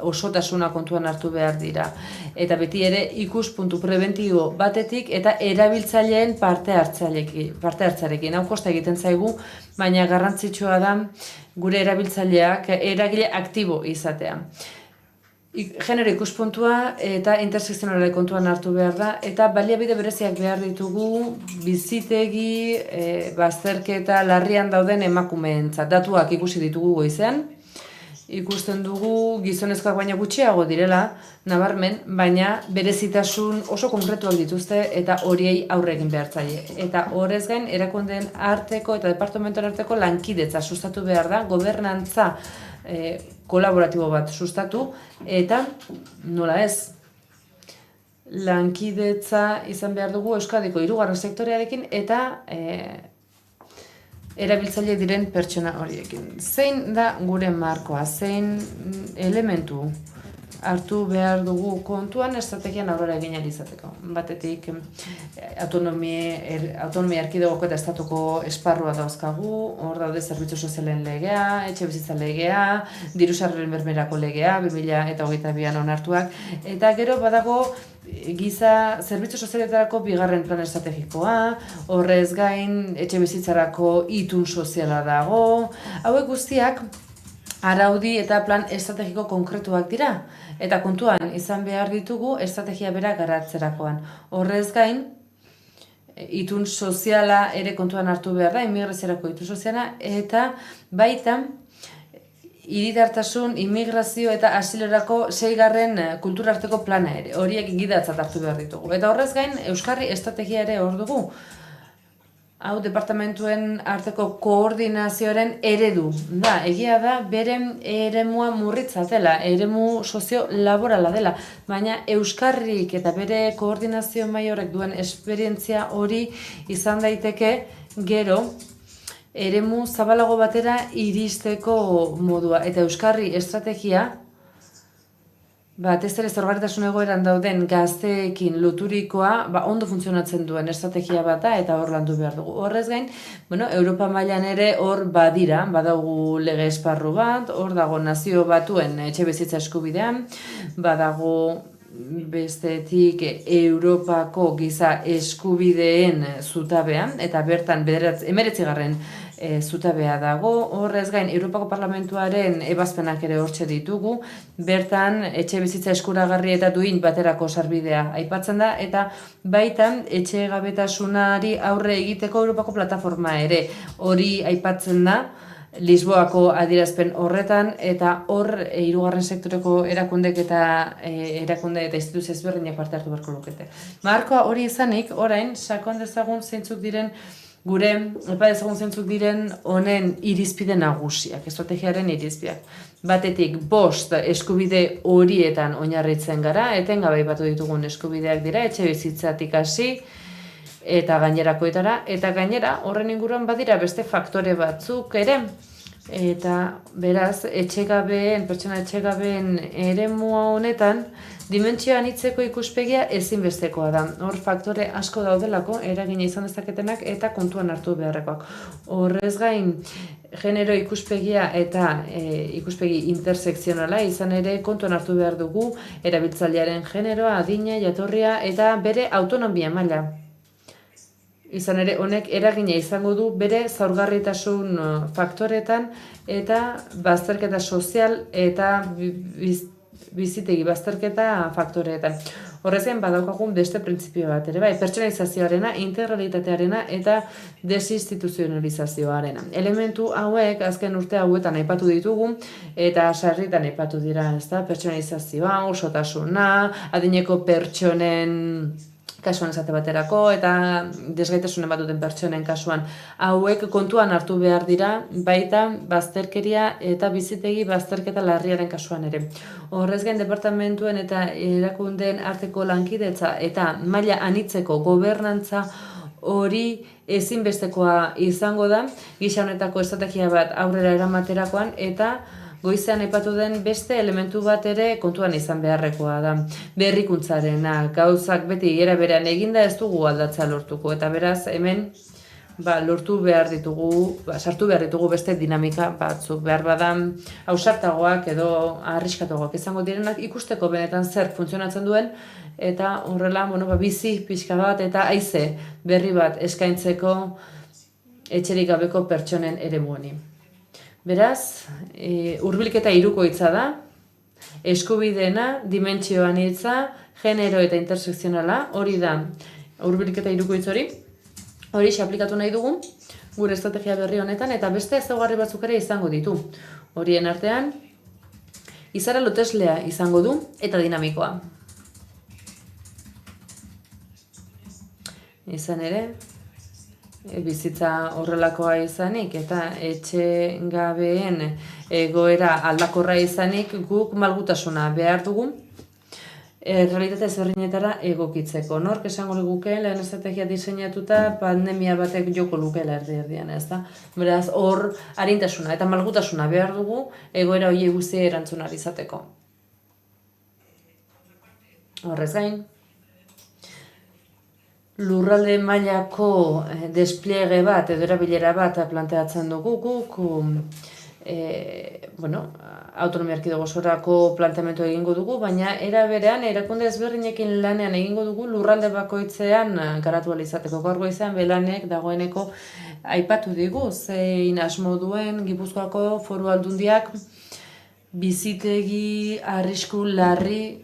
osotasuna kontuan hartu behar dira. Eta beti ere ikuspuntu prebentibo batetik eta erabiltzaileen parte hartzarekin. Hau kosta egiten zaigu, baina garrantzitsua da gure erabiltzaileak eragile aktibo izatea. Genero ikuspuntua eta intersekzionalaren kontuan hartu behar da, eta baliabide bereziak behar ditugu bizitegi, bazterketa larrian dauden emakumeentzat. Datuak ikusi ditugu goizean, ikusten dugu gizonezkoak baina gutxiago direla, nabarmen, baina berezitasun oso konkretuak dituzte eta horiei aurre egin behar zaie. Eta horrez gain, erakundeen arteko eta departamentoen arteko lankidetza sustatu behar da, gobernantza kolaboratibo bat sustatu, eta nola ez, lankidetza izan behar dugu Euskadiko 3. sektorearekin eta erabiltzaile diren pertsona horiekin. Zein da gure markoa, zein elementu hartu behar dugu kontuan estrategian aurrera egin ahal izateko. Batetik, autonomia erkidegoko eta estatuko esparrua dauzkagu, hor daude zerbitzu sozialen legea, etxe bizitza legea, diru-sarreren bermerako legea, 2022an onartuak, eta gero badago giza zerbitzu sozialetarako 2. plan estrategikoa, horrez gain etxe bizitzarako itun soziala dago, hauek guztiak araudi eta plan estrategiko konkretuak dira, eta kontuan izan behar ditugu estrategia bera garatzerakoan. Horrez gain, itun soziala ere kontuan hartu behar da, immigraziorako itun soziala, eta baita hiritartasun, immigrazio eta asilorako 6. kulturarteko plana ere, horiek gidatzat hartu behar ditugu. Eta horrez gain, Euskarri estrategia ere hor dugu. Hau departamentuen arteko koordinazioaren eredu da. Egia da, beren eremua murritza dela, eremu sozio-laborala dela, baina Euskarrik eta bere koordinazio mailorrek duen esperientzia hori izan daiteke gero eremu zabalago batera iristeko modua. Eta Euskarri estrategia, batez ere zaurgarritasun egoeran dauden gazteekin loturikoa ondo funtzionatzen duen estrategia bat da eta hor landu behar dugu. Horrez gain, Europa mailan ere hor badira, badago lege esparru bat, hor dago nazio batuen etxe bizitza eskubidean, badago bestetik Europako giza eskubideen zutabean, eta bertan 19. Zutabea dago. Horrez gain, Europako Parlamentuaren ebazpenak ere hortxe ditugu, bertan etxe bizitza eskuragarri eta duin baterako sarbidea aipatzen da, eta baitan etxe gabetasunari aurre egiteko Europako plataforma ere hori aipatzen da, Lisboako adierazpen horretan, eta hor 3. sektoreko erakundek eta instituzio ezberdinak parte hartu beharko lukete. Markoa hori izanik, orain, sakon dezagun zeintzuk diren honen irizpide nagusiak, estrategiaren irizpideak. Batetik, 5 eskubide horietan oinarritzen gara, etengabe aipatu ditugun eskubideak dira, etxe bizitzatik hasi, eta gainerakoetara, eta gainera horren inguruan badira beste faktore batzuk ere, eta beraz, pertsona etxegabeen eremua honetan, Dimentsio anitzeko ikuspegia ezinbestekoa da. Hor faktore asko daudelako eragina izan dezaketenak eta kontuan hartu beharrekoak. Horrez gain, genero ikuspegia eta ikuspegi intersekzionala izan ere kontuan hartu behar dugu erabiltzailearen generoa, adina, jatorria eta bere autonomia maila. Izan ere, honek eragina izango du bere zaurgarritasun faktoretan eta bazterketa sozial eta bizitegi bazterketa faktoreetan. Horrezen badaukagun beste printzipio bat ere, bai, pertsonalizazioarena, integralitatearena eta desinstituzionalizazioarena. Elementu hauek azken urte hauetan aipatu ditugu eta sarritan aipatu dira, ezta? Pertsonalizazioa, osotasuna, adineko pertsonen kasuan esate baterako eta desgaitasunen bat duten pertsonen kasuan hauek kontuan hartu behar dira baita bazterkeria eta bizitegi bazterketa larriaren kasuan ere. Horrez gain departamentuen eta erakundeen arteko lankidetza eta maila anitzeko gobernantza hori ezinbestekoa izango da gisa honetako estrategia bat aurrera eramaterakoan eta goizean aipatu den beste elementu bat ere kontuan izan beharrekoa da. Berrikuntzarena, gauzak beti era berean eginda ez dugu aldatzea lortuko eta beraz hemen lortu behar ditugu, sartu behar ditugu beste dinamika batzuk, behar badan ausartagoak edo arriskatuagoak izango direnak ikusteko benetan zer funtzionatzen duen eta horrela bizi pixka bat eta haize berri bat eskaintzeko etxerik gabeko pertsonen eremuani. Beraz, hurbilketa hirukoitza da, eskubideena, dimentsioan hitza, genero eta intersekzionala, hori da hurbilketa hirukoitz hori aplikatu nahi dugu gure estrategia berri honetan eta beste ezaugarri batzuk ere izango ditu. Horien artean, izaera loteslea izango du eta dinamikoa. Izan ere, bizitza horrelakoa izanik eta etxe gabeen egoera aldakorra izanik guk malgutasuna behar dugu realitate ezberdinetara egokitzeko. Nork esango liguke lehen estrategia diseinatuta pandemia batek joko lukeela erdi-erdian, ez da? Beraz, hor arintasuna eta malgutasuna behar dugu egoera horiek guztia erantzun ahal izateko. Horrez gain, lurralde mailako despliege bat edo erabilera bat planteatzen dugu guk autonomia erkidego osorako planteamendu egingo dugu, baina era berean erakunde ezberdinekin lanean egingo dugu lurralde bakoitzean garatu ahal izateko. Gaur goizean Belanek dagoeneko aipatu digu zein asmo duen Gipuzkoako Foru Aldundiak bizitegi arrisku larri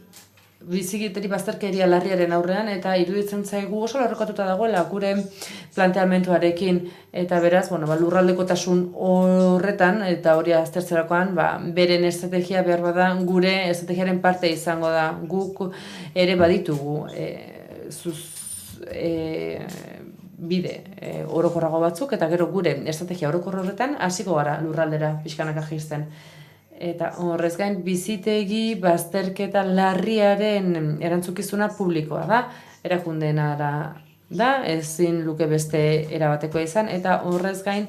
bizikiteri bazterkeria larriaren aurrean eta iruditzen zaigu oso lerrokatuta dagoela gure planteamenduarekin eta beraz, lurraldekotasun horretan eta hori aztertzerakoan, beren estrategia behar bada gure estrategiaren parte izango da. Guk ere baditugu bide orokorrago batzuk eta gero gure estrategia orokor horretan hasiko gara lurraldera pixkanaka jaisten. Eta horrez gain bizitegi bazterketa larriaren erantzukizuna publikoa da, erakundeena da, ezin luke beste erabatekoa izan, eta horrez gain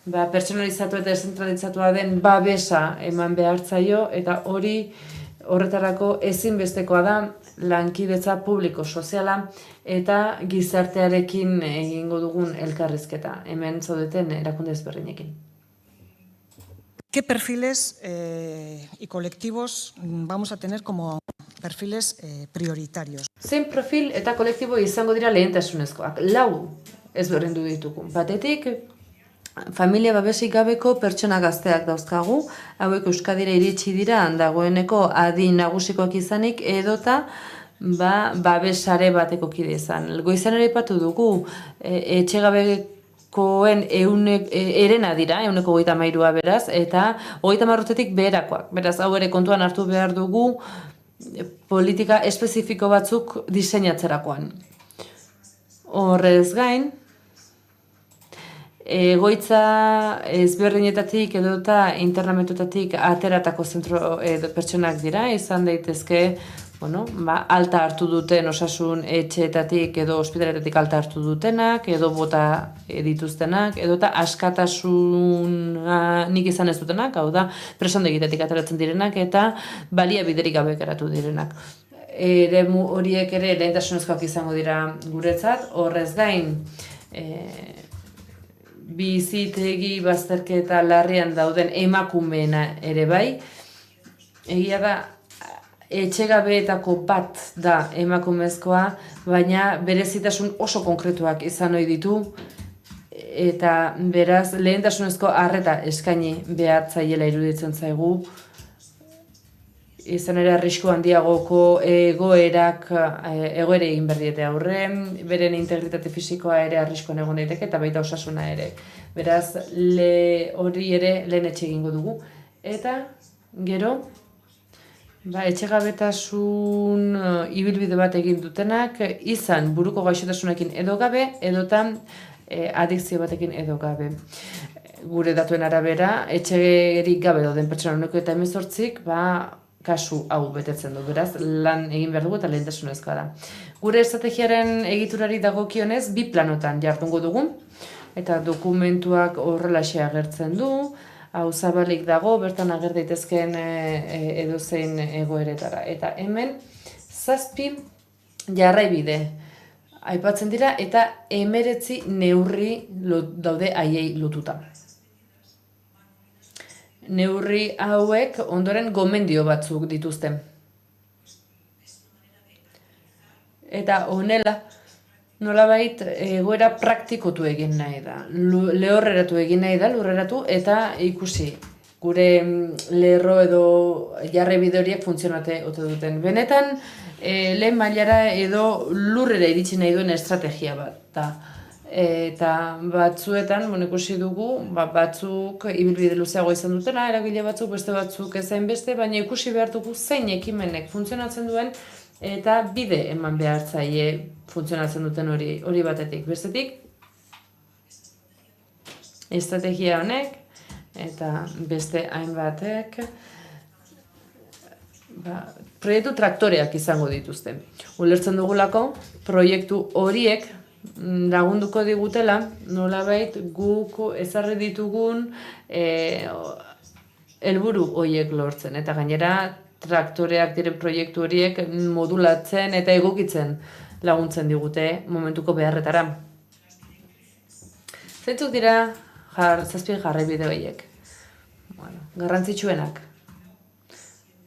pertsonalizatu eta deszentralizatua den babesa eman behar zaio, eta horretarako ezinbestekoa da lankidetza publiko soziala eta gizartearekin egingo dugun elkarrizketa, hemen zaudeten erakunde ezberdinekin. ¿Qué perfiles y colectivos vamos a tener como perfiles prioritarios? Zein profil eta kolektibo izango dira lehentasunezkoak? 4 ezberdindu ditugu. Batetik, familia babesik gabeko pertsona gazteak dauzkagu, hauek Euskadira iritsi dira dagoeneko adin nagusikoak izanik edota babesare bateko kide izan. Goizan ere aipatu dugu etxegabe koen erena dira, 133 beraz, eta 30 urtetik beherakoak. Beraz, hau ere kontuan hartu behar dugu politika espezifiko batzuk diseinatzerakoan. Horrez gain, egoitza ezberdinetatik edota internamentutatik ateratako zentro pertsonak dira, izan daitezke alta hartu duten osasun etxeetatik edo ospitaletatik alta hartu dutenak, edo bota dituztenak, edo eta askatasunik izan ez dutenak, hau da, presondegitetik ateratzen direnak eta baliabiderik gabe geratu direnak. eremu horiek ere lehentasunezkoak izango dira guretzat, horrez gain bizitegi bazterketa larrian dauden emakumeena ere bai. Egia da, etxegabeetako bat da emakumezkoa, baina berezitasun oso konkretuak izan ohi ditu, eta beraz lehentasunezko arreta eskaini behar zaiela iruditzen zaigu, izan ere arrisku handiagoko egoere egin berdiete aurre, beren integritate fisikoa ere arriskuan egon daiteke eta baita osasuna ere. Beraz, hori ere lehen etxe egingo dugu. Eta, gero, etxegabetasun ibilbide bat egin dutenak, izan buruko gaixotasunekin edo gabe, edotan adikzio batekin edo gabe. Gure datuen arabera, etxegerik gabe dauden pertsona 118 kasu hau betetzen du, beraz, lan egin behar dugu eta lehentasunezkoa da. Gure estrategiaren egiturari dagokionez, 2 planotan jardungo dugu, eta dokumentuak horrelaxe agertzen du, hau zabalik dago, bertan ager daitezkeen edozein egoeretara. Eta hemen, 7 jarraibide aipatzen dira, eta 19 neurri daude haiei lotuta. Neurri hauek ondoren gomendio batzuk dituzte. Eta honela, nolabait egoera praktikotu egin nahi da. Lehorreratu egin nahi da, lurreratu, eta ikusi gure lerro edo jarraibide horiek funtzionate ote duten. Benetan, lehen mailara edo lurrera iritsi nahi duen estrategia bat da. Eta batzuetan, ikusi dugu, batzuk ibilbide luzeago izan dutena, eragile batzuk, beste batzuk ezain beste, baina ikusi behar dugu zein ekimenek funtzionatzen duen eta bide eman behar zaie funtzionatzen duten hori batetik. Bestetik, estrategia honek eta beste hainbatek proiektu traktoreak izango dituzte. Ulertzen dugulako, proiektu horiek lagunduko digutela, nolabait guk ezarri ditugun helburu horiek lortzen. Eta gainera, traktoreak diren proiektu horiek modulatzen eta egokitzen laguntzen digute momentuko beharretara. Zeintzuk dira 7 jarraibide horiek? Garrantzitsuenak.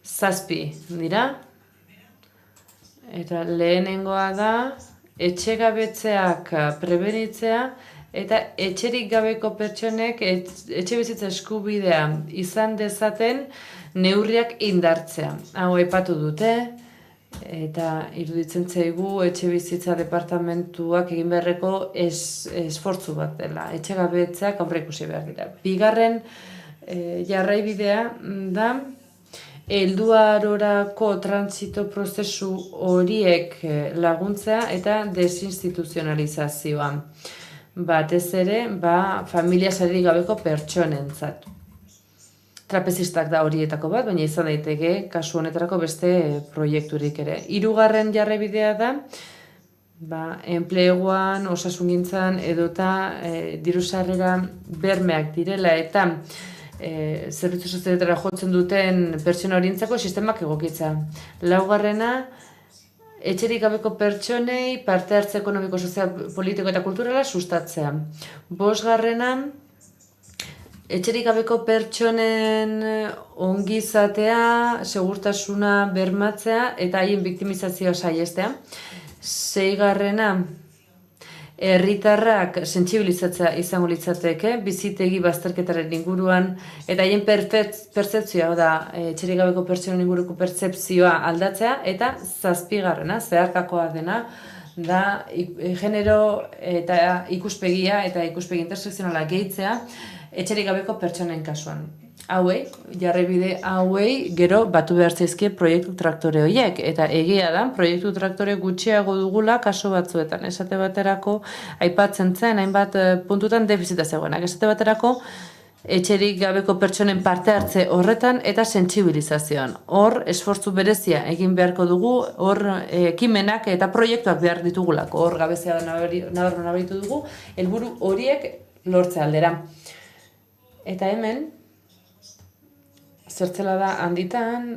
7 dira, eta lehenengoa da, etxegabetzeak prebenitzea eta etxerik gabeko pertsonek etxe bizitza eskubidea izan dezaten neurriak indartzea. Hau aipatu dute eta iruditzen zaigu etxe bizitza departamentuak egin beharreko esfortzu bat dela. Etxegabetzeak aurreikusi behar dira. Bigarren jarraibidea da helduarorako transito prozesu horiek laguntzea eta desinstituzionalizazioa. Batez ere, familia saririk gabeko pertsonentzat. Trapezistak da horietako bat, baina izan daiteke kasu honetarako beste proiekturik ere. 3. jarraibidea da, enpleguan, osasungintzan edota diru-sarrera bermeak direla eta zerbitzu sozialetara jotzen duten pertsona horientzako sistemak egokitza. 4. etxerik gabeko pertsonei parte hartze ekonomiko, sozial, politiko eta kulturala sustatzea. 5. etxerik gabeko pertsonen ongizatea, segurtasuna bermatzea eta haien biktimizazioa saihestea. 6. herritarrak sentsibilizatzea izango litzateke, bizitegi bazterketaren inguruan, eta haien pertzepzioa, da, etxerik gabeko pertsonen inguruko pertzepzioa aldatzea, eta 7. zeharkakoa dena, da genero eta ikuspegia eta ikuspegi intersekzionala gehitzea etxerik gabeko pertsonen kasuan. Jarraibide hauei gero batu behar zaizkie proiektu traktore horiek. Eta egia da, proiektu traktore gutxiago dugula kasu batzuetan. Esate baterako, aipatzen zen, hainbat puntutan defizita zegoenak. Esate baterako, etxerik gabeko pertsonen parte hartze horretan eta sentsibilizazioan. Hor, esfortzu berezia egin beharko dugu, hor ekimenak eta proiektuak behar ditugulako. Hor gabezia nabarmen abaitu dugu, helburu horiek lortze aldera. Eta hemen, zertzela da handitan,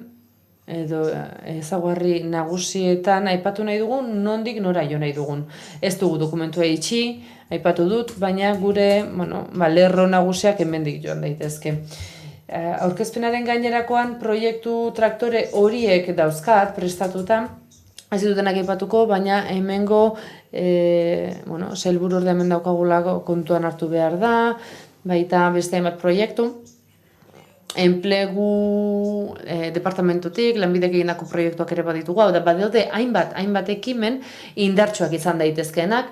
edo ezaugarri nagusietan aipatu nahi dugun, nondik nora jo nahi dugun. Ez dugu dokumentua itxi, aipatu dut, baina gure lerro nagusiak hemendik joan daitezke. Aurkezpenaren gainerakoan proiektu traktore horiek dauzkat prestatuta, ez dutenak aipatuko, baina hemengo sailburu orde hemen daukagulako kontuan hartu behar da, baita beste hainbat proiektu, enplegu departamentutik, lanbidek egindako proiektuak ere baditugu, hau da badiote hainbat ekimen indartsuak izan daitezkeenak,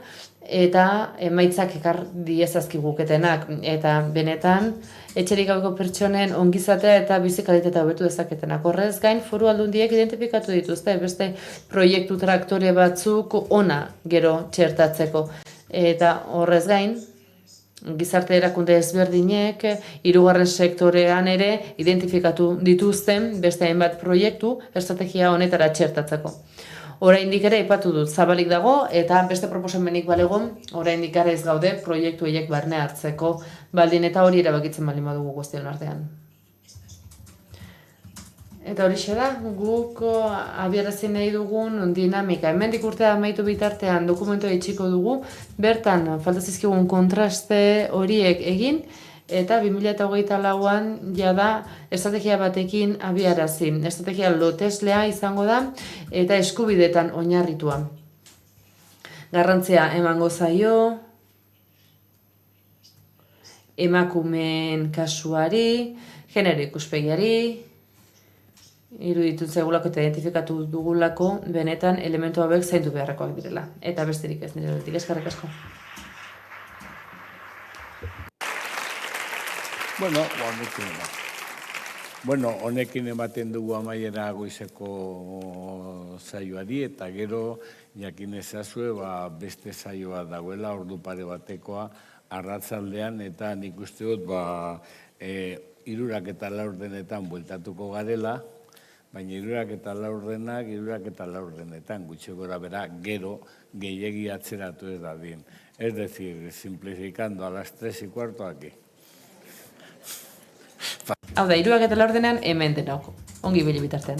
eta emaitzak ekar diezazkiguketenak, eta benetan etxerik gabeko pertsonen ongizatea eta bizi kalitatea hobetu dezaketenak. Horrez gain, foru aldundiek identifikatu dituzte beste proiektu traktore batzuk ona gero txertatzeko. Eta horrez gain, gizarte erakunde ezberdinek, 3. sektorean ere identifikatu dituzten beste hainbat proiektu estrategia honetara txertatzeko. Oraindik ere aipatu dut, zabalik dago, eta beste proposamenik balego, oraindik ere ez gaude proiektu horiek barne hartzeko baldin eta hori erabakitzen baldin badugu guztion artean. Eta horixe da, guk abiarazi nahi dugun dinamika. Hemendik urtea amaitu bitartean dokumentua itxiko dugu, bertan falta zizkigun kontraste horiek egin, eta 2024an jada estrategia batekin abiarazi. Estrategia loteslea izango da eta eskubidetan oinarritua. Garrantzia emango zaio, emakumeen kasuari, genero ikuspegiari, iruditun zaigulako eta identifikatu dugulako benetan elementu hauek zaindu beharrekoak direla. Eta besterik ez nire aldetik, eskerrik asko. Honekin ematen dugu amaiera goizeko saioari, eta gero jakin ezazue beste saioa dagoela, ordu pare batekoa arratzaldean, eta nik uste dut 3:04 bueltatuko garela, baina 3:04 gutxi gora bera gero gehiegi atzeratu ez dadin. Es decir, simplificando, a las 3:15 aquí. Hau da, 3:04 hemen denok, ongi ibili bitartean.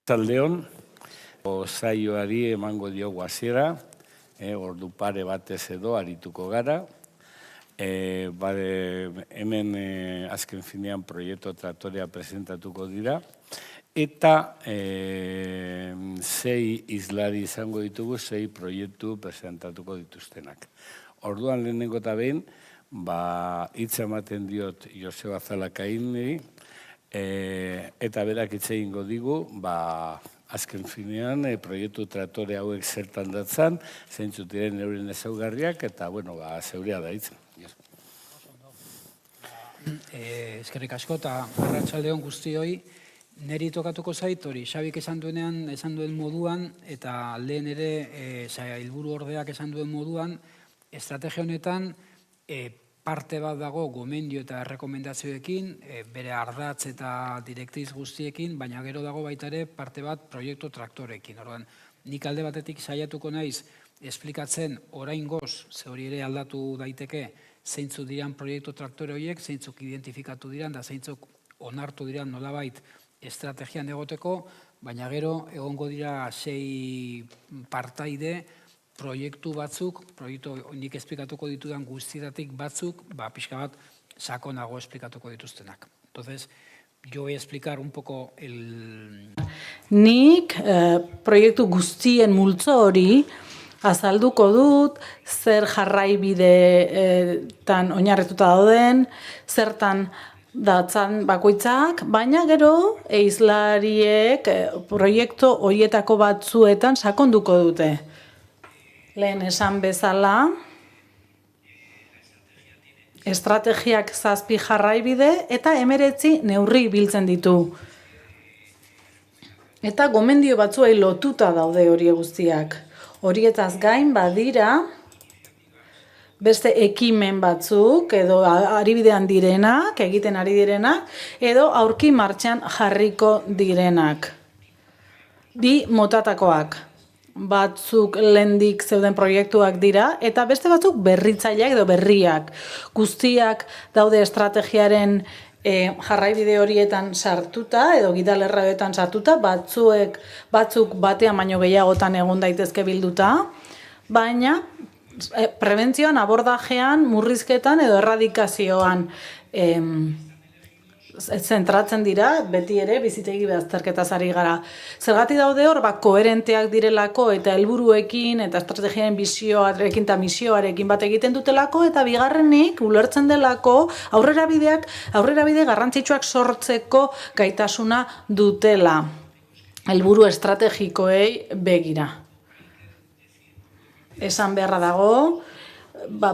Taldeon, saioari emango diogu hasiera, ordu pare batez edo arituko gara. Hemen azken finean proiektu traktorea presentatuko dira. Eta 6 islari izango ditugu, 6 proiektu presentatuko dituztenak. Orduan lehenengo eta behin, hitza ematen diot Joseba Zalakaini, eta berak hitz egingo digu, azken finean, proiektu traktore hauek zertan datzan, zeintzuk diren euren ezaugarriak, eta, zeurea da hitza. Eskerrik asko eta arratsaldeon guztioi. Neri tokatuko zait hori, Xabik esan duen moduan, eta lehen ere helburu ordeak esan duen moduan, estrategia honetan parte bat dago gomendio eta errekomendazioekin, bere ardatz eta direktiz guztiekin, baina gero dago baita ere parte bat proiektu traktorekin. Orduan, nik alde batetik saiatuko naiz esplikatzen oraingoz, ze hori ere aldatu daiteke, zeintzuk diran proiektu traktore horiek, zeintzuk identifikatu diran, da zeintzuk onartu diran nolabait estrategian egoteko, baina gero egongo dira 6 partaide, proiektu batzuk, nik esplikatuko ditudan guztietatik batzuk, pixka bat sakonago esplikatuko dituztenak. Entonces, yo voy a explicar un poco el... Nik proiektu guztien multzo hori azalduko dut, zer jarraibideetan oinarrituta dauden, zertan datzan bakoitzak, baina gero hizlariek proiektu horietako batzuetan sakonduko dute. Lehen esan bezala, estrategiak 7 jarraibide eta 19 neurri biltzen ditu. Eta gomendio batzuei lotuta daude hori guztiak. Horietaz gain badira beste ekimen batzuk, edo aribidean direnak, egiten ari direnak, edo aurki martxan jarriko direnak. 2 motatakoak. Batzuk lehendik zeuden proiektuak dira, eta beste batzuk berritzaileak edo berriak. Guztiak daude estrategiaren jarraibide horietan sartuta, edo gidalerraetan sartuta, batzuk batean baino gehiagotan egon daitezke bilduta, baina prebentzioan, abordajean, murrizketan edo erradikazioan zentratzen dira, beti ere bizitegi bazterketaz ari gara. Zergatik daude hor, koherenteak direlako eta helburuekin eta estrategiaren bizioarekin eta misioarekin bat egiten dutelako, eta bigarrenik ulertzen delako aurrerabide garrantzitsuak sortzeko gaitasuna dutela helburu estrategikoei begira. Esan beharra dago,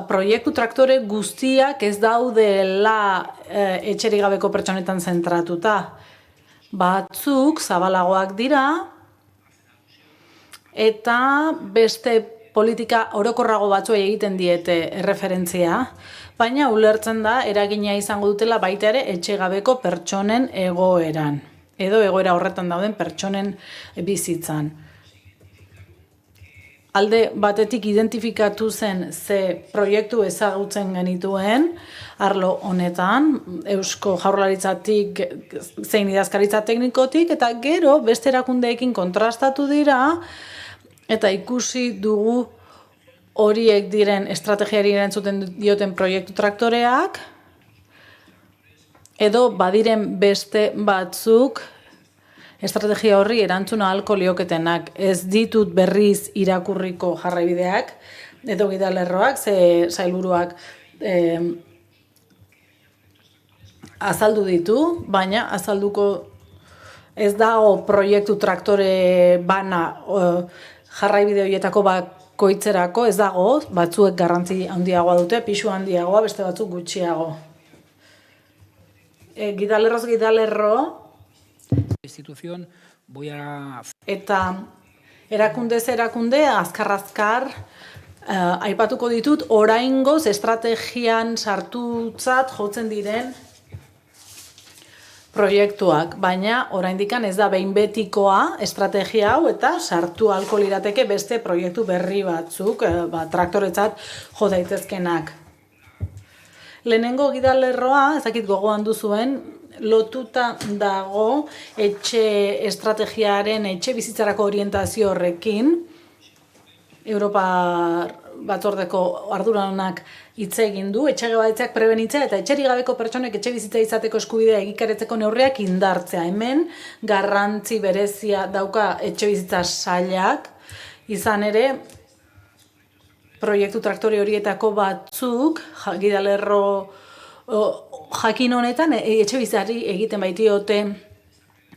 proiektu traktore guztiak ez daudela etxerik gabeko pertsonetan zentratuta. Batzuk zabalagoak dira, eta beste politika orokorrago batzuei egiten diete erreferentzia, baina ulertzen da eragina izango dutela baita ere etxegabeko pertsonen egoeran, edo egoera horretan dauden pertsonen bizitzan. Alde batetik identifikatu zen ze proiektu ezagutzen genituen arlo honetan, Eusko Jaurlaritzatik zein idazkaritza teknikotik, eta gero beste erakundeekin kontrastatu dira, eta ikusi dugu horiek diren estrategiari erantzuten dioten proiektu traktoreak, edo badiren beste batzuk estrategia horri erantzuna ahalko lioketenak. Ez ditut berriz irakurriko jarraibideak, edo gidalerroak, ze sailburuak azaldu ditu, baina azalduko ez dago proiektu traktore bana jarraibide horietako bakoitzerako, ez dago, batzuek garrantzi handiagoa dute, pisu handiagoa, beste batzuk gutxiago. Gidalerroz gidalerro, institución voy a... Eta erakundez erakunde, azkar aipatuko ditut, oraingoz estrategian sartutzat jotzen diren proiektuak, baina oraindikan ez da behin betikoa estrategia hau, eta sartu ahalko lirateke beste proiektu berri batzuk, traktoretzat jo daitezkenak. Lehenengo gidalerroa, ezakit gogoan duzuen, lotuta dago etxe estrategiaren etxe bizitzarako orientazio horrekin. Europa batzordeko arduradunak hitz egin du, etxegabetzeak prebenitzea eta etxerik gabeko pertsonek etxe bizitza izateko eskubidea egikaritzeko neurriak indartzea. Hemen garrantzi berezia dauka etxe bizitza sailak, izan ere proiektu traktore horietako batzuk, gidalerro jakin honetan, etxe bizitzari egiten baitiote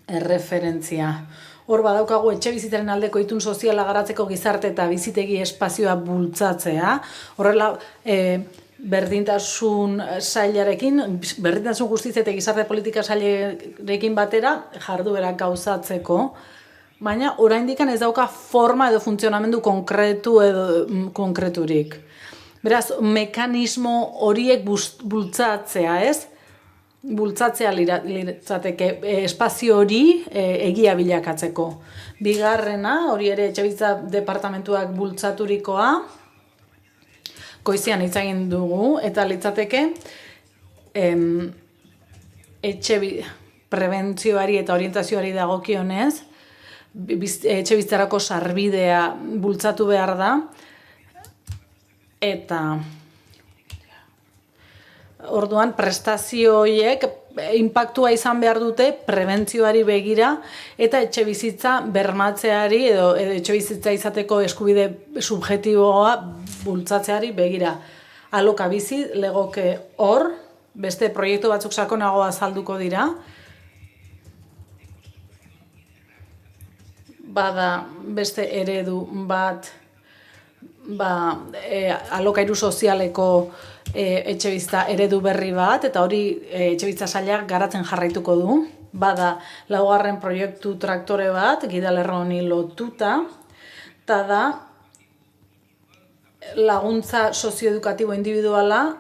erreferentzia. Hor badaukagu etxe bizitzaren aldeko itun soziala garatzeko gizarte eta bizitegi espazioa bultzatzea. Horrela, berdintasun sailarekin, berdintasun justizia eta gizarte politika sailarekin batera jarduerak gauzatzeko. Baina, oraindik ez dauka forma edo funtzionamendu konkreturik. Beraz, mekanismo horiek bultzatzea, ez? Bultzatzea litzateke espazio hori egia bilakatzeko. Bigarrena, hori ere etxebizitza departamentuak bultzaturikoa, goizean hitz egin dugu, eta litzateke prebentzioari eta orientazioari dagokionez, etxebizitzarako sarbidea bultzatu behar da, eta orduan prestazio horiek inpaktua izan behar dute prebentzioari begira eta etxebizitza bermatzeari edo etxebizitza izateko eskubide subjektiboa bultzatzeari begira. Aloka bizi legoke hor, beste proiektu batzuk sakonago azalduko dira. Bada beste eredu bat alokairu sozialeko etxebizitza eredu berri bat, eta hori etxebizitza sailak garatzen jarraituko du. Bada laugarren proiektu traktore bat, gidalerro honi lotuta, eta da laguntza sozioedukatibo individuala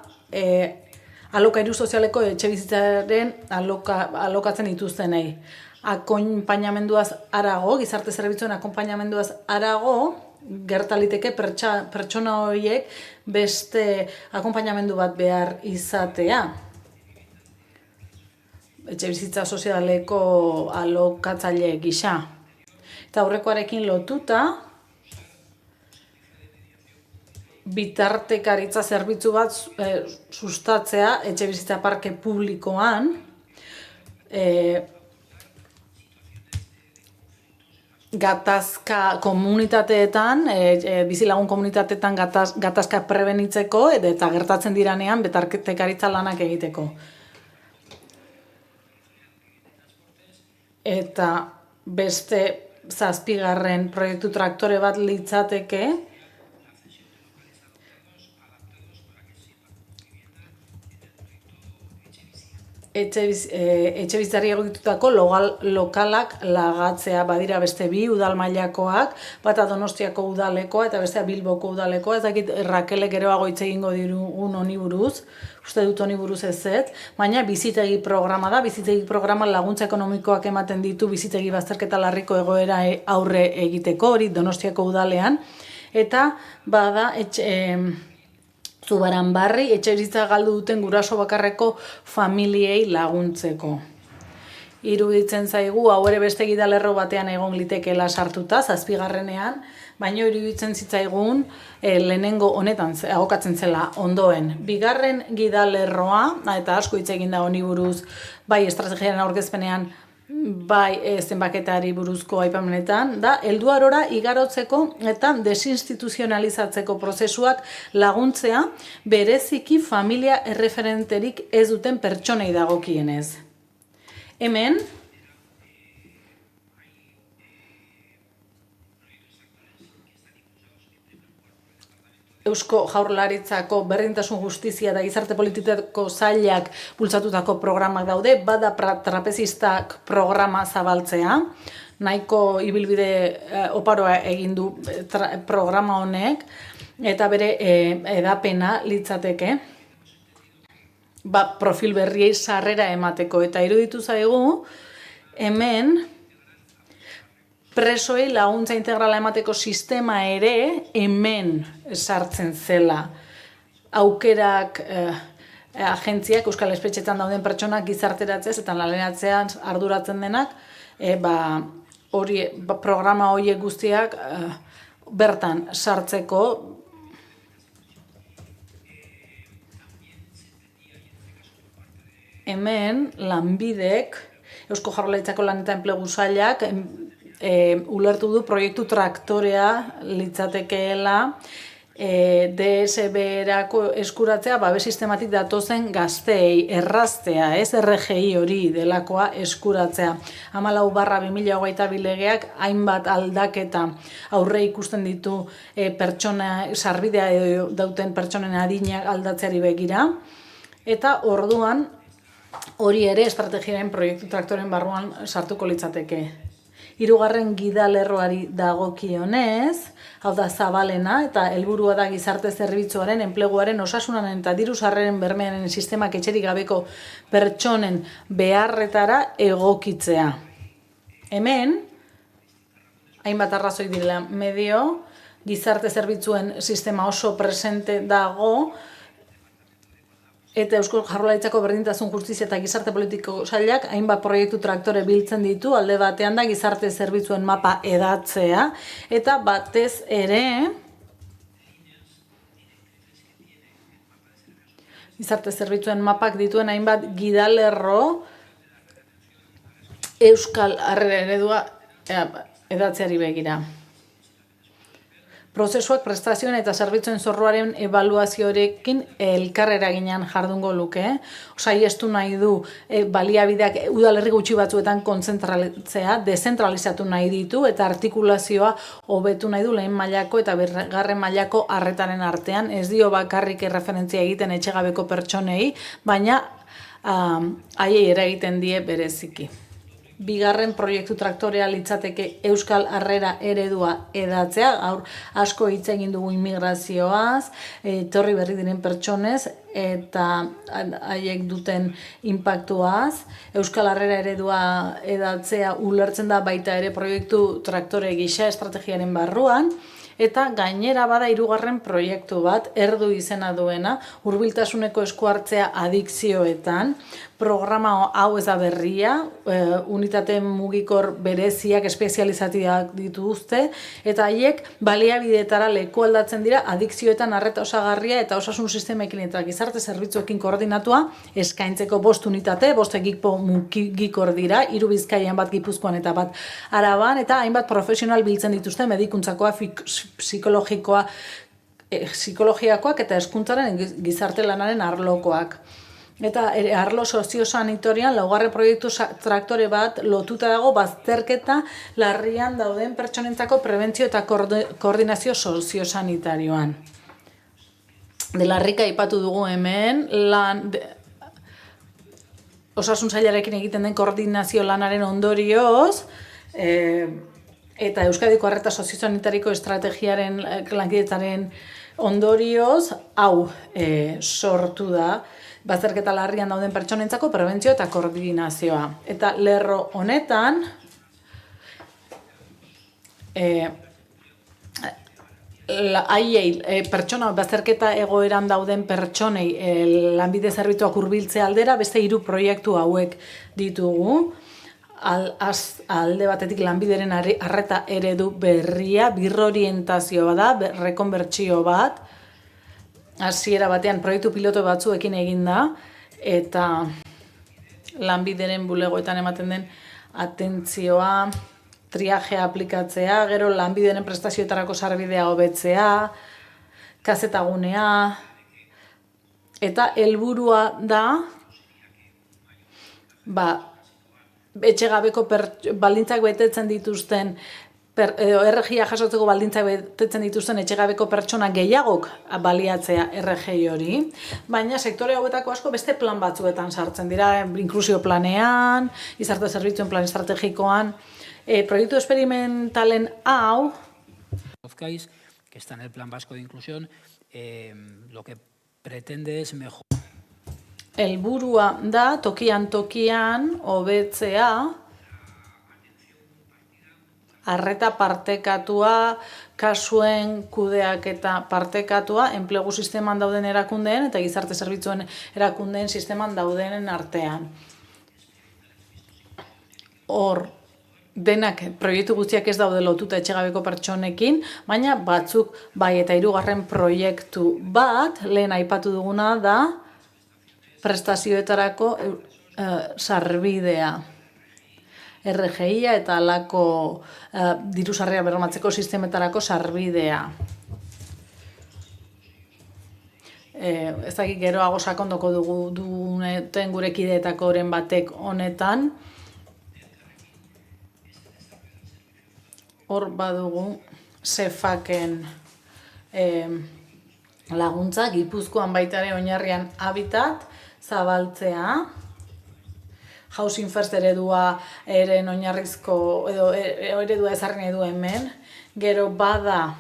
alokairu sozialeko etxebizitzaren alokatzen dituztenei. Akonpainamenduaz harago, gizarte zerbitzuen akonpainamenduaz harago, gertaliteke pertsona horiek beste akonpainamendu bat behar izatea. Etxebizitza sozialeko alokatzaile gisa. Eta aurrekoarekin lotuta, bitartekaritza zerbitzu bat sustatzea etxebizitza parke publikoan, gatazka komunitateetan, bizilagun komunitateetan gatazka prebenitzeko eta gertatzen diranean bitartekaritza lanak egiteko. Eta beste 7. proiektu traktore bat litzateke, etxebizitzari egitutako lokalak lagatzea, badira beste 2 udal mailakoak, bata Donostiako udalekoa eta bestea Bilboko udalekoa, ez dakit Rakelek geroago hitz egingo dirugun honi buruz, uste dut honi buruz ezetz, baina bizitegi programa da, bizitegi programa laguntza ekonomikoak ematen ditu bizitegi bazterketa larriko egoera aurre egiteko, hori Donostiako udalean, eta bada Zubaranbarri etxebizitza galdu duten guraso bakarreko familiei laguntzeko. Iruditzen zaigu, hau ere beste gidalerro batean egon litekeela sartuta, 7. baina iruditzen zitzaigun lehenengo honetan agokatzen zela ondoen. 2. gidalerroa, eta asko hitz egin da honi buruz, bai estrategiaren aurkezpenean, bai zenbaketari buruzko aipamenetan, da helduarora igarotzeko eta desinstituzionalizatzeko prozesuak laguntzea bereziki familia erreferenterik ez duten pertsonei dagokienez. Hemen, Eusko Jaurlaritzako berdintasun justizia eta gizarte politikako sailak bultzatutako programak daude, bada trapezistak programa zabaltzea, nahiko ibilbide oparoa egin du programa honek, eta bere edapena litzateke, profil berriei sarrera emateko, eta iruditu zaigu, hemen, presoei laguntza integrala emateko sistema ere hemen sartzen zela. Aukerak agentziak, Euskal Espetxetan dauden pertsonak gizarteratzeaz eta laneratzean arduratzen denak, programa horiek guztiak bertan sartzeko. Hemen, Lanbidek, Eusko Jaurlaritzako Lan eta Enplegu Sailak, ulertu du proiektu traktorea litzatekeela DSB-erako eskuratzea, babes sistematik datozen gazteei erraztea, ez RGI hori delakoa eskuratzea. 14/2022 legeak hainbat aldaketa aurre ikusten ditu pertsona sarbidea dauten pertsonen adinak aldatzeari begira, eta orduan hori ere estrategiaren proiektu traktoren barruan sartuko litzateke. 3. gidalerroari dagokionez, hau da zabalena, eta helburua da gizarte zerbitzuaren, enpleguaren, osasunaren eta diru sarreren bermearen sistemak etxerik gabeko pertsonen beharretara egokitzea. Hemen, hainbat arrazoi dira medio, gizarte zerbitzuen sistema oso presente dago, eta Eusko Jaurlaritzako Berdintasun Justizia eta Gizarte Politiko Sailak hainbat proiektu traktore biltzen ditu, alde batean da gizarte zerbitzuen mapa edatzea, eta batez ere gizarte zerbitzuen mapak dituen hainbat gidalerro Euskal Harrera eredua edatzeari begira. Prozesuak prestazioen eta zerbitzuen zorroaren ebaluazioarekin elkarreraginan jardungo luke. Saiestu nahi du baliabideak udalerri gutxi batzuetan kontzentratzea, dezentralizatu nahi ditu eta artikulazioa hobetu nahi du lehen mailako eta bigarren mailako arretaren artean. Ez dio bakarrik erreferentzia egiten etxegabeko pertsonei, baina haiei eragiten die bereziki. 2. proiektu traktorea litzateke Euskal Harrera eredua edatzea, gaur asko hitz egin dugu immigrazioaz, etorri berri diren pertsonez eta haiek duten inpaktuaz. Euskal Harrera eredua edatzea ulertzen da baita ere proiektu traktore gisa estrategiaren barruan, eta gainera bada 3. proiektu bat, erdu izena duena, hurbiltasuneko esku hartzea adikzioetan. Programa hau ez da berria, unitate mugikor bereziak espezializatiak dituzte, eta haiek baliabideetara leku aldatzen dira adikzioetan arreta osagarria eta osasun sistemekin eta gizarte zerbitzuekin koordinatua eskaintzeko 5 unitate, 5 ekipo mugikor dira, 3 Bizkaian, bat Gipuzkoan eta bat Araban, eta hainbat profesional biltzen dituzte medikuntzakoa, psikologiakoak eta hezkuntzaren gizarte lanaren arlokoak. Eta arlo soziosanitorian 4. proiektu traktore bat lotuta dago bazterketa larrian dauden pertsonentzako prebentzio eta koordinazio soziosanitarioan. De la Rica aipatu dugu hemen, osasun sailarekin egiten den koordinazio lanaren ondorioz, eta Euskadiko arreta soziosanitariko estrategiaren lankidetzaren ondorioz, hau sortu da, bazterketa larrian dauden pertsonentzako prebentzio eta koordinazioa. Eta lerro honetan, pertsona bazterketa egoeran dauden pertsonei lanbide zerbitzuak hurbiltzea aldera, beste 3 proiektu hauek ditugu. Alde batetik lanbideren arreta eredu berria, birorientazioa da, rekonbertsio bat, hasiera batean proiektu piloto batzuekin egin da, eta lanbideren bulegoetan ematen den atentzioa, triajea aplikatzea, gero lanbideren prestazioetarako sarbidea hobetzea, kazetagunea, eta helburua da, etxegabeko baldintzak betetzen dituzten, RGIa jasotzeko baldintzak betetzen dituzten etxegabeko pertsona gehiagok baliatzea RGI hori, baina sektore hauetako asko beste plan batzuetan sartzen dira, inklusio planean, gizarte zerbitzuen plan estrategikoan, proiektu esperimentalen hau, que está en el Plan Vasco de Inclusión, lo que pretende es mejorar. Helburua da tokian hobetzea arreta partekatua, kasuen kudeaketa partekatua, enplegu sisteman dauden erakundeen eta gizarte zerbitzuen erakundeen sisteman daudenen artean. Hor, denak proiektu guztiak ez daude lotuta etxegabeko pertsonekin, baina batzuk bai, eta hirugarren proiektu bat, lehen aipatu duguna da, prestazioetarako sarbidea. RGI-a eta alako diru-sarrera bermatzeko sistemetarako sarbidea. Ez dakit geroago sakondoko duten gure kideetakoren batek honetan. Hor badugu Sefaken laguntza, Gipuzkoan baita ere oinarrian habitat zabaltzea, Housing First eredua eren oinarrizko, edo eredua ezarri nahi du hemen, gero bada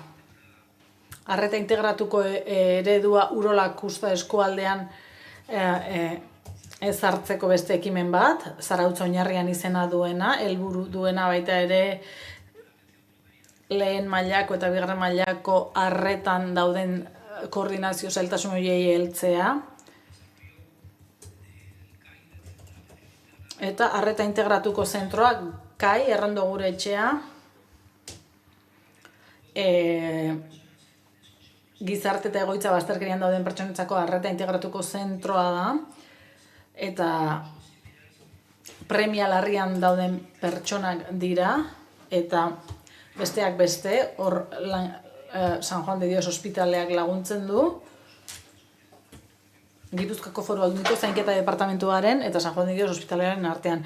arreta integratuko eredua Urolak Kusta eskualdean ezartzeko beste ekimen bat, Zarautz oinarrian izena duena, helburu duena baita ere lehen mailako eta bigarren mailako arretan dauden koordinazio zailtasun horiei heltzea. Eta arreta integratuko zentroak, KAI, Errando Gure Etxea, gizarte eta egoitza bazterkerian dauden pertsonetzako arreta integratuko zentroa da, eta premia larrian dauden pertsonak dira, eta besteak beste, hor San Juan de Dios ospitaleak laguntzen du, Gipuzkoako Foru Aldundiko Zainketa Departamentuaren eta San Juan de Dios ospitalearen artean.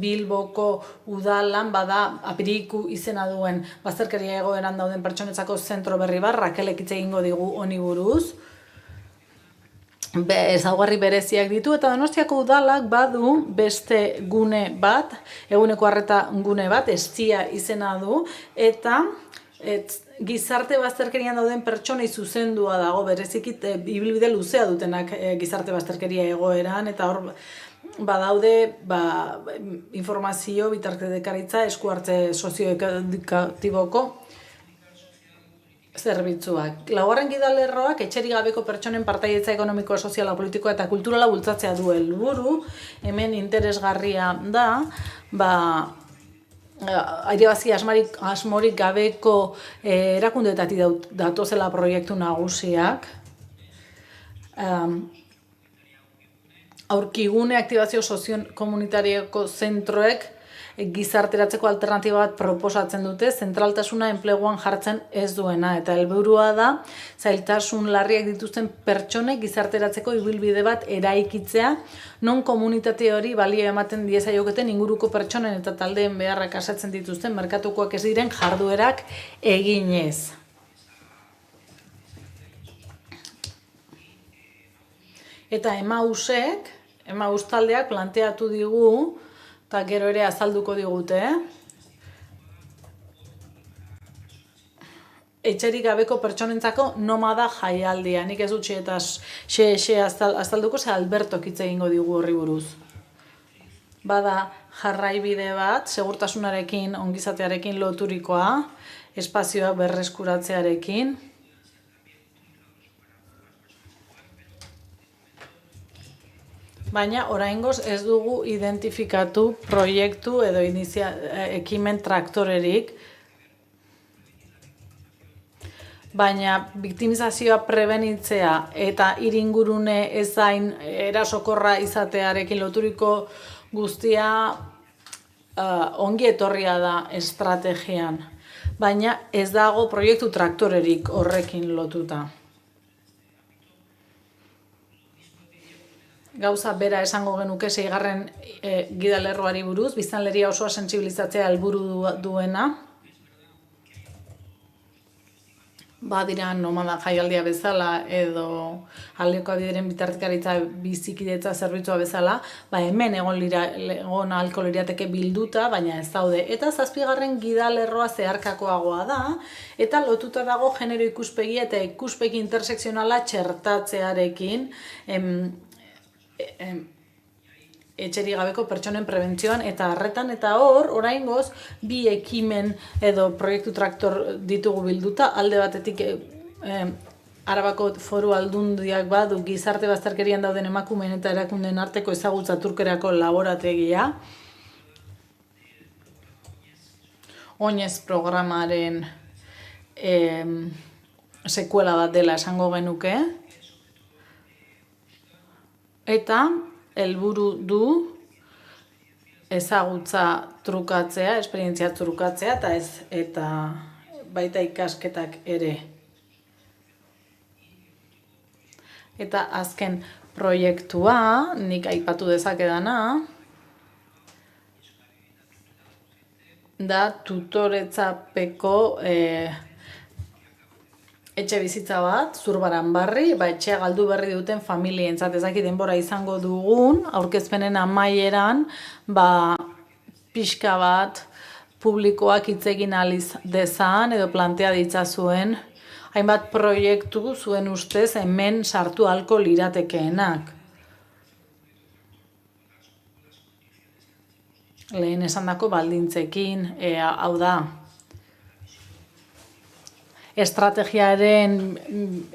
Bilboko udalan bada Apiriku izena duen bazterkeria egoeran dauden pertsonetzako zentro berri bat, Rakelek hitz egingo digu honi buruz. Ezaugarri bereziak ditu eta Donostiako udalak badu beste gune bat, eguneko arreta gune bat, Estia izena du, eta gizarte bazterkerian dauden pertsonei zuzendua dago, bereziki ibilbide luzea dutenak gizarte bazterkeria egoeran, eta hor badaude informazio bitartekaritza eskuhartze sozioedukatiboko zerbitzuak. Laugarren gidalerroak etxerik gabeko pertsonen partaidetza ekonomikoa, soziala, politikoa eta kulturala bultzatzea du helburu. Hemen interesgarria da, airebazi asmorik gabeko erakundeetatik datozela proiektu nagusiak. Aurkigune aktibazio sozio-komunitarioko zentroek gizarteratzeko alternatiba bat proposatzen dute, zentraltasuna enpleguan jartzen ez duena, eta helburua da zailtasun larriak dituzten pertsonek gizarteratzeko ibilbide bat eraikitzea, non komunitate hori balio ematen diezaioketen inguruko pertsonen eta taldeen beharrak asetzen dituzten merkatukoak ez diren jarduerak eginez. Eta Emaus taldeak planteatu digu, eta gero ere azalduko digute, etxerik gabeko pertsonentzako nomada jaialdia. Nik ez dutxe eta xe azalduko, ze Albertok hitz egingo digu horri buruz. Bada jarraibide bat, segurtasunarekin, ongizatearekin loturikoa, espazioa berreskuratzearekin. Baina oraingoz ez dugu identifikatu proiektu edo ekimen traktorerik. Baina biktimizazioa prebenitzea eta iringurune ezain erasokorra izatearekin loturiko guztia ongi etorria da estrategian. Baina ez dago proiektu traktorerik horrekin lotuta. Gauza bera esango genuke 6. Gidalerroari buruz, biztanleria osoa sentsibilizatzea helburu duena. Badira nomada jaialdia bezala edo aldeko bideren bitartekaritza bizikidetza zerbitzua bezala, hemen egon ahalko lirateke bilduta, baina ez daude. Eta 7. gidalerroa zeharkakoagoa da, eta lotuta dago genero ikuspegia eta ikuspegi intersekzionala txertatzearekin, etxerik gabeko pertsonen prebentzioan eta harretan, eta hor, oraingoz, bi ekimen edo proiektu traktor ditugu bilduta, alde batetik Arabako Foru Aldundiak badu gizarte bazterkerian dauden emakumeen eta erakundeen arteko ezagutza turkerako laborategia. Oinez programaren sekuela bat dela esango genuke. Eta helburu du ezagutza trukatzea, esperientzia trukatzea eta baita ikasketak ere. Eta azken proiektua, nik aipatu dezakedana, da tutoretzapeko etxe bizitza bat, Zurbaran barri, etxea galdu berri duten familientzat, ezaki denbora izango dugun, aurkezpenen amaieran, pixka bat publikoak hitz egin aliz dezan edo plantea ditzazuen, hainbat proiektu zuen ustez hemen sartu ahalko liratekeenak. Lehen esandako baldintzekin, hau da, estrategiaren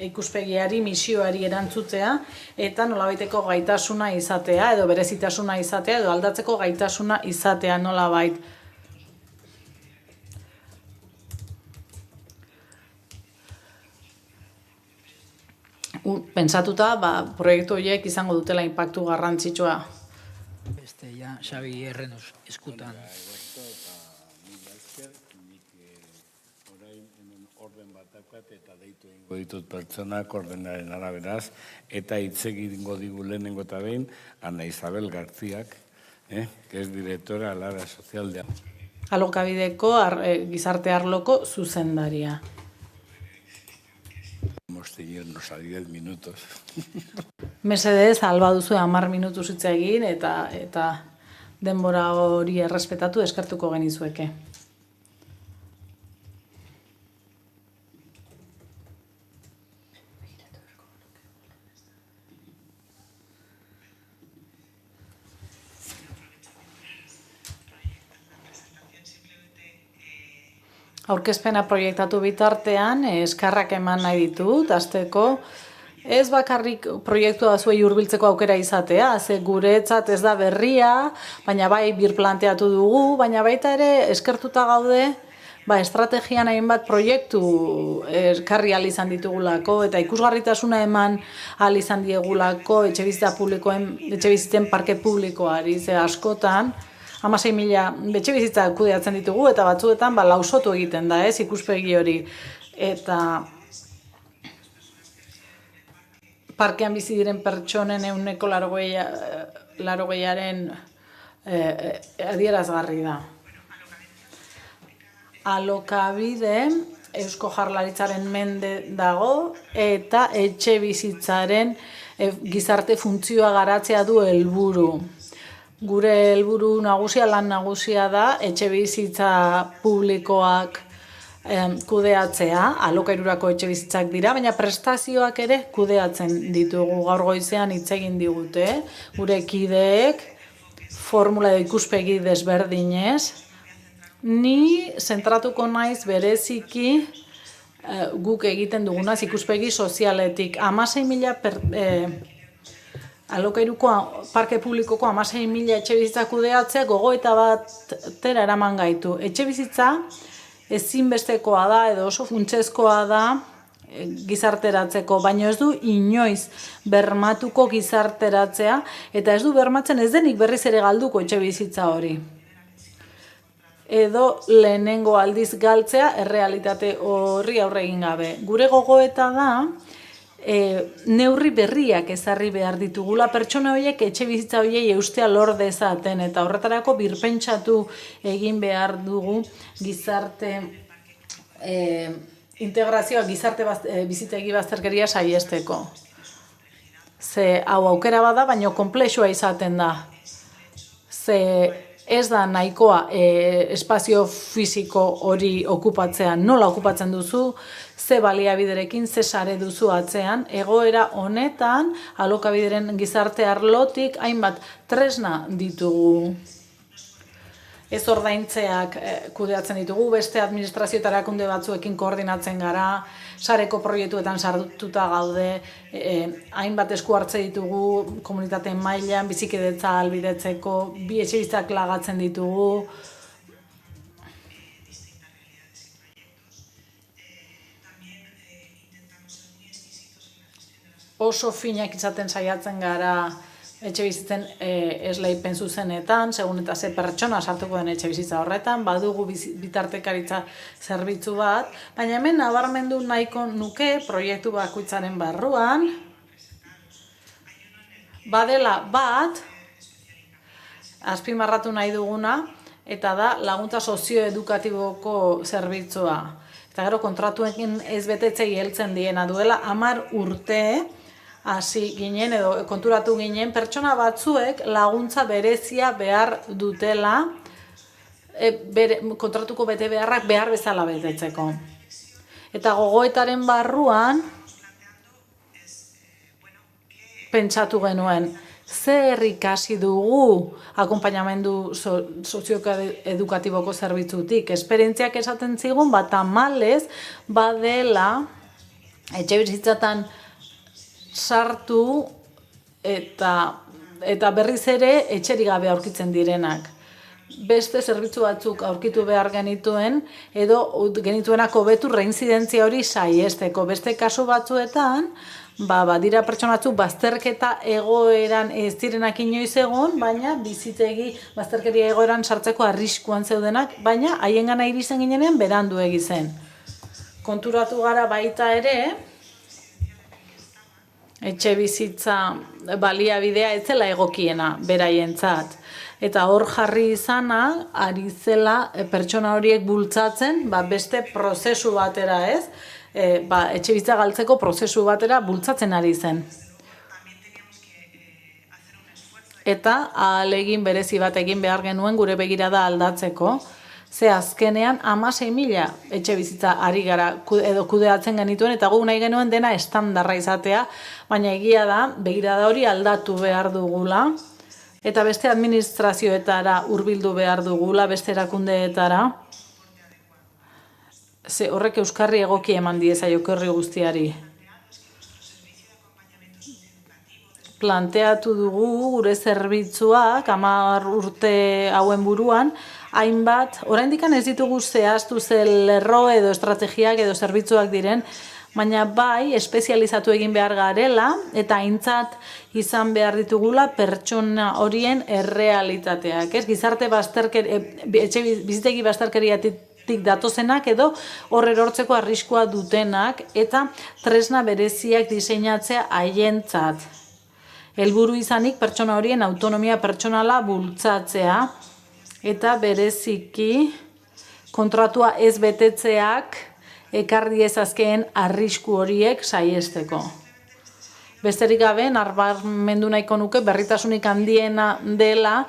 ikuspegiari, misioari erantzutea, eta nolabaiteko gaitasuna izatea, edo berezitasuna izatea, edo aldatzeko gaitasuna izatea nolabait. Pentsatuta, proiektu horiek izango dutela inpaktu garrantzitsua. Beste, ja, Xabi Errenuz, eskutan. Orden batakat eta deitu egingo ditut pertsonak ordenaren araberaz, eta hitz egingo digu lehenengo eta behin, Ana Isabel Garziak, que es directora al área social de Alokabideko gizarte arloko zuzendaria. Hemos seguirnos a 10 minutos. Mesedez, alba duzu 10 minutu hitz egin eta denbora hori errespetatu eskertuko genizueke. Aurkezpena proiektatu bitartean, eskarrak eman nahi ditut, hasteko, ez bakarrik proiektua zuei hurbiltzeko aukera izatea, ze guretzat ez da berria, baina bai birplanteatu dugu, baina baita ere eskertuta gaude, estrategian hainbat proiektu ekarri ahal izan ditugulako, eta ikusgarritasuna eman ahal izan diegulako etxebizitzen parke publikoari, ze askotan, 16.000 etxebizitza kudeatzen ditugu, eta batzuetan lausotu egiten da, ikuspegi hori. Eta parkean bizi diren pertsonen 80%aren adierazgarri da. Alokabide Eusko Jaurlaritzaren mende dago, eta etxebizitzaren gizarte funtzioa garatzea du helburu. Gure helburu nagusia, lan nagusia da, etxebizitza publikoak kudeatzea, alokairurako etxebizitzak dira, baina prestazioak ere kudeatzen ditugu. Gaur goizean hitz egin digute, gure kideek, formula edo ikuspegi desberdinez. Ni zentratuko naiz bereziki guk egiten dugunaz ikuspegi sozialetik. 16.000 alokairuko parke publikoko 16.000 etxebizitza kudeatzea gogoeta batera eraman gaitu. Etxebizitza ezinbestekoa da edo oso funtsezkoa da gizarteratzeko, baina ez du inoiz bermatuko gizarteratzea, eta ez du bermatzen ez denik berriz ere galduko etxebizitza hori. Edo lehenengo aldiz galtzea errealitate horri aurre egin gabe. Gure gogoeta da, neurri berriak ezarri behar ditugula, pertsona horiek etxebizitza horiei eustea lor dezaten, eta horretarako birpentsatu egin behar dugu gizarte integrazioa, gizarte bizitegi bazterkeria saihesteko. Ze hau aukera bada, baina konplexua izaten da. Ze ez da nahikoa espazio fisiko hori okupatzea, nola okupatzen duzu, ze baliabiderekin, ze sare duzu atzean, egoera honetan, alokabideren gizarte arlotik, hainbat tresna ditugu. Ez ordaintzeak kudeatzen ditugu, beste administrazio eta erakunde batzuekin koordinatzen gara, sareko proiektuetan sartuta gaude, hainbat esku hartze ditugu komunitateen mailan, bizikidetza ahalbidetzeko, bi etxebizitzak lagatzen ditugu. Oso finak izaten saiatzen gara etxebizitzen esleipen zuzenetan, segun eta ze pertsona sartuko den etxebizitza horretan, badugu bitartekaritza zerbitzu bat, baina hemen nabarmendu nahiko nuke proiektu bakoitzaren barruan, badela bat, azpimarratu nahi duguna, eta da laguntza sozioedukatiboko zerbitzua. Eta gero kontratuekin ez betetzei heltzen diena duela 10 urte, hasi ginen edo konturatu ginen pertsona batzuek laguntza berezia behar dutela kontratuko bete beharrak behar bezala betetzeko. Eta gogoetaren barruan pentsatu genuen, zer ikasi dugu akonpainamendu sozioedukatiboko zerbitzutik. Esperientziak esaten zigun, tamalez badela etxebizitzatan sartu eta berriz ere etxerik gabe aurkitzen direnak. Beste zerbitzu batzuk aurkitu behar genituen, edo genituenak hobetu reinzidentzia hori saiesteko. Beste kasu batzuetan, badira pertsona batzuk bazterketa egoeran ez direnak inoiz egon, baina bizitegi bazterkeria egoeran sartzeko arriskuan zeudenak, baina haiengana iristen ginenean berandu zen. Konturatu gara baita ere, etxe bizitza baliabidea ez zela egokiena beraientzat. Eta hor jarri izana, ari zela pertsona horiek bultzatzen, beste prozesu batera ez, etxe bizitza galtzeko prozesu batera bultzatzen ari zen. Eta ahalegin berezi bat egin behar genuen gure begirada aldatzeko, ze azkenean 16.000 etxe bizitza ari gara edo kudeatzen genituen, eta gu nahi genuen dena estandarra izatea, baina egia da, begirada hori aldatu behar dugula, eta beste administrazioetara hurbildu behar dugula, beste erakundeetara, ze horrek euskarri egoki eman diezaiok horri guztiari. Planteatu dugu gure zerbitzuak 10 urte hauen buruan, hainbat, oraindik ez ditugu zehaztu ze lerro edo estrategiak edo zerbitzuak diren, baina bai espezializatu egin behar garela eta aintzat izan behar ditugula pertsona horien errealitateak. Gizarte bizitegi bazterkeriatik datozenak edo hor erortzeko arriskua dutenak eta tresna bereziak diseinatzea haientzat. Helburu izanik pertsona horien autonomia pertsonala bultzatzea eta bereziki kontratua ez betetzeak ekarri ezazkeen arrisku horiek saiesteko. Besterik gabe, nabarmendu nahiko nuke berritasunik handiena dela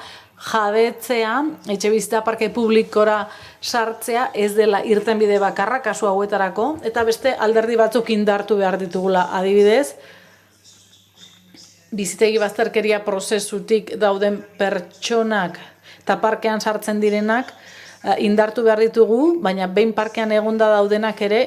jabetzea, etxebizitza parke publikora sartzea ez dela irtenbide bakarra kasu hauetarako, eta beste alderdi batzuk indartu behar ditugula. Adibidez, bizitegi bazterkeria prozesutik dauden pertsonak eta parkean sartzen direnak indartu behar ditugu, baina behin parkean egonda daudenak ere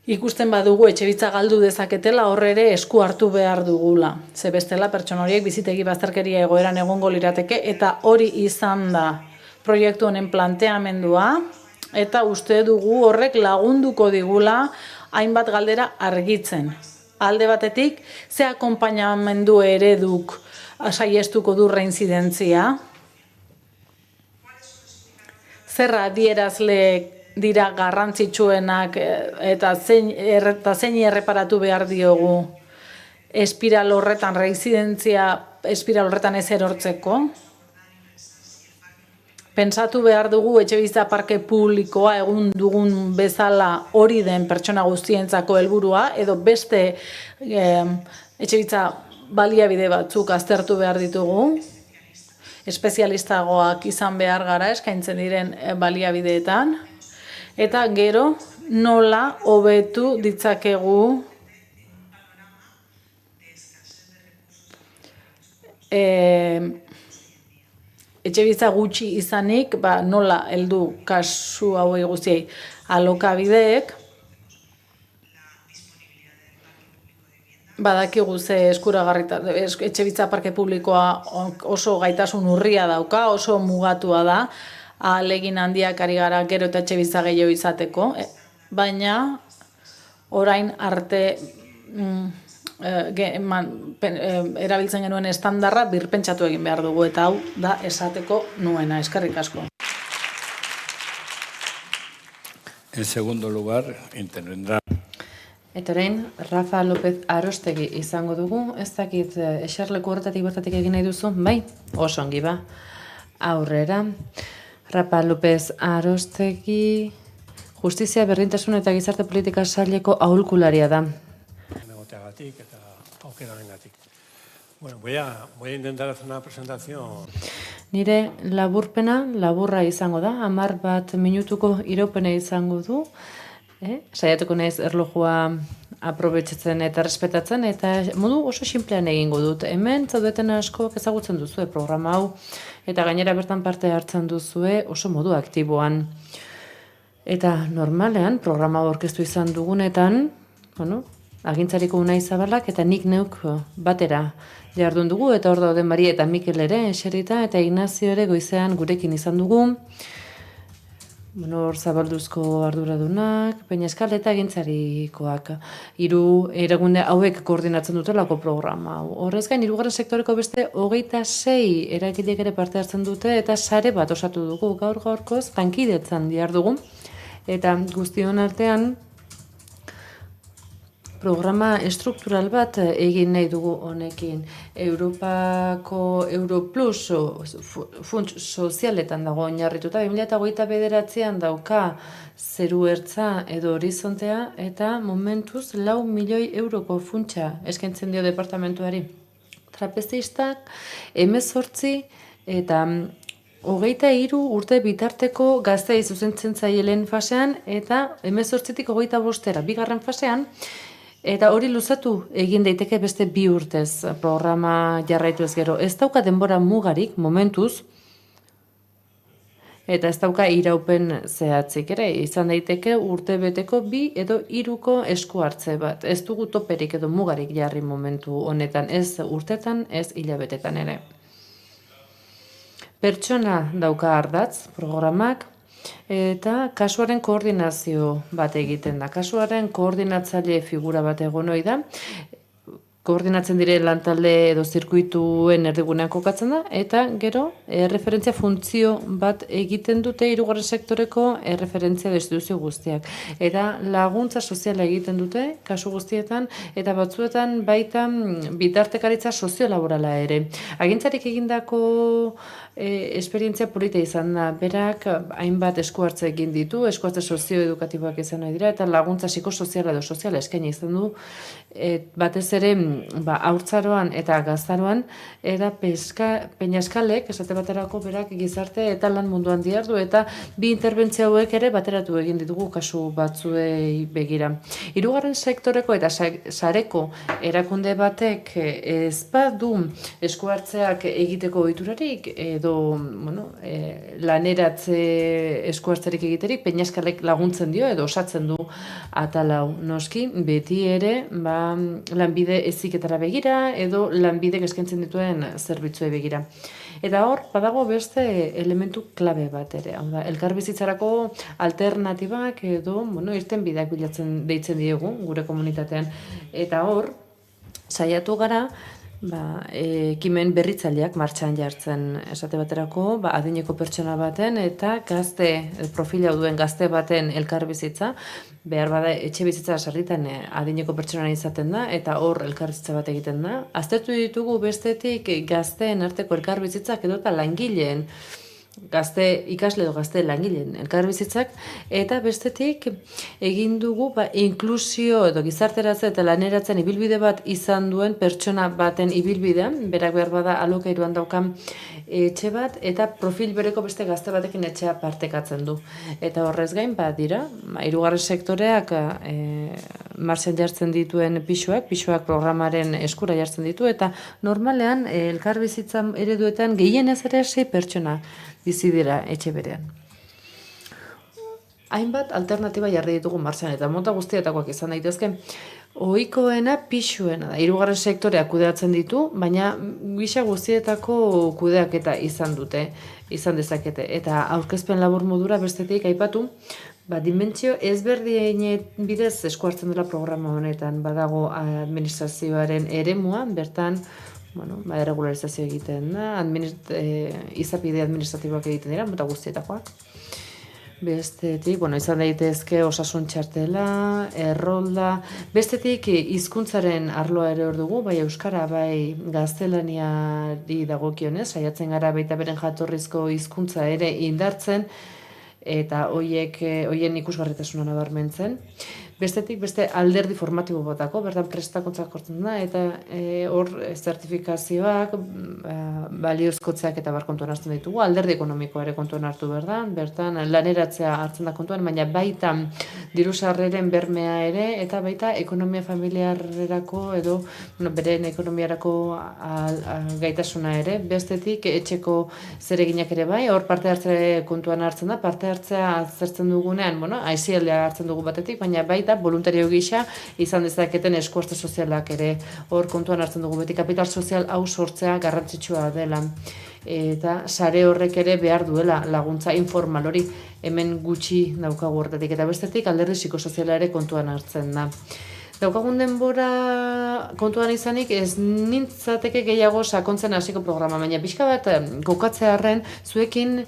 ikusten badugu etxebitza galdu dezaketela horre ere esku hartu behar dugula. Ze bestela pertsona horiek bizitegi bazterkeria egoeran egongo lirateke eta hori izan da proiektu honen planteamendua eta uste dugu horrek lagunduko digula hainbat galdera argitzen. Alde batetik, ze akonpainamendu ereduk saiestuko du reinzidentzia? Zer adierazle dira garrantzitsuenak eta zein erreparatu behar diogu espiral horretan, reinzidentzia espiral horretan ez erortzeko? Pentsatu behar dugu etxebizitza parke publikoa egun dugun bezala hori den pertsona guztientzako helburua edo beste etxebizitza baliabide batzuk aztertu behar ditugu, espezialistagoak izan behar gara eskaintzen diren baliabideetan, eta gero nola hobetu ditzakegu etxebizitza gutxi izanik, nola heldu kasu hauei guztiei alokabideek, badakigu ze eskuragarrita, etxebizitza parke publikoa oso gaitasun urria dauka, oso mugatua da, ahalegin handiak ari gara gero eta etxebizitza gehiago izateko, baina orain arte erabiltzen genuen estandarra birpentsatu egin behar dugu, eta hau da esateko nuena. Eskerrik asko. En segundo lugar, intervendrá. Eta orain, Rafa López Arostegi izango dugu, ez dakit eserleku horretatik bertatik egin nahi duzu, bai, oso ongi ba, aurrera. Rafa López Arostegi, Justizia, Berdintasun eta Gizarte Politika Saileko aholkularia da. Egoteagatik eta aukerarengatik. Bueno, voy a intentar hacer una presentación. Nire laburpena, laburra izango da, 10 minutuko iraupena izango du, saiatuko naiz erlojua aprobetxatzen eta respetatzen, eta modu oso sinplean egingo dut. Hemen zaudeten askok ezagutzen duzue programa hau, eta gainera bertan parte hartzen duzue oso modu aktiboan. Eta normalean, programa aurkeztu izan dugunetan, agintzariko Unai Zabalak eta nik neuk batera jardun dugu, eta hor dauden Maria eta Mikel ere eserita, eta Ignazio ere goizean gurekin izan dugu. Hor Zabalduzko arduradunak, Peñaskal eta agintzarikoak. 3 erakunde hauek koordinatzen dutelako programa. Horrez gain, 3. sektoreko beste 26 eragileek ere parte hartzen dute, eta sare bat osatu dugu gaur-gaurkoz, lankidetzan dihardugu. Eta guztion artean, programa estruktural bat egin nahi dugu honekin. Europako Europlus funts sozialetan dago oinarrituta, 2029an dauka zeru ertza edo horizontea, eta momentuz 4 milioi euroko funtsa eskaintzen dio departamentuari. Trapezistak 18 eta 23 urte bitarteko gaztei zuzentzen zaie lehen fasean, eta 18tik 25era bigarren fasean, eta hori luzatu egin daiteke beste 2 urtez programa jarraitu ez gero. Ez dauka denbora mugarik momentuz, eta ez dauka iraupen zehatzik ere. Izan daiteke urte beteko 2 edo 3ko esku hartze bat. Ez dugu toperik edo mugarik jarri momentu honetan, ez urtetan, ez hilabetetan ere. Pertsona dauka ardatz programak, eta kasuaren koordinazio bat egiten da. Kasuaren koordinatzaile figura bat egon ohi da, koordinatzen dire lantalde edo zirkuituen erdigunean kokatzen da, eta gero erreferentzia funtzio bat egiten dute 3. sektoreko erreferentzia edo instituzio guztiak. Eta laguntza soziala egiten dute, kasu guztietan, eta batzuetan baita bitartekaritza soziolaborala ere. Agintzarik egindako esperientzia polita izan da, berak hainbat eskuhartze egin ditu, eskuhartze sozioedukatiboak izan nahi dira, eta laguntza psikosoziala edo soziala eskaini izan du, batez ere haurtzaroan eta gaztaroan, eta Peñaskalek, esate baterako berak gizarte eta lan munduan dihardu, eta 2 interbentzio hauek ere bateratu egin ditugu kasu batzuei begira. 3. sektoreko eta sareko erakunde batek ez badu eskuhartzeak egiteko ohiturarik, edo laneratze eskuhartzerik egiterik, Peñaskalek laguntzen dio edo osatzen du atalau. Noski, beti ere lanbide heziketara begira edo lanbidek eskaintzen dituen zerbitzuei begira. Eta hor, badago beste elementu klabe bat ere. Hau da, elkarbizitzarako alternatibak edo irtenbideak bilatzen deitzen diegu gure komunitatean. Eta hor, saiatu gara, ekimen berritzaileak martxan jartzen, esate baterako, adineko pertsona baten eta gazte profila duen gazte baten elkarbizitza, behar bada etxe bizitza sarritan adineko pertsona izaten da, eta hor elkarbizitza bat egiten da. Aztertu ditugu bestetik gazteen arteko elkarbizitzak edota langileen gazte ikasle edo gazte langileen elkarbizitzak, eta bestetik egin dugu inklusio edo gizarteratze eta laneratzen ibilbide bat izan duen pertsona baten ibilbidean, berak behar bada alokairuan daukan etxe bat, eta profil bereko beste gazte batekin etxea partekatzen du. Eta horrez gain, dira, hirugarren sektoreak martxan jartzen dituen pisuak programaren eskura jartzen ditu, eta normalean elkarbizitza ereduetan gehienez ere 6 pertsona bizi dira etxe berean. Hainbat alternatiba jarri ditugu martxan, eta mota guztietakoak izan daitezke. Ohikoena pisuena da, hirugarren sektoreak kudeatzen ditu, baina gisa guztietako kudeaketa izan dezakete. Eta aurkezpen labur modura bestetik aipatu, dimentsio ezberdinen bidez esku hartzen dela programa honetan, badago administrazioaren eremua, bertan erregularizazio egiten da, izapide administratiboak egiten dira, mota guztietakoak. Bestetik, izan daitezke osasun txartela, errolda, bestetik hizkuntzaren arloa ere hor dugu, bai euskara, bai gaztelaniari dagokionez, saiatzen gara baita beren jatorrizko hizkuntza ere indartzen, eta hoien ikusgarritasuna nabarmentzen. Bestetik, beste alderdi formatibo batako, bertan prestakuntzak hortzen da, eta hor zertifikazioak, baliozkotzeak eta kontuan hartzen ditugu, alderdi ekonomikoa ere kontuan hartu behar da, bertan laneratzea hartzen da kontuan, baina baita diru sarreren bermea ere, eta baita ekonomia familiarrerako edo beren ekonomiarako gaitasuna ere, bestetik etxeko zereginak ere bai, hor parte hartzea kontuan hartzen da, parte hartzea azertzen dugunean, aizialdea hartzen dugu batetik, baina baita voluntario gisa izan dezaketen eskuarte sozialak ere hor kontuan hartzen dugu, beti kapital sozial hau sortzea garrantzitsua dela. Eta sare horrek ere behar duela laguntza informal hori hemen gutxi daukagu horretik, eta bestetik alderdi psikosoziala ere kontuan hartzen da. Daukagun denbora kontuan izanik ez nintzateke gehiago sakontzen hasiko programa, baina pixka bat kokatzearren zuekin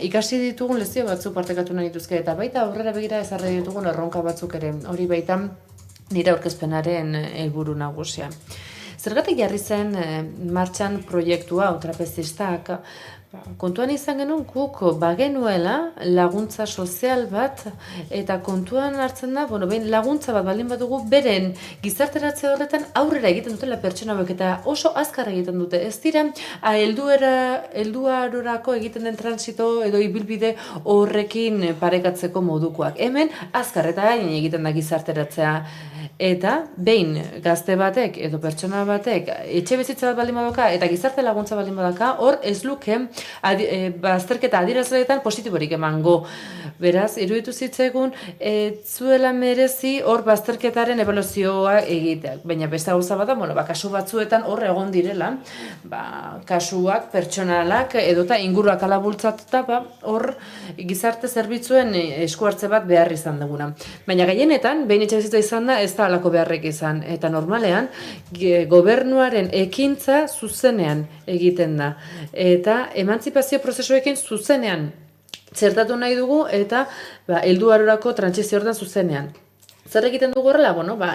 ikasi ditugun lezio batzuk partekatu nahi dituzke, eta baita aurrera begira ezarri ditugun erronka batzuk ere, hori baita nire aurkezpenaren helburu nagusia. Zergatik jarri zen martxan proiektua, trapezistak, kontuan izan genuen guk bagenuela laguntza sozial bat, eta kontuan hartzen da, laguntza bat baldin badugu beren gizarteratze horretan aurrera egiten dutela pertsona hauek, eta oso azkar egiten dute. Ez dira, helduarorako egiten den transito edo ibilbide horrekin parekatzeko modukoak. Hemen azkar eta gain egiten da gizarteratzea. Eta behin gazte batek edo pertsona batek etxe bizitza bat baldin badauka eta gizarte laguntza baldin badauka, hor ez luke bazterketa adierazleetan positiborik emango. Beraz, iruditu zitzaigun zuela merezi hor bazterketaren ebaluazioa egiteak. Baina beste gauza bada, kasu batzuetan hor egon direla, kasuak, pertsonalak edota inguruak ala bultzatuta, hor gizarte zerbitzuen esku hartze bat behar izan duguna. Baina gehienetan, behin etxe bizitza izan da, ez da halako beharrek izan, eta normalean gobernuaren ekintza zuzenean egiten da, eta emantzipazio prozesuekin zuzenean txertatu nahi dugu, eta helduarorako trantsizio horretan zuzenean. Zer egiten dugu horrela?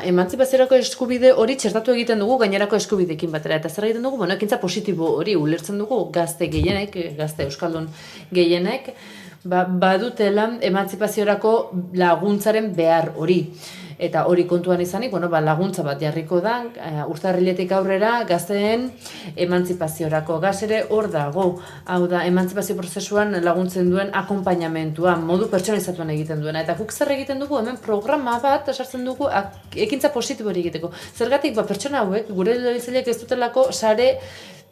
Emantzipaziorako eskubide hori txertatu egiten dugu gainerako eskubideekin batera, eta zer egiten dugu? Ekintza positibo hori ulertzen dugu gazte gehienek, gazte euskaldun gehienek, badutela emantzipaziorako laguntzaren behar hori. Eta hori kontuan izanik, laguntza bat jarriko da, urtarriletik aurrera gazteen emantzipaziorako. Gaz ere hor dago, hau da, emantzipazio prozesuan laguntzen duen akonpainamentua, modu pertsonalizatuan egiten duena. Eta guk zer egiten dugu, hemen programa bat esartzen dugu ekintza positibo hori egiteko. Zergatik, pertsona hauek, gure erabiltzaileak ez dutelako sare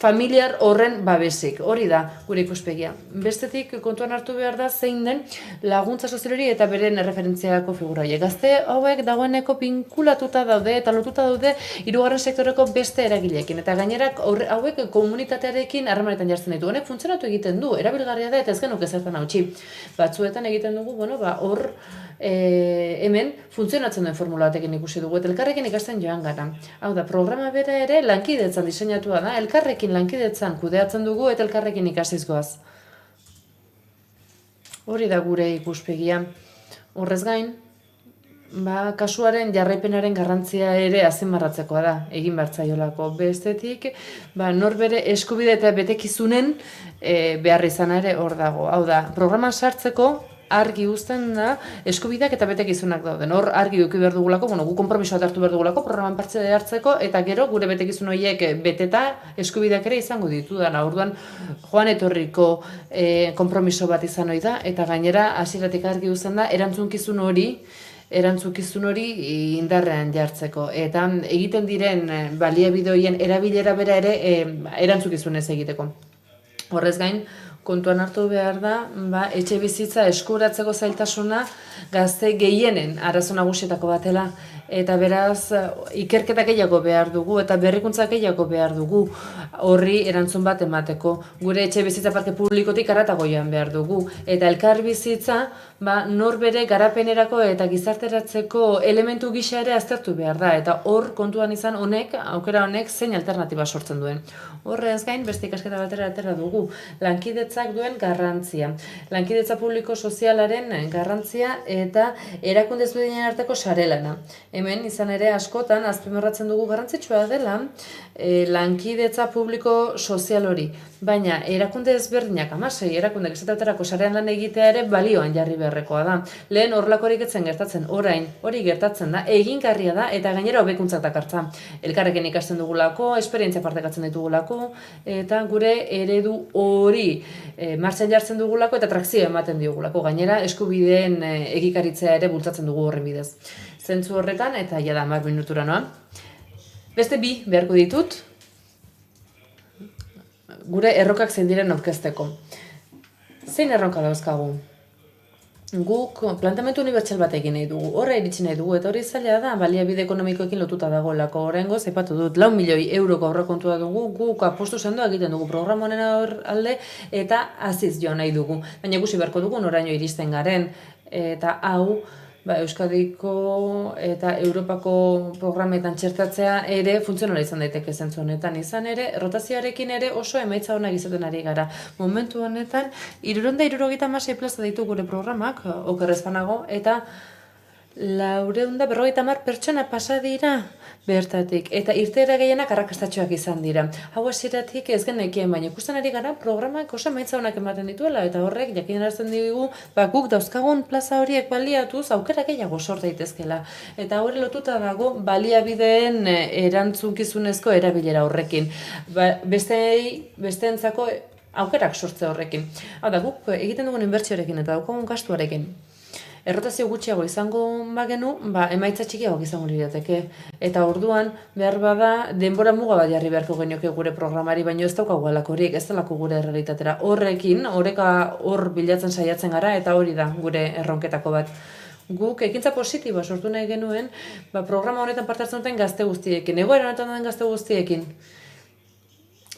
familiar horren babesik. Hori da gure ikuspegia. Bestetik kontuan hartu behar da zein den laguntza sozial hori eta beren erreferentziako figura horiek. Gazte hauek dagoeneko binkulatuta daude eta lotuta daude hirugarren sektoreko beste eragileekin. Eta gainerak hauek komunitatearekin harremanetan jartzen ditu. Honek funtzionatu egiten du, erabilgarria da eta ez genuke zertan hautsi. Batzuetan egiten dugu, hor hemen funtzionatzen duen formula batekin ikusi dugu, eta elkarrekin ikasten joan gara. Hau da, programa bera ere lankidetzan diseinatua da, elkarrekin lankidetzan kudeatzen dugu eta elkarrekin ikasiz goaz. Hori da gure ikuspegia. Horrez gain, kasuaren jarraipenaren garrantzia ere azpimarratzekoa da, egin behar zaiolako. Bestetik, norbere eskubide eta betekizunen behar izana ere hor dago. Hau da, programan sartzeko argi uzten da eskubideak eta betekizunak dauden. Hor argi eduki behar dugulako, gu konpromisoa hartu behar dugulako programan parte hartzeko, eta gero gure betekizun horiek beteta eskubideak ere izango ditu dana. Orduan joan etorriko konpromiso bat izan ohi da, eta gainera hasieratik argi uzten da erantzukizun hori indarrean jartzeko. Eta egiten diren baliabide horien erabilera bera ere erantzukizunez egiteko. Horrez gain, kontuan hartu behar da, etxe bizitza eskuratzeko zailtasuna gazte gehienen arazo nagusietako batela, eta beraz ikerketa gehiago behar dugu eta berrikuntza gehiago behar dugu horri erantzun bat emateko. Gure etxe bizitza parke publikotik haratago joan behar dugu, eta elkar bizitza norbere garapenerako eta gizarteratzeko elementu gisa ere aztertu behar da, eta hor kontuan izan aukera honek zein alternatiba sortzen duen. Horrez gain, beste ikasketa batera atera dugu, lankidetzak duen garrantzia. Lankidetza publiko sozialaren garrantzia eta erakunde ezberdinen arteko sarelana. Hemen, izan ere, askotan, azpimarratzen dugu garrantzitsua dela lankidetza publiko sozial hori. Baina, erakunde ezberdinak, 16 erakunde esaterako sarean lan egitea ere balioan jarri beharrekoa da. Lehen horrelakorik etzen gertatzen, orain, hori gertatzen da, egingarria da eta gainera hobekuntzak dakartza. Elkarrekin ikasten dugulako, esperientzia partekatzen ditugulako, eta gure eredu hori martxan jartzen dugulako eta trakzioa ematen digulako. Gainera, eskubideen egikaritzea ere bultzatzen dugu horren bidez. Zentzu horretan, eta jada 10 minutura noa. Beste bi beharko ditut, gure erronkak zein diren aurkezteko. Zein erronka dauzkagu? Guk planteamendu unibertsal bat egin nahi dugu, horra iritsi nahi dugu, eta hori zaila da, baliabide ekonomikoekin lotuta dagoelako. Oraingoz, aipatu dut, 4 milioi euroko aurrekontua dugu, guk apostu sendoa egiten dugu programa honen alde, eta aziz joan nahi dugu. Baina ikusi beharko dugu noraino iristen garen, eta hau, Euskadiko eta Europako programetan txertatzea ere funtzionala izan daiteke zentzu honetan. Izan ere, rotazioarekin ere oso emaitza onak izaten ari gara. Momentu honetan, 376 plaza ditu gure programak, okerrez banago, eta 450 pertsona pasa dira bertatik, eta irteera gehienak arrakastatxoak izan dira. Hau hasieratik ez genekien, baina ikusten ari gara programak oso emaitza onak ematen dituela, eta horrek jakinarazten digu, guk dauzkagun plaza horiek baliatuz aukera gehiago sort daitezkela. Eta hori lotuta dago baliabideen erantzunkizunezko erabilera horrekin. Besteentzako aukerak sortze horrekin. Hau da, guk egiten dugun inbertsioarekin eta daukagun gastuarekin. Errotazio gutxiago izango bagenu, emaitza txikiagoak izango lirateke. Eta orduan, behar bada, denbora muga bat jarri beharko genioke gure programari, baina ez daukagu horiek, ez delako gure errealitatera. Horrekin, hor bilatzen saiatzen gara, eta hori da gure erronketako bat. Guk ekintza positiboa sortu nahi genuen, programa honetan parte hartzen duten gazte guztiekin, egoera honetan den gazte guztiekin.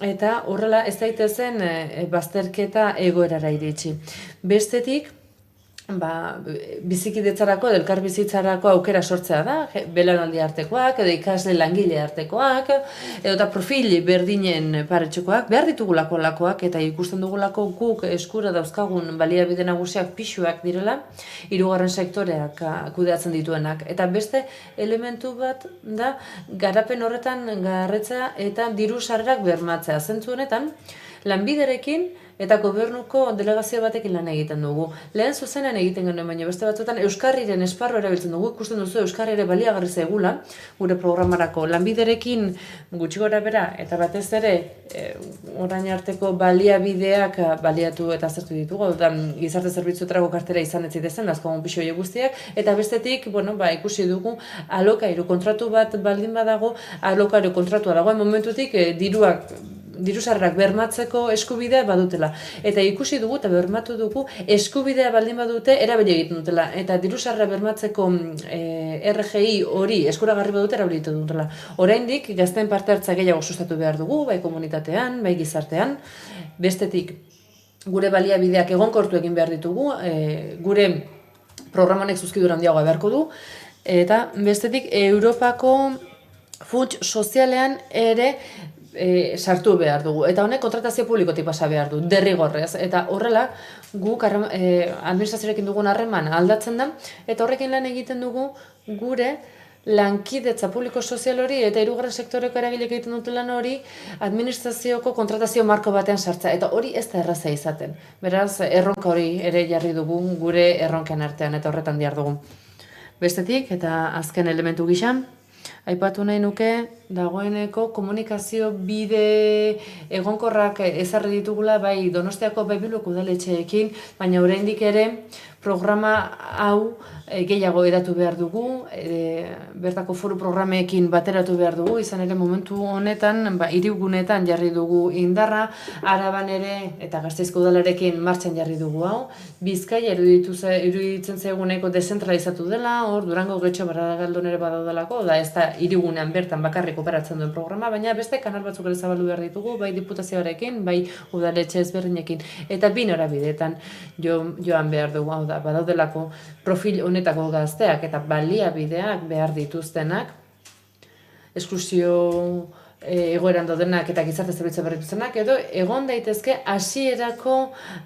Eta horrela ez daitezen bazterketa egoerara iritsi. Bestetik, bizikidetzarako, elkar bizitzarako aukera sortzea da, belaunaldi artekoak, edo ikasle langile artekoak, edo eta profil berdinen paretxokoak, behar ditugulako lakoak, eta ikusten dugulako guk eskura dauzkagun baliabide nagusiak pixuak direla, 3. sektoreak kudeatzen dituenak. Eta beste elementu bat da, garapen horretan garretzea eta diru sarrerak bermatzea. Zentzu honetan, lanbiderekin eta gobernuko delegazio batekin lan egiten dugu. Lehen zuzenean egiten genuen, baina beste batzuetan Euskarriren esparru erabiltzen dugu, ikusten duzu Euskarri ere baliagarri zaigula, gure programarako lanbiderekin gutxi gora bera, eta batez ere orain arteko baliabideak baliatu eta aztertu ditugu, gizarte zerbitzuetarako kartera izan ez zitezen, dazkogun pixo horiek guztiak, eta bestetik, ikusi dugu alokairu kontratu bat baldin badago, alokairu kontratua dagoen momentutik diru-sarrerak bermatzeko eskubidea badutela. Eta ikusi dugu eta bermatu dugu eskubidea baldin badute erabili egiten dutela. Eta diru-sarrera bermatzeko RGI hori eskuragarri badute erabili egiten dutela. Oraindik gazteen parte hartza gehiago sustatu behar dugu, bai komunitatean, bai gizartean. Bestetik, gure baliabideak egonkortu egin behar ditugu, gure programonek zuzkidura handiagoa beharko du. Eta bestetik, Europako funts sozialean ere sartu behar dugu. Eta honek kontratazio publikotik pasa behar du, derrigorrez. Eta horrela, guk administrazioarekin dugun harreman aldatzen da, eta horrekin lan egiten dugu gure lankidetza publiko sozial hori eta hirugarren sektoreko eragilek egiten duten lan hori administrazioko kontratazio marko batean sartza. Eta hori ez da erraza izaten. Beraz, erronka hori ere jarri dugu gure erronken artean eta horretan dihar dugu. Bestetik, eta azken elementu gisa, aipatu nahi nuke dagoeneko komunikazio bide egonkorrak ezarri ditugula bai Donostiako bai Bilboko udaletxeekin, baina oraindik ere programa hau gehiago edatu behar dugu, bertako foru programekin bateratu behar dugu, izan ere momentu honetan, hirigunetan jarri dugu indarra, Araban ere eta Gasteizko udalarekin martxan jarri dugu hau, Bizkaia iruditzen zaiguneko dezentralizatu dela, hor Durango Getxo Baradaldon ere badaudelako, da ez da hirigunean bertan bakarrik operatzen duen programa, baina beste kanal batzuk ere zabaldu behar ditugu, bai diputazioarekin, bai udaletxe ezberdinekin, eta bi norabideetan joan behar dugu, hau da, badaudelako profil honetako gazteak eta baliabideak behar dituztenak, esklusio egoeran daudenak eta gizarte zerbitzua behar dituztenak, edo egon daitezke hasierako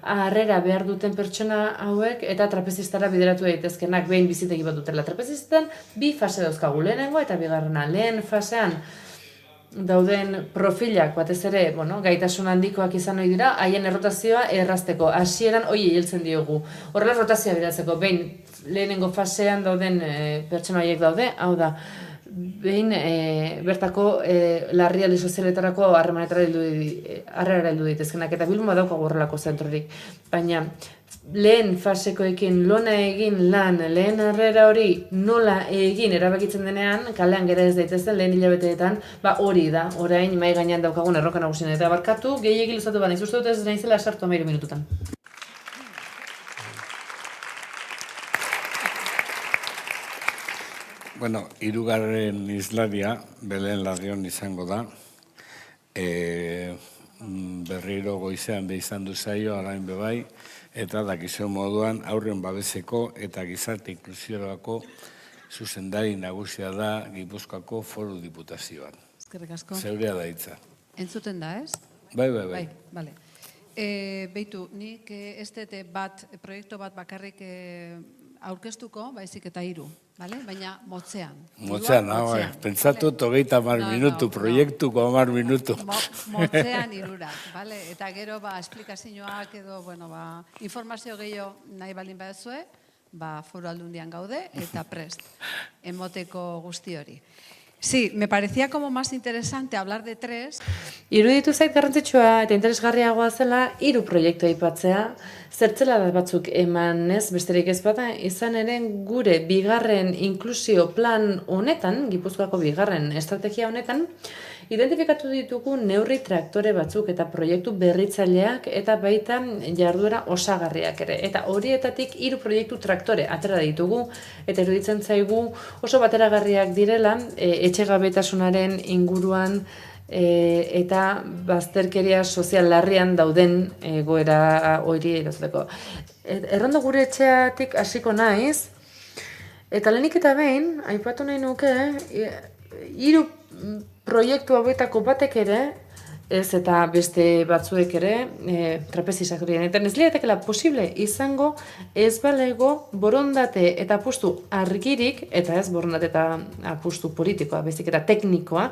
harrera behar duten pertsona hauek eta trapezistara bideratu daitezkenak behin bizitegi bat dutela. Trapezistan bi fase dauzkagu, lehenengo eta bigarrena. Lehen fasean dauden profilak batez ere, gaitasun handikoak izan ohi dira, haien errotazioa errazteko. Hasieran hori heltzen diogu. Horrela rotazioa bideratzeko, behin lehenengo fasean dauden pertsona horiek daude, hau da, behin bertako larrialdi sozialetarako harremanetara heldu daitezkenak, eta Bilbon badaukagu horrelako zentrorik. Baina lehen fasekoekin lona egin lan, lehen harrera hori nola egin erabakitzen denean, kalean gera ez daitezen lehen hilabeteetan, hori da, orain mahai gainean daukagun erronka nagusien. Eta barkatu, gehiegi luzatu baniz, uste dut ez naizela sartu 13 minututan. Bueno, hirugarren islaria, Belen Larrion izango da. Berriro goizean izan du zaio, orain bebai, eta dakizio moduan aurren babeseko eta gizarte inklusiorako zuzendari nagusia da Gipuzkoako Foru Diputazioan. Eskerrik asko. Zeurea da hitza. Entzuten da, ez? Bai. Bale. Beitu, nik ez dute proiektu bat bakarrik aurkeztuko, baizik eta 3, baina motzean. Motzean, pentsatu 30 minutu, proiektuko 10 minutu. Motzean 3, eta gero esplikazioak edo informazio gehiago nahi baldin baduzue, Foru Aldundian gaude eta prest emoteko guzti hori. Sí, me parecía como más interesante hablar de 3. Iruditu zait garrantzitsua eta interesgarriagoa zela 3 proiektu aipatzea, zertzela da batzuk emanez besterik ez bada, izan ere gure bigarren inklusio plan honetan, Gipuzkoako bigarren estrategia honetan, identifikatu ditugu neurri traktore batzuk eta proiektu berritzaileak eta baita jarduera osagarriak ere. Eta horietatik 3 proiektu traktore atera ditugu eta iruditzen zaigu oso bateragarriak direla etxegabetasunaren inguruan eta bazterkeria sozial larrian dauden egoera hori erazteko. Errondo gure etxeatik hasiko naiz, eta lehenik eta behin, aipatu nahi nuke, 3 proiektu hauetako batek ere, ez eta beste batzuek ere, trapezizak horien. Eta ez liatekela posible izango ez balego borondate eta apustu argirik, eta ez borondate eta apustu politikoa, bezik eta teknikoa,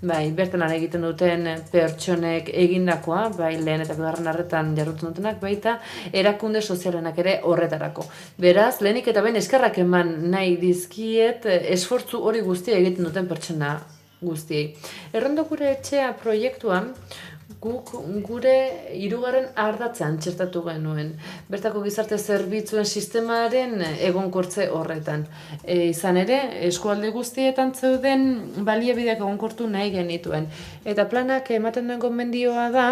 bertan lan egiten duten pertsonek egindakoa, lehen eta bigarren arretan jarruten dutenak, baita erakunde sozialenak ere horretarako. Beraz, lehenik eta behin eskerrak eman nahi dizkiet esfortzu hori guztia egiten duten pertsona guztiei. Errondo gure etxea proiektuan, guk gure 3. ardatzean txertatu genuen. Bertako gizarte zerbitzuen sistemaren egonkortze horretan. Izan ere, eskualde guztietan zeuden baliabideak egonkortu nahi genituen. Eta planak ematen duen gomendioa da,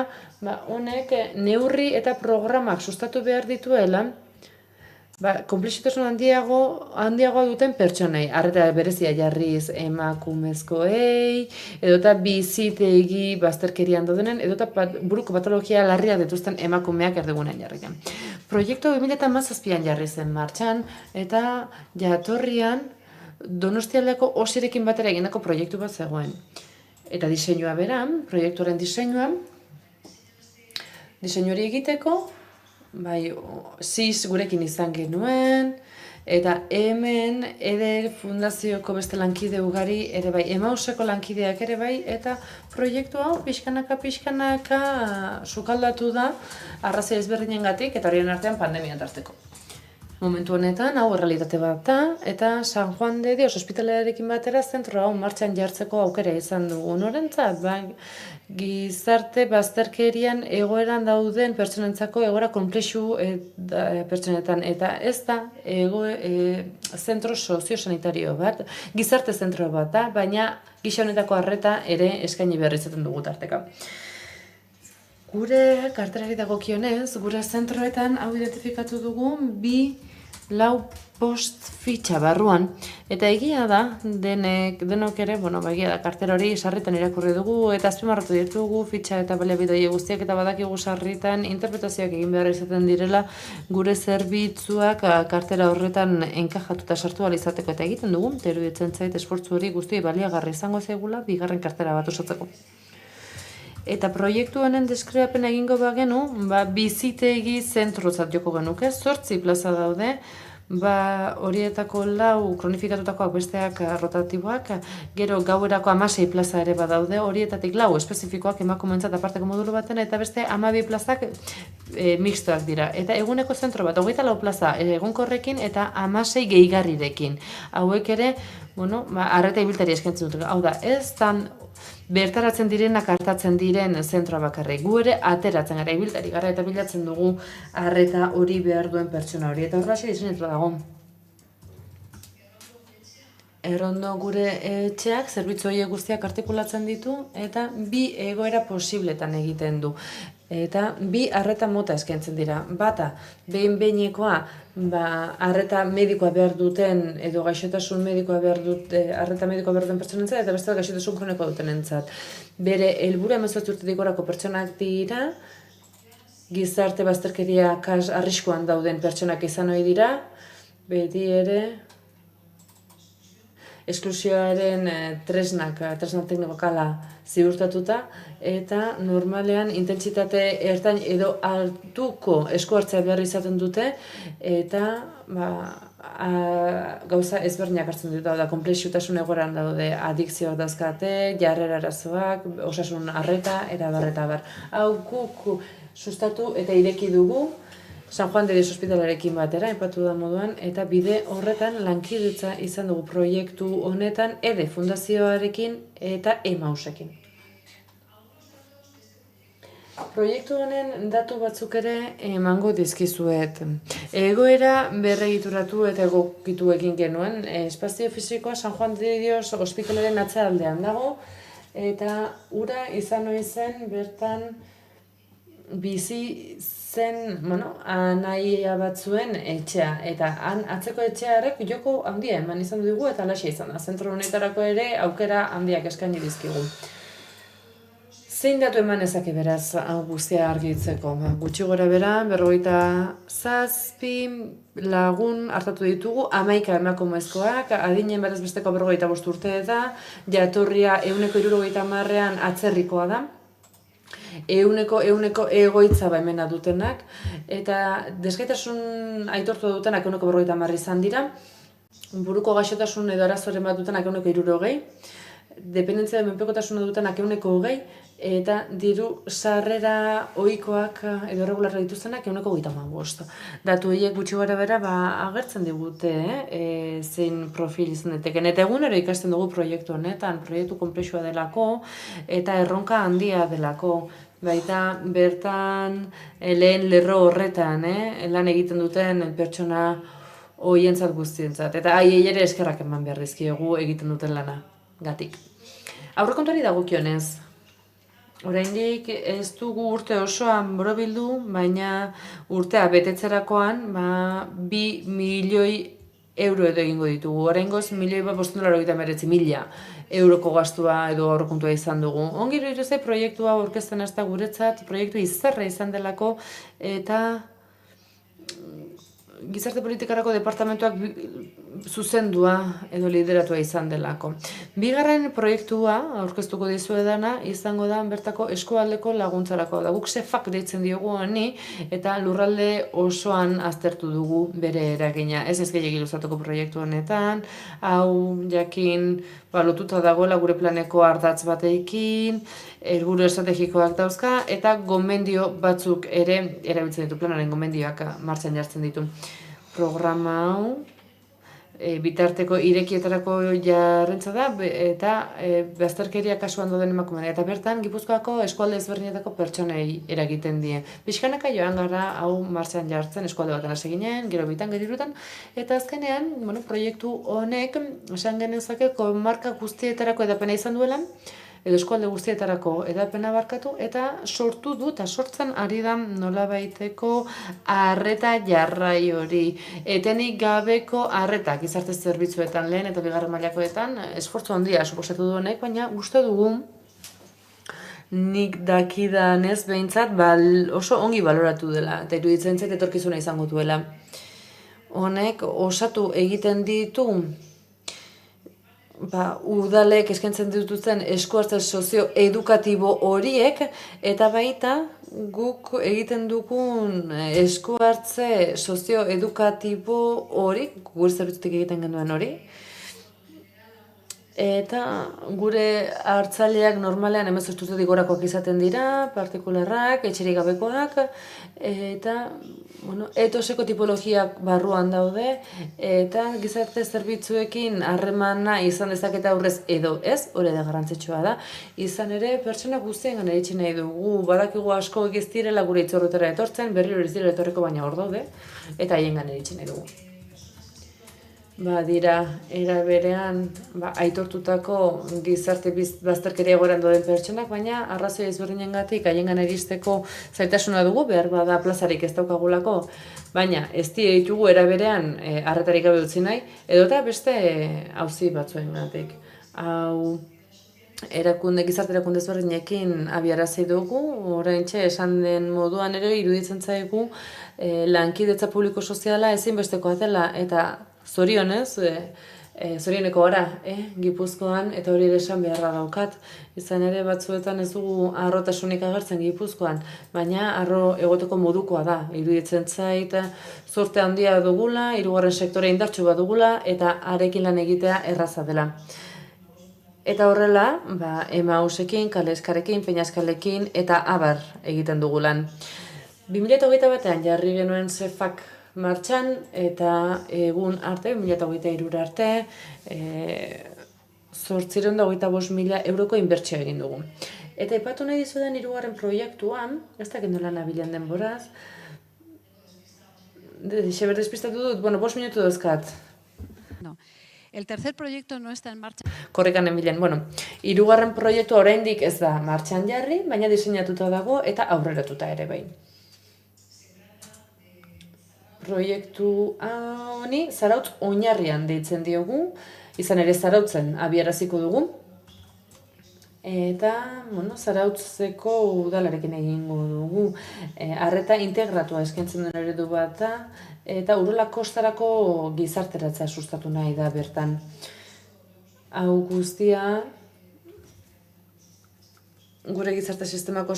honek neurri eta programak sustatu behar dituela, konplexitasun handiagoa duten pertsonei, arreta berezia jarriz emakumezkoei, edota bizitegi bazterkerian daudenen, edota buruko patologia larria dituzten emakumeak erdigunean jarriken. Proiektu 2017an jarri zen martxan, eta jatorrian Donostialdeko Osirekin batera egindako proiektu bat zegoen. Eta diseinua beran, proiektuaren diseinuan, diseinu hori egiteko, bai, SIS gurekin izan genuen, eta hemen ere fundazioko beste lankide ugari ere bai, Emauseko lankideak ere bai, eta proiektu hau pixkanaka sukaldatu da arrazoi ezberdinengatik eta horien artean pandemia tarteko. Momentu honetan, hau errealitate bat da, eta San Juan de Dios ospitalearekin batera zentro hau martxan jartzeko aukera izan dugu. Norentzat, gizarte bazterkerian egoeran dauden pertsonentzako egoera konplexu pertsonetan, eta ez da zentro soziosanitario bat, gizarte zentro bat da, baina gisa honetako arreta ere eskaini behar izaten dugu tarteka. Gure karterari dagokionez, gure zentroetan hau identifikatu dugu 2-4 fitxa barruan. Eta egia da, denok ere, egia da, kartera hori sarritan irakurri dugu, eta azpimarratu ditugu fitxa eta baliabide guztiak, eta badakigu sarritan interpretazioak egin behar izaten direla gure zerbitzuak kartera horretan enkajatuta sartu ahal izateko. Eta egiten dugu, iruditzen zait esfortzu hori guztiei baliagarri izango zaigula, bigarren kartera bat osatzeko. Eta proiektu honen deskribapena egingo bagenu, bizitegi zentrozat joko genuke, 8 plaza daude, horietako 4 kronifikatutakoak besteak rotatiboak, gero gauerako 16 plaza ere badaude, horietatik 4 espezifikoak emakumeentzat aparteko modulu baten, eta beste 12 plazak mixtoak dira. Eta eguneko zentro bat, 24 plaza egunkorrekin eta 16 gehigarrirekin. Hauek ere, arreta ibiltari eskaintzen dut. Hau da, ez dan bertaratzen direnak hartatzen diren zentroa bakarrik. Gu ere ateratzen gara, ibiltari gara eta bilatzen dugu arreta hori behar duen pertsona hori. Eta horrela diseinetua dago. Errondo gure etxeak zerbitzu horiek guztiak artikulatzen ditu eta 2 egoera posibletan egiten du. Eta 2 arreta mota eskaintzen dira. Bata, behin-behinekoa, arreta medikoa behar duten edo gaixotasun medikoa behar dute, arreta medikoa behar duten pertsonentzat, eta beste gaixotasun kronikoa dutenentzat. Bere helburua 18 urtetik gorako pertsonak dira, gizarte bazterkeria arriskuan dauden pertsonak izan ohi dira, beti ere esklusioaren tresna teknikokala ziurtatuta, eta normalean intentsitate ertain edo altuko esku hartzea behar izaten dute, eta gauza ezberdinak hartzen dute, da konplexutasun egoeran daude, adikzioak dauzkate, jarrera arazoak, osasun arreta, eta bar. Hau guk sustatu eta ireki dugu, San Juan de Dios ospitalarekin batera, aipatu da moduan, eta bide horretan lankidetza izan dugu proiektu honetan EDE fundazioarekin eta Emausekin. Proiektu honen datu batzuk ere emango dizkizuet. Egoera berregituratu eta egokitu egin genuen. Espazio fisikoa San Juan de Dios ospitalaren atzealdean dago, eta ura izan ohi zen bertan bizi zen, anaia batzuen etxea, eta han atzeko etxearek joko handia eman izan dugu eta alaxia izan da. Zentro honetarako ere aukera handiak eskaini dizkigu. Zein datu eman ezake beraz hau guztia argitzeko? Gutxi gora bera, 47 lagun hartatu ditugu, 11 emakumezkoak, adinen batez besteko 45 urte da, jatorria 170an atzerrikoa da, euneko egoitza baimena dutenak, eta desgaitasun aitortu dutenak 150 izan dira, buruko gaixotasun edo arazoren bat dutenak 160, dependentzia menpekotasuna dutenak 120, eta diru sarrera ohikoak edo erregularra dituztenak 135. Datu horiek gutxi gara bera agertzen digute zein profil izan daiteken. Eta egunero ikasten dugu proiektu honetan, proiektu konplexua delako eta erronka handia delako. Baita bertan lehen lerro horretan lan egiten duten pertsona horientzat guztientzat. Eta haiei ere eskerrak eman behar dizkiegu egiten duten lana gatik. Aurrekontuari dagokionez, oraindik ez dugu urte osoan borobildu, baina urtea betetzerakoan 2 milioi euro edo egingo ditugu. Oraingoz 1.589.000 euroko gastua edo aurrekontua izan dugu. Ongi iruditzen proiektua aurkezten hasta guretzat, proiektu izarra izan delako, eta Gizarte Politikarako departamentuak zuzendua edo lideratua izan delako. Bigarren proiektua, aurkeztuko dizuedana, izango da bertako eskualdeko laguntzarako. Da guk SEFAK deitzen diogu honi, eta lurralde osoan aztertu dugu bere eragina. Ez gehiegi luzatuko proiektu honetan, hau jakin lotuta dagoela gure planeko ardatz batekin, helburu estrategikoak dauzka, eta gomendio batzuk ere erabiltzen ditu, planaren gomendioak martxan jartzen ditu. Programa hau, bitarteko irekietarako jarrentza da, eta bazterkeria kasuan doden emakumea. Eta bertan, Gipuzkoako eskualde ezberdinetako pertsonei eragiten die. Pixkanaka joan gara hau martxan jartzen, eskualde baten hasi ginen, gero bitan, gero hirutan, eta azkenean, proiektu honek, esan genezake, komarka guztietarako edapena izan duela, edo eskualde guztietarako edapena barkatu, eta sortu du, eta sortzen ari da nolabaiteko arreta jarrai hori. Etenik gabeko arreta, gizarte zerbitzuetan lehen eta bigarren mailakoetan, esfortzu handia suposatu du honek, baina uste dugu nik dakidanez behintzat oso ongi baloratu dela, eta iruditzen zait etorkizuna izango duela. Honek osatu egiten ditu udalek eskaintzen dituzten eskuartze sozio-edukatibo horiek, eta baita guk egiten dugun eskuartze sozio-edukatibo hori, gure zerbitzutik egiten genuen hori, eta gure hartzaileak normalean 18 urtetik gorakoak izaten dira, partikularrak, etxerik gabekoak, eta etoseko tipologiak barruan daude, eta gizarte zerbitzuekin harremana izan dezaketa aurrez edo ez, hori da garrantzitsua da. Izan ere, pertsona guztien iritsi nahi dugu, badakigu asko ez direla gure itzorrutera etortzen, berri hori ez direla etorreko baina hor daude, eta haien iritsi nahi dugu. Dira, era berean, aitortutako gizarte bazterkeria goran doden pertsonak, baina arrazoi ezberdinengatik haiengan iristeko zaitasuna dugu, behar bada plazarik ez daukagulako, baina ez ditugu era berean arretarik gabe utzi nahi, edota beste auzi batzuengatik. Hau, gizarte erakunde ezberdinekin abiarazi dugu, oraintxe esan den moduan ere iruditzen zaigu lankidetza publiko soziala ezinbestekoa dela, eta zorionez, zorioneko gara, Gipuzkoan, eta hori ere esan beharra daukat. Izan ere batzuetan ez dugu harrotasunik agertzen Gipuzkoan, baina harro egoteko modukoa da. Iruditzen zait, zorte handia dugula, hirugarren sektore indartsu bat dugula, eta harekin lan egitea erraza dela. Eta horrela, Emausekin, Kaleskarekin, Peñaskalekin, eta abar egiten dugu lan. 2021an jarri genuen SEFAK martxan, eta egun arte, 2023 arte, 825.000 euroko inbertsioa egin dugu. Eta aipatu nahi dizudan hirugarren proiektuan, ez dakit nola nabilen denboraz, xeber despistatu dut, 5 minutu dauzkat. El tercer proyecto no está en marcha. Korrikan Emilen, hirugarren proiektua oraindik ez da martxan jarri, baina diseinatuta dago eta aurreratuta ere bai. Proiektu honi Zarautz oinarrian deitzen diogu, izan ere Zarautzen abiaraziko dugu. Eta, Zarautzeko udalarekin egingo dugu. Arreta integratua eskaintzen duen eredu bat da, eta Urola Kostarako gizarteratzea sustatu nahi da bertan. Hau guztia, gure gizarte sistemako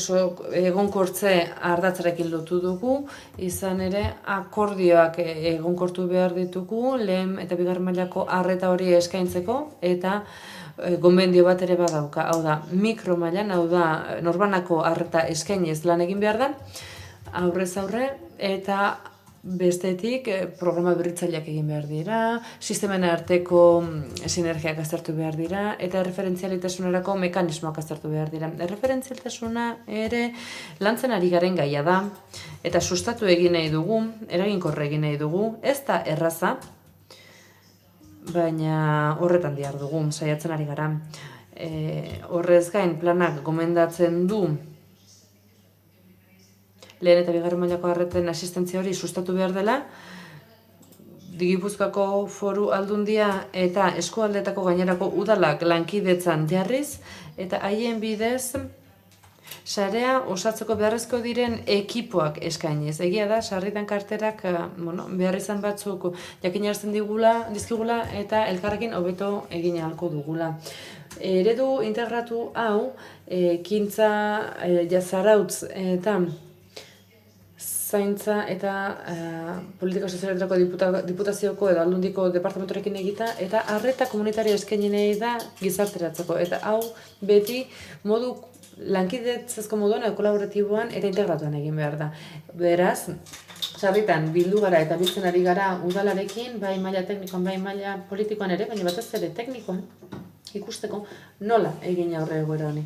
egonkortze ardatzarekin lotu dugu, izan ere akordioak egonkortu behar ditugu, lehen eta bigarren mailako arreta hori eskaintzeko, eta gomendio bat ere badauka. Hau da, mikromailan, hau da, norbanako arreta eskainiz lan egin behar da, aurrez aurre, eta bestetik programa berritzaileak egin behar dira, sistemen arteko sinergiak aztertu behar dira, eta erreferentzialitasunerako mekanismoak aztertu behar dira. Erreferentzialitasuna ere lantzen ari garen gaia da, eta sustatu egin nahi dugu, eraginkorra egin nahi dugu, ez da erraza, baina horretan dihar dugu, saiatzen ari gara. Horrez gain planak gomendatzen du lehen eta bigarren mailako arreten asistentzia hori sustatu behar dela, Gipuzkoako Foru Aldundia eta eskualdetako gainerako udalak lankidetzan jarriz, eta haien bidez Sarea osatzeko beharrezko diren ekipoak eskainiz. Egia da, sarritan karterak behar izan batzuk jakinarazten dizkigula eta elkarrekin hobeto egin ahalko dugula. Eredu integratu hau, ekintza Zarautz eta zaintza eta politika sozialetako diputazioko edo aldundiko departamentorekin egita eta arreta komunitaria eskaini nahi da gizarteratzeko. Eta hau beti modu lankidetzezko moduan edo kolaboratiboan eta integratuan egin behar da. Beraz, sarritan bildu gara eta biltzen ari gara udalarekin, bai maila teknikoan, bai maila politikoan ere, baina batez ere teknikoan ikusteko nola egin aurre egoera honi.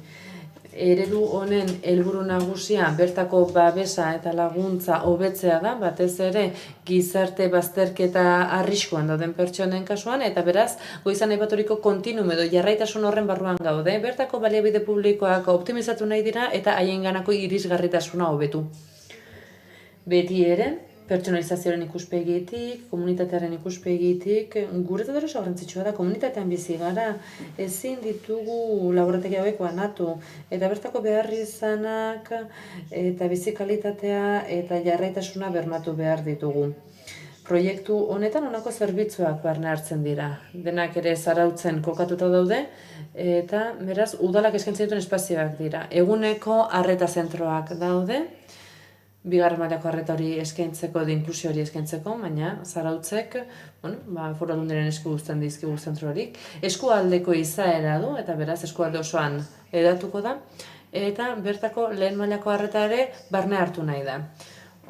Eredu honen helburu nagusia bertako babesa eta laguntza hobetzea da, batez ere gizarte bazterketa arriskuan dauden pertsonen kasuan, eta beraz, goizan aipaturiko kontinum edo jarraitasun horren barruan gaude, bertako baliabide publikoak optimizatu nahi dira eta haienganako irisgarritasuna hobetu. Beti ere, pertsonalizazioaren ikuspegitik, komunitatearen ikuspegitik, guretzat oso garrantzitsua da, komunitatean bizi gara, ezin ditugu laborategi hauek banatu, eta bertako beharrizanak eta bizi kalitatea eta jarraitasuna bermatu behar ditugu. Proiektu honetan honako zerbitzuak barne hartzen dira. Denak ere Zarautzen kokatuta daude, eta beraz, udalak eskaintzen dituen espazioak dira. Eguneko arreta zentroak daude, bigarren mailako arreta hori eskaintzeko, inklusio hori eskaintzeko, baina Zarautzek, Foru Aldundiaren esku uzten dizkigu zentro horik, eskualdeko izaera du, eta beraz eskualde osoan hedatuko da, eta bertako lehen mailako arreta ere barne hartu nahi da.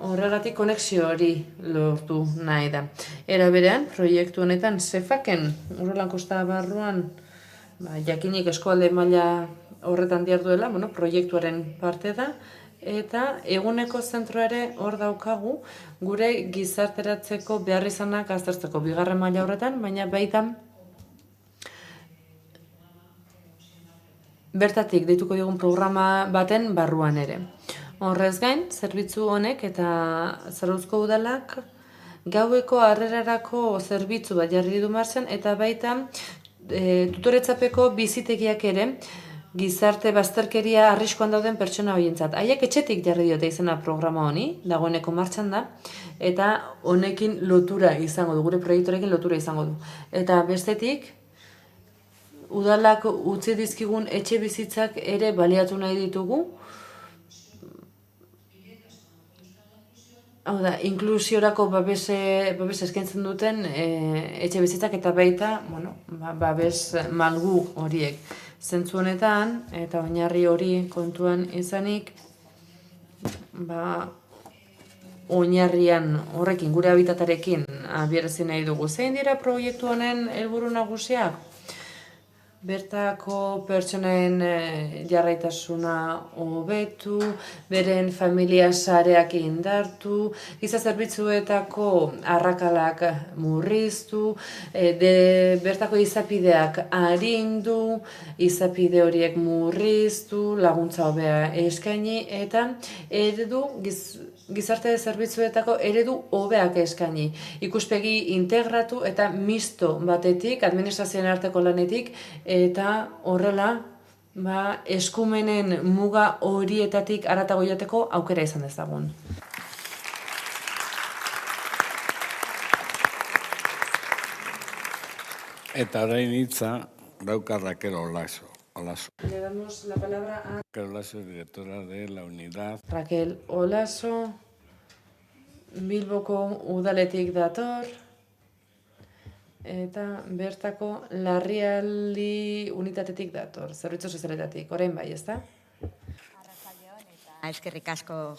Horregatik konexio hori lortu nahi da. Era berean, proiektu honetan Zefaken, Urrolan Kosta barruan, jakinik eskualde maila horretan diarduela, proiektuaren parte da, eta eguneko zentroa ere hor daukagu gure gizarteratzeko beharrizanak aztertzeko bigarren maila horretan, baina baita bertatik deituko digun programa baten barruan ere. Horrez gain, zerbitzu honek eta Zarauzko udalak gaueko harrerarako zerbitzu bat jarri du martxan eta baita tutoretzapeko bizitegiak ere gizarte bazterkeria arriskuan dauden pertsona horientzat. Haiek etxetik jarri diote izena programa honi, dagoeneko martxan da, eta honekin lotura izango du, gure proiektorekin lotura izango du. Eta bestetik, udalak utzi dizkigun etxe bizitzak ere baliatu nahi ditugu. Hau da, inklusiorako babes eskaintzen duten etxe bizitzak eta baita, babes malgu horiek. Zentzu honetan, eta oinarri hori kontuan izanik, oinarrian horrekin, gure habitatarekin abiarazi nahi dugu. Zein dira proiektu honen helburu nagusiak? Bertako pertsonen jarraitasuna hobetu, beren familia sareak indartu, giza zerbitzuetako arrakalak murriztu, bertako izapideak arindu, izapide horiek murriztu, laguntza hobea eskaini, eta gizarte zerbitzuetako eredu hobeak eskaini. Ikuspegi integratu eta misto batetik, administrazioen arteko lanetik, eta horrela eskumenen muga horietatik haratago joateko aukera izan dezagun. Eta orain hitza dauka Raquel Olaso. Le damos la palabra a Raquel Olaso, directora de la unidad. Raquel Olaso, Bilboko udaletik dator, eta bertako larrialdi unitatetik dator, zerbitzu sozialetatik, orain bai, ezta? Eskerrik asko.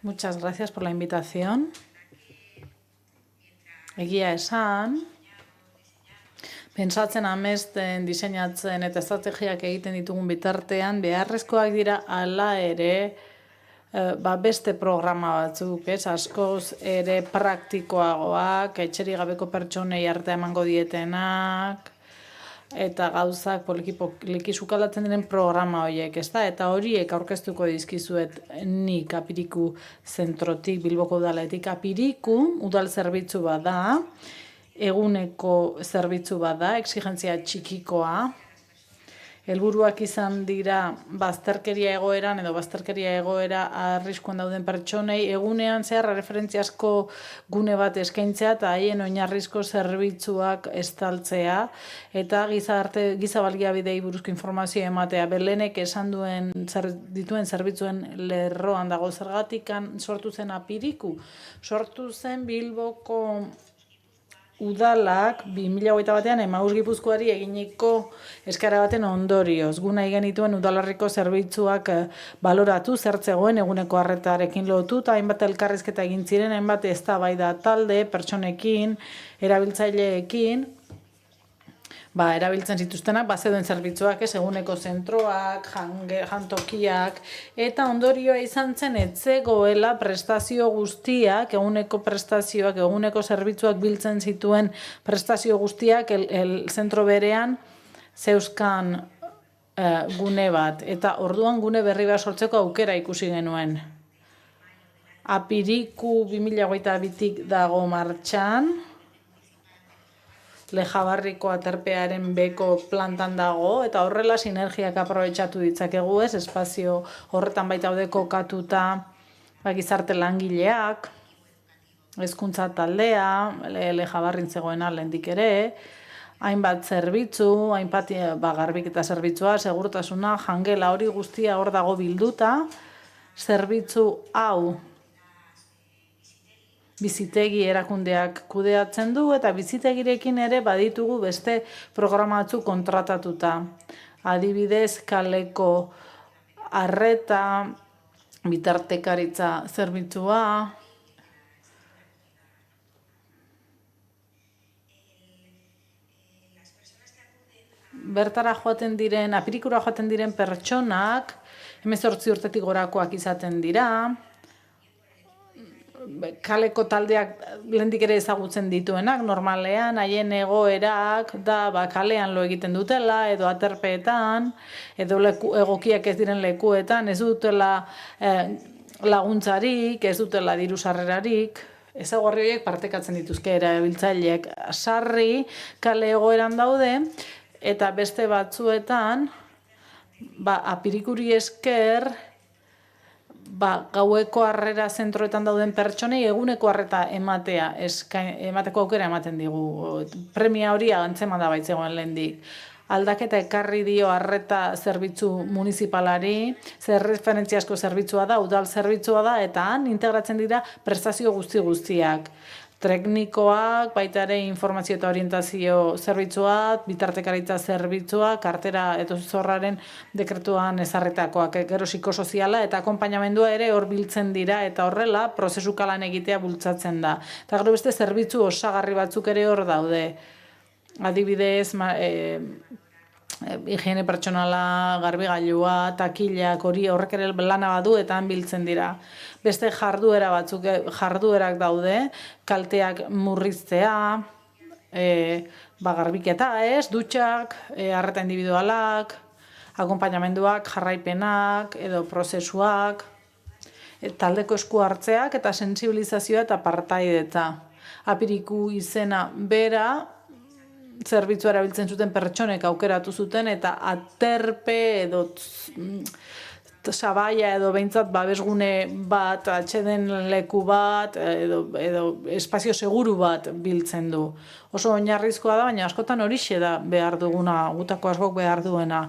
Muchas gracias por la invitación. Egia esan, pentsatzen, amesten, diseinatzen eta estrategiak egiten ditugun bitartean, beharrezkoak dira hala ere beste programa batzuk, askoz ere praktikoagoak, etxerik gabeko pertsonei arte emango dietenak, eta gauzak poliki sukaldatzen diren programa horiek, eta horiek aurkeztuko dizkizuet nik Apiriku zentrotik, Bilboko udaletik. Apiriku udal zerbitzu bat da, eguneko zerbitzu bat da, exigentzia txikikoa, helburuak izan dira bazterkeria egoeran edo bazterkeria egoera arriskuan dauden pertsonei egunean zehar referentziazko gune bat eskaintzea eta haien oinarrizko zerbitzuak estaltzea eta giza baliabidei buruzko informazioa ematea. Belenek esan dituen zerbitzuen lerroan dago zergatikan sortu zen Apiriku. Sortu zen Bilboko Udalak 2008 batean Emaus Gipuzkoari eginiko eskara baten ondorioz. Guna genituen udalarriko zerbitzuak baloratu zertzegoen eguneko arretarekin lotuta, hainbat elkarrizketa egin ziren, hainbat eztabaida talde, pertsonekin, erabiltzaileekin, erabiltzen zituztenak, zeuden zerbitzuak, eguneko zentroak, jantokiak, eta ondorioa izan zen etzegoela prestazio guztiak, eguneko prestazioak, eguneko zerbitzuak biltzen zituen prestazio guztiak zentro berean zeuzkan gune bat, eta orduan gune berri bat sortzeko aukera ikusi genuen. Apiriku 2022tik dago martxan, Lejabarriko aterpearen beko plantan dago, eta horrela sinergiak aprobetxatu ditzakegu ez, espazio horretan baita daude kokatuta gizarte langileak, hezkuntza taldea, Lejabarrin zegoena lehendik ere, hainbat zerbitzu, hainbat garbiketa zerbitzua, segurtasuna, jangela hori guztia hor dago bilduta, zerbitzu hau bizitegi erakundeak kudeatzen du eta bizitegirekin ere baditugu beste programa batzuk kontratatuta. Adibidez, kaleko arreta, bitartekaritza zerbitzua, bertara joaten diren, Apirikura joaten diren pertsonak, 18 urtetik gorakoak izaten dira, kaleko taldeak lehendik ere ezagutzen dituenak, normalean, haien egoerak da kalean lo egiten dutela, edo aterpeetan, edo egokiak ez diren lekuetan, ez dutela laguntzarik, ez dutela diru sarrerarik, ezaugarri horiek partekatzen dituzke erabiltzaileek. Sarri kale egoeran daude, eta beste batzuetan, Apirikuri esker, gaueko harrera zentroetan dauden pertsonei eguneko harreta emateko aukera ematen digu. Premia hori antzeman da baitzegoen lehendik. Aldaketa ekarri dio harreta zerbitzu municipalari, referentziazko zerbitzua da, udal zerbitzua da, eta han integratzen dira prestazio guztiak. Teknikoak, baita ere informazio eta orientazio zerbitzua, bitartekaritza zerbitzua, kartera eta zorraren dekretuan ezarritakoak, gero psikosoziala eta akonpainamendua ere hor biltzen dira eta horrela prozesukalan egitea bultzatzen da. Eta gero beste zerbitzu osagarri batzuk ere hor daude. Adibidez, higiene pertsonala, garbigailua, takilak, hori horrek ere lana badu eta han biltzen dira. Beste jarduerak daude, kalteak murriztea, garbiketa dutxak, arreta individualak, akonpainamenduak, jarraipenak edo prozesuak, taldeko esku hartzeak eta sentsibilizazioa eta partaidetza. Apiriku izena bera, zerbitzua erabiltzen zuten pertsonek aukeratu zuten eta aterpe edo sabaia edo behintzat babesgune bat, atxeden leku bat edo espazio seguru bat biltzen du. Oso oinarrizkoa da, baina askotan horixe da behar duguna, gutako askok behar duena.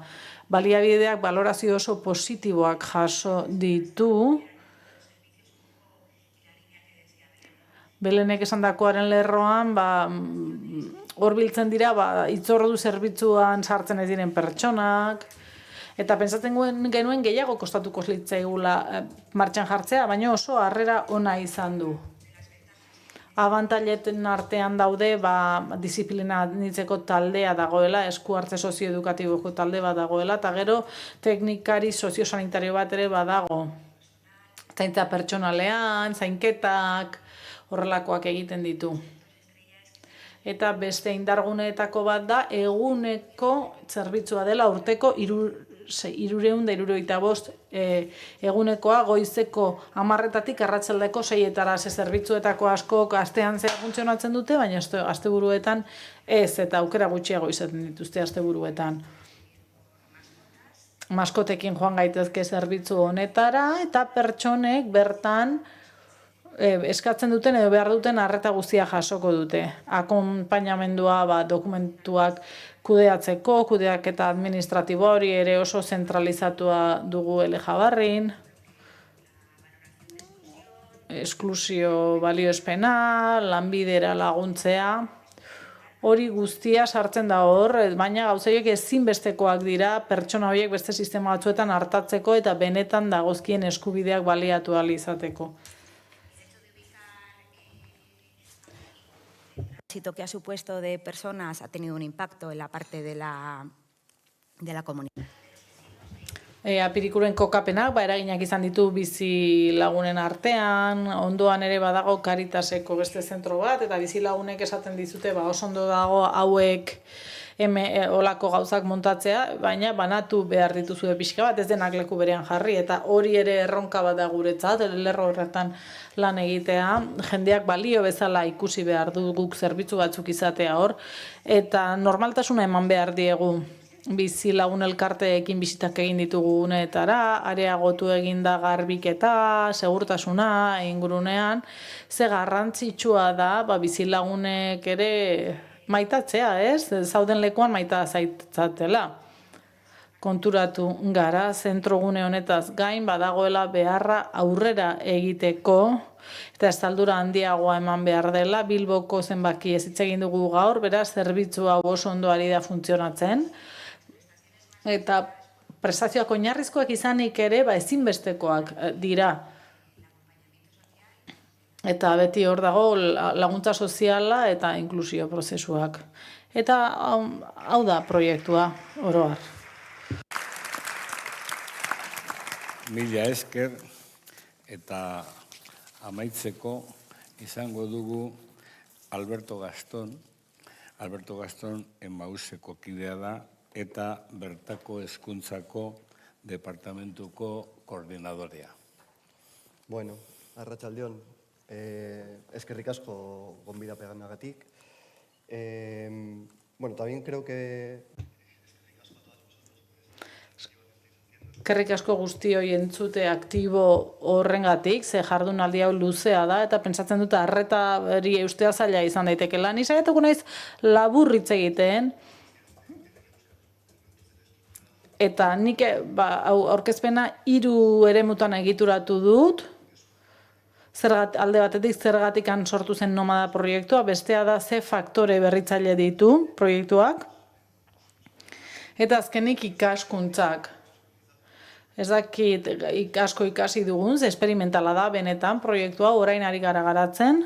Baliabideak balorazio oso positiboak jaso ditu. Belenek esandakoaren lerroan, hor biltzen dira, hitzordu zerbitzuan sartzen ez diren pertsonak, eta pentsatzen genuen gehiago kostatuko litzaigula martxan jartzea, baina oso harrera ona izan du. Abantaileten artean daude, disiplina nitzeko taldea dagoela, esku hartze sozioedukatiboko talde bat dagoela, eta gero teknikari soziosanitario bat ere badago. Zaintza pertsonalean, zainketak, horrelakoak egiten ditu. Eta beste indarguneetako bat da, eguneko zerbitzua dela urteko 375 egunekoa goizeko 10:00 arratsaldeko 6:00 zerbitzuetako askok astean zehar funtzionatzen dute, baina asteburuetan ez, eta aukera gutxiago izaten dituzte asteburuetan. maskotekin joan gaitezke zerbitzu honetara, eta pertsonek bertan eskatzen duten edo behar duten arreta guztia jasoko dute. Akonpainamendua dokumentuak kudeatzeko, kudeaketa administratiboa hori ere oso zentralizatua dugu Elejabarrin, esklusio balioespena, lanbidera laguntzea, hori guztia sartzen da hor, baina gauzaiek ezinbestekoak dira pertsona horiek beste sistema batzuetan hartatzeko eta benetan dagozkien eskubideak baliatu ahal izateko. éxito que ha supuesto de personas ha tenido un impacto en la parte de la comunidad. Apirikuren kokapenak, eraginak izan ditu bizi lagunen artean, ondoan ere badago Caritaseko beste zentro bat, eta bizi lagunek esaten dizute, oso ondo dago hauek olako gauzak montatzea, baina banatu behar dituzue pixka bat, ez denak leku berean jarri, eta hori ere erronka bat da guretzat, lerro horretan lan egitea, jendeak balio bezala ikusi behar du guk zerbitzu batzuk izatea hor, eta normaltasuna eman behar diegu bizi lagun elkarteekin bisitak egin ditugu uneetara, areagotu eginda garbiketa, segurtasuna, ingurunean, ze garrantzitsua da bizi lagunek ere maitatzea, ez? Zauden lekuan maita zaitzatela. Konturatu gara, zentrogune honetaz gain badagoela beharra aurrera egiteko, eta estaldura handiagoa eman behar dela, Bilboko zenbaki ez hitz egin dugu gaur, beraz, zerbitzu hau oso ondo ari da funtzionatzen, eta prestazioak oinarrizkoak izanik ere ezinbestekoak dira. Eta beti hor dago laguntza soziala eta inklusio prozesuak. Eta hau da proiektua, oro har. Mila esker eta amaitzeko izango dugu Alberto Gaston. Alberto Gaston Emmauseko kidea da eta bertako hezkuntzako departamentuko koordinadorea. Bueno, arratsaldeon, eskerrik asko gonbidapenagatik. Bueno, también creo que Eskerrik asko guztioi entzute aktibo horrengatik, ze jardunaldi hau luzea da, eta pentsatzen dut arreta hori eustea zaila izan daitekeela. Ni saiatuko naiz labur hitz egiten, eta nik aurkezpena 3 eremutan egituratu dut, alde batetik zergatikan sortu zen nomada proiektua, bestea da ze faktore berritzaile ditu proiektuak, eta azkenik ikaskuntzak. Ez dakit asko ikasi dugun, ze esperimentala da benetan proiektua, orain ari gara garatzen,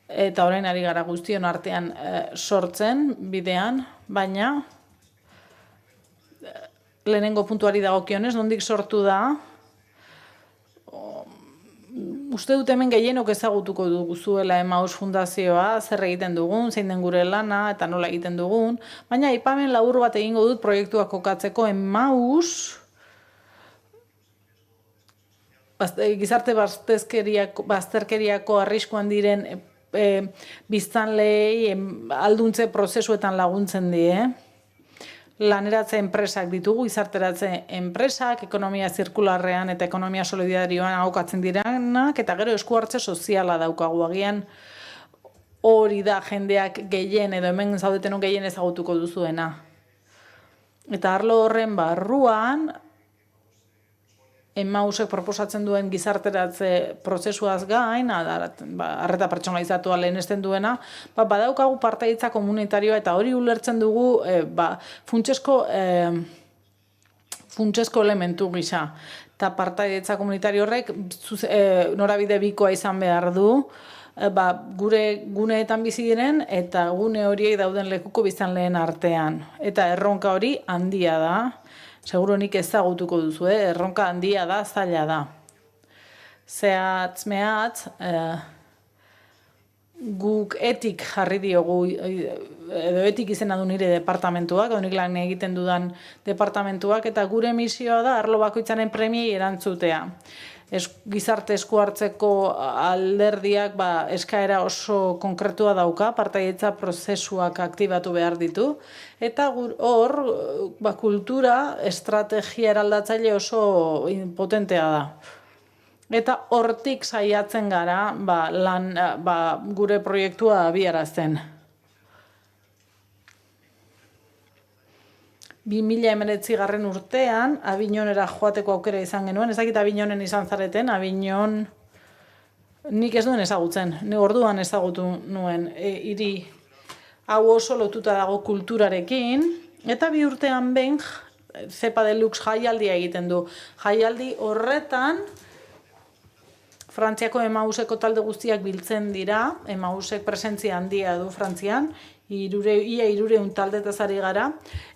eta orain ari gara guztion artean sortzen bidean, baina lehenengo puntuari dagokionez, nondik sortu da, uste dut hemen gehienok ezagutuko duzuela Emmaus Fundazioa, zer egiten dugun, zein den gure lana eta nola egiten dugun, baina aipamen labur bat egingo dut proiektua kokatzeko. Emmaus gizarte bazterkeriako arriskuan diren biztanleei alduntze prozesuetan laguntzen die. Laneratze enpresak ditugu, gizarteratze enpresak, ekonomia zirkularrean eta ekonomia solidarioan ahokatzen direnak, eta gero esku hartze soziala daukagu agian hori da jendeak gehien edo hemen zaudetenon gehien ezagutuko duzuena. Eta arlo horren barruan, Emmausek proposatzen duen gizarteratze prozesuaz gain, arreta pertsonalizatua lehenesten duena, badaukagu partaidetza komunitarioa eta hori ulertzen dugu funtsezko elementu gisa. Eta partaidetza komunitario horrek norabide bikoa izan behar du, gure guneetan bizi diren eta gune horiek dauden lekuko biztanleen artean. Eta erronka hori handia da. Seguro nik ezagutuko duzu, erronka handia da, zaila da. Zehatz mehatz, guk etik jarri diogu, edo etik izena du nire departamentuak, edo nik lan egiten dudan departamentuak, eta gure misioa da arlo bakoitzaren premiei erantzutea. gizarte esku hartzeko alderdiak eskaera oso konkretua dauka, partaidetza prozesuak aktibatu behar ditu, eta hor kultura estrategia eraldatzaile oso potentea da. Eta hortik saiatzen gara gure proiektua abiarazten. 2019 urtean, Avignonera joateko aukera izan genuen. Ez dakit Avignonen izan zareten, Avignon nik ez duen ezagutzen. Orduan ezagutu nuen hiri hau oso lotuta dago kulturarekin. Eta 2 urtean behin Zepa Deluxe jaialdia egiten du. Jaialdi horretan Frantziako Emauseko talde guztiak biltzen dira. Emausek presentzia handia du Frantzian. Ia 300 taldetaz ari gara,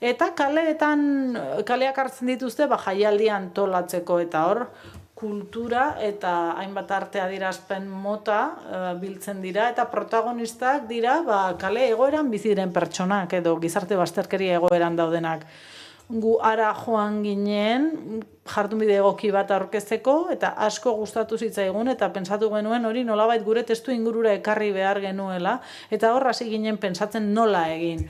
eta kaleak hartzen dituzte jaialdia antolatzeko, eta hor kultura eta hainbat arte adierazpen mota biltzen dira, eta protagonistak dira kale egoeran bizi diren pertsonak edo gizarte bazterkeria egoeran daudenak. Gu ara joan ginen jardunbide egoki bat aurkezteko, eta asko gustatu zitzaigun, eta pentsatu genuen hori nolabait gure testu ingurura ekarri behar genuela, eta hor hasi ginen pentsatzen nola egin.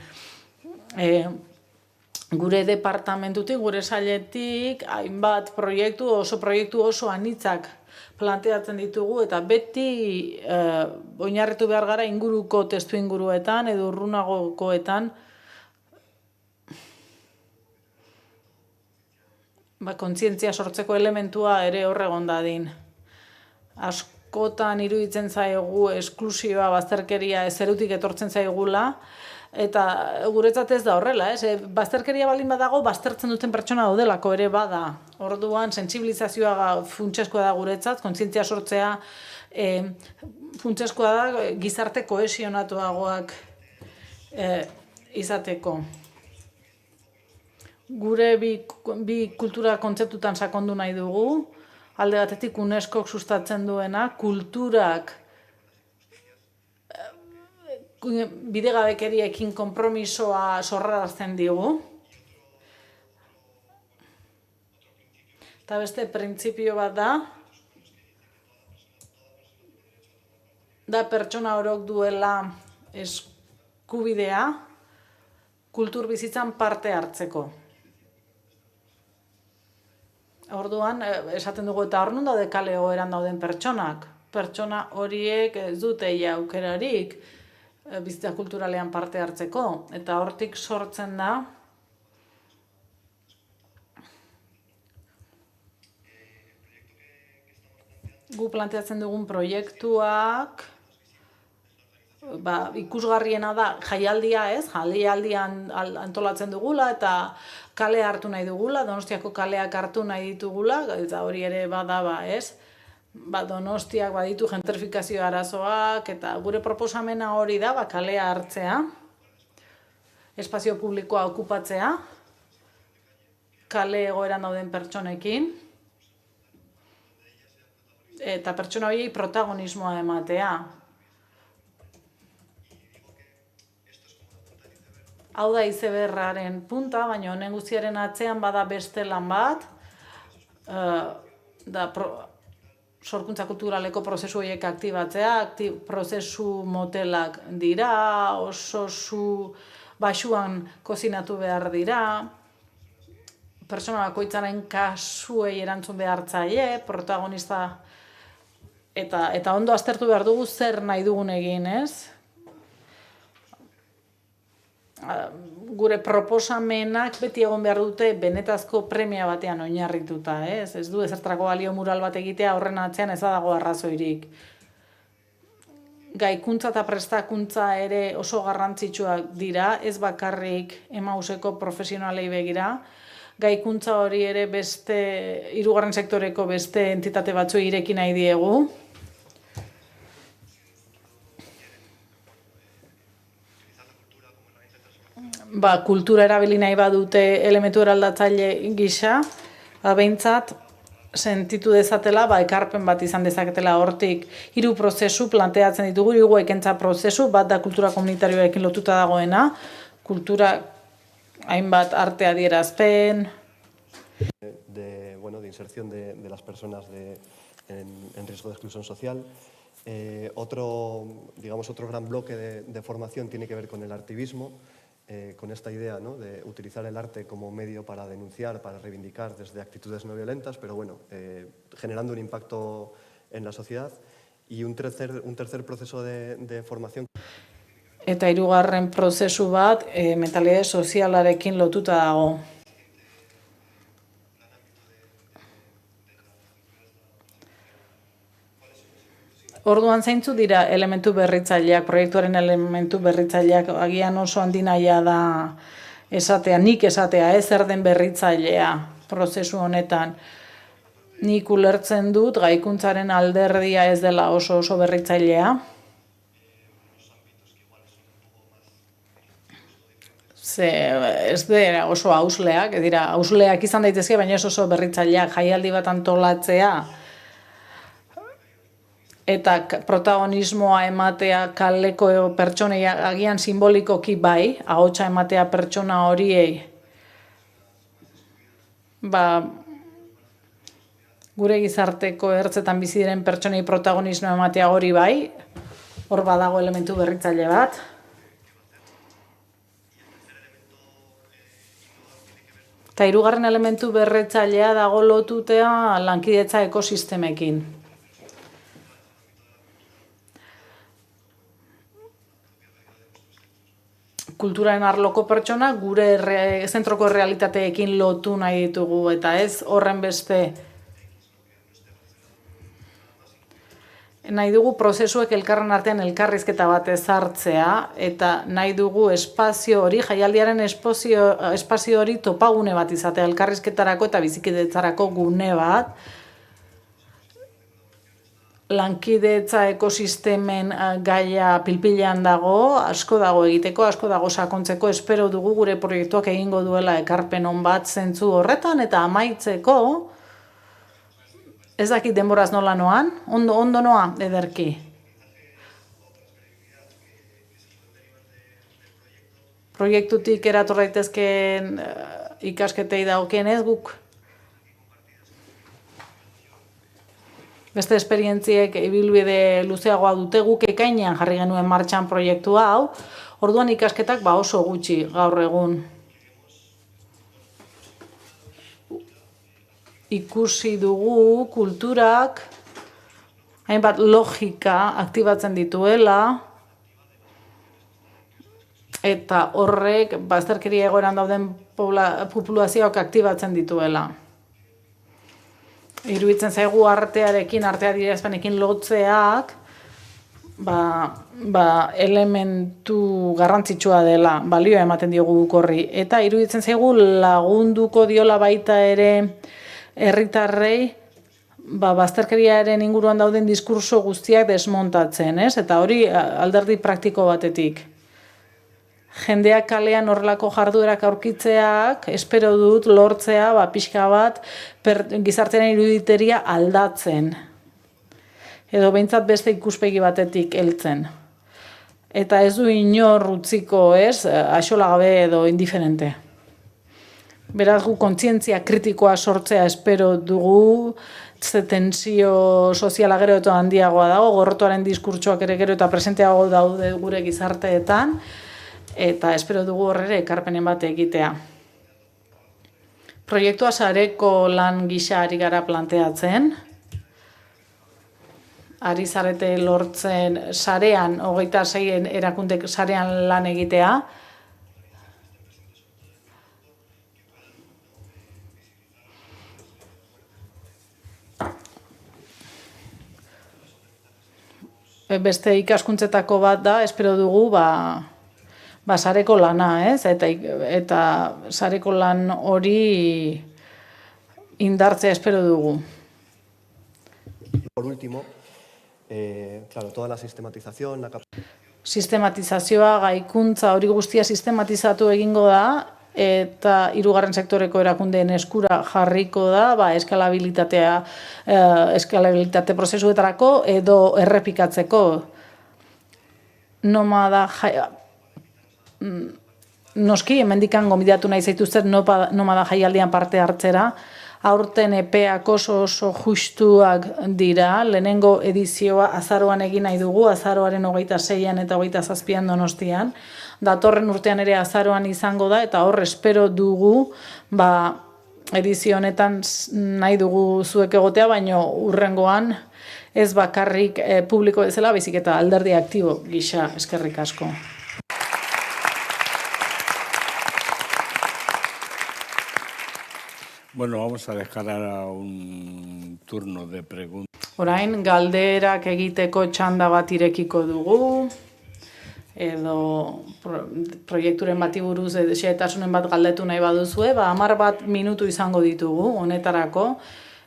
Gure departamentutik, gure sailetik, hainbat proiektu oso anitzak planteatzen ditugu, eta beti oinarritu behar gara inguruko testu inguruetan edo urrunagokoetan, kontzientzia sortzeko elementua ere horregon dadin. Askotan iruditzen zaigu esklusioa, bazterkeria zerutik etortzen zaigula, eta guretzat ez da horrela, bazterkeria baldin badago, baztertzen duten pertsona daudelako ere bada. Orduan, sentsibilizazioa funtseskoa da guretzat, kontzientzia sortzea funtseskoa da gizarte kohesionatuagoak izateko. Gure bi kultura kontzeptutan sakondu nahi dugu, alde batetik UNESCOk sustatzen duena, kulturak bidegabekeriekin konpromisoa sorrarazten digu. Eta beste printzipio bat da pertsona orok duela eskubidea kultur bizitzan parte hartzeko. Orduan, esaten dugu, eta hor nun daude kale egoeran dauden pertsonak. Pertsona horiek ez dute aukerarik bizitza kulturalean parte hartzeko. Eta hortik sortzen da gu planteatzen dugun proiektuak ikusgarriena da jaialdia jaialdian antolatzen dugula eta kale hartu nahi dugula, Donostiako kaleak hartu nahi ditugula, eta hori ere bada Donostiak baditu gentrifikazio arazoak, eta gure proposamena hori da kalea hartzea, espazio publikoa okupatzea, kale egoeran dauden pertsonekin, eta pertsona horiei protagonismoa ematea. Hau da izeberraren punta, baina honen guztiaren atzean bada beste lan bat, sorkuntza kulturaleko prozesu horiek aktibatzea, prozesu motelak dira, oso baxuan kozinatu behar dira, pertsona bakoitzaren kasuei erantzun behar zaie, protagonista, eta ondo aztertu behar dugu zer nahi dugun egin, ez? Gure proposamenak beti egon behar dute benetazko premia batean oinarrituta, ez? Ez du ezertarako balio mural bat egitea horren atzean ez dago arrazoirik. Gaikuntza eta prestakuntza ere oso garrantzitsuak dira, ez bakarrik Emauseko profesionalei begira. Gaikuntza hori ere beste, 3. sektoreko beste entitate batzuei ireki nahi diegu. Kultura erabili nahi badute elementu eraldatzaile gisa, behintzat sentitu dezatela, ekarpen bat izan dezaketela hortik 3 prozesu planteatzen ditugu, 3 ekintza prozesu, bat da kultura komunitarioarekin lotuta dagoena, kultura hainbat arte adierazpen. De inserción de las personas en riesgo de exclusión social. Otro gran bloque de formación tiene que ver con el artivismo, con esta idea, ¿no?, de utilizar el arte como medio para denunciar, para reivindicar desde actitudes no violentas, pero bueno, generando un impacto en la sociedad. Y un tercer proceso de formación. Eta hirugarren prozesu bat, mentalitate sozialarekin lotuta dago. Orduan zeintzu dira elementu berritzaileak, proiektuaren elementu berritzaileak, agian oso handinaia da esatea, nik esatea, ez zer den berritzailea prozesu honetan. Nik ulertzen dut gaikuntzaren alderdia ez dela oso berritzailea. Ze ez dira oso hausleak, hausleak izan daitezke, baina ez oso berritzaileak, jaialdi bat antolatzea, eta protagonismoa ematea kaleko pertsonei agian simbolikoki bai, ahotsa ematea pertsona horiei, gure gizarteko ertzetan bizi diren pertsonei protagonismoa ematea hori bai, hor badago elementu berritzaile bat. Eta hirugarren elementu berritzailea dago lotutea lankidetza ekosistemekin. Kulturaren arloko pertsona gure zentroko errealitateekin lotu nahi ditugu, eta ez horren beste. Nahi dugu prozesuek elkarren artean elkarrizketa bat ezartzea, eta nahi dugu espazio hori, jaialdiaren espazio hori topagune bat izatea, elkarrizketarako eta bizikidetzarako gune bat, lankidetza ekosistemen gaia pilpilean dago, asko dago egiteko, asko dago sakontzeko, espero dugu gure proiektuak egingo duela ekarpen on bat zentzu horretan, eta amaitzeko, ez dakit denboraz nola noan, ondo noa, ederki. Proiektutik erator daitezkeen ikasketei dagokienez guk. Beste esperientziek ibilbide luzeagoa dute, guk ekainean jarri genuen martxan proiektua hau, orduan ikasketak oso gutxi gaur egun. Ikusi dugu kulturak hainbat logika aktibatzen dituela, eta horrek bazterkeria egoeran dauden populazioak aktibatzen dituela. Iruditzen zaigu artearekin, artea adierazpenekin lotzeak, elementu garrantzitsua dela, balioa ematen diogu guk horri. Eta iruditzen zaigu lagunduko diola baita ere herritarrei, bazterkeriaren inguruan dauden diskurso guztiak desmontatzen, ez? Eta hori alderdi praktiko batetik. Jendeak kalean horrelako jarduerak aurkitzeak, espero dut lortzea, pixka bat, gizartearen iruditeria aldatzen. Edo behintzat beste ikuspegi batetik heltzen. Eta ez du inor utziko, ez, axolagabe edo indiferente. Beraz gu kontzientzia kritikoa sortzea espero dugu, tensio soziala gero eta handiagoa dago, gorrotoaren diskurtsoak ere gero eta presenteago daude gure gizarteetan, eta espero dugu horrere ekarpenen bat egitea. Proiektua sareko lan gisa ari gara planteatzen. Ari zarete lortzen sarean, 26 erakundek sarean lan egitea. Beste ikaskuntzetako bat da, espero dugu, sareko lana, ez? Eta sareko lan hori indartzea espero dugu. Por último, toda la sistematización, Sistematizazioa, gaikuntza hori guztia sistematizatu egingo da, eta hirugarren sektoreko erakundeen eskura jarriko da, eskalabilitate prozesuetarako edo errepikatzeko. Noski, hemendikan gonbidatu nahi zaituztet nomada jaialdian parte hartzera, aurten epeak oso justuak dira. Lehenengo edizioa azaroan egin nahi dugu, azaroaren 26an eta 27an Donostian. Datorren urtean ere azaroan izango da, eta hor espero dugu, edizio honetan nahi dugu zuek egotea, baino urrengoan ez bakarrik publiko bezala, baizik eta alderdi aktibo gisa. Eskerrik asko. Bueno, vamos a dejar ahora un turno de preguntas. Orain, galderak egiteko txanda bat irekiko dugu, edo proiekturen bati buruz xehetasunen bat galdetu nahi baduzue, 10 minutu izango ditugu honetarako,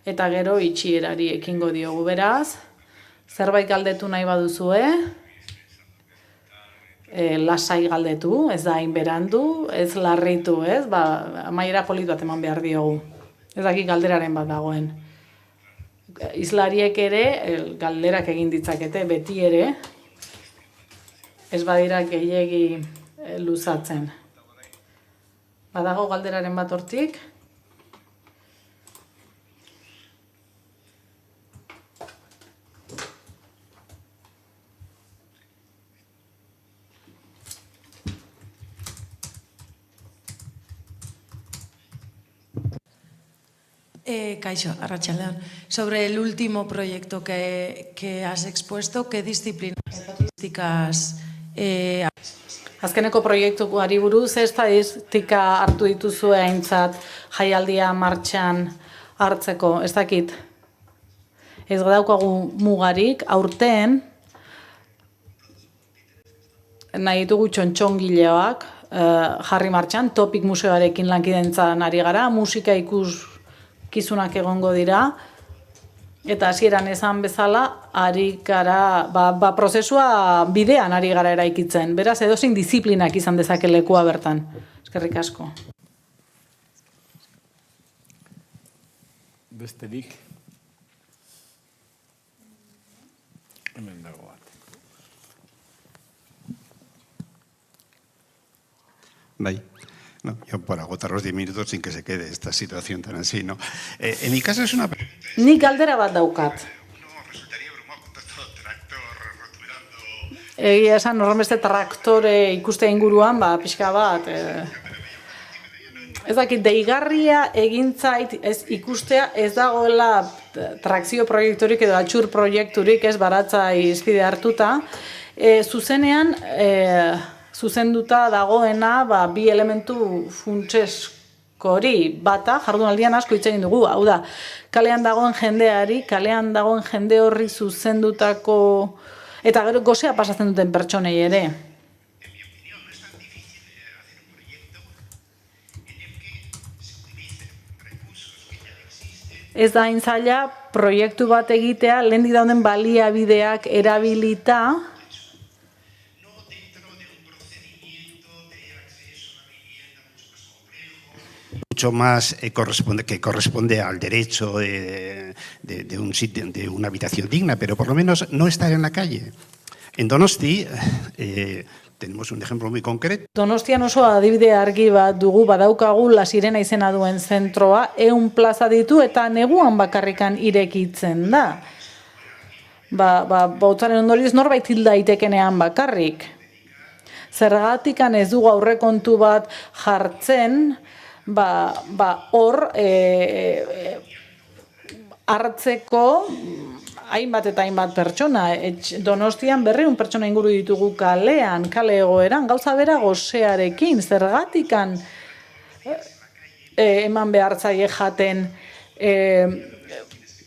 eta gero itxierari ekingo diogu. Beraz, zerbait galdetu nahi baduzue, lasai galdetu, ez da hain berandu, ez larritu, ez? Amaiera polit bat eman behar diogu. Ez daki galderaren bat dagoen. Hizlariek ere galderak egin ditzakete, beti ere, ez badira gehiegi luzatzen. Badago galderaren bat hortik? Kaixo, arratsaldean. Sobre el último proyecto que has expuesto, ¿qué disciplinas estadísticas? Azkeneko proiektuari buruz, estatistika hartu dituzue aintzat jaialdia martxan hartzeko, ez dakit. Ez daukagu mugarik, aurten nahi ditugu txontxongileoak jarri martxan, Topik museoarekin lankidentzan ari gara, musika ikuskizunak egongo dira, eta hasieran esan bezala, ari gara, prozesua bidean ari gara eraikitzen. Beraz, edozein diziplinak izan dezake lekua bertan. Eskerrik asko. Besterik? Hemen dago bat. Bai. No, yo por agotar los 10 minutos sin que se quede esta situación tan así, ¿no? En mi caso es una... Nik galdera bat daukat. Egia esan, horrenbeste traktore ikuste inguruan, pixka bat. Ez dakit, deigarria egintzait ez ikustea ez dagoela trakzio proiekturik edo atxur proiekturik ez baratza izpide hartuta. Zuzenean, zuzenduta dagoena bi elementu funtsesko bata, jardunaldian asko hitz egin dugu, hau da, kalean dagoen jendeari, kalean dagoen jende horri zuzendutako, eta gero gozea pasatzen duten pertsonei ere. Ez da hain zaila proiektu bat egitea, lehendik dauden baliabideak erabilita, mucho más que corresponde al derecho de un sitio, de una habitación digna, pero por lo menos no estar en la calle. En Donosti tenemos un ejemplo muy concreto. Donostian oso adibide argi bat dugu, badaukagu La Sirena izena duen zentroa, 100 plaza ditu eta neguan bakarrikan irekitzen da. Bautzaren ondorioz norbait hil daitekenean bakarrik. Zergatikan ez dugu aurrekontu bat jartzen, hor hartzeko hainbat eta hainbat pertsona. Donostian 200 pertsona inguru ditugu kalean, kale egoeran, gauza bera gosearekin, zergatikan eman behar zaie jaten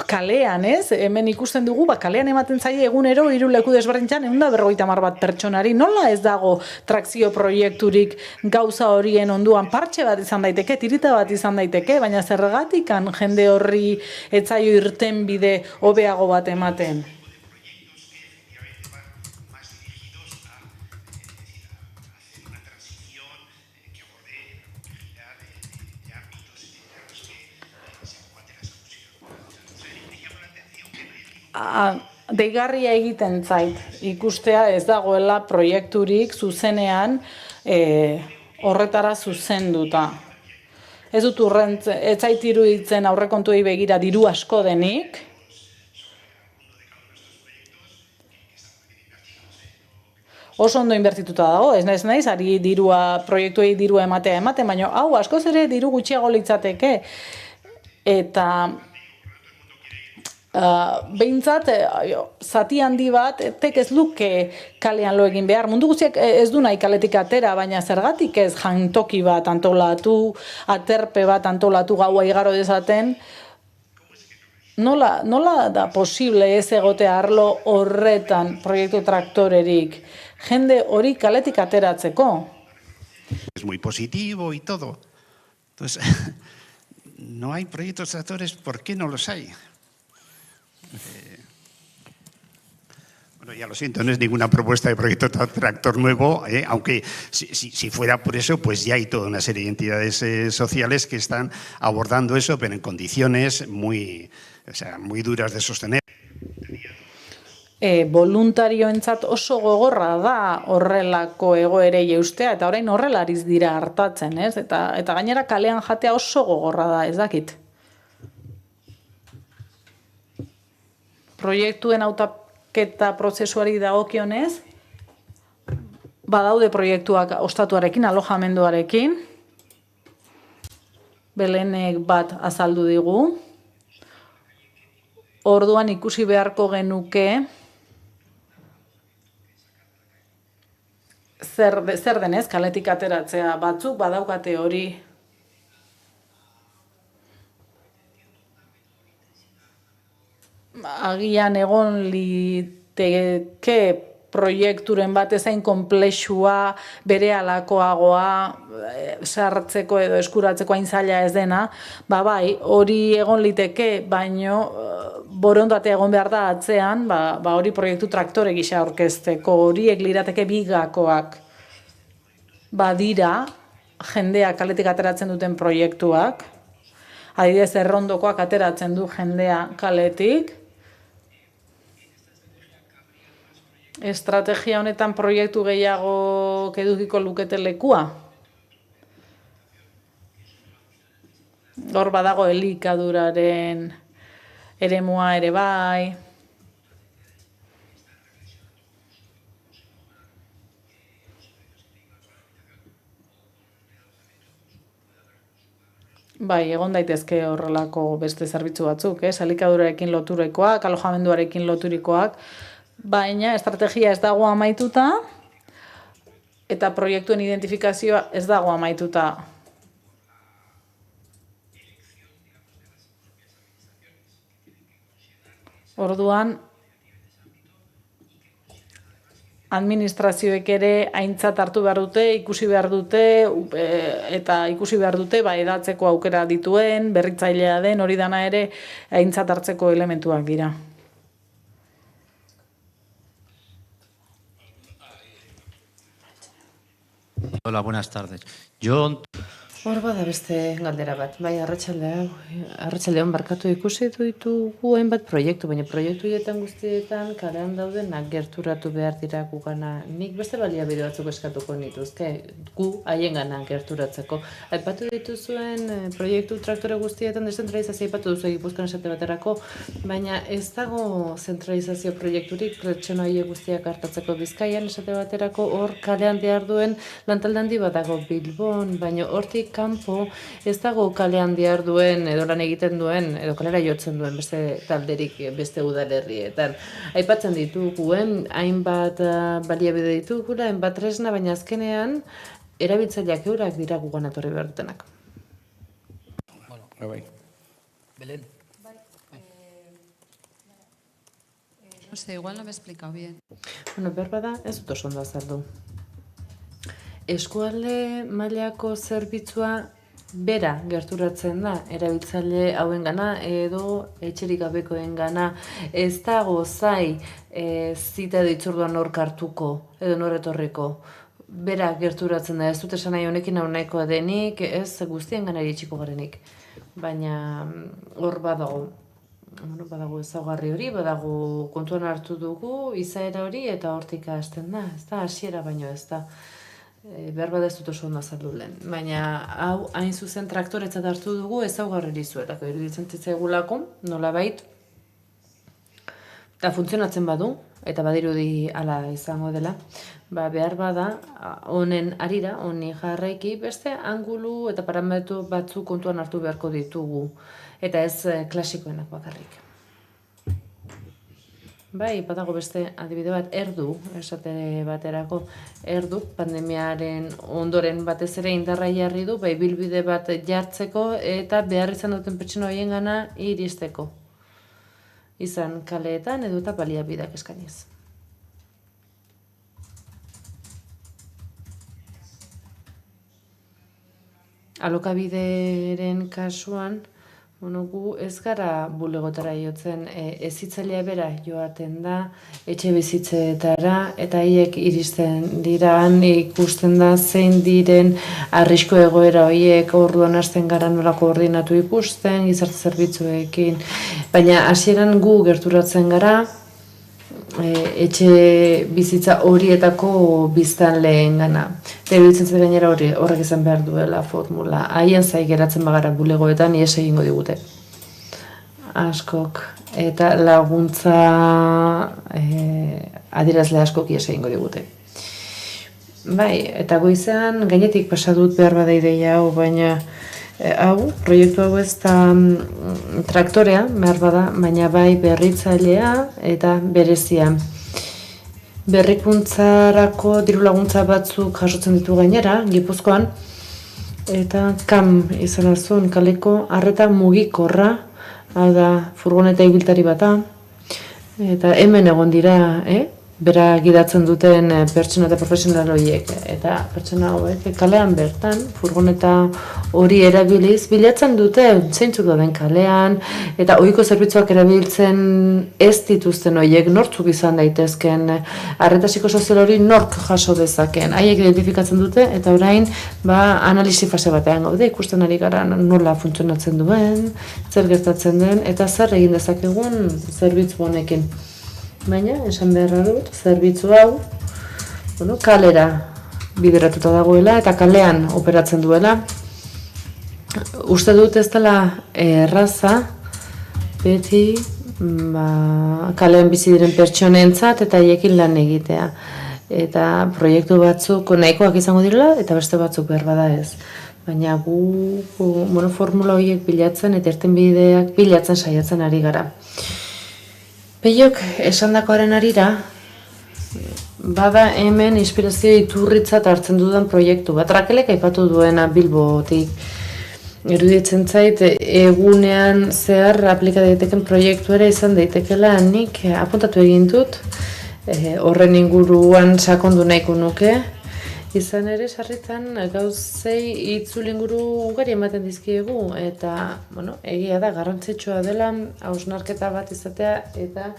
kalean, ez? Hemen ikusten dugu, kalean ematen zaie egunero 3 leku desberdintzan 150 bat pertsonari. Nola ez dago trakzio proiekturik gauza horien onduan partxe bat izan daiteke, tirita bat izan daiteke, baina zergatikan jende horri etzaio irten bide hobeago bat ematen. Deigarria egiten zait, ikustea ez dagoela proiekturik zuzenean horretara zuzenduta. ez dut ez zait iruditzen aurrekontuei begira diru asko denik. Oso ondo inbertituta dago, ez naiz, ari proiektuei dirua ematen, baina hau askoz ere diru gutxiago litzateke. Eta behintzat, zati handi bat, ez luke kalean lo egin behar. Mundu guztiak ez du nahi kaletik atera, baina zergatik ez jantoki bat antolatu, aterpe bat antolatu gaua igaro dezaten, nola da posible ez egotea arlo horretan proiektu traktorerik? Jende hori kaletik ateratzeko. Es muy positivo y todo. Entonces, no hay proyectos tractores, ¿por qué no los hay? Bueno, ya lo siento, no es ninguna propuesta de proyecto tractor nuevo, aunque si fuera por eso, pues ya hay toda una serie de entidades sociales que están abordando eso, pero en condiciones muy duras de sostener. Voluntarioentzat oso gogorra da horrelako egoerei eustea, eta orain horrelariz dira hartatzen, ez? Eta gainera kalean jatea oso gogorra da, ez dakit. Proiektuen hautaketa prozesuari dagokionez, badaude proiektuak ostatuarekin, alojamenduarekin, Belenek bat azaldu digu, orduan ikusi beharko genuke, zer denez, kaletik ateratzea batzuk badaukate hori. Agian egon liteke proiekturen bat ezain konplexua, bere alakoagoa, sartzeko edo eskuratzeko hain zaila ez dena, bai, hori egon liteke, baino borondatea egon behar da atzean, hori proiektu traktore gisa aurkezteko, horiek lirateke bigakoak. Badira, jendea kaletik ateratzen duten proiektuak, adibidez Errondokoak ateratzen du jendea kaletik. Estrategia honetan proiektu gehiago edukiko lukete lekua. Hor badago elikaduraren eremua ere bai. Bai, egon daitezke horrelako beste zerbitzu batzuk, elikadurarekin loturikoak, alojamenduarekin loturikoak, baina estrategia ez dago amaituta eta proiektuen identifikazioa ez dago amaituta. Orduan, administrazioek ere aintzat hartu behar dute, ikusi behar dute, eta ikusi behar dute edatzeko aukera dituen, berritzailea den, hori dana ere aintzat hartzeko elementuak dira. Hola, buenas tardes. Hor bada beste galdera bat, bai, arratsaldean barkatu ikusi ditugu hainbat proiektu, baina proiektu horietan guztietan kalean daudenak gerturatu behar dira gugana. Nik beste baliabide batzuk eskatuko nituzke, gu haiengana gerturatzeko. Aipatu dituzuen proiektu traktore guztietan deszentralizazio aipatu duzu Gipuzkoan esate baterako, baina ez dago zentralizazio proiekturik pertsona horiek guztiak hartatzeko Bizkaian esate baterako, hor kalean diharduen lantalde handi bat dago Bilbon, baina hortik kanpo ez dago kalean diharduen edo lan egiten duen edo kalera jotzen duen beste talderik beste udalerrietan. Aipatzen dituguen hainbat baliabide ditugula, hainbat tresna, baina azkenean erabiltzaileak eurak dira gugan etorri behar dutenak. Bai. Belén. No sé, igual no me he explicado bien. Bueno, berbada ez dut oso ondo azaldu. Eskualde mailako zerbitzua bera gerturatzen da, erabiltzaile hauengana edo etxerik gabekoengana. Ez dago zai zita ditzorduan nor kartuko edo nor etorriko. Bera gerturatzen da, ez dut esan nahi honekin hau nahikoa denik, ez guztiengana iritsiko garenik. Baina hor badago ezaugarri hori, badago kontuan hartu dugu izaera hori eta hortik hasten da, ez da hasiera baino ez da. behar bada ez dut oso ondo azaldu lehen. Baina hau hain zuzen traktoretzat hartu dugu ezaugarri dizuetako iruditzen zitzaigulako, nolabait, eta funtzionatzen badu, eta badirudi hala izango dela, behar bada honen arira, honi jarraiki, beste angulu eta parametro batzu kontuan hartu beharko ditugu, eta ez klasikoenak bakarrik. Bai, badago beste adibide bat, erdu, esate baterako, erdu pandemiaren ondoren batez ere indarra jarri du, bai bilbide bat jartzeko eta behar izan duten pertsona horien gana iristeko. Izan kaleetan edo eta baliabideak eskainiz. Alokabideren kasuan, gu ez gara bulegotara jotzen, hezitzailea bera joaten da, etxe bizitzetara, eta haiek iristen dira, ikusten da zein diren arrisku egoera horiek, orduan hasten gara nola koordinatu ikusten, gizarte zerbitzuekin, baina hasieran gu gerturatzen gara, etxe bizitza horietako biztanleen gana. Eta iruditzen zait gainera horrek izan behar duela formula. Haien zai geratzen bagara bulegoetan ies egingo digute. Askok. Eta laguntza adierazle askok ies egingo digute. Bai, eta goizean gainetik pasa dut behar bada ideia hau, baina hau, proiektu hau ez da traktorea, behar bada, baina bai berritzailea eta berezia. Berrikuntzarako diru laguntza batzuk jasotzen ditu gainera, Gipuzkoan, eta KAM izan azun, kaleko arreta mugikorra, hau da, furgoneta ibiltari bata, eta hemen egon dira, bera gidatzen duten pertsona eta profesional horiek. Eta pertsona horiek kalean bertan, furgoneta hori erabiliz, bilatzen dute zeintzuk dauden kalean, eta ohiko zerbitzuak erabiltzen ez dituzten horiek nortzuk izan daitezken, arreta psikosozial hori nork jaso dezaken. Haiek identifikatzen dute, eta orain analisi fase batean gaude, ikusten ari gara nola funtzionatzen duen, zer gertatzen den, eta zer egin dezakegun zerbitzu honekin. Baina, esan beharra dut, zerbitzu hau, kalera bideratuta dagoela eta kalean operatzen duela. Uste dut ez dela erraza, beti kalean bizi diren pertsonentzat eta haiekin lan egitea. Eta proiektu batzuk nahikoak izango direla eta beste batzuk behar bada ez. Baina gu formula horiek bilatzen eta irtenbideak bilatzen saiatzen ari gara. Peiok esandakoaren arira, bada hemen inspirazio iturritzat hartzen dudan proiektu bat. Rakelek aipatu duena Bilbotik. Iruditzen zait, egunean zehar aplika daiteken proiektu ere izan daitekela, nik apuntatu egin dut, horren inguruan sakondu nahiko nuke. Izan ere, sarritan gauzei itzul inguru ugari ematen dizkiegu, eta egia da, garrantzitsua dela hausnarketa bat izatea, eta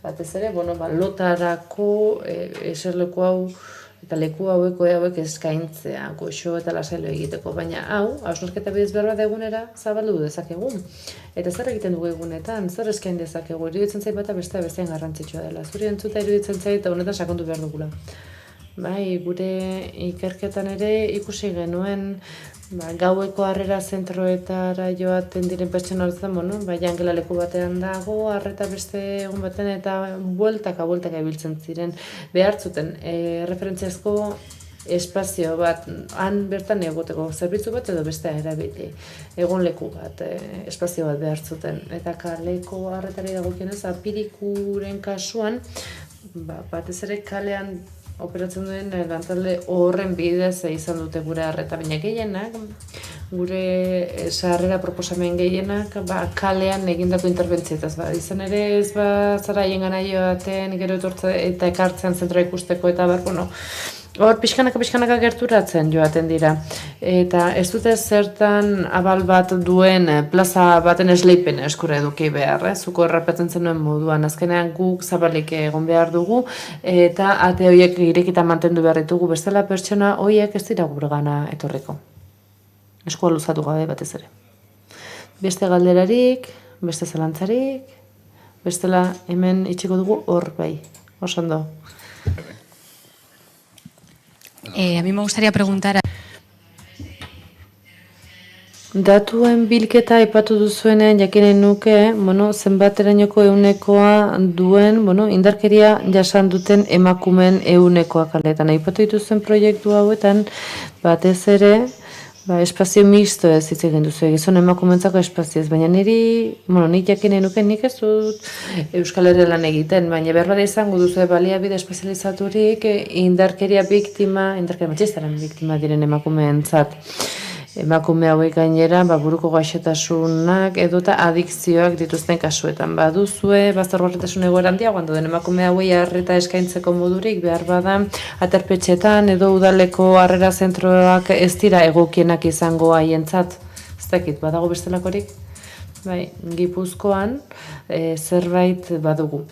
batez ere, lotarako eserleku hau eta leku hauek eskaintzea, goxo eta lasailo egiteko, baina hau, hausnarketa bidez behar bat egunera zabaldu dezakegu. Eta zer egiten dugu egunetan, zer eskain dezakegu, iruditzen zait bata bestean garrantzitsua dela. Zuri entzuta iruditzen zait, eta honetan sakondu behar dugula. Bai, gure ikerketan ere ikusi genuen gaueko harrera zentroetara joaten diren pertsona horretan, jangela leku batean dago, harreta beste egun baten eta bueltaka ibiltzen ziren behartzuten referentziazko espazio bat, han bertan egoteko zerbitzu bat edo bestea erabili, egon leku bat, espazio bat behartzuten. Eta kaleko harretari dagokionez, apirikuren kasuan, batez ere kalean operatzen duen lantalde horren bidez izan dute gure harreta, baina gehienak, gure sarrera proposamen gehienak kalean egindako interbentzioetaz. Izan ere ez zara haien gana joaten, gero etortza eta ekartzean zentroa ikusteko eta hor pixkanaka gerturatzen joaten dira. Eta ez dute zertan abal bat duen plaza baten esleipen eskura eduki behar, zuko errapatzen zenuen moduan. Azkenean guk zabalik egon behar dugu eta ate horiek irekita mantendu behar ditugu, bestela pertsona horiek ez dira gure gana etorriko. Eskua luzatu gabe batez ere. Beste galderarik, beste zalantzarik, bestela hemen itxiko dugu hor bai. Osondo. A mí me gustaría preguntar... Datuen bilketa aipatu duzuenean jakinen nuke, zenbaterainoko ehunekoa duen, indarkeria jasan duten emakumeen ehunekoa kaletan. Aipatu dituzuen proiektu hauetan, batez ere, espazio misto ez hitz egin duzu, gizon emakumentzako espazioz, baina nik jakinen nuke, nik ez dut Euskal Herrian lan egiten, baina berbada izango duzu baliabide espezializaturik indarkeria matxistaren biktima diren emakumeentzat. Emakume hauek gainera, buruko gaixotasunak edota adikzioak dituzten kasuetan. Baduzue, baztergarritasun egoera handia, guando den emakume hauei arreta eskaintzeko modurik, behar bada, aterpetxetan edo udaleko harrera zentroak ez dira egokienak izango haientzat. Ez dakit, badago bestelakorik? Gipuzkoan zerbait badugu.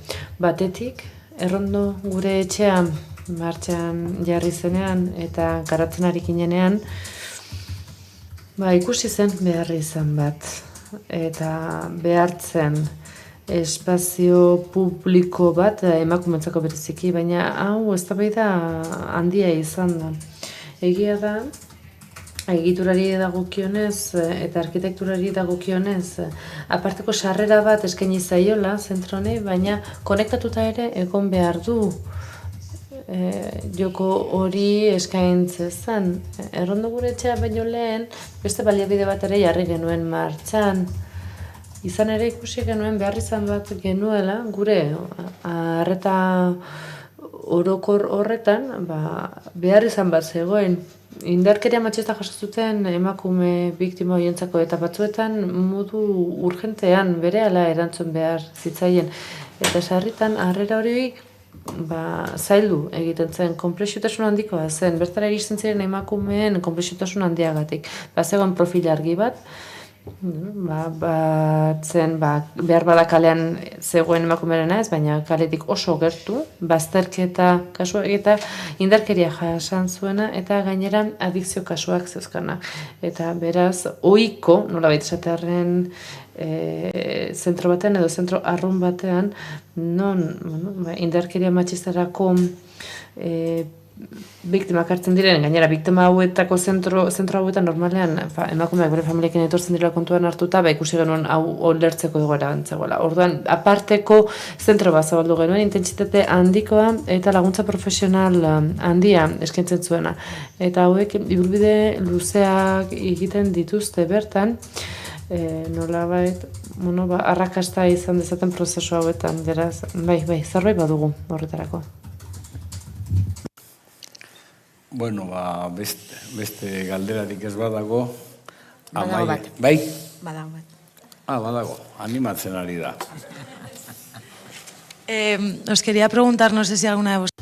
Batetik, errondo gure etxean martxan jarri zenean eta garatzen arikinenean, ikusi zen behar izan bat, eta behartzen espazio publiko bat emakumentzako bereziki, baina hau eztabaida handia izan da. Egia da, egiturari dagokionez eta arkitekturari dagokionez, aparteko sarrera bat eskaini zaiola zentronei, baina konektatuta ere egon behar du. Joko hori eskaintze zen. Errondo gure etxea baino lehen, beste baliabide bat ere jarri genuen martxan. Izan ere ikusi genuen behar izan bat genuela, gure arreta orokor horretan, behar izan bat zegoen. Indarkeria matxista jaso zuten emakume biktima horientzako eta batzuetan modu urgentean berehala erantzun behar zitzaien. Eta sarritan harrera hori zaildu egiten zen, konplexutasun handikoa zen, bertara iristen ziren emakumeen konplexutasun handiagatik. Zegoen profil argi bat, behar bada kalean zegoen emakumearena ez, baina kaletik oso gertu, bazterketa kasua eta indarkeria jasan zuena eta gainera adikzio kasuak zeuzkana. Eta beraz, ohiko, nolabait esatearren zentro batean edo zentro arrun batean, non indarkeria matxistarako biktimak hartzen diren, gainera biktima hauetako zentro hauetan normalean emakumeak bere familiekin etortzen dira kontuan hartuta, ikusi genuen hau olertzeko egoera antzegoela. Orduan, aparteko zentro bat zabaldu genuen, intentsitate handikoa eta laguntza profesional handia eskaintzen zuena. Eta hauek ibilbide luzeak egiten dituzte bertan, nolabait, arrakasta izan dezaten prozesu hauetan, beraz, zerbait badugu horretarako. Bueno, beste galderarik ez badago. Badago bat. Bai? Badago bat. Badago, animatzen ari da. Os quería preguntar, no sé si alguna de vosotros...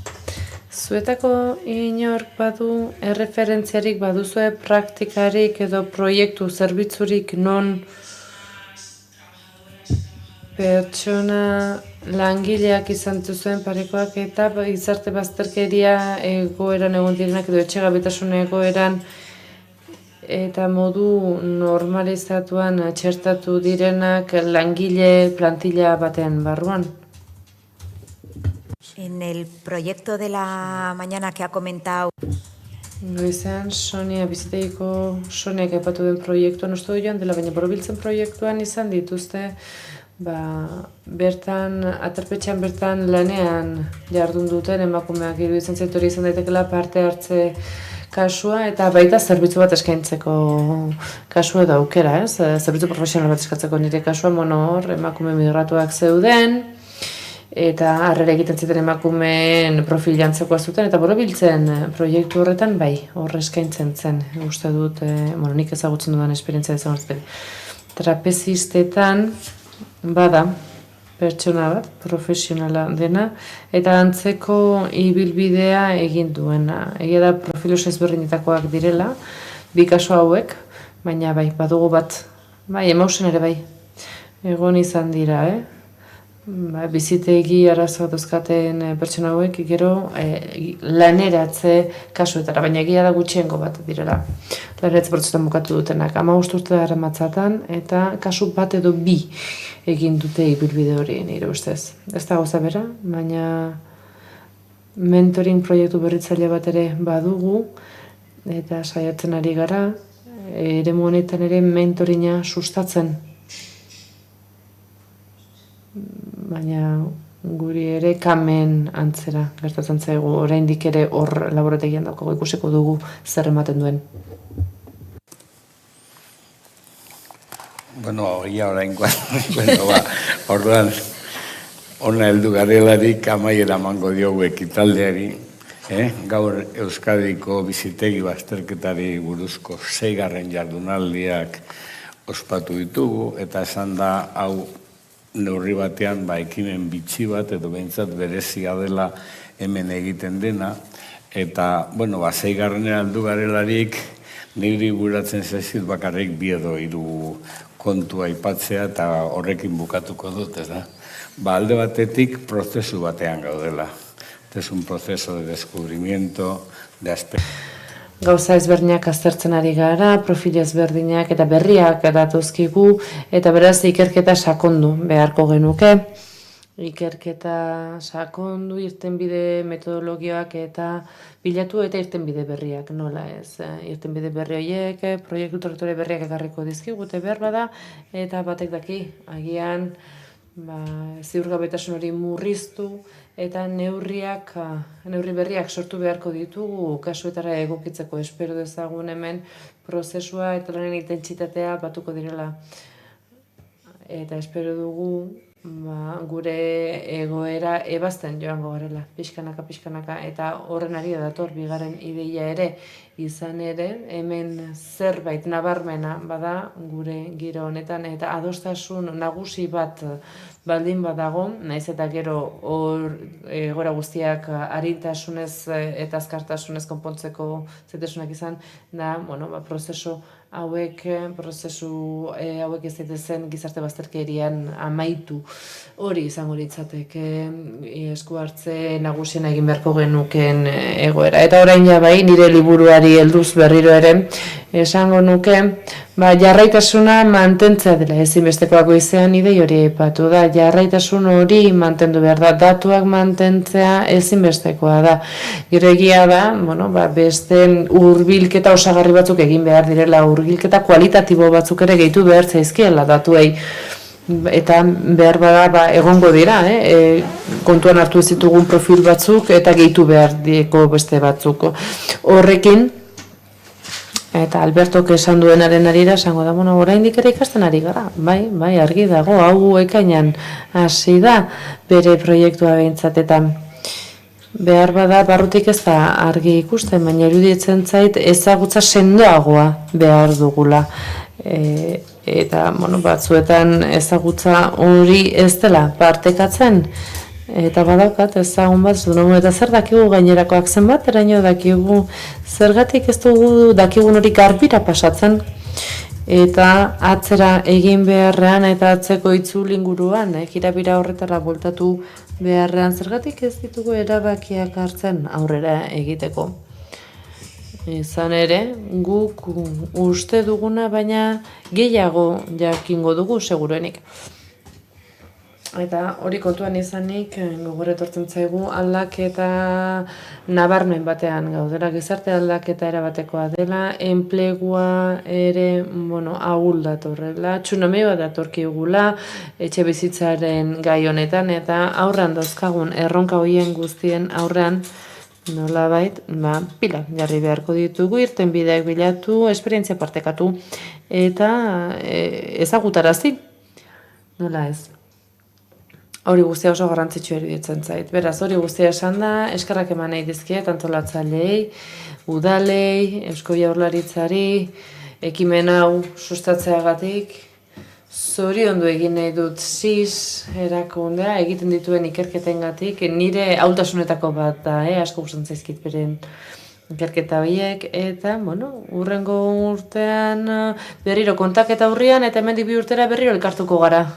Zuetako inork badu erreferentziarik baduzue praktikarik edo proiektu zerbitzurik non pertsona langileak izan zuen parekoak eta gizarte bazterkeria egoeran egon direnak edo etxegabetasun egoeran eta modu normalizatuan txertatu direnak langile plantilla batean barruan? En el proyecto de la mañana que ha comentado... Goizean, Sonia, biziteiko Soniak epatu den proiektuan uste du joan dela, baina borobiltzen proiektuan izan dituzte bertan, aterpetxean bertan lanean jardun duten emakumeak iruditzen zait hori izan daitekela parte hartze kasua eta baita zerbitzu bat eskaintzeko kasua edo aukera, zerbitzu profesional bat eskatzeko nire kasua, hor emakume migratuak zeuden, eta harrera egiten ziten emakumeen profil jantzekoa zuten, eta borobiltzen proiektu horretan, horre eskaintzen zen, uste dut, nik ezagutzen dudan esperientzia ezagutzen. Trapezistetan, bada, pertsona bat, profesionala dena, eta antzeko ibilbidea egin duena. Egia da profil oso ezberdinetakoak direla, bi kasu hauek, baina badugu bat, emausen ere egon izan dira, bizitegi arazoa dauzkaten pertsona hauek gero laneratze kasuetara, baina egia da gutxiengo bat direla. Laneratze prozesuetan bukatu dutenak, 15 urte daramatzatan eta kasu bat edo bi egin dute ibilbide hori nire ustez. Ez da gauza bera, baina mentoring proiektu berritzaile bat ere badugu, eta saiatzen ari gara, eremu honetan ere mentoringa sustatzen. Baina guri ere kamen antzera gertatzen zaigu, oraindik ere hor laborategian daukago, ikusiko dugu zer ematen duen. Bueno, ia orainkoan, orduan, ona heldu garelarik amaiera emango diogu ekitaldeari, gaur Euskadiko bizitegi bazterketari buruzko 6. jardunaldiak ospatu ditugu, eta esan da, hau neurri batean ekimen bitxi bat, edo behintzat berezia dela hemen egiten dena, eta, 6. heldu garelarik, niri buratzen zaizkit bakarrik bi edo 3 kontua aipatzea eta horrekin bukatuko dut, ez da? Alde batetik prozesu batean gaudela. Es un proceso de descubrimiento, de aspecto. Gauza ezberdinak aztertzen ari gara, profil ezberdinak eta berriak datuzkigu, eta beraz ikerketa sakondu beharko genuke. Ikerketa sakondu, irtenbide metodologiak eta bilatu eta irtenbide berriak, nola ez. Irtenbide berri horiek, proiektu traktore berriak ekarriko dizkigute behar bada, eta batek daki, agian ziurgabetasun hori murriztu, eta neurri berriak sortu beharko ditugu kasuetara egokitzeko. Espero dezagun hemen prozesua eta lanen intentsitatea batuko direla. Eta espero dugu gure egoera ebazten joango garela, pixkanaka, eta horren ari dator bigarren ideia ere, izan ere, hemen zerbait nabarmena bada gure giro honetan, eta adostasun nagusi bat baldin badago, naiz eta gero egoera guztiak arintasunez eta azkartasunez konpontzeko zaitasunak izan, da, prozesu hauek ez daitezen gizarte bazterkerian amaitu. Hori izango litzateke esku hartze nagusiena egin beharko genuken egoera. Eta orain bai, nire liburuari helduz berriro ere, esango nuke, jarraitasuna mantentzea dela ezinbestekoak goizean idei hori aipatu da. Jarraitasun hori mantendu behar da, datuak mantentzea ezinbestekoa da. Gero egia da, beste hurbilketa osagarri batzuk egin behar direla, hurbilketa kualitatibo batzuk ere gehitu behar zaizkiela datuei. Eta behar bada egongo dira, kontuan hartu ez ditugun profil batzuk eta gehitu behar dieko beste batzuk. Horrekin, eta Albertok esan duenaren arira, esango da, oraindik ere ikasten ari gara, bai, argi dago, hau ekainan hasi da bere proiektua behintzat, behar bada barrutik ez da argi ikusten, baina iruditzen zait ezagutza sendoagoa behar dugula. Eta, batzuetan ezagutza hori ez dela partekatzen, eta badaukat ezagun bat, eta zer dakigu gainerakoak zenbat, eraino dakigu, zergatik ez dugu dakigun hori garbira pasatzen, eta atzera egin beharrean eta atzeko itzulinguruan, kirabira horretara bueltatu beharrean, zergatik ez ditugu erabakiak hartzen aurrera egiteko. Izan ere, guk uste duguna, baina gehiago jakingo dugu, seguruenik. Eta hori kontuan izanik, gogor etortzen zaigu aldaketa nabarmen batean gaudela, gizarte aldaketa erabatekoa dela, enplegua ere, ahul datorrela, tsunami bat datorkigula, etxe bizitzaren gai honetan, eta aurrean dauzkagun erronka horien guztien aurrean, nolabait, pila jarri beharko ditugu, irtenbideak bilatu, esperientzia partekatu, eta ezagutarazi, nola ez. Hori guztia oso garrantzitsua iruditzen zait. Beraz, hori guztia esan da, eskerrak eman nahi dizkiet, antolatzaileei, udalei, Eusko Jaurlaritzari, ekimen hau sustatzeagatik, zoriondu egin nahi dut SIS erakundea, egiten dituen ikerketengatik, nire ahultasunetako bat da, asko gustatzen zaizkit beren ikerketa horiek, eta, hurrengo urtean berriro kontaketa aurrian, eta hemendik 2 urtera berriro elkartuko gara.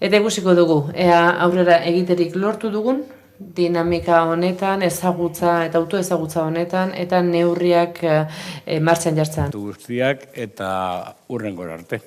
Eta ikusiko dugu, ea aurrera egiterik lortu dugun, dinamika honetan, ezagutza eta autoezagutza honetan, eta neurriak martxan jartzen. Guztiak eta hurrengora arte.